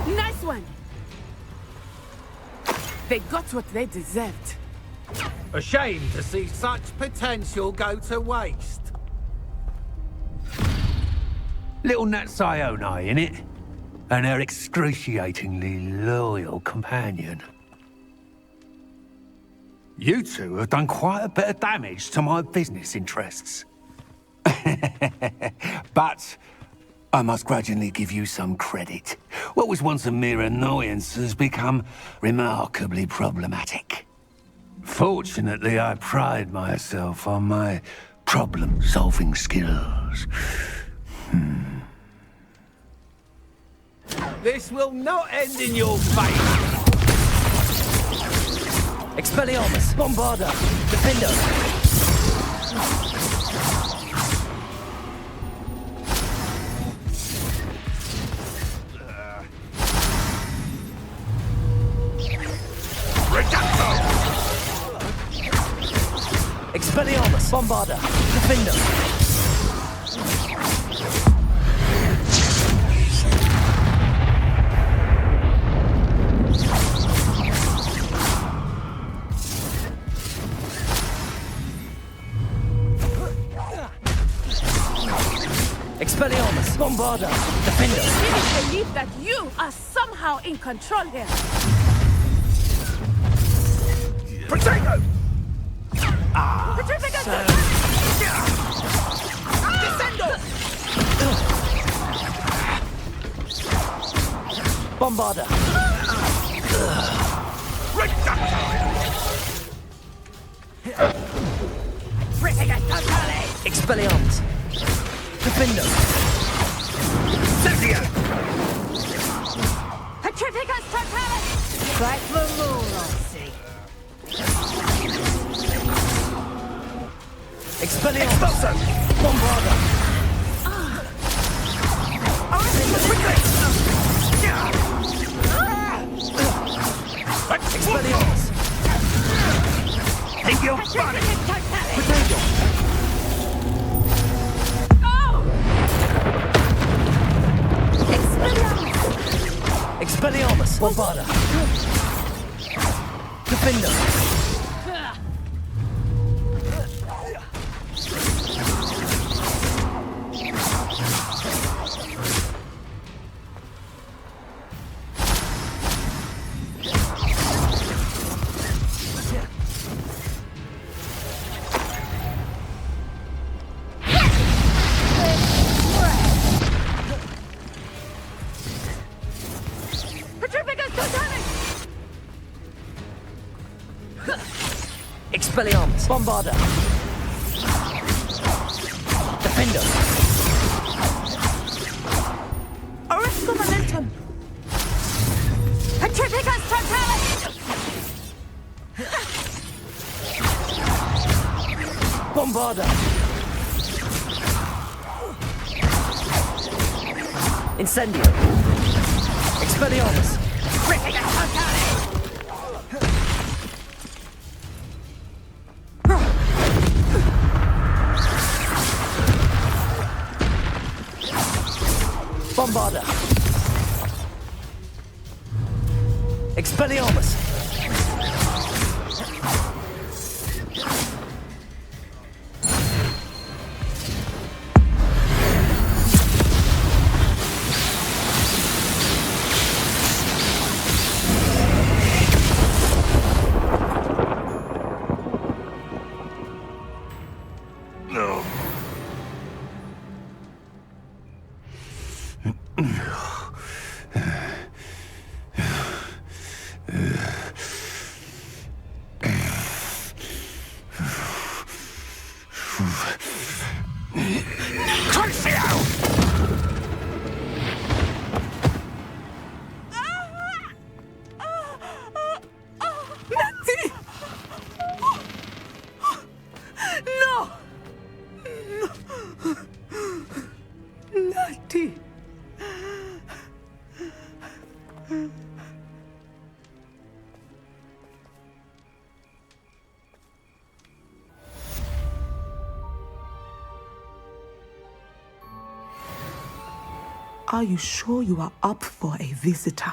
Nice one! They got what they deserved. A shame to see such potential go to waste. Little Nat Sione, innit? And her excruciatingly loyal companion. You two have done quite a bit of damage to my business interests. But I must grudgingly give you some credit. What was once a mere annoyance has become remarkably problematic. Fortunately, I pride myself on my problem-solving skills. This will not end in your fate. Expelliarmus! Bombarda! Defender! Expelliarmus! Bombarda! Defender! Expelliarmus! Bombarda! Defender! I really believe that you are somehow in control here. Potato! Bombarda! Expelliarmus! Defender! Petrificus totality! Back for more, I see. Expulso! Bombarda! Expelliarmus! Think you're funny? Potato! Expelliarmus! Bombarda! Defender! Expelliarmus! Bombarda! Defender! Orisco momentum! Petrificus totalis! Bombarda! Incendio! Expelliarmus! Petrificus totalis! Bombarda! Expelliarmus! Are you sure you are up for a visitor?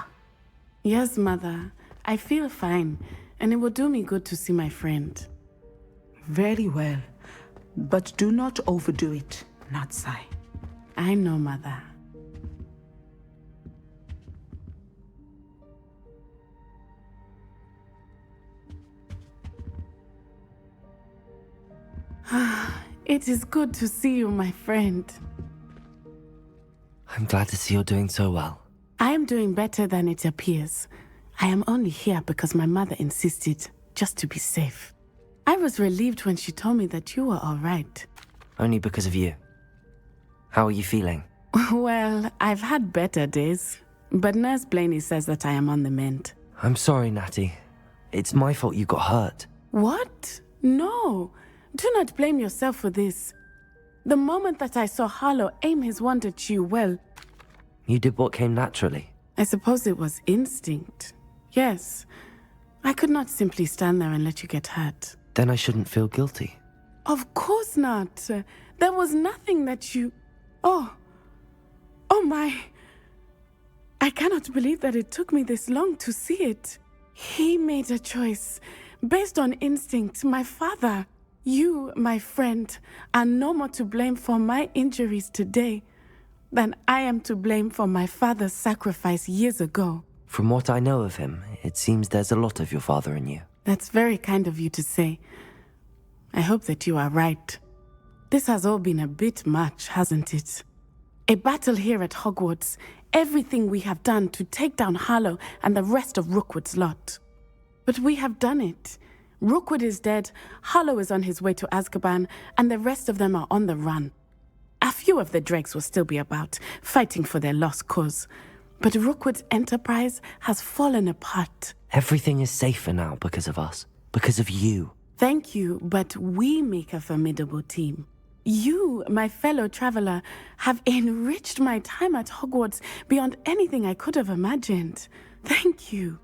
Yes, Mother. I feel fine, and it will do me good to see my friend. Very well. But do not overdo it, Natsai. I know, Mother. It is good to see you, my friend. I'm glad to see you're doing so well. I am doing better than it appears. I am only here because my mother insisted, just to be safe. I was relieved when she told me that you were all right. Only because of you. How are you feeling? Well, I've had better days, but Nurse Blaney says that I am on the mend. I'm sorry, Natty. It's my fault you got hurt. What? No. Do not blame yourself for this. The moment that I saw Harlow aim his wand at you, well... You did what came naturally. I suppose it was instinct. Yes. I could not simply stand there and let you get hurt. Then I shouldn't feel guilty. Of course not. There was nothing that you... Oh my... I cannot believe that it took me this long to see it. He made a choice based on instinct. My father... You, my friend, are no more to blame for my injuries today than I am to blame for my father's sacrifice years ago. From what I know of him, it seems there's a lot of your father in you. That's very kind of you to say. I hope that you are right. This has all been a bit much, hasn't it? A battle here at Hogwarts, everything we have done to take down Harlow and the rest of Rookwood's lot. But we have done it. Rookwood is dead, Harlow is on his way to Azkaban, and the rest of them are on the run. A few of the dregs will still be about, fighting for their lost cause. But Rookwood's enterprise has fallen apart, Everything is safer now because of us. Because of you. Thank you, but we make a formidable team. You, my fellow traveler, have enriched my time at Hogwarts beyond anything I could have imagined. Thank you.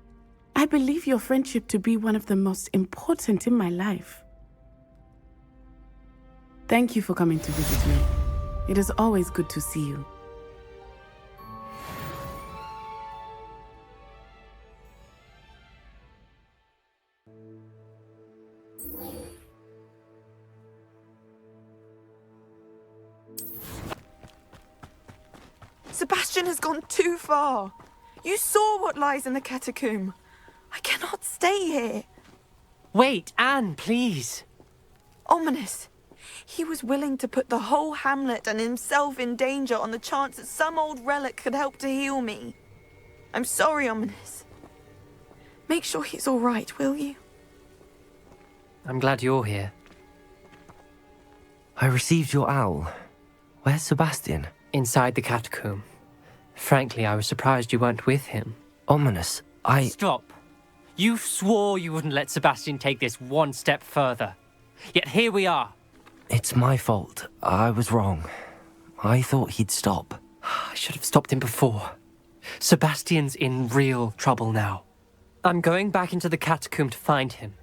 I believe your friendship to be one of the most important in my life. Thank you for coming to visit me. It is always good to see you. Sebastian has gone too far. You saw what lies in the catacomb. I cannot stay here. Wait, Anne, please. Ominous. He was willing to put the whole hamlet and himself in danger on the chance that some old relic could help to heal me. I'm sorry, Ominous. Make sure he's all right, will you? I'm glad you're here. I received your owl. Where's Sebastian? Inside the catacomb. Frankly, I was surprised you weren't with him. Ominous, Stop. You swore you wouldn't let Sebastian take this one step further. Yet here we are. It's my fault. I was wrong. I thought he'd stop. I should have stopped him before. Sebastian's in real trouble now. I'm going back into the catacomb to find him.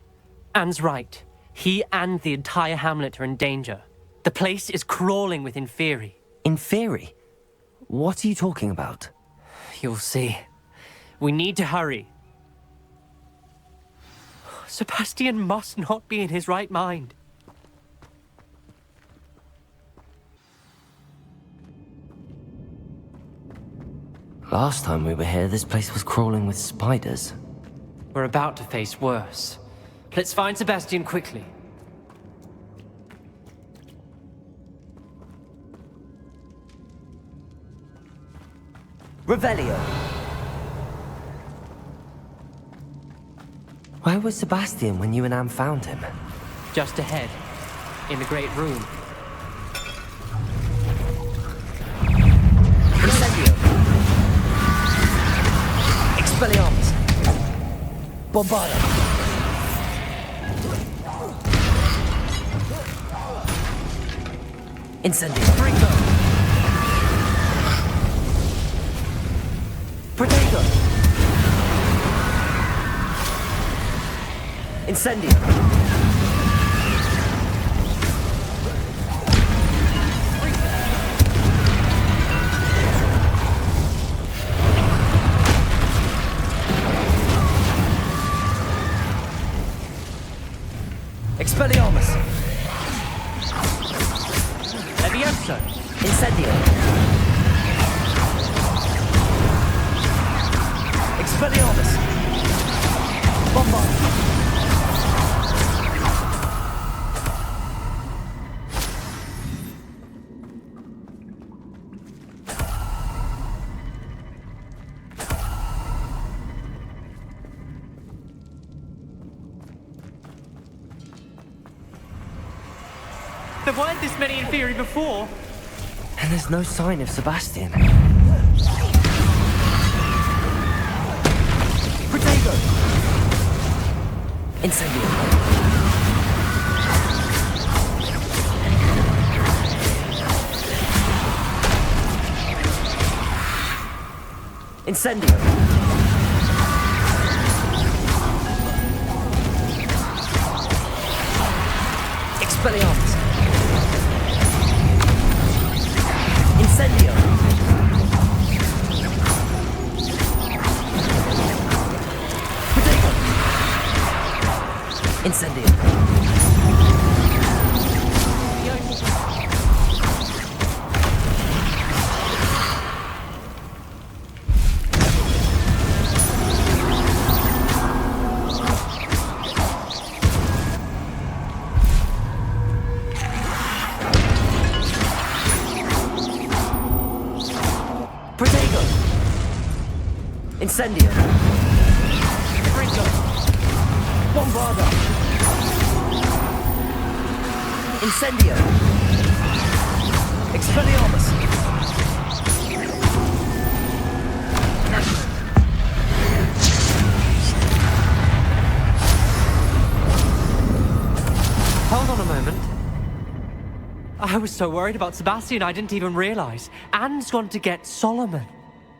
Anne's right. He and the entire hamlet are in danger. The place is crawling with Inferi. Inferi? What are you talking about? You'll see. We need to hurry. Sebastian must not be in his right mind. Last time we were here, this place was crawling with spiders. We're about to face worse. Let's find Sebastian quickly. Revelio. Where was Sebastian when you and Anne found him? Just ahead, in the great room. Incendio. Expelliarmus. Bombarda. Incendio. Bringo. Protego. Incendio. Expelliarmus. Levioso. Incendio. Expelliarmus. Bombard. There weren't this many Inferi before. And there's no sign of Sebastian. Protego! Incendio. Incendio. Expelliarmus. Incendio. Protego. Incendio. Protego. Incendio. Bringo. Bombarda. Incendio. Expelliarmus. I was so worried about Sebastian I didn't even realize. Anne's gone to get Solomon.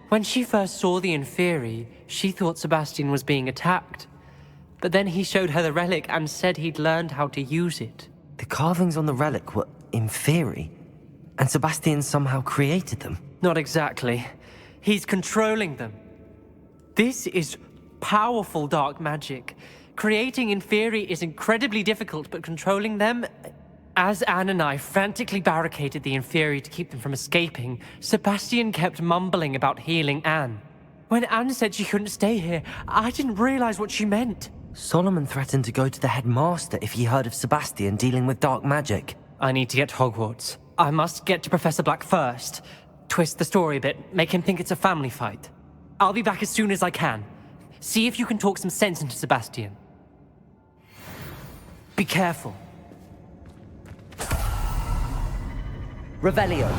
When she first saw the Inferi, she thought Sebastian was being attacked. But then he showed her the relic and said he'd learned how to use it. The carvings on the relic were Inferi, and Sebastian somehow created them. Not exactly. He's controlling them. This is powerful dark magic. Creating Inferi is incredibly difficult, but controlling them... As Anne and I frantically barricaded the Inferi to keep them from escaping, Sebastian kept mumbling about healing Anne. When Anne said she couldn't stay here, I didn't realize what she meant. Solomon threatened to go to the headmaster if he heard of Sebastian dealing with dark magic. I need to get to Hogwarts. I must get to Professor Black first. Twist the story a bit, make him think it's a family fight. I'll be back as soon as I can. See if you can talk some sense into Sebastian. Be careful. Revelio.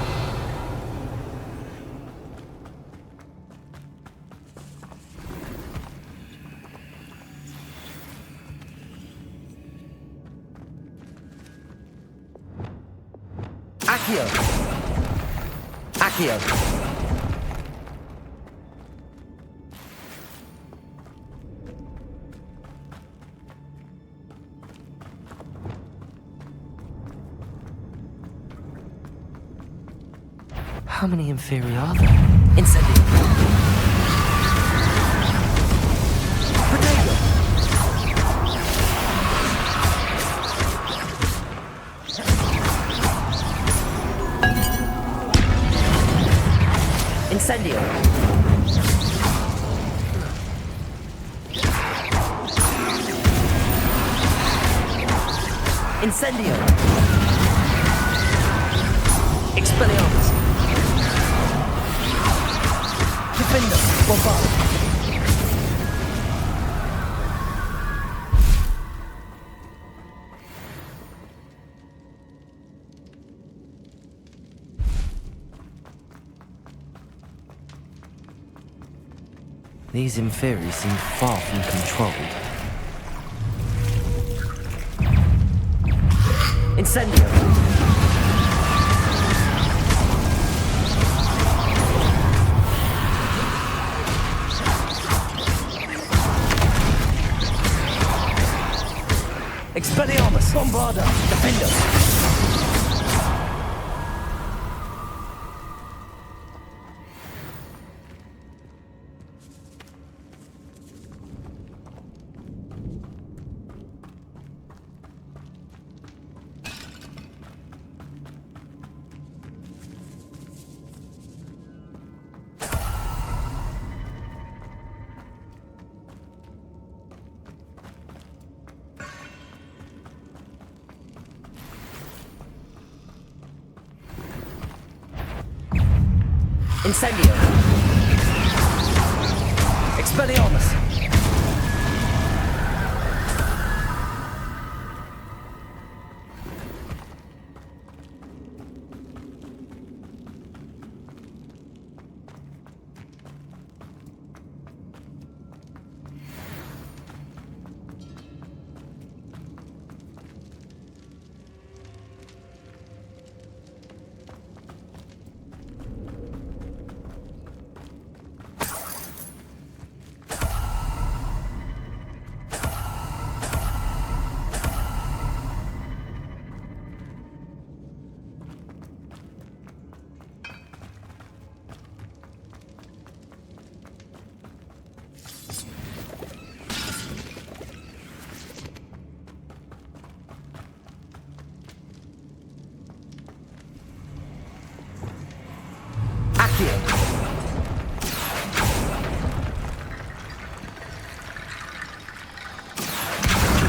Accio. Accio. How many Inferi are there? Incendio. Potato. Incendio. Incendio. Expelliarmus. Defender. Bombard. These Inferi seem far from controlled. Incendio! Expelliarmus! Bombarda! Defender! Incendio! Expelliarmus!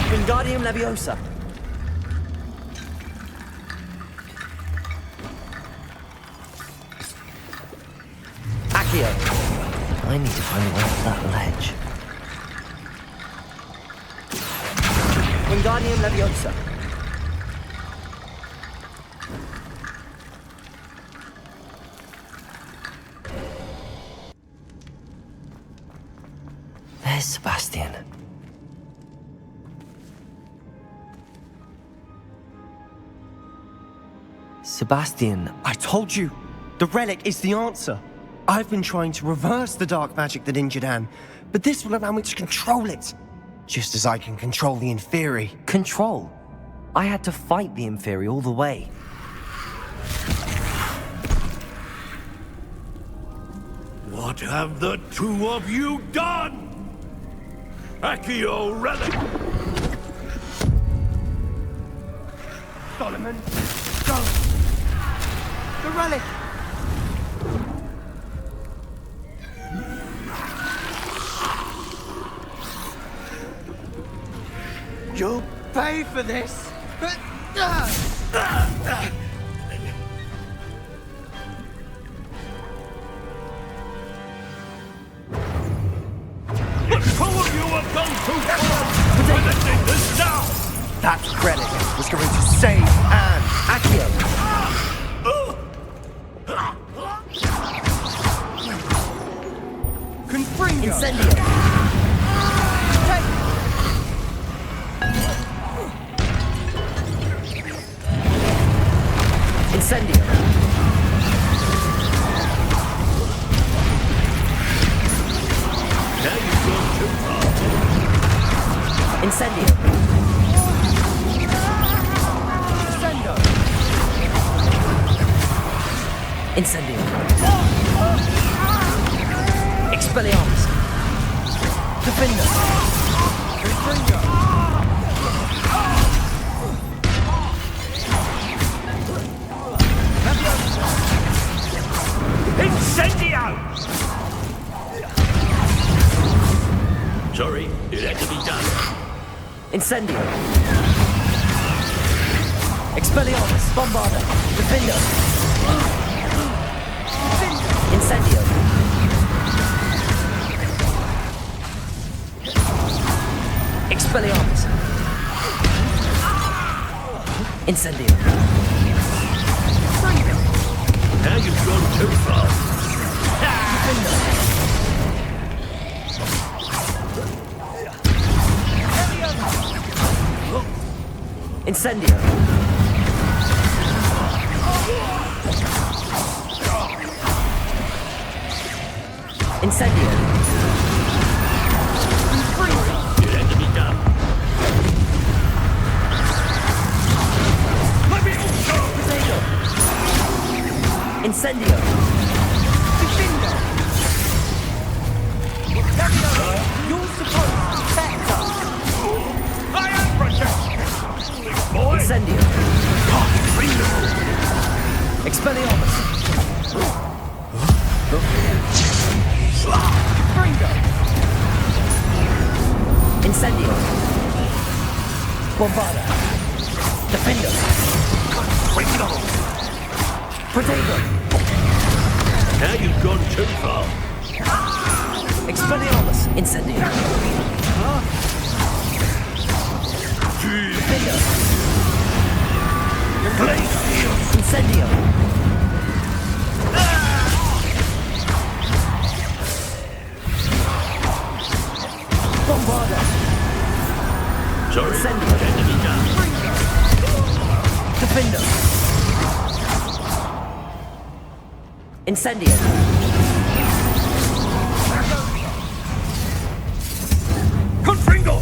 Wingardium Leviosa. Accio. I need to find a way up that ledge. Wingardium Leviosa. There's Sebastian. Sebastian... I told you! The relic is the answer. I've been trying to reverse the dark magic that injured Anne, but this will allow me to control it. Just as I can control the Inferi. Control? I had to fight the Inferi all the way. What have the two of you done? Accio relic! Solomon, go! The relic! You'll pay for this! The two of you have gone too far! Finishing this now! That relic was going to save Anne! Accio! Confringo! Incendio! Incendio! Now you've gone too far. Incendio! Incendio! Expelliarmus! Defender! Confringo! Incendio! Sorry, it had to be done. Incendio! Expelliarmus! Bombarda! Defender! Incendio! Expelliarmus! Incendio! Now you've gone too far. Incendio! Incendio! It had to be done. Let me go! Incendio! You're supposed to protect us! I am protected! Boy! Incendio! Expelliarmus! Confringo! Incendio! Bombarda! Defender! Protego! Now you've gone too far. Expelliarmus! Incendio! Defender! Incendio! Bombarda! Sorry, Incendio! it had to be done. Defender! Incendio! Confringo!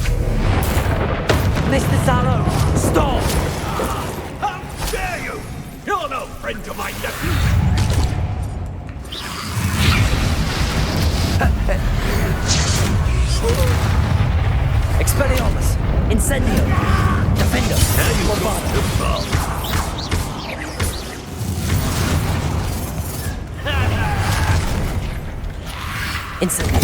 Mr. Sallow! Stop! How dare you! You're no friend to my nephew! Expelliarmus! Incendio! Defender! Now you've gone too far. Incendio!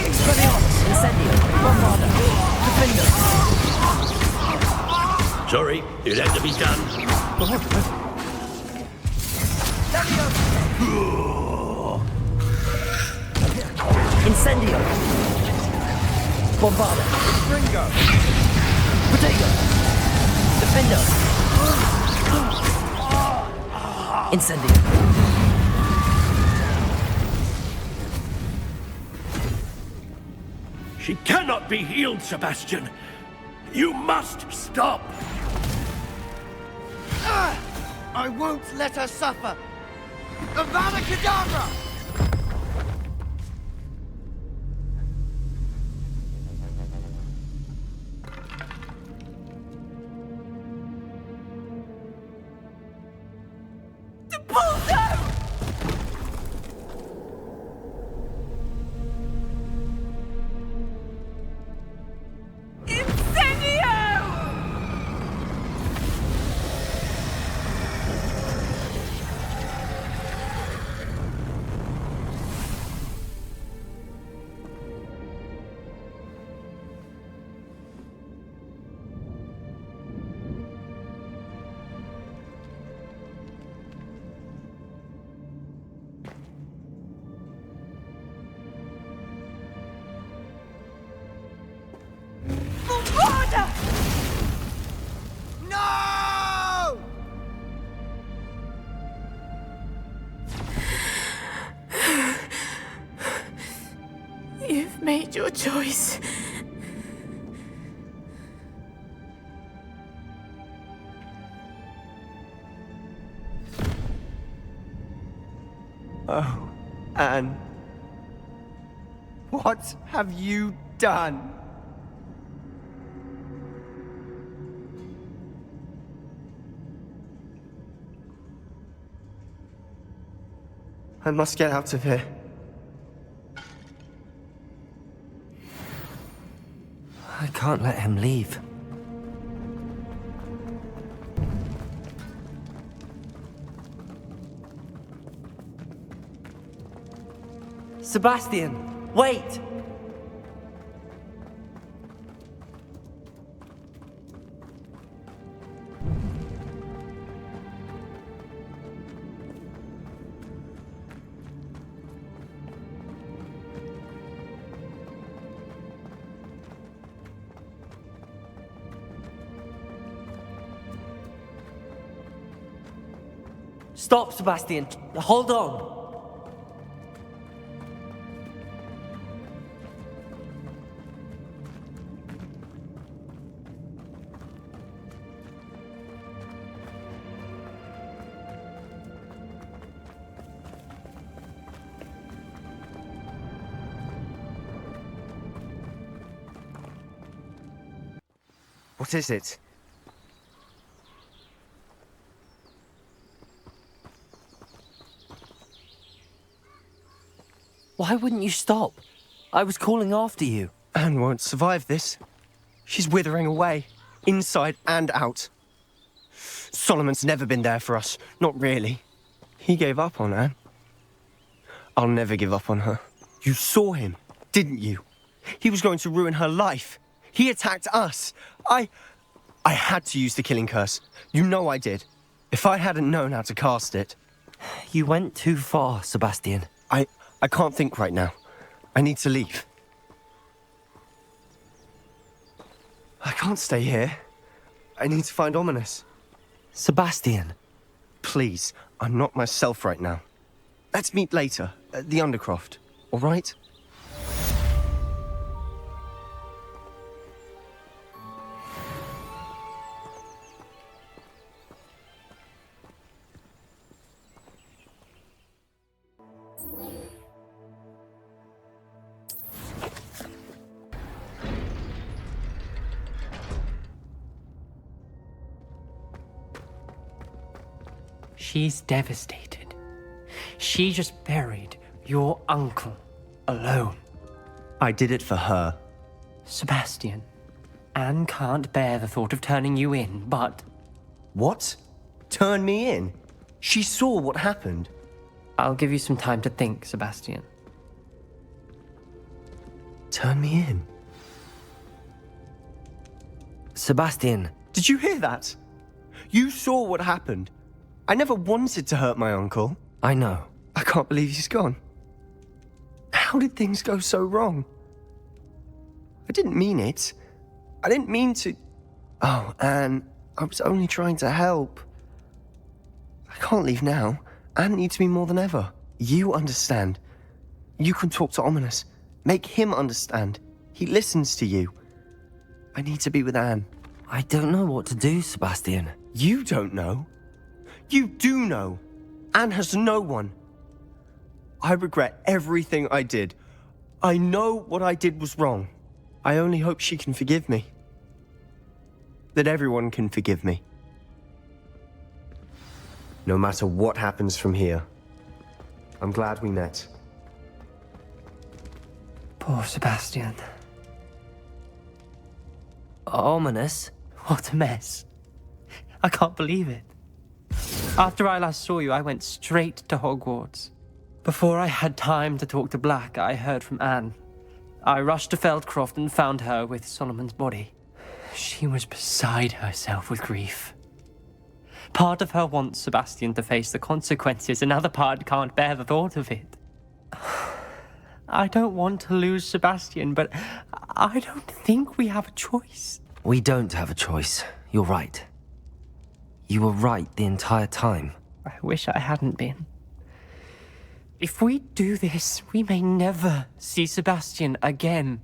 Expelliarmus! Incendio! Bombarda! Defender! Sorry, it had to be done. Incendio! Bombarda! Confringo! Protego! Defender! Incendio! She cannot be healed, Sebastian. You must stop. I won't let her suffer. Avada Kedavra! No! You've made your choice. Oh, Anne. What have you done? I must get out of here. I can't let him leave. Sebastian, wait! Stop, Sebastian. Hold on. What is it? Why wouldn't you stop? I was calling after you. Anne won't survive this. She's withering away, inside and out. Solomon's never been there for us, not really. He gave up on Anne. I'll never give up on her. You saw him, didn't you? He was going to ruin her life. He attacked us. I had to use the killing curse. You know I did. If I hadn't known how to cast it... You went too far, Sebastian. I can't think right now. I need to leave. I can't stay here. I need to find Ominous. Sebastian. Please, I'm not myself right now. Let's meet later, at the Undercroft, all right? She's devastated. She just buried your uncle alone. I did it for her. Sebastian, Anne can't bear the thought of turning you in, but... What? Turn me in? She saw what happened. I'll give you some time to think, Sebastian. Turn me in? Sebastian. Did you hear that? You saw what happened. I never wanted to hurt my uncle. I know. I can't believe he's gone. How did things go so wrong? I didn't mean it. I didn't mean to... Oh, Anne, I was only trying to help. I can't leave now. Anne needs me more than ever. You understand. You can talk to Ominous. Make him understand. He listens to you. I need to be with Anne. I don't know what to do, Sebastian. You don't know. You do know. Anne has no one. I regret everything I did. I know what I did was wrong. I only hope she can forgive me. That everyone can forgive me. No matter what happens from here, I'm glad we met. Poor Sebastian. Ominous? What a mess. I can't believe it. After I last saw you, I went straight to Hogwarts. Before I had time to talk to Black, I heard from Anne. I rushed to Feldcroft and found her with Solomon's body. She was beside herself with grief. Part of her wants Sebastian to face the consequences, another part can't bear the thought of it. I don't want to lose Sebastian, but I don't think we have a choice. We don't have a choice. You're right. You were right the entire time. I wish I hadn't been. If we do this, we may never see Sebastian again.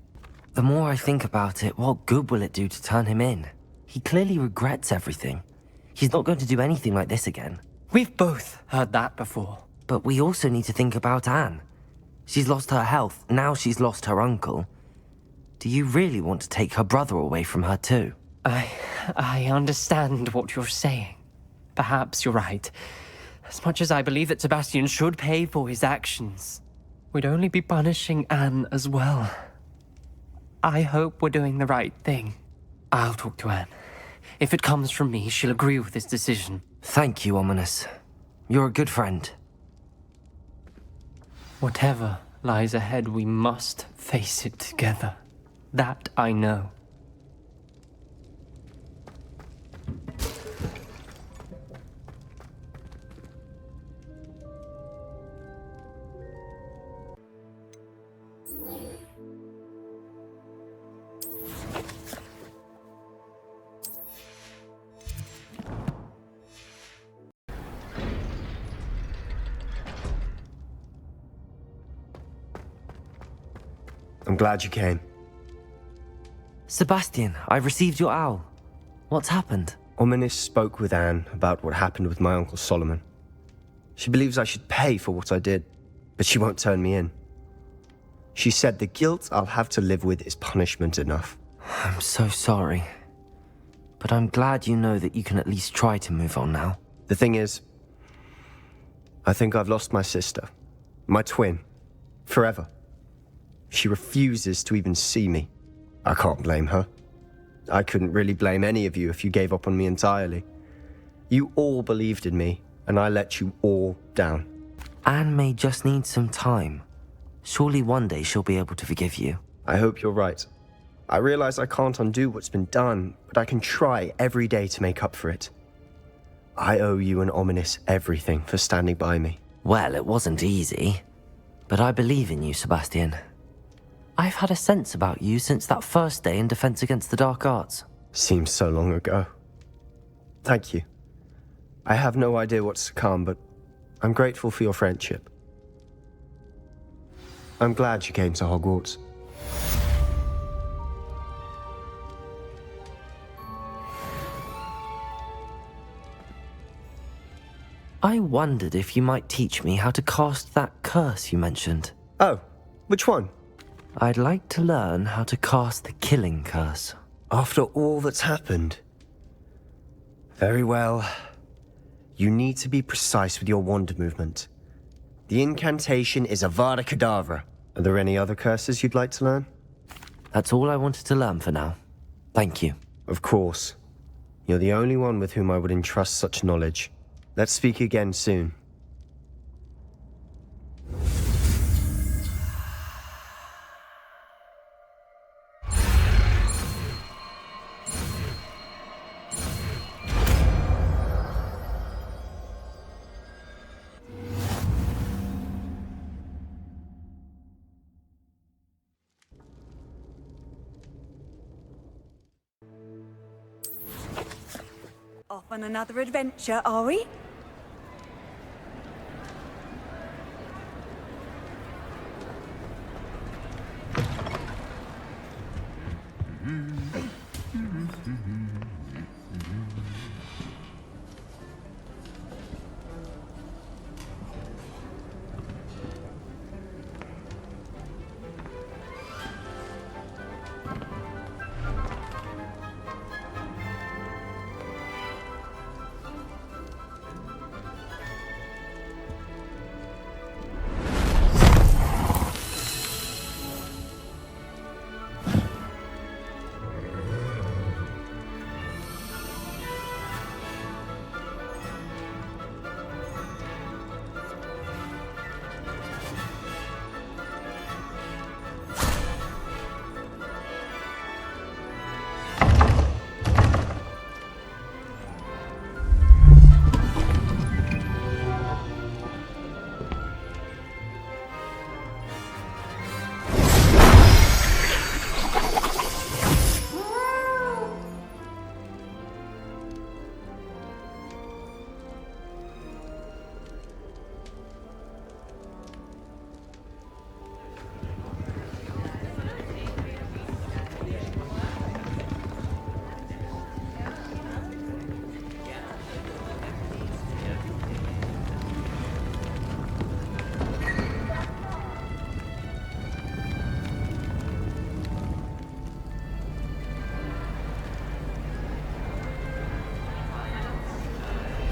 The more I think about it, what good will it do to turn him in? He clearly regrets everything. He's not going to do anything like this again. We've both heard that before. But we also need to think about Anne. She's lost her health, now she's lost her uncle. Do you really want to take her brother away from her too? I understand what you're saying. Perhaps you're right. As much as I believe that Sebastian should pay for his actions, we'd only be punishing Anne as well. I hope we're doing the right thing. I'll talk to Anne. If it comes from me, she'll agree with this decision. Thank you, Ominous. You're a good friend. Whatever lies ahead, we must face it together. That I know. I'm glad you came. Sebastian, I've received your owl. What's happened? Ominous spoke with Anne about what happened with my Uncle Solomon. She believes I should pay for what I did, but she won't turn me in. She said the guilt I'll have to live with is punishment enough. I'm so sorry. But I'm glad you know that you can at least try to move on now. The thing is, I think I've lost my sister, my twin, forever. She refuses to even see me. I can't blame her. I couldn't really blame any of you if you gave up on me entirely. You all believed in me, and I let you all down. Anne may just need some time. Surely one day she'll be able to forgive you. I hope you're right. I realize I can't undo what's been done, but I can try every day to make up for it. I owe you and Ominous everything for standing by me. Well, it wasn't easy, but I believe in you, Sebastian. I've had a sense about you since that first day in Defense Against the Dark Arts. Seems so long ago. Thank you. I have no idea what's to come, but I'm grateful for your friendship. I'm glad you came to Hogwarts. I wondered if you might teach me how to cast that curse you mentioned. Oh, which one? I'd like to learn how to cast the killing curse. After all that's happened? Very well. You need to be precise with your wand movement. The incantation is Avada Kedavra. Are there any other curses you'd like to learn? That's all I wanted to learn for now. Thank you. Of course. You're the only one with whom I would entrust such knowledge. Let's speak again soon. Off on another adventure, are we?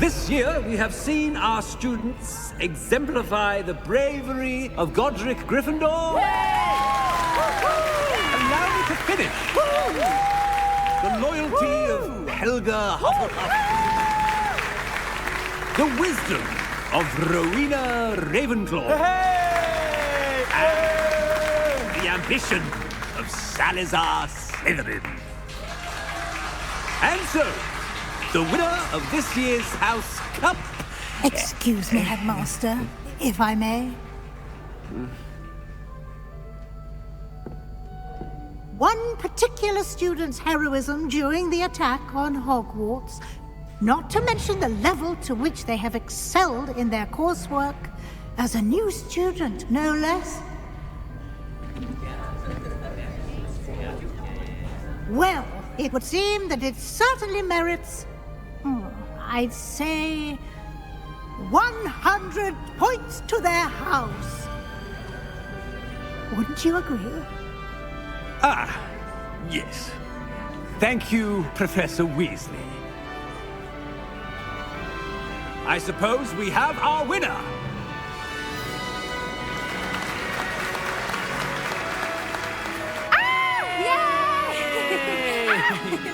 This year, we have seen our students exemplify the bravery of Godric Gryffindor. Allow me to finish. The loyalty of Helga Hufflepuff. The wisdom of Rowena Ravenclaw. And the ambition of Salazar Slytherin. And so, the winner of this year's House Cup... Excuse me, Headmaster, if I may. One particular student's heroism during the attack on Hogwarts, not to mention the level to which they have excelled in their coursework, as a new student, no less. Well, it would seem that it certainly merits, I'd say, 100 points to their house. Wouldn't you agree? Ah, yes. Thank you, Professor Weasley. I suppose we have our winner. Ah! Yay!